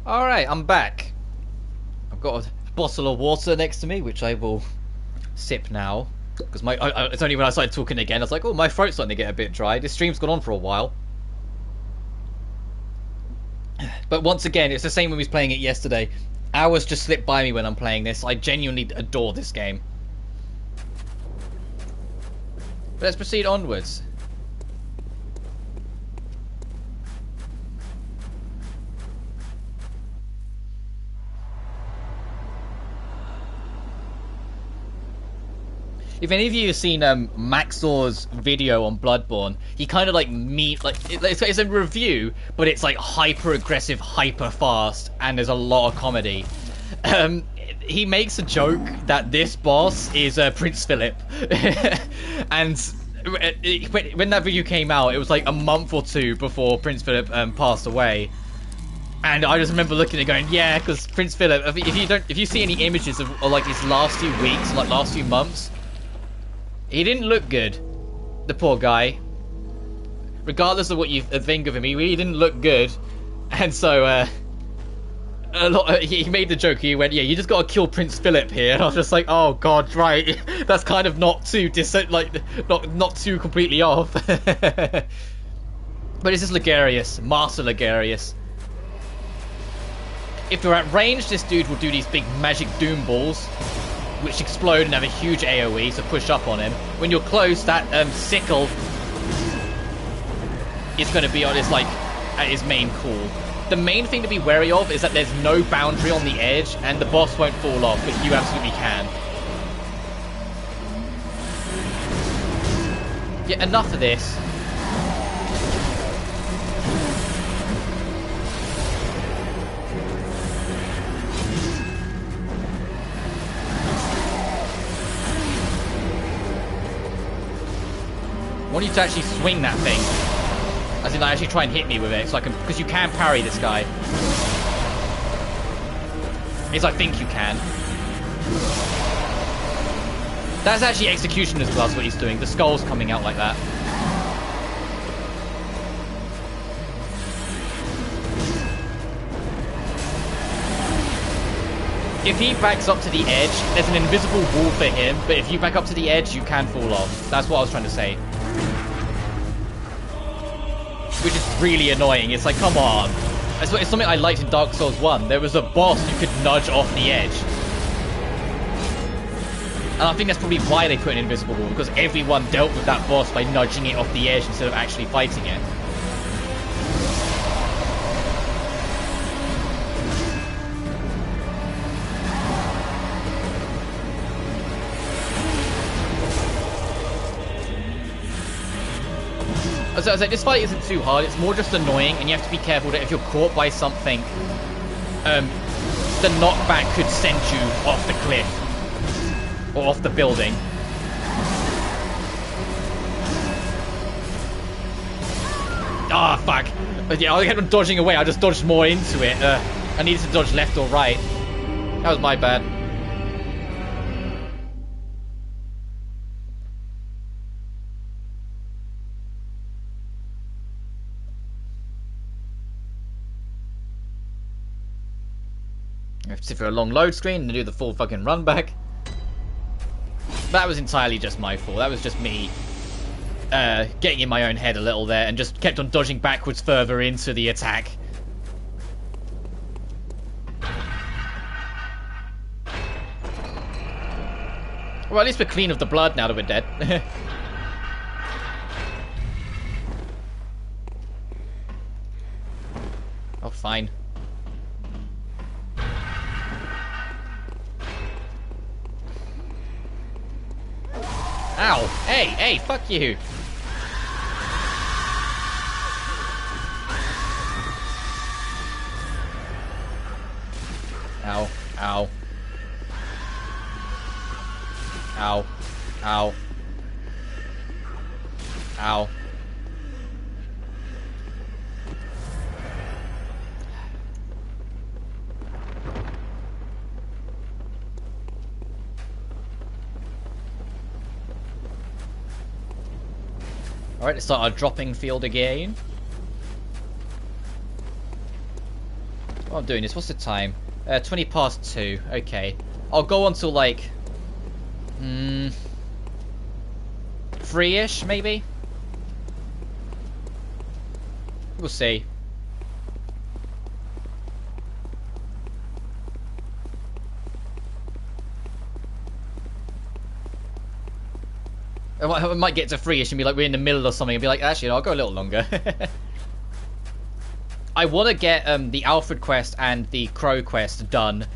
Alright, I'm back. I've got a bottle of water next to me, which I will sip now. Because it's only when I started talking again, I was like, oh, my throat's starting to get a bit dry. This stream's gone on for a while. But once again, it's the same when we was playing it yesterday. Hours just slip by me when I'm playing this. I genuinely adore this game. But let's proceed onwards. If any of you have seen Maxor's video on Bloodborne, he kind of like it's a review, but it's like hyper aggressive, hyper fast, and there's a lot of comedy. He makes a joke that this boss is Prince Philip, and when that video came out, it was like a month or two before Prince Philip passed away. And I just remember looking at it going, yeah, because Prince Philip, if you see any images of like his last few weeks, like last few months, he didn't look good, the poor guy. Regardless of what you think of him, he really didn't look good. And so, he made the joke. He went, "Yeah, you just got to kill Prince Philip here." And I was just like, "Oh God, right? That's kind of not too not too completely off." But it's just Ligarius, Master Ligarius. If you're at range, this dude will do these big magic doom balls, which explode and have a huge AoE, so push up on him. When you're close, that sickle is going to be on his at his main cool. The main thing to be wary of is that there's no boundary on the edge, and the boss won't fall off, but you absolutely can. Yeah, enough of this. I want you to actually swing that thing. As in, actually try and hit me with it, so I can, because you can parry this guy. At least I think you can. That's actually Executioner's Gloves, what he's doing. The skull's coming out like that. If he backs up to the edge, there's an invisible wall for him, but if you back up to the edge, you can fall off. That's what I was trying to say. Which is really annoying. It's like, come on. It's something I liked in Dark Souls 1. There was a boss you could nudge off the edge. And I think that's probably why they put an invisible wall, because everyone dealt with that boss by nudging it off the edge instead of actually fighting it. So I was like, this fight isn't too hard, it's more just annoying, and you have to be careful that if you're caught by something, the knockback could send you off the cliff. Or off the building. Ah, fuck. But yeah, I kept on dodging away, I just dodged more into it. I needed to dodge left or right. That was my bad. I have to sit for a long load screen and do the full fucking run back. That was entirely just my fault. That was just me getting in my own head a little there and just kept on dodging backwards further into the attack. Well, at least we're clean of the blood now that we're dead. Oh, fine. Ow! Hey, hey, fuck you! Ow, ow. Ow, ow. Ow. Alright, let's start our dropping field again. What I'm doing is, what's the time? 20 past 2. Okay. I'll go until like 3-ish, maybe? We'll see. I might get to 3-ish and be like, we're in the middle or something, and be like, actually, I'll go a little longer. I want to get the Alfred quest and the Crow quest done.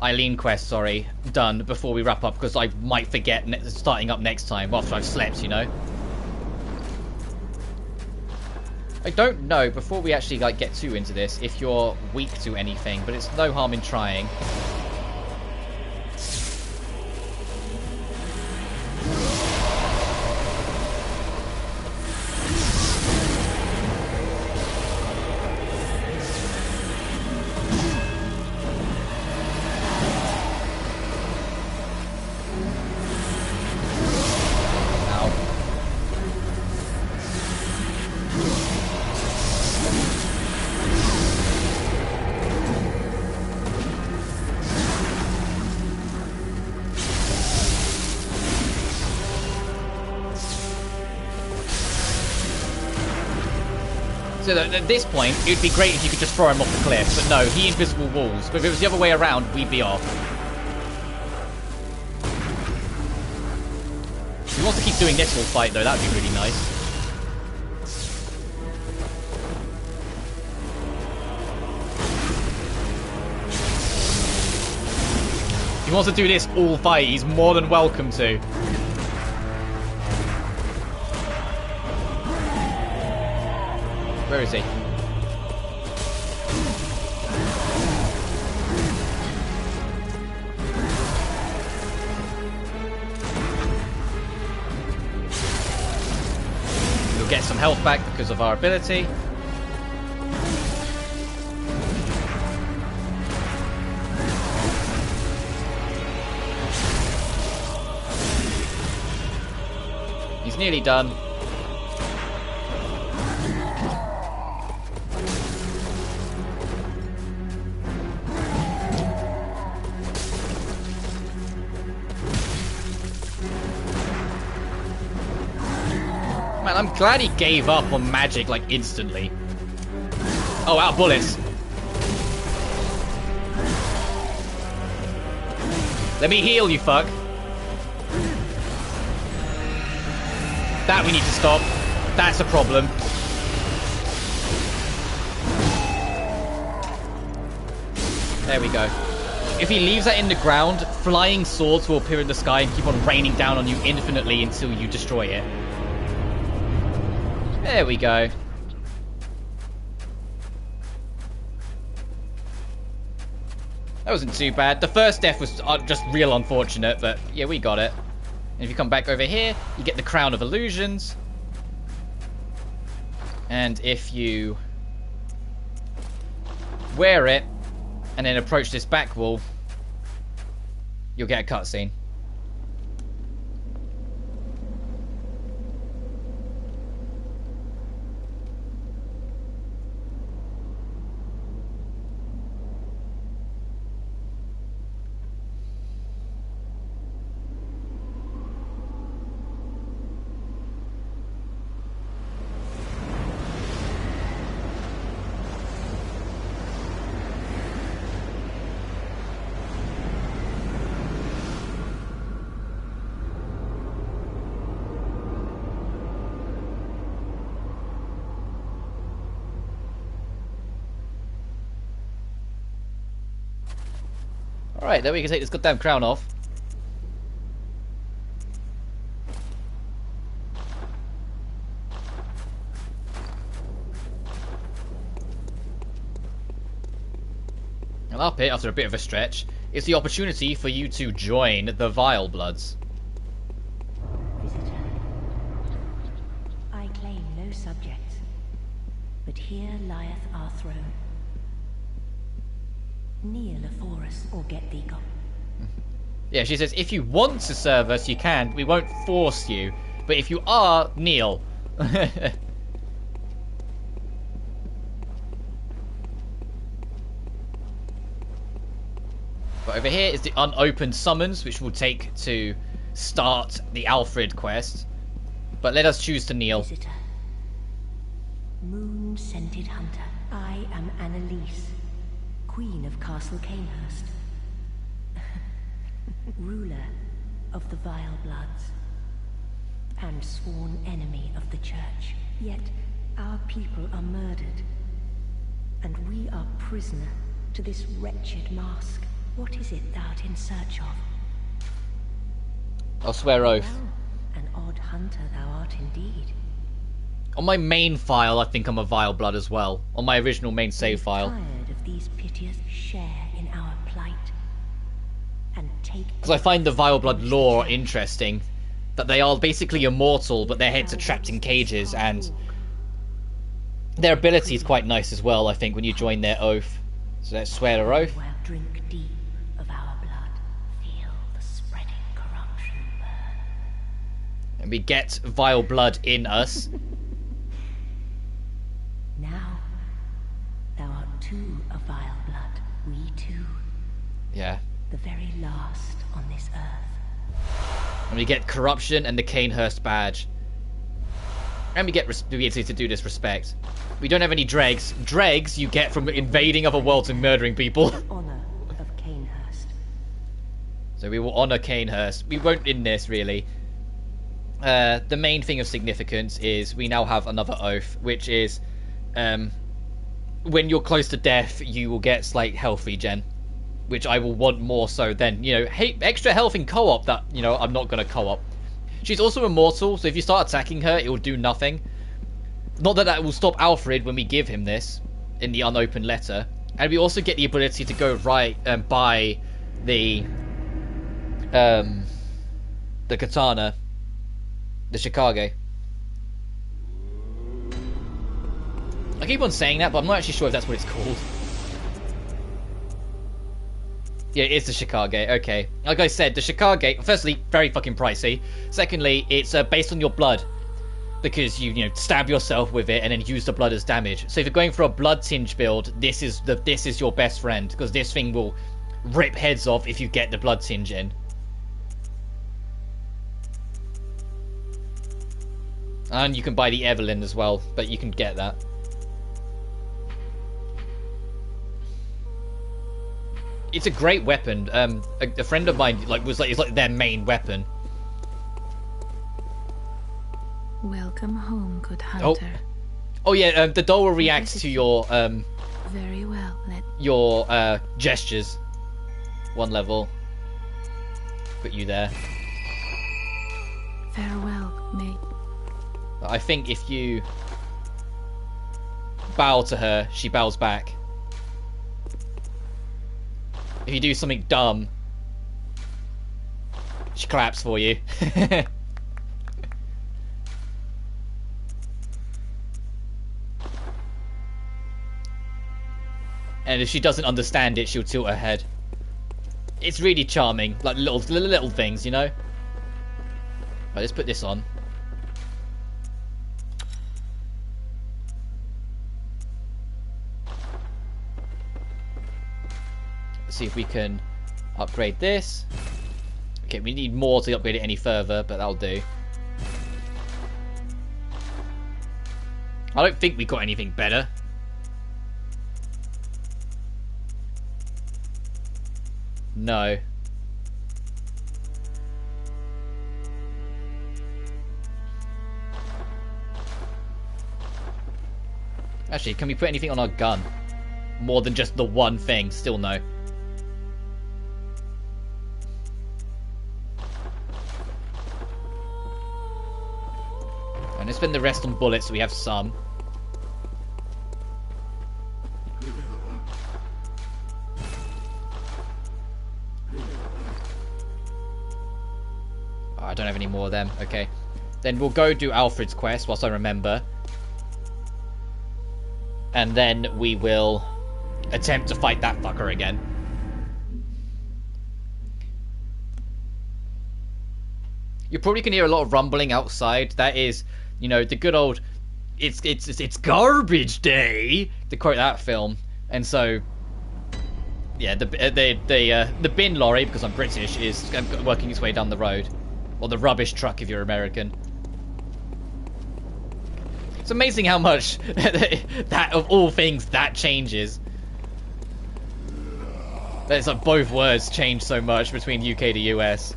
Eileen quest, sorry, done before we wrap up, because I might forget starting up next time after I've slept, you know? I don't know, before we actually like get too into this, if you're weak to anything, but it's no harm in trying. So at this point, it would be great if you could just throw him off the cliff. But no, he invisible walls. But if it was the other way around, we'd be off. If he wants to keep doing this whole fight, though, that would be really nice. If he wants to do this all fight, he's more than welcome to. Where is he? We'll get some health back because of our ability. He's nearly done. I'm glad he gave up on magic, like, instantly. Oh, out of bullets. Let me heal, you fuck. That we need to stop. That's a problem. There we go. If he leaves that in the ground, flying swords will appear in the sky and keep on raining down on you infinitely until you destroy it. There we go. That wasn't too bad. The first death was just real unfortunate, but yeah, we got it. And if you come back over here, you get the Crown of Illusions. And if you wear it and then approach this back wall, you'll get a cutscene. Alright, then we can take this goddamn crown off. And up it, after a bit of a stretch, is the opportunity for you to join the Vile Bloods. Visitor, I claim no subjects, but here lieth our throne. Kneel afore us, or get thee gone. Yeah, she says, if you want to serve us, you can. We won't force you. But if you are, kneel. But over here is the unopened summons, which we'll take to start the Alfred quest. But let us choose to kneel. Visitor. Moon-scented hunter. I am Annalise, Queen of Castle Canehurst. Ruler of the Vile Bloods. And sworn enemy of the Church. Yet our people are murdered. And we are prisoner to this wretched mask. What is it thou art in search of? I'll swear oath. Well, an odd hunter thou art indeed. On my main file, I think I'm a Vile Blood as well. On my original main save file. Tired of these piteous share in our plight. And take... Because I find the Vile Blood lore interesting. That they are basically immortal, but their heads are trapped in cages, and their ability is quite nice as well, I think, when you join their oath. So let's swear our oath. Well, drink deep of our blood. Feel the spreading corruption burn. And we get Vile Blood in us. Now, thou art too a Vile Blood. We too. Yeah. The very last on this earth. And we get corruption and the Canehurst badge. And we get the ability to do this respect. We don't have any dregs. Dregs you get from invading other worlds and murdering people. Honor of Canehurst. So we will honor Canehurst. We won't in this, really. The main thing of significance is we now have another oath, which is when you're close to death, you will get slight health regen. Which I will want more so than, you know, hey, extra health in co-op that, you know, I'm not going to co-op. She's also immortal, so if you start attacking her, it will do nothing. Not that that will stop Alfred when we give him this in the unopened letter. And we also get the ability to go right and buy the katana, the Shikage. I keep on saying that, but I'm not actually sure if that's what it's called. Yeah, it is the Shikage, okay. Like I said, the Shikage, firstly, very fucking pricey. Secondly, it's based on your blood. Because you stab yourself with it and then use the blood as damage. So if you're going for a blood tinge build, this is your best friend. Because this thing will rip heads off if you get the blood tinge in. And you can buy the Evelyn as well, but you can get that. It's a great weapon. A friend of mine it's like their main weapon. Welcome home, good hunter. Oh yeah, the doll will react to your very well. Your gestures. One level. Put you there. Farewell, mate. I think if you bow to her, she bows back. If you do something dumb, she claps for you. And if she doesn't understand it, she'll tilt her head. It's really charming, like little things, you know. Right, let's put this on. See if we can upgrade this. Okay, we need more to upgrade it any further, but that'll do. I don't think we got anything better. No. Actually, can we put anything on our gun? More than just the one thing? Still no. And let's spend the rest on bullets so we have some. Oh, I don't have any more of them. Okay. Then we'll go do Alfred's quest whilst I remember. And then we will attempt to fight that fucker again. You probably can hear a lot of rumbling outside. That is, you know, the good old it's garbage day, to quote that film. And so Yeah, the bin lorry, because I'm British, is working its way down the road. Or the rubbish truck if you're American. It's amazing how much that, of all things, that changes. It's like both words change so much between UK to US.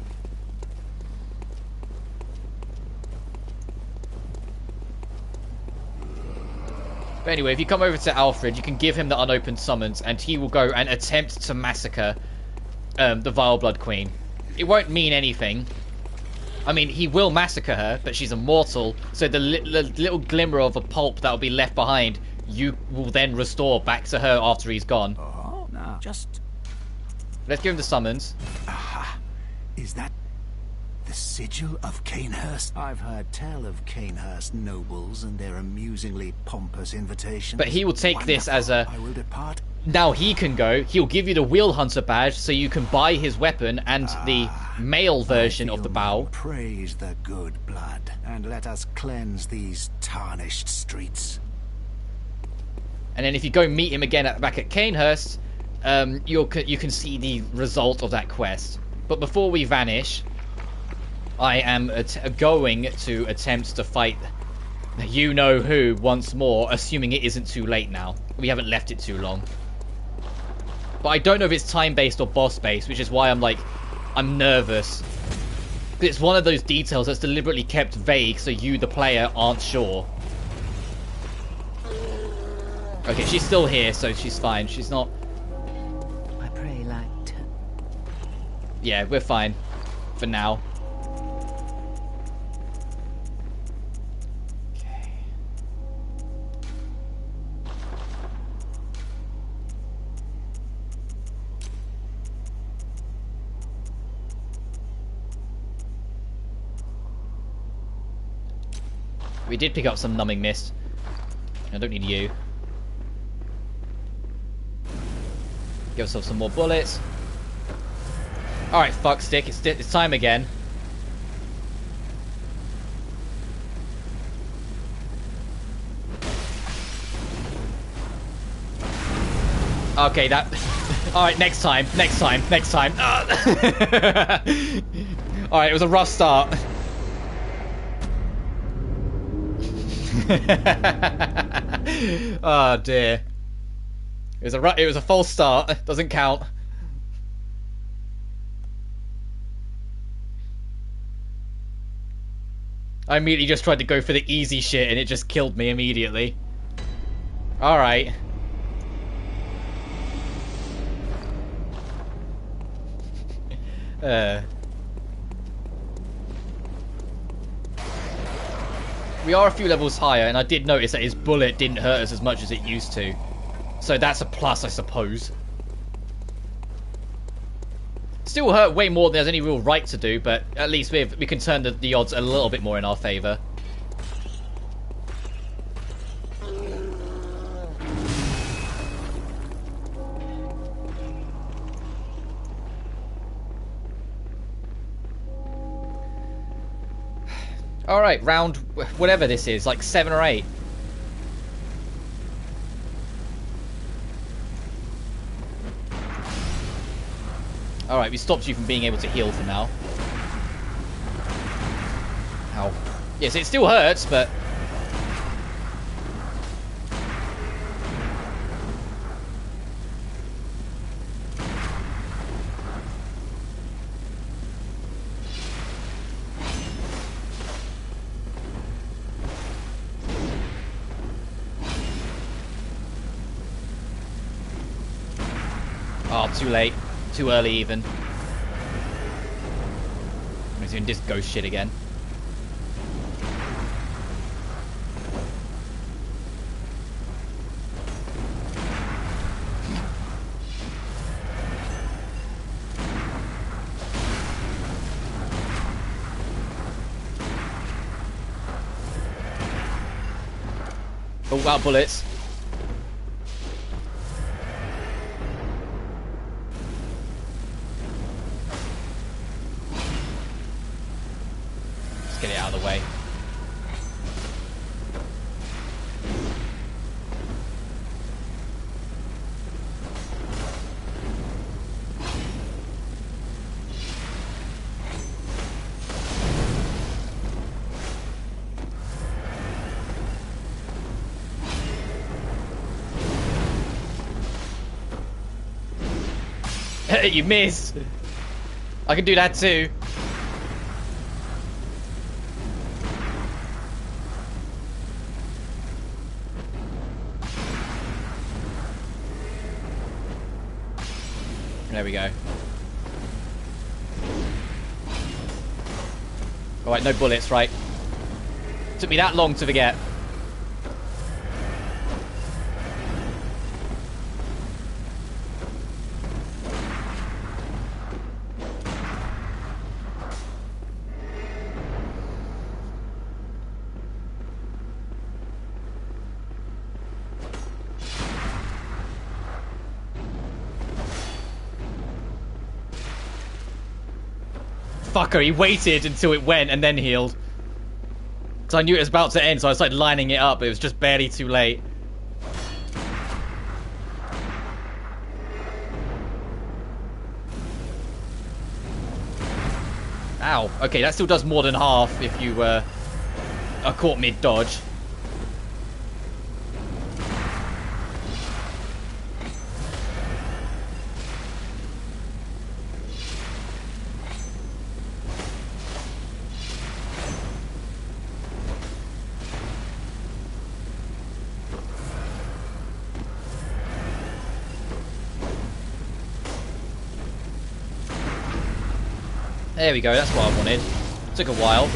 But anyway, if you come over to Alfred, you can give him the unopened summons, and he will go and attempt to massacre the Vile Blood Queen. It won't mean anything. I mean, he will massacre her, but she's immortal, so the little glimmer of a pulp that will be left behind, you will then restore back to her after he's gone. Oh, no. Just... Let's give him the summons. Aha! Is that the sigil of Canehurst? I've heard tell of Canehurst nobles and their amusingly pompous invitations. But he will take this as a... I will depart. Now he can go. He'll give you the Wheel Hunter badge, so you can buy his weapon and the male version of the bow. Praise the good blood, and let us cleanse these tarnished streets. And then if you go meet him again back at Canehurst, you can see the result of that quest. But before we vanish, I am going to attempt to fight you-know-who once more, assuming it isn't too late now. We haven't left it too long. But I don't know if it's time-based or boss-based, which is why I'm nervous. It's one of those details that's deliberately kept vague, so you, the player, aren't sure. Okay, she's still here, so she's fine. She's not... I pray light. Yeah, we're fine. For now. We did pick up some numbing mist. I don't need you. Give ourselves some more bullets. Alright, fuck stick. It's time again. Okay, that... Alright, next time. Alright, it was a rough start. Oh dear. It was a false start. Doesn't count. I immediately just tried to go for the easy shit and it just killed me immediately. Alright. We are a few levels higher, and I did notice that his bullet didn't hurt us as much as it used to. So that's a plus, I suppose. Still hurt way more than there's any real right to do, but at least we can turn the odds a little bit more in our favour. Alright, round whatever this is, like 7 or 8. Alright, we stopped you from being able to heal for now. Ow. Yes, it still hurts, but... Oh, too late. Too early, even. I'm doing this ghost shit again. Oh, wow, bullets. Get it out of the way. You missed. I can do that too. There we go. Alright, no bullets, right? Took me that long to forget. Fucker, he waited until it went and then healed. Because I knew it was about to end, so I started lining it up, but it was just barely too late. Ow. Okay, that still does more than half if you are caught mid-dodge. There we go, that's what I wanted. Took a while.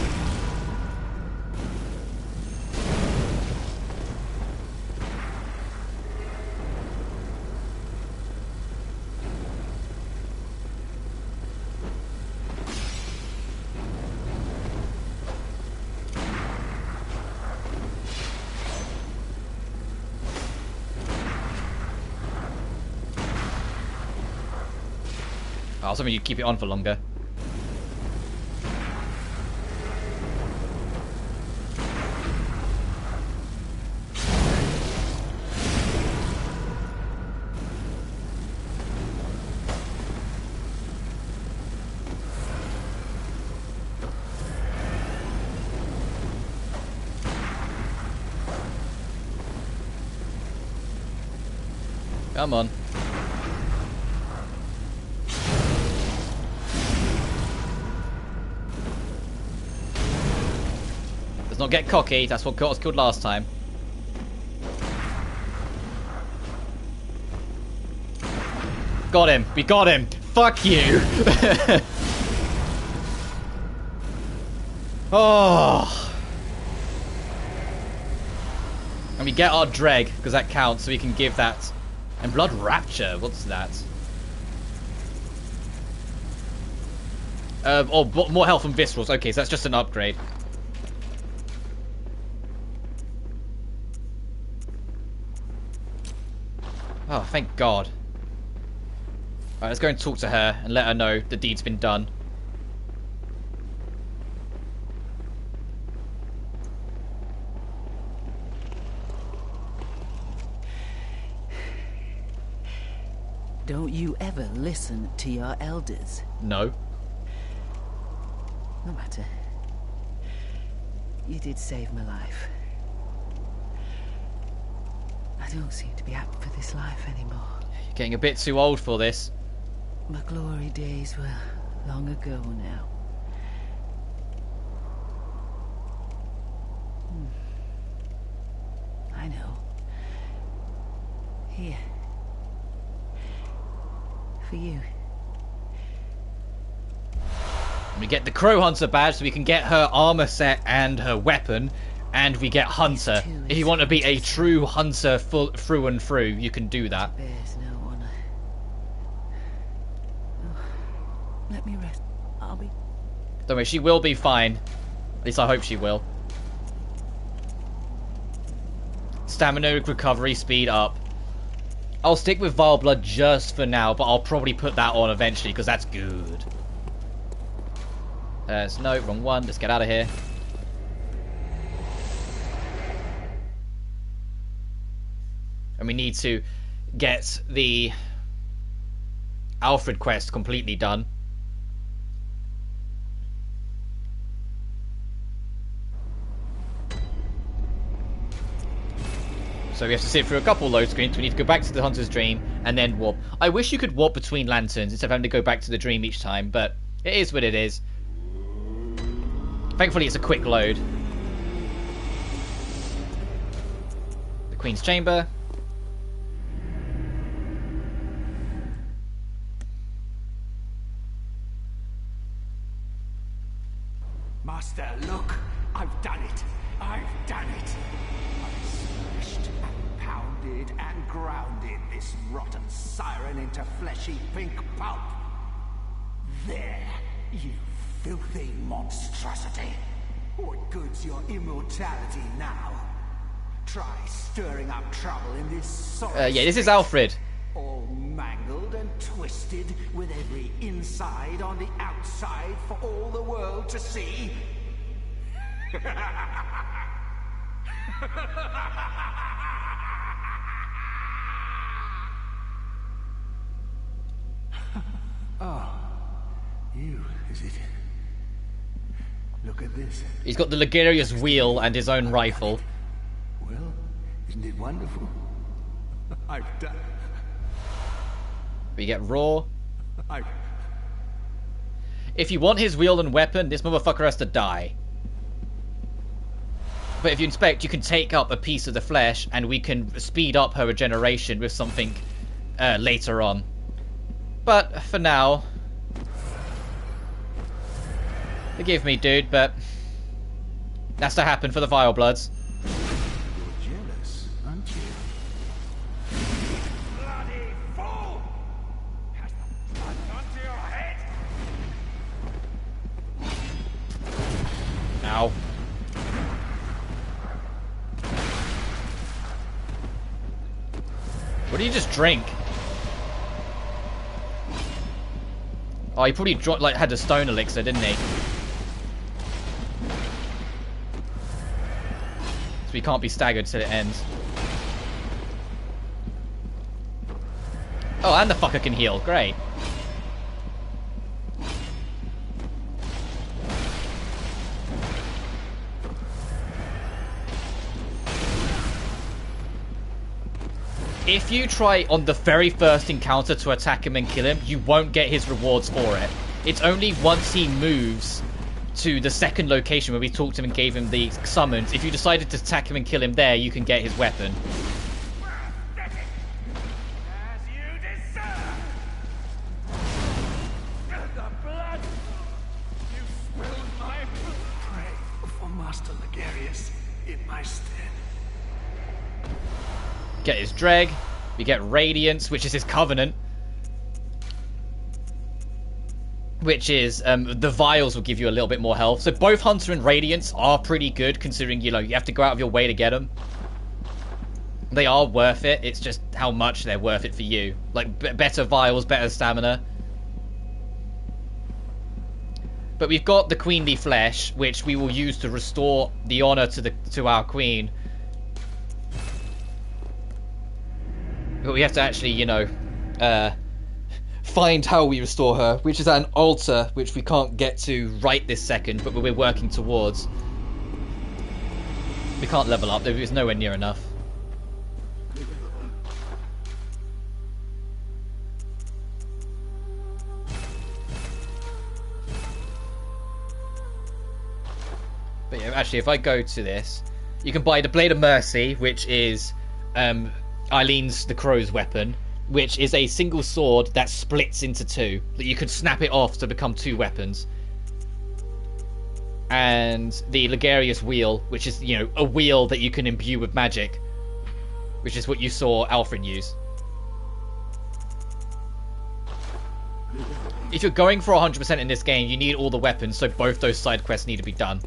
Oh, something you keep it on for longer. Come on. Let's not get cocky. That's what got us killed last time. Got him. We got him. Fuck you. Oh. And we get our dreg, because that counts, so we can give that. And Blood Rapture, what's that? Oh, more health and viscerals. Okay, so that's just an upgrade. Oh, thank God. Alright, let's go and talk to her and let her know the deed's been done. Don't you ever listen to your elders? No. No matter. You did save my life. I don't seem to be apt for this life anymore. You're getting a bit too old for this. My glory days were long ago now. I know. Here. For you. We get the Crow Hunter badge so we can get her armor set and her weapon, and we get Hunter. If you want to be a true hunter through and through, you can do that. Bears no honor. Oh, let me rest. I'll be... Don't worry, she will be fine. At least I hope she will. Stamina recovery speed up. I'll stick with Vile Blood just for now, but I'll probably put that on eventually, because that's good. No, wrong one. Let's get out of here. And we need to get the Alfred quest completely done. So we have to sit through a couple load screens. We need to go back to the Hunter's Dream and then warp. I wish you could warp between lanterns instead of having to go back to the dream each time, but it is what it is. Thankfully, it's a quick load. The Queen's Chamber. Master, look! I've done it! I've done it! I've smashed and pounded and grounded this rotten siren into fleshy pink pulp. There, you filthy monstrosity! What good's your immortality now? Try stirring up trouble in this sorry yeah, this is Alfred. all mangled and twisted, with every inside on the outside for all the world to see. Oh, you, is it? Look at this. He's got the luxurious wheel and his own rifle. Well, isn't it wonderful? I've done. We get raw. I've. If you want his wheel and weapon, this motherfucker has to die. But if you inspect, you can take up a piece of the flesh, and we can speed up her regeneration with something later on. But for now, forgive me, dude, but that's to happen for the Vile Bloods. You're jealous, aren't you? Bloody fool! Has the blood gone to your head? Ow. What did you just drink? Oh, he probably had a stone elixir, didn't he? So he can't be staggered till it ends. Oh, and the fucker can heal. Great. If you try on the very first encounter to attack him and kill him, you won't get his rewards for it. It's only once he moves to the second location where we talked to him and gave him the summons. If you decided to attack him and kill him there, you can get his weapon. As you deserve. The blood you spilled my pray for Master Ligarius in my stead. Get his Dreg. We get Radiance, which is his Covenant. Which is, the Vials will give you a little bit more health. So both Hunter and Radiance are pretty good, considering, you know, you have to go out of your way to get them. They are worth it. It's just how much they're worth it for you. Like, better Vials, better stamina. But we've got the Queenly Flesh, which we will use to restore the honor to our Queen. But we have to actually, you know, find how we restore her, which is at an altar, which we can't get to right this second, but we're working towards. We can't level up, there's nowhere near enough. But yeah, actually, if I go to this, you can buy the Blade of Mercy, which is Eileen's the Crow's weapon, which is a single sword that splits into two, that you can snap it off to become two weapons. And the Ligarius wheel, which is, you know, a wheel that you can imbue with magic, which is what you saw Alfred use. If you're going for 100% in this game, you need all the weapons, so both those side quests need to be done.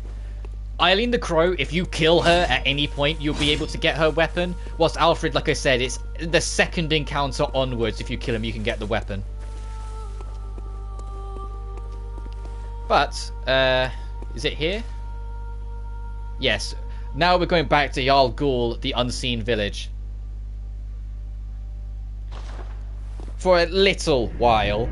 Eileen the Crow, if you kill her at any point, you'll be able to get her weapon. Whilst Alfred, like I said, it's the second encounter onwards. If you kill him, you can get the weapon. But, is it here? Yes. Now we're going back to Jarl Ghul, the Unseen Village. For a little while.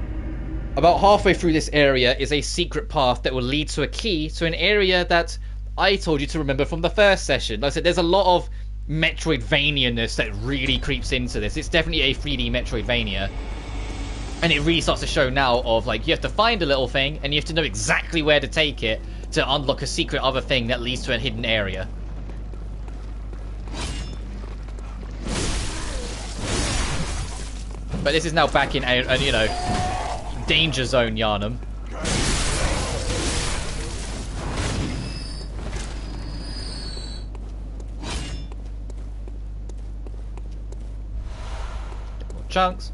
About halfway through this area is a secret path that will lead to a key to an area that I told you to remember from the first session. Like I said, there's a lot of Metroidvania-ness that really creeps into this. It's definitely a 3D Metroidvania. And it really starts to show now of, like, you have to find a little thing, and you have to know exactly where to take it to unlock a secret other thing that leads to a hidden area. But this is now back in a you know, danger zone, Yharnam. More chunks.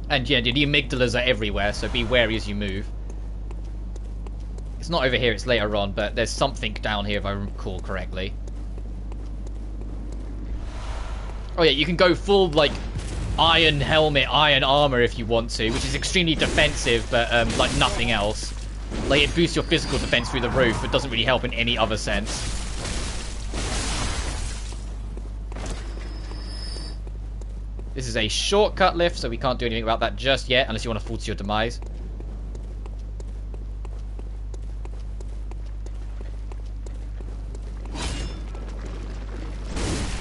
And yeah, the amygdalas are everywhere, so be wary as you move. It's not over here, it's later on, but there's something down here if I recall correctly. Oh yeah, you can go full, like, iron helmet, iron armor if you want to, which is extremely defensive, but, like, nothing else. Like, it boosts your physical defense through the roof, but doesn't really help in any other sense. This is a shortcut lift, so we can't do anything about that just yet, unless you want to fall to your demise.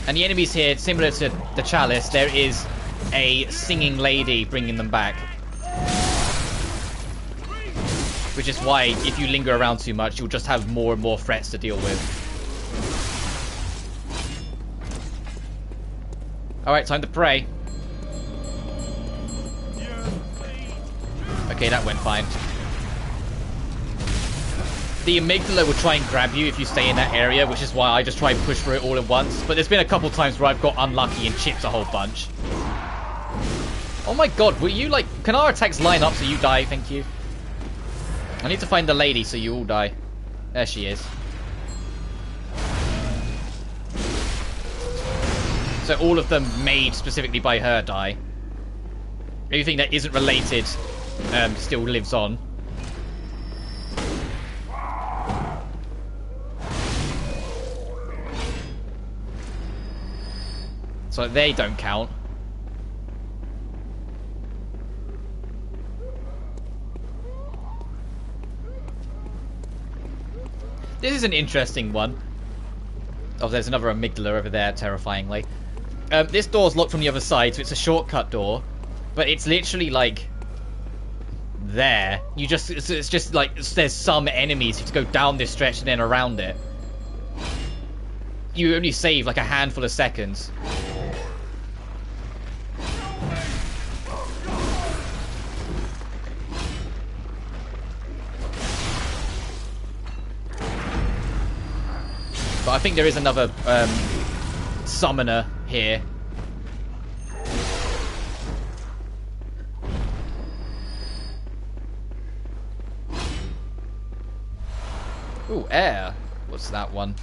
And the enemies here, similar to the Chalice, there is a singing lady bringing them back. Which is why, if you linger around too much, you'll just have more and more threats to deal with. Alright, time to pray. Okay, that went fine. The Amygdala will try and grab you if you stay in that area, which is why I just try and push through it all at once. But there's been a couple times where I've got unlucky and chipped a whole bunch. Oh my god, will you, like... Can our attacks line up so you die? Thank you. I need to find the lady so you all die. There she is. So all of them made specifically by her die. Anything that isn't related still lives on. So they don't count. This is an interesting one. Oh, there's another amygdala over there, terrifyingly. This door's locked from the other side, so it's a shortcut door. But it's literally, like, there. You just, it's just like, there's some enemies. You have to go down this stretch and then around it. You only save, like, a handful of seconds. But I think there is another summoner here. Ooh, air. What's that one?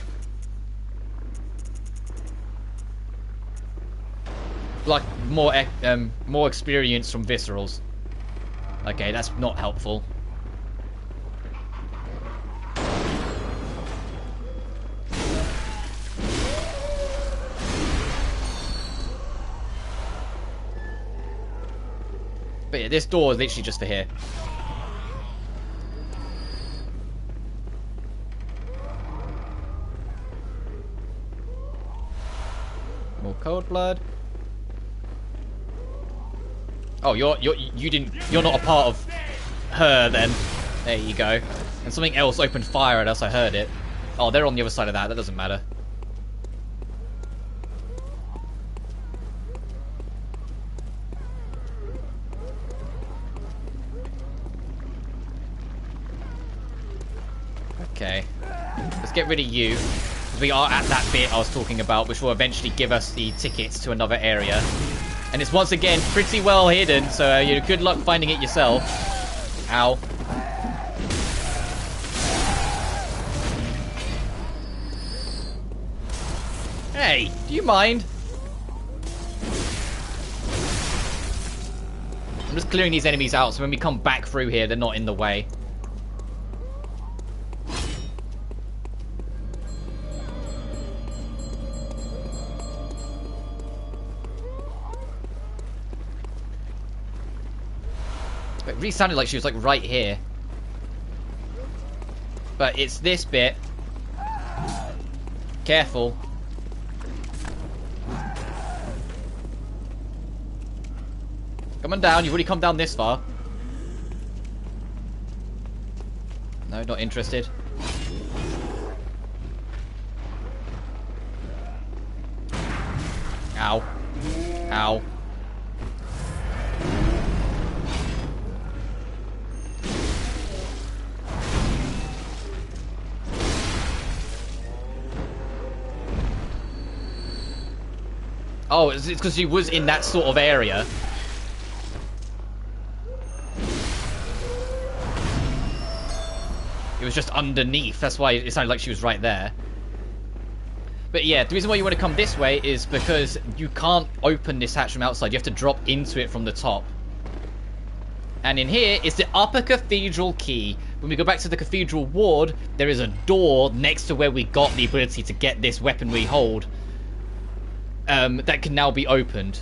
Like more experience from viscerals. Okay, that's not helpful. But yeah, this door is literally just for here. More cold blood. Oh, you're not a part of her then. There you go. And something else opened fire at us, I heard it. Oh, they're on the other side of that, that doesn't matter. Okay. Let's get rid of you. We are at that bit I was talking about, which will eventually give us the tickets to another area. And it's once again pretty well hidden, so good luck finding it yourself. Ow. Hey, do you mind? I'm just clearing these enemies out, so when we come back through here, they're not in the way. It really sounded like she was like right here. But it's this bit. Careful. Come on down, you've already come down this far. No, not interested. Ow. Ow. Oh, it's because he was in that sort of area. It was just underneath. That's why it sounded like she was right there. But yeah, the reason why you want to come this way is because you can't open this hatch from outside. You have to drop into it from the top. And in here is the upper cathedral key. When we go back to the Cathedral Ward, there is a door next to where we got the ability to get this weapon we hold. That can now be opened.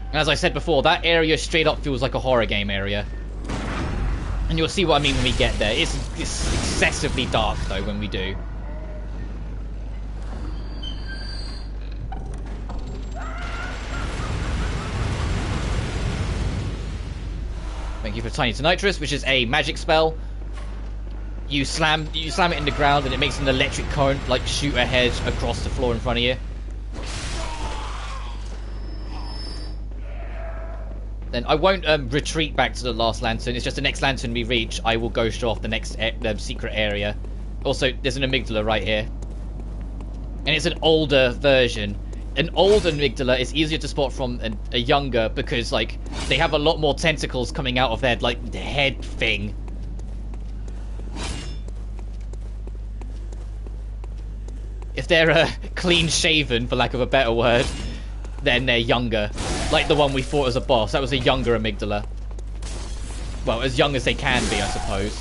And as I said before, that area straight up feels like a horror game area. And you'll see what I mean when we get there. It's excessively dark, though, when we do. Thank you for Tiny to Nitrous, which is a magic spell. You slam it in the ground, and it makes an electric current, like, shoot ahead across the floor in front of you. Then I won't retreat back to the last lantern. It's just the next lantern we reach, I will go show off the next secret area. Also, there's an Amygdala right here. And it's an older version. An old Amygdala is easier to spot from a younger because, like, they have a lot more tentacles coming out of their, like, head thing. If they're clean shaven, for lack of a better word, then they're younger. Like the one we fought as a boss. That was a younger Amygdala. Well, as young as they can be, I suppose.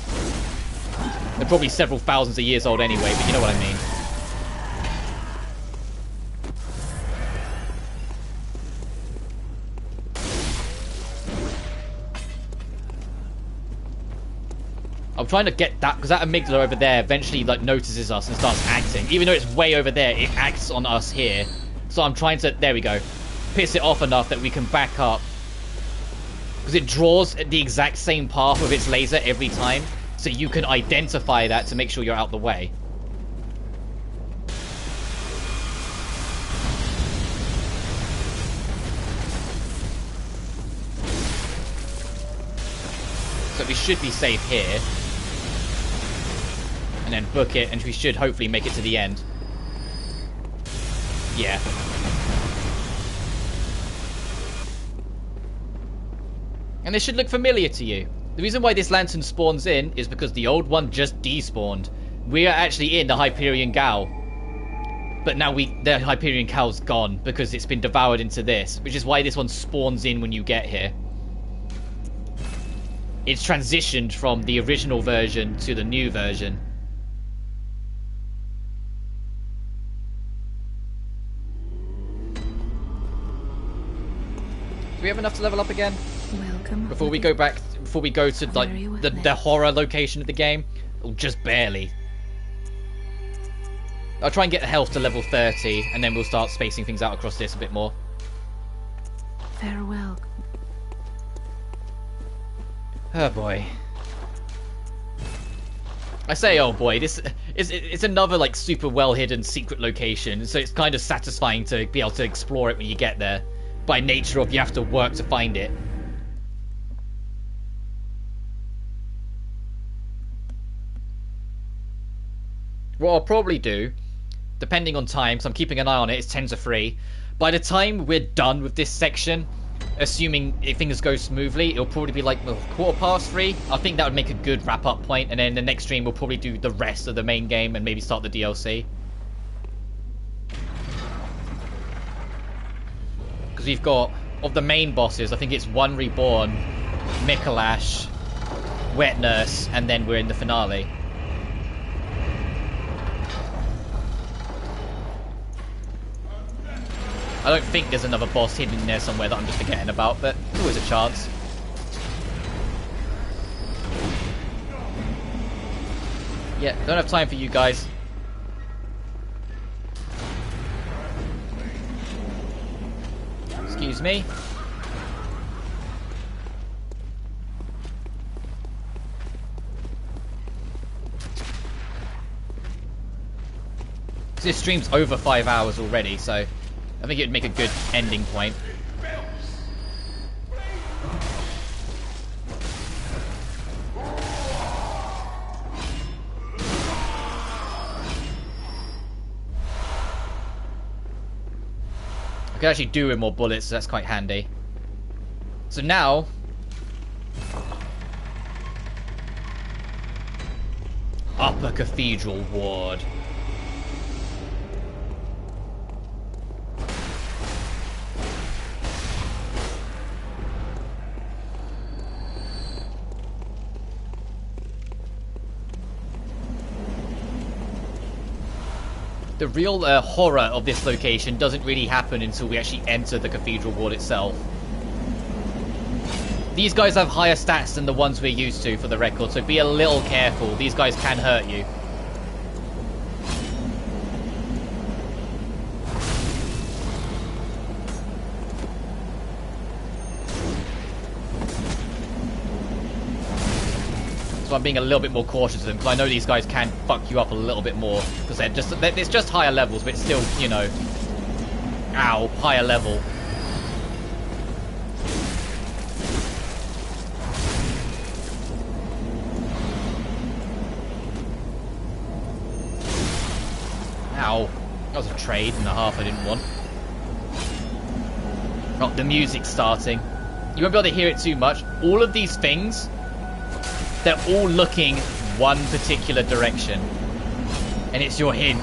They're probably several thousands of years old anyway, but you know what I mean. I'm trying to get that, because that Amygdala over there eventually, like, notices us and starts acting. Even though it's way over there, it acts on us here. So I'm trying to, there we go, piss it off enough that we can back up. Because it draws the exact same path with its laser every time. So you can identify that to make sure you're out the way. So we should be safe here. And then book it, and we should hopefully make it to the end. Yeah. And this should look familiar to you. The reason why this lantern spawns in is because the old one just despawned. We are actually in the Hyperion Gal. But now the Hyperion Gal's gone because it's been devoured into this. Which is why this one spawns in when you get here. It's transitioned from the original version to the new version. Do we have enough to level up again? Welcome. Before we go back, before we go to like the horror location of the game, or just barely. I'll try and get the health to level 30, and then we'll start spacing things out across this a bit more. Farewell. Oh boy. I say, oh boy, it's another like super well hidden secret location, so it's kind of satisfying to be able to explore it when you get there. By nature of you have to work to find it. What I'll probably do, depending on time, because I'm keeping an eye on it, it's 10 to 3. By the time we're done with this section, assuming if things go smoothly, it'll probably be like 3:15. I think that would make a good wrap-up point, and then the next stream we'll probably do the rest of the main game and maybe start the DLC. Because we've got, of the main bosses, I think it's One Reborn, Mikolash, Wet Nurse, and then we're in the finale. I don't think there's another boss hidden in there somewhere that I'm just forgetting about, but there's always a chance. Yeah, don't have time for you guys. Excuse me. This stream's over 5 hours already, so I think it would make a good ending point. I could actually do with more bullets, so that's quite handy. So now... Upper Cathedral Ward. The real horror of this location doesn't really happen until we actually enter the Cathedral Ward itself. These guys have higher stats than the ones we're used to, for the record, so be a little careful. These guys can hurt you. So I'm being a little bit more cautious of them, because I know these guys can fuck you up a little bit more, because it's just higher levels, but it's still, you know, ow, higher level. Ow, that was a trade and a half I didn't want. Oh, the music's starting. You won't be able to hear it too much. All of these things, they're all looking one particular direction. And it's your hint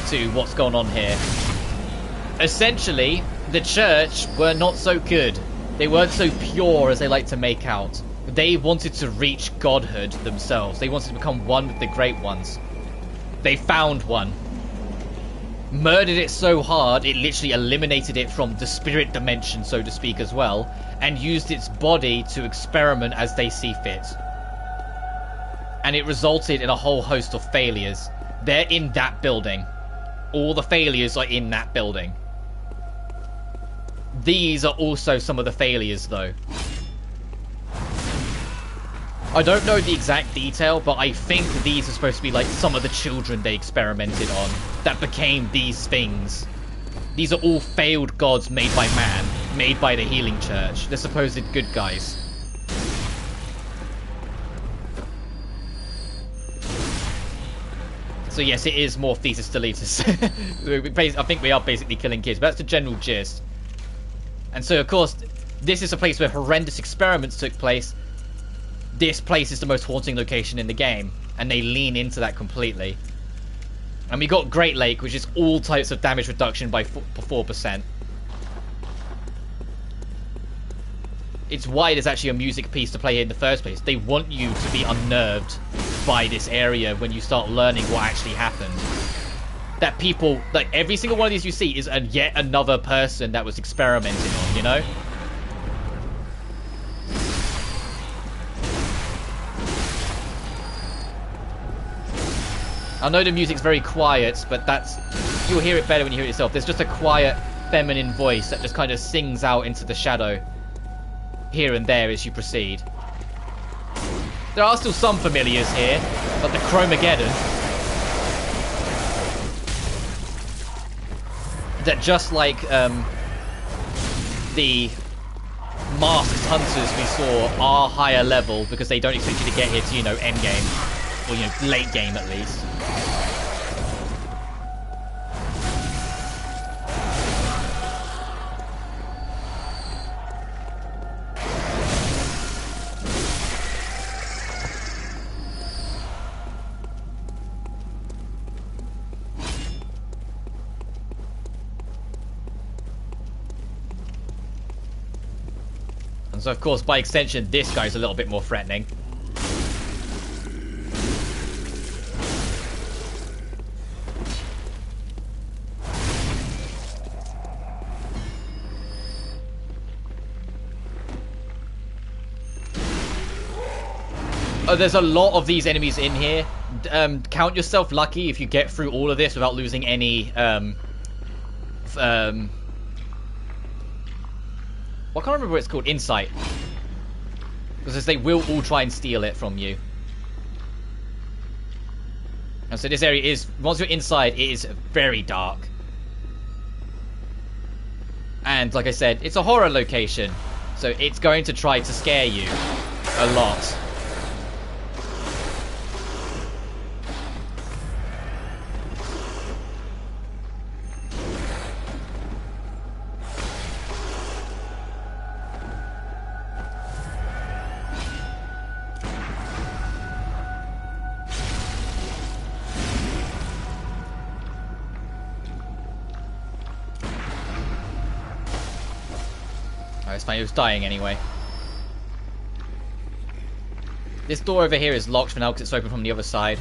to what's going on here. Essentially, the church were not so good. They weren't so pure as they like to make out. They wanted to reach godhood themselves. They wanted to become one with the great ones. They found one. Murdered it so hard, it literally eliminated it from the spirit dimension, so to speak, as well. And used its body to experiment as they see fit. And it resulted in a whole host of failures. They're in that building. All the failures are in that building. These are also some of the failures, though. I don't know the exact detail, but I think these are supposed to be like some of the children they experimented on that became these things. These are all failed gods made by man, made by the Healing Church, the supposed good guys. So yes, it is more Thesis Deletus. I think we are basically killing kids, but that's the general gist. And so, of course, this is a place where horrendous experiments took place. This place is the most haunting location in the game, and they lean into that completely. And we got Great Lake, which is all types of damage reduction by 4%. It's why there's actually a music piece to play here in the first place. They want you to be unnerved by this area when you start learning what actually happened. That people, like every single one of these you see is yet another person that was experimented on, you know? I know the music's very quiet, but you'll hear it better when you hear it yourself. There's just a quiet feminine voice that just kind of sings out into the shadow here and there as you proceed. There are still some familiars here, like the Chromageddon, that just like the masked hunters we saw are higher level because they don't expect you to get here to, you know, end game, or, you know, late game at least. So, of course, by extension, this guy's a little bit more threatening. Oh, there's a lot of these enemies in here. Count yourself lucky if you get through all of this without losing any Well, I can't remember what it's called. Insight. Because they will all try and steal it from you. And so this area is, once you're inside, it is very dark. And like I said, it's a horror location. So it's going to try to scare you a lot. It's fine, he was dying anyway. This door over here is locked for now because it's open from the other side.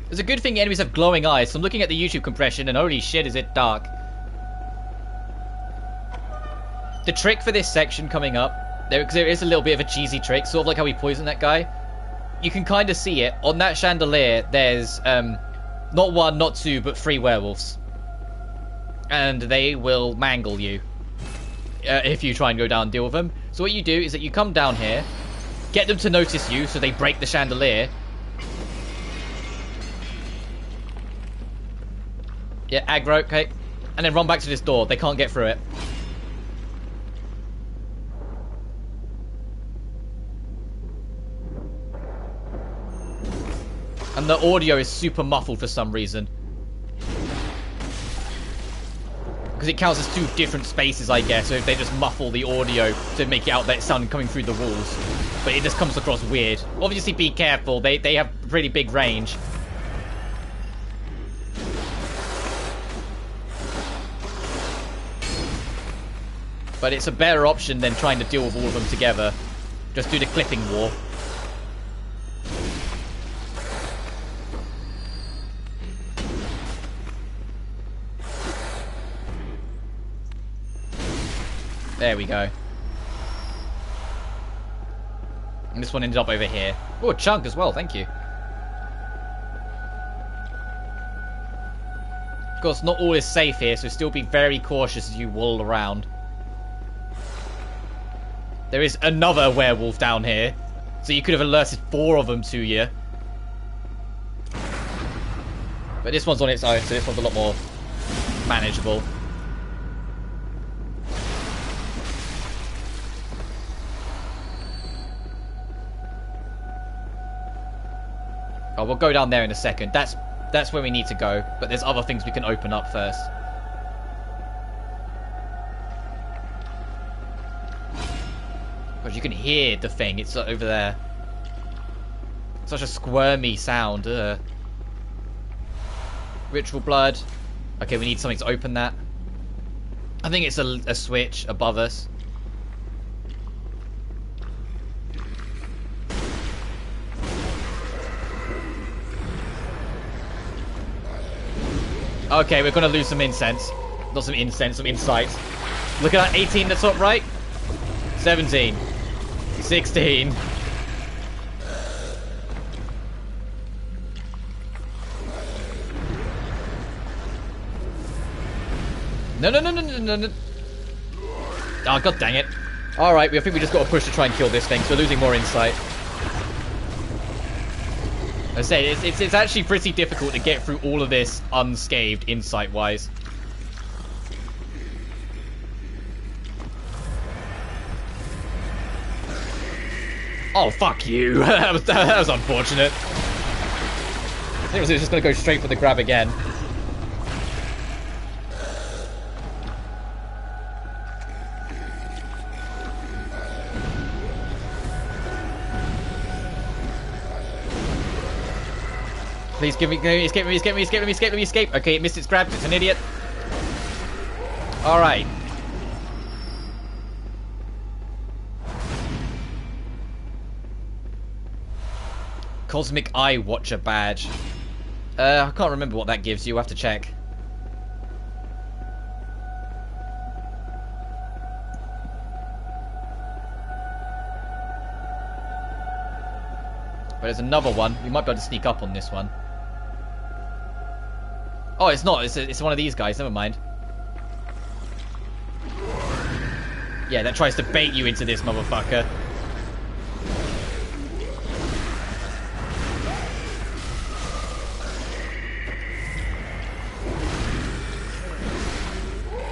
It's a good thing enemies have glowing eyes, so I'm looking at the YouTube compression and holy shit is it dark. The trick for this section coming up, there is a little bit of a cheesy trick, sort of like how we poisoned that guy. You can kind of see it. On that chandelier, there's not one, not two, but 3 werewolves. And they will mangle you if you try and go down and deal with them. So what you do is that you come down here, get them to notice you so they break the chandelier. Yeah, aggro, okay. And then run back to this door. They can't get through it. And the audio is super muffled for some reason. Because it counts as 2 different spaces, I guess, so if they just muffle the audio to make it out that it's sounding coming through the walls. But it just comes across weird. Obviously, be careful. They have pretty big range. But it's a better option than trying to deal with all of them together. Just do the clipping war. There we go. And this one ended up over here. Oh, a chunk as well, thank you. Of course, not all is safe here, so still be very cautious as you waddle around. There is another werewolf down here, so you could have alerted 4 of them to you. But this one's on its own, so this one's a lot more manageable. Oh, we'll go down there in a second. That's where we need to go. But there's other things we can open up first. Because you can hear the thing. It's over there. Such a squirmy sound. Ritual blood. Okay, we need something to open that. I think it's a switch above us. Okay, we're gonna lose some incense. Not some incense, some insight. Look at that 18 in the top right. 17. 16. No. Oh, god dang it. Alright, I think we just got to push to try and kill this thing, so we're losing more insight. I say, it's actually pretty difficult to get through all of this unscathed, insight-wise. Oh, fuck you. that was unfortunate. I think it was just going to go straight for the grab again. Please give me, escape. Okay, it missed its grab, it's an idiot. Alright. Cosmic Eye Watcher badge. I can't remember what that gives you, we'll have to check. But there's another one. We might be able to sneak up on this one. Oh, it's not. It's one of these guys. Never mind. Yeah, that tries to bait you into this motherfucker.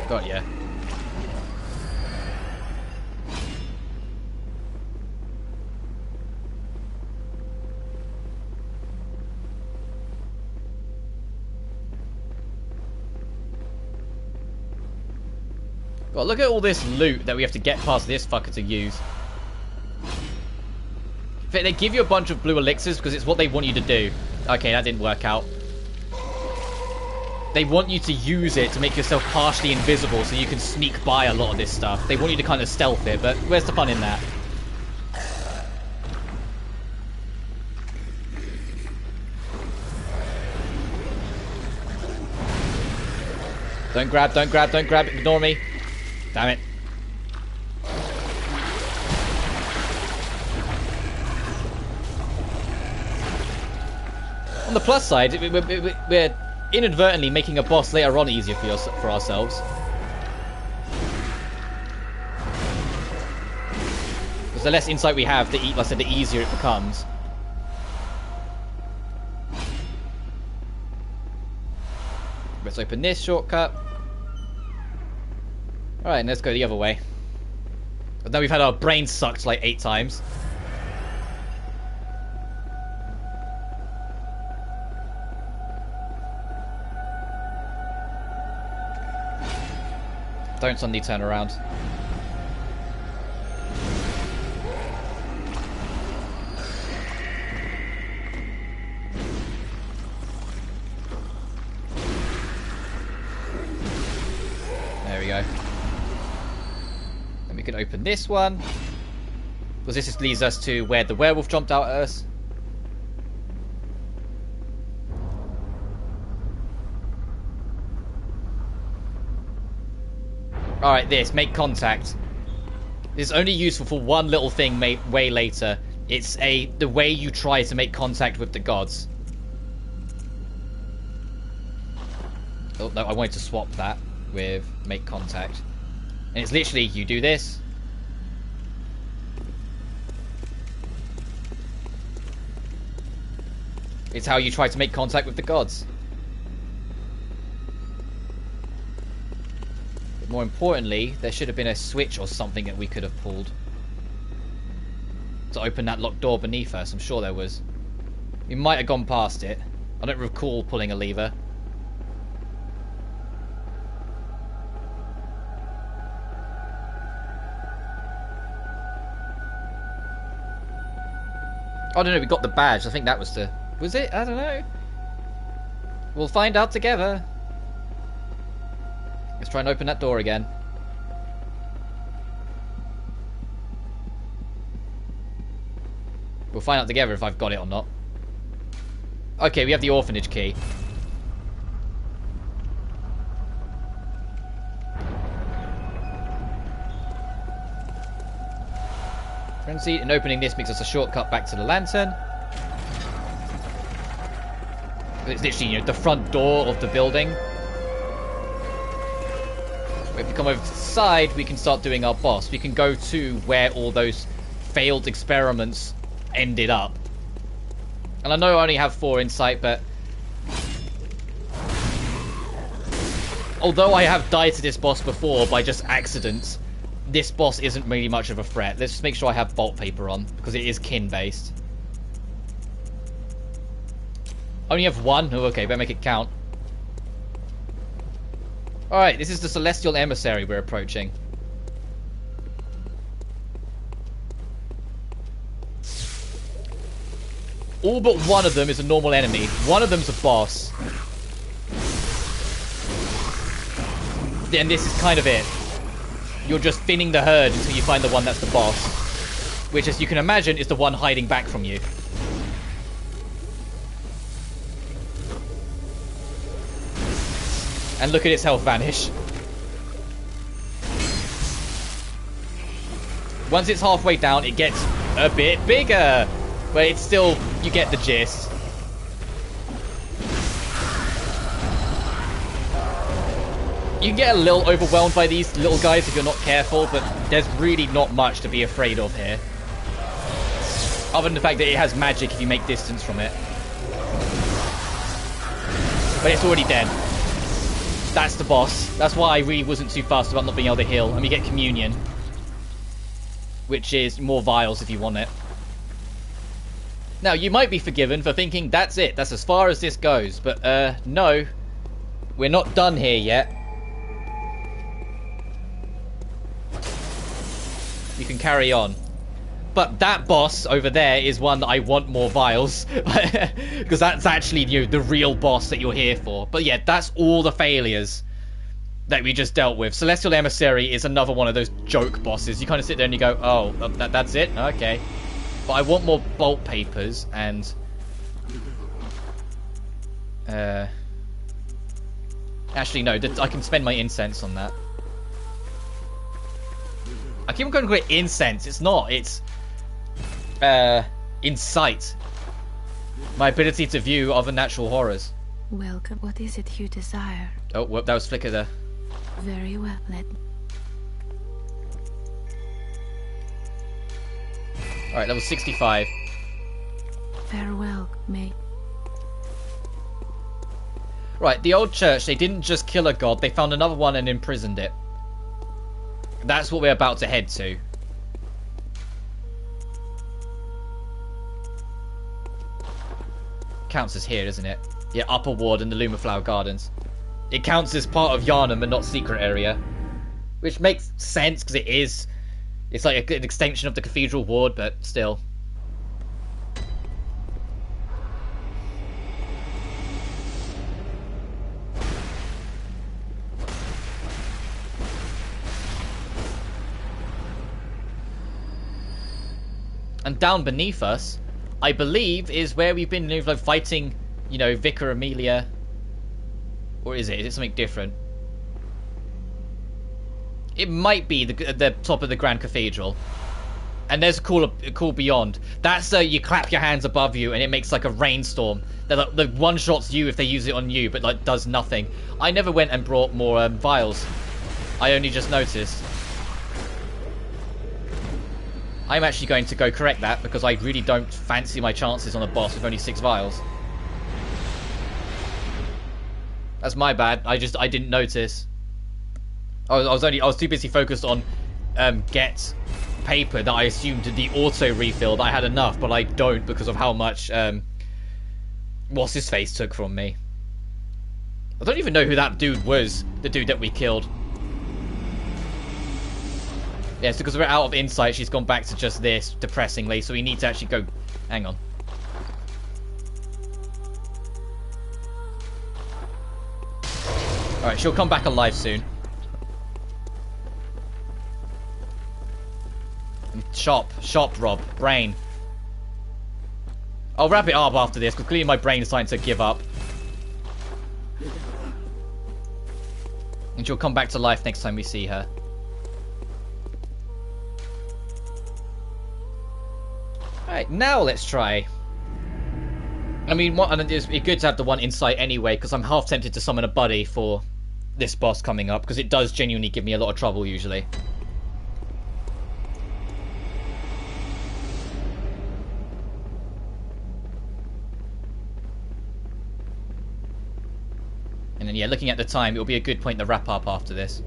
Got ya. God, look at all this loot that we have to get past this fucker to use. In fact, they give you a bunch of blue elixirs because it's what they want you to do. Okay, that didn't work out. They want you to use it to make yourself partially invisible so you can sneak by a lot of this stuff. They want you to kind of stealth it, but where's the fun in that? Don't grab, don't grab, don't grab. Ignore me. Damn it. On the plus side, we're inadvertently making a boss later on easier for ourselves. Because the less insight we have, like I said, the easier it becomes. Let's open this shortcut. Alright, let's go the other way. But now we've had our brains sucked like 8 times. Don't suddenly turn around. There we go. Then we can open this one. Because this just leads us to where the werewolf jumped out at us. Alright, this. Make contact. This is only useful for one little thing way later. It's the way you try to make contact with the gods. Oh, no, I wanted to swap that with make contact. And it's literally, you do this. It's how you try to make contact with the gods. More importantly, there should have been a switch or something that we could have pulled to open that locked door beneath us. I'm sure there was. We might have gone past it. I don't recall pulling a lever. I don't know, we got the badge. I think that was the... Was it? I don't know. We'll find out together. Let's try and open that door again. We'll find out together if I've got it or not. Okay, we have the orphanage key. Frenzy, and opening this makes us a shortcut back to the lantern. It's literally, you know, the front door of the building. If we come over to the side, we can start doing our boss. We can go to where all those failed experiments ended up. And I know I only have 4 insight, but... although I have died to this boss before by just accident, this boss isn't really much of a threat. Let's just make sure I have vault paper on, because it is kin-based. Only have 1? Oh, okay, better make it count. Alright, this is the Celestial Emissary we're approaching. All but one of them is a normal enemy. One of them's a boss. And this is kind of it. You're just thinning the herd until you find the one that's the boss. Which, as you can imagine, is the one hiding back from you. And look at its health vanish. Once it's halfway down, it gets a bit bigger. But it's still, you get the gist. You can get a little overwhelmed by these little guys if you're not careful, but there's really not much to be afraid of here. Other than the fact that it has magic if you make distance from it. But it's already dead. That's the boss. That's why I really wasn't too fast about not being able to heal. And we get communion. Which is more vials if you want it. Now, you might be forgiven for thinking that's it. That's as far as this goes. But, no. We're not done here yet. You can carry on. But that boss over there is one that I want more vials. Because that's actually, you know, the real boss that you're here for. But yeah, that's all the failures that we just dealt with. Celestial Emissary is another one of those joke bosses. You kind of sit there and you go, oh, that's it? Okay. But I want more bolt papers and... Actually, no. I can spend my incense on that. I keep on going to call it incense. It's not. It's... insight. My ability to view other natural horrors. Welcome. What is it you desire? Oh, whoop, that was Flicker there. Very well. Alright, level 65. Farewell, mate. Right, the old church, they didn't just kill a god, they found another one and imprisoned it. That's what we're about to head to. Counts as here, doesn't it? Yeah, Upper Ward and the Lumaflower Gardens. It counts as part of Yharnam and not secret area. Which makes sense, because it is. It's like an extension of the Cathedral Ward, but still. And down beneath us, I believe, is where we've been like, fighting, you know, Vicar Amelia. Or is it? Is it something different? It might be the top of the Grand Cathedral. And there's a cool beyond. That's you clap your hands above you and it makes like a rainstorm. That like, one-shots you if they use it on you, but like does nothing. I never went and brought more vials. I only just noticed. I'm actually going to go correct that because I really don't fancy my chances on a boss with only 6 vials. That's my bad. I didn't notice. I was too busy focused on get paper that I assumed the auto refill that I had enough, but I don't because of how much what's his face took from me. I don't even know who that dude was. The dude that we killed. Yes, because we're out of insight, she's gone back to just this, depressingly, so we need to actually go... Hang on. Alright, she'll come back alive soon. Shop, Rob. Brain. I'll wrap it up after this, because clearly my brain is starting to give up. And she'll come back to life next time we see her. Alright, now let's try. I mean, it's good to have the one insight anyway, because I'm half tempted to summon a buddy for this boss coming up, because it does genuinely give me a lot of trouble usually. And then, yeah, looking at the time, it'll be a good point to wrap up after this.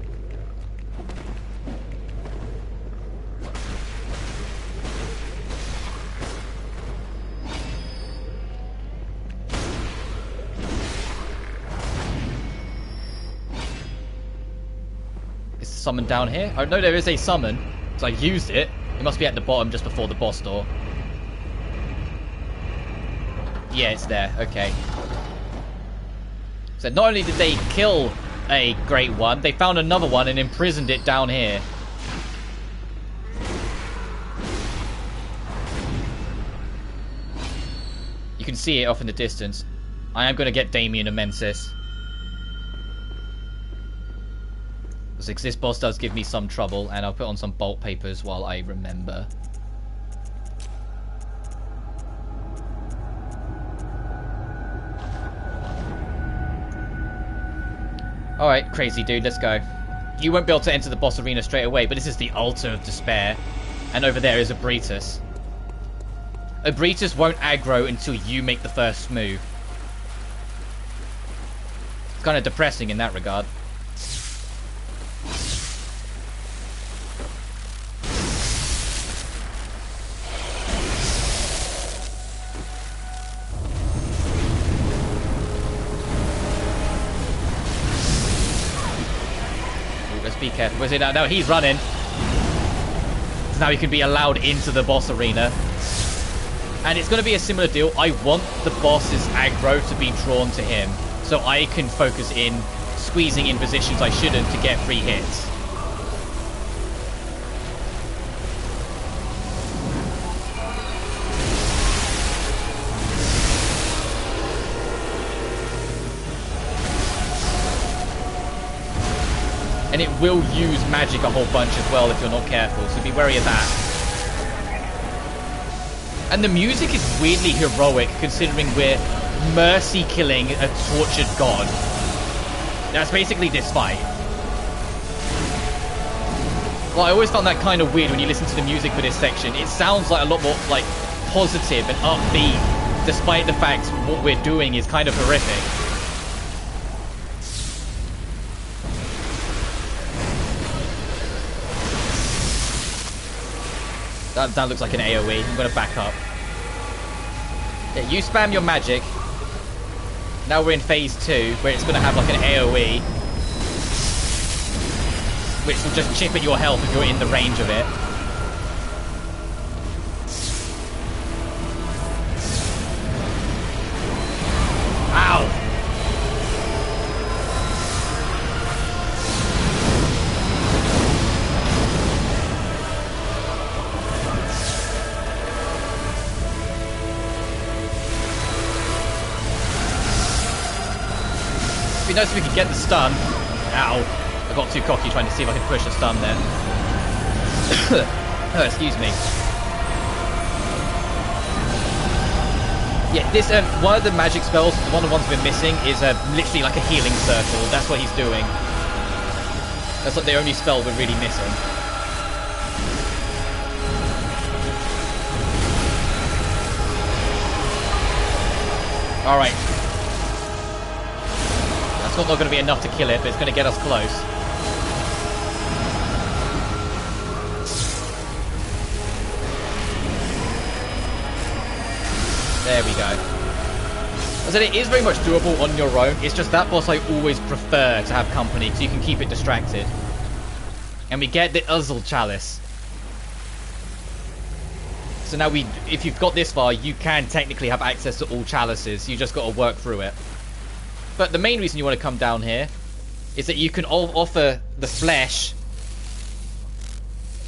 Summon down here? Oh no, there is a summon. So I used it. It must be at the bottom just before the boss door. Yeah, it's there. Okay. So not only did they kill a great one, they found another one and imprisoned it down here. You can see it off in the distance. I am going to get Damien and Mensis. Because this boss does give me some trouble, and I'll put on some bolt papers while I remember. Alright, crazy dude, let's go. You won't be able to enter the boss arena straight away, but this is the Altar of Despair. And over there is Abritus. Abritus won't aggro until you make the first move. It's kind of depressing in that regard. Let's be careful. Where's it now? No, he's running. So now he can be allowed into the boss arena. And it's going to be a similar deal. I want the boss's aggro to be drawn to him, so I can focus in squeezing in positions I shouldn't to get free hits. And it will use magic a whole bunch as well if you're not careful, so be wary of that. And the music is weirdly heroic considering we're mercy killing a tortured god. That's basically this fight. Well, I always found that kind of weird when you listen to the music for this section. It sounds like a lot more like positive and upbeat, despite the fact what we're doing is kind of horrific. That looks like an AoE. I'm going to back up. Yeah, you spam your magic. Now we're in phase 2, where it's going to have like an AoE. Which will just chip at your health if you're in the range of it. Ow! It'd be nice if we could get the stun. Ow. I got too cocky trying to see if I could push a stun there. Oh, excuse me. Yeah, this one of the magic spells, one of the ones we're missing, is literally like a healing circle. That's what he's doing. That's like the only spell we're really missing. Alright. That's not going to be enough to kill it, but it's going to get us close. There we go. I said it is very much doable on your own. It's just that boss I always prefer to have company, because you can keep it distracted. And we get the Untitled Chalice. So now if you've got this far, you can technically have access to all chalices. You just got to work through it. But the main reason you want to come down here is that you can offer the flesh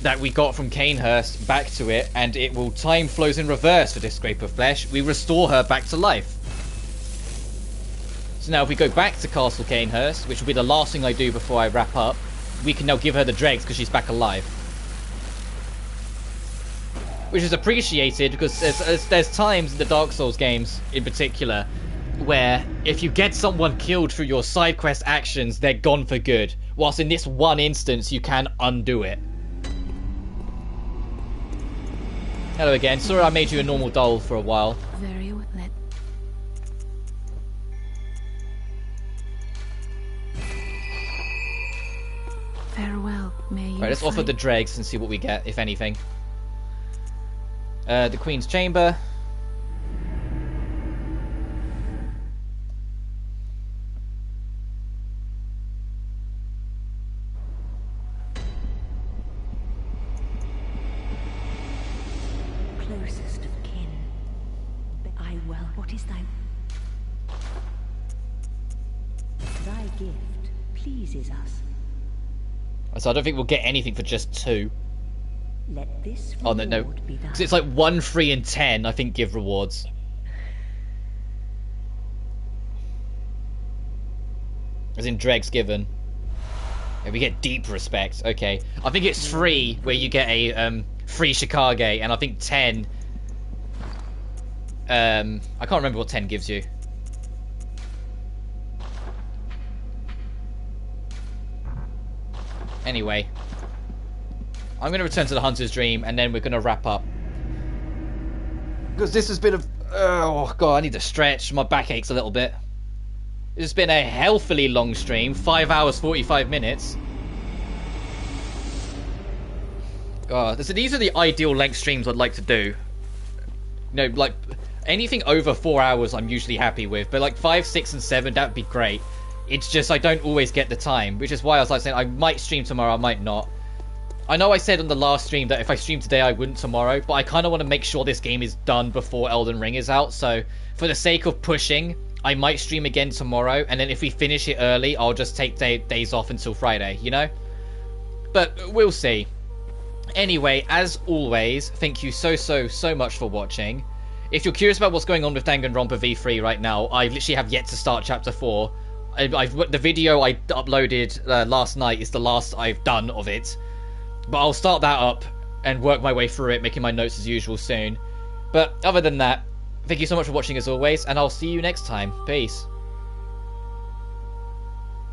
that we got from Cainhurst back to it, and it will time flows in reverse for this scrape of flesh. We restore her back to life. So now if we go back to Castle Cainhurst, which will be the last thing I do before I wrap up, we can now give her the dregs because she's back alive. Which is appreciated because there's times in the Dark Souls games in particular where if you get someone killed through your side quest actions, they're gone for good. Whilst in this one instance, you can undo it. Hello again. Sorry I made you a normal doll for a while. Very well. Farewell. May you Right, let's offer the dregs and see what we get, if anything. The Queen's Chamber. Closest of kin. I well, what is thy gift pleases us. So I don't think we'll get anything for just 2. Let this Oh no, because it's like 1, 3, and 10. I think give rewards. As in dregs given. Yeah, we get deep respect. Okay, I think it's 3 where you get a free Shikage, and I think 10. I can't remember what 10 gives you. Anyway, I'm going to return to the Hunter's Dream, and then we're going to wrap up. Because this has been a... Oh, God, I need to stretch. My back aches a little bit. It's been a healthily long stream. 5 hours, 45 minutes. God, so these are the ideal length streams I'd like to do. You know, like, anything over 4 hours I'm usually happy with. But like 5, 6, and 7, that would be great. It's just I don't always get the time. Which is why I was like saying I might stream tomorrow, I might not. I know I said on the last stream that if I stream today I wouldn't tomorrow. But I kind of want to make sure this game is done before Elden Ring is out. So for the sake of pushing, I might stream again tomorrow. And then if we finish it early, I'll just take days off until Friday, you know? But we'll see. Anyway, as always, thank you so much for watching. If you're curious about what's going on with Danganronpa V3 right now, I literally have yet to start Chapter 4. The video I uploaded last night is the last I've done of it. But I'll start that up and work my way through it, making my notes as usual soon. But other than that, thank you so much for watching as always, and I'll see you next time. Peace.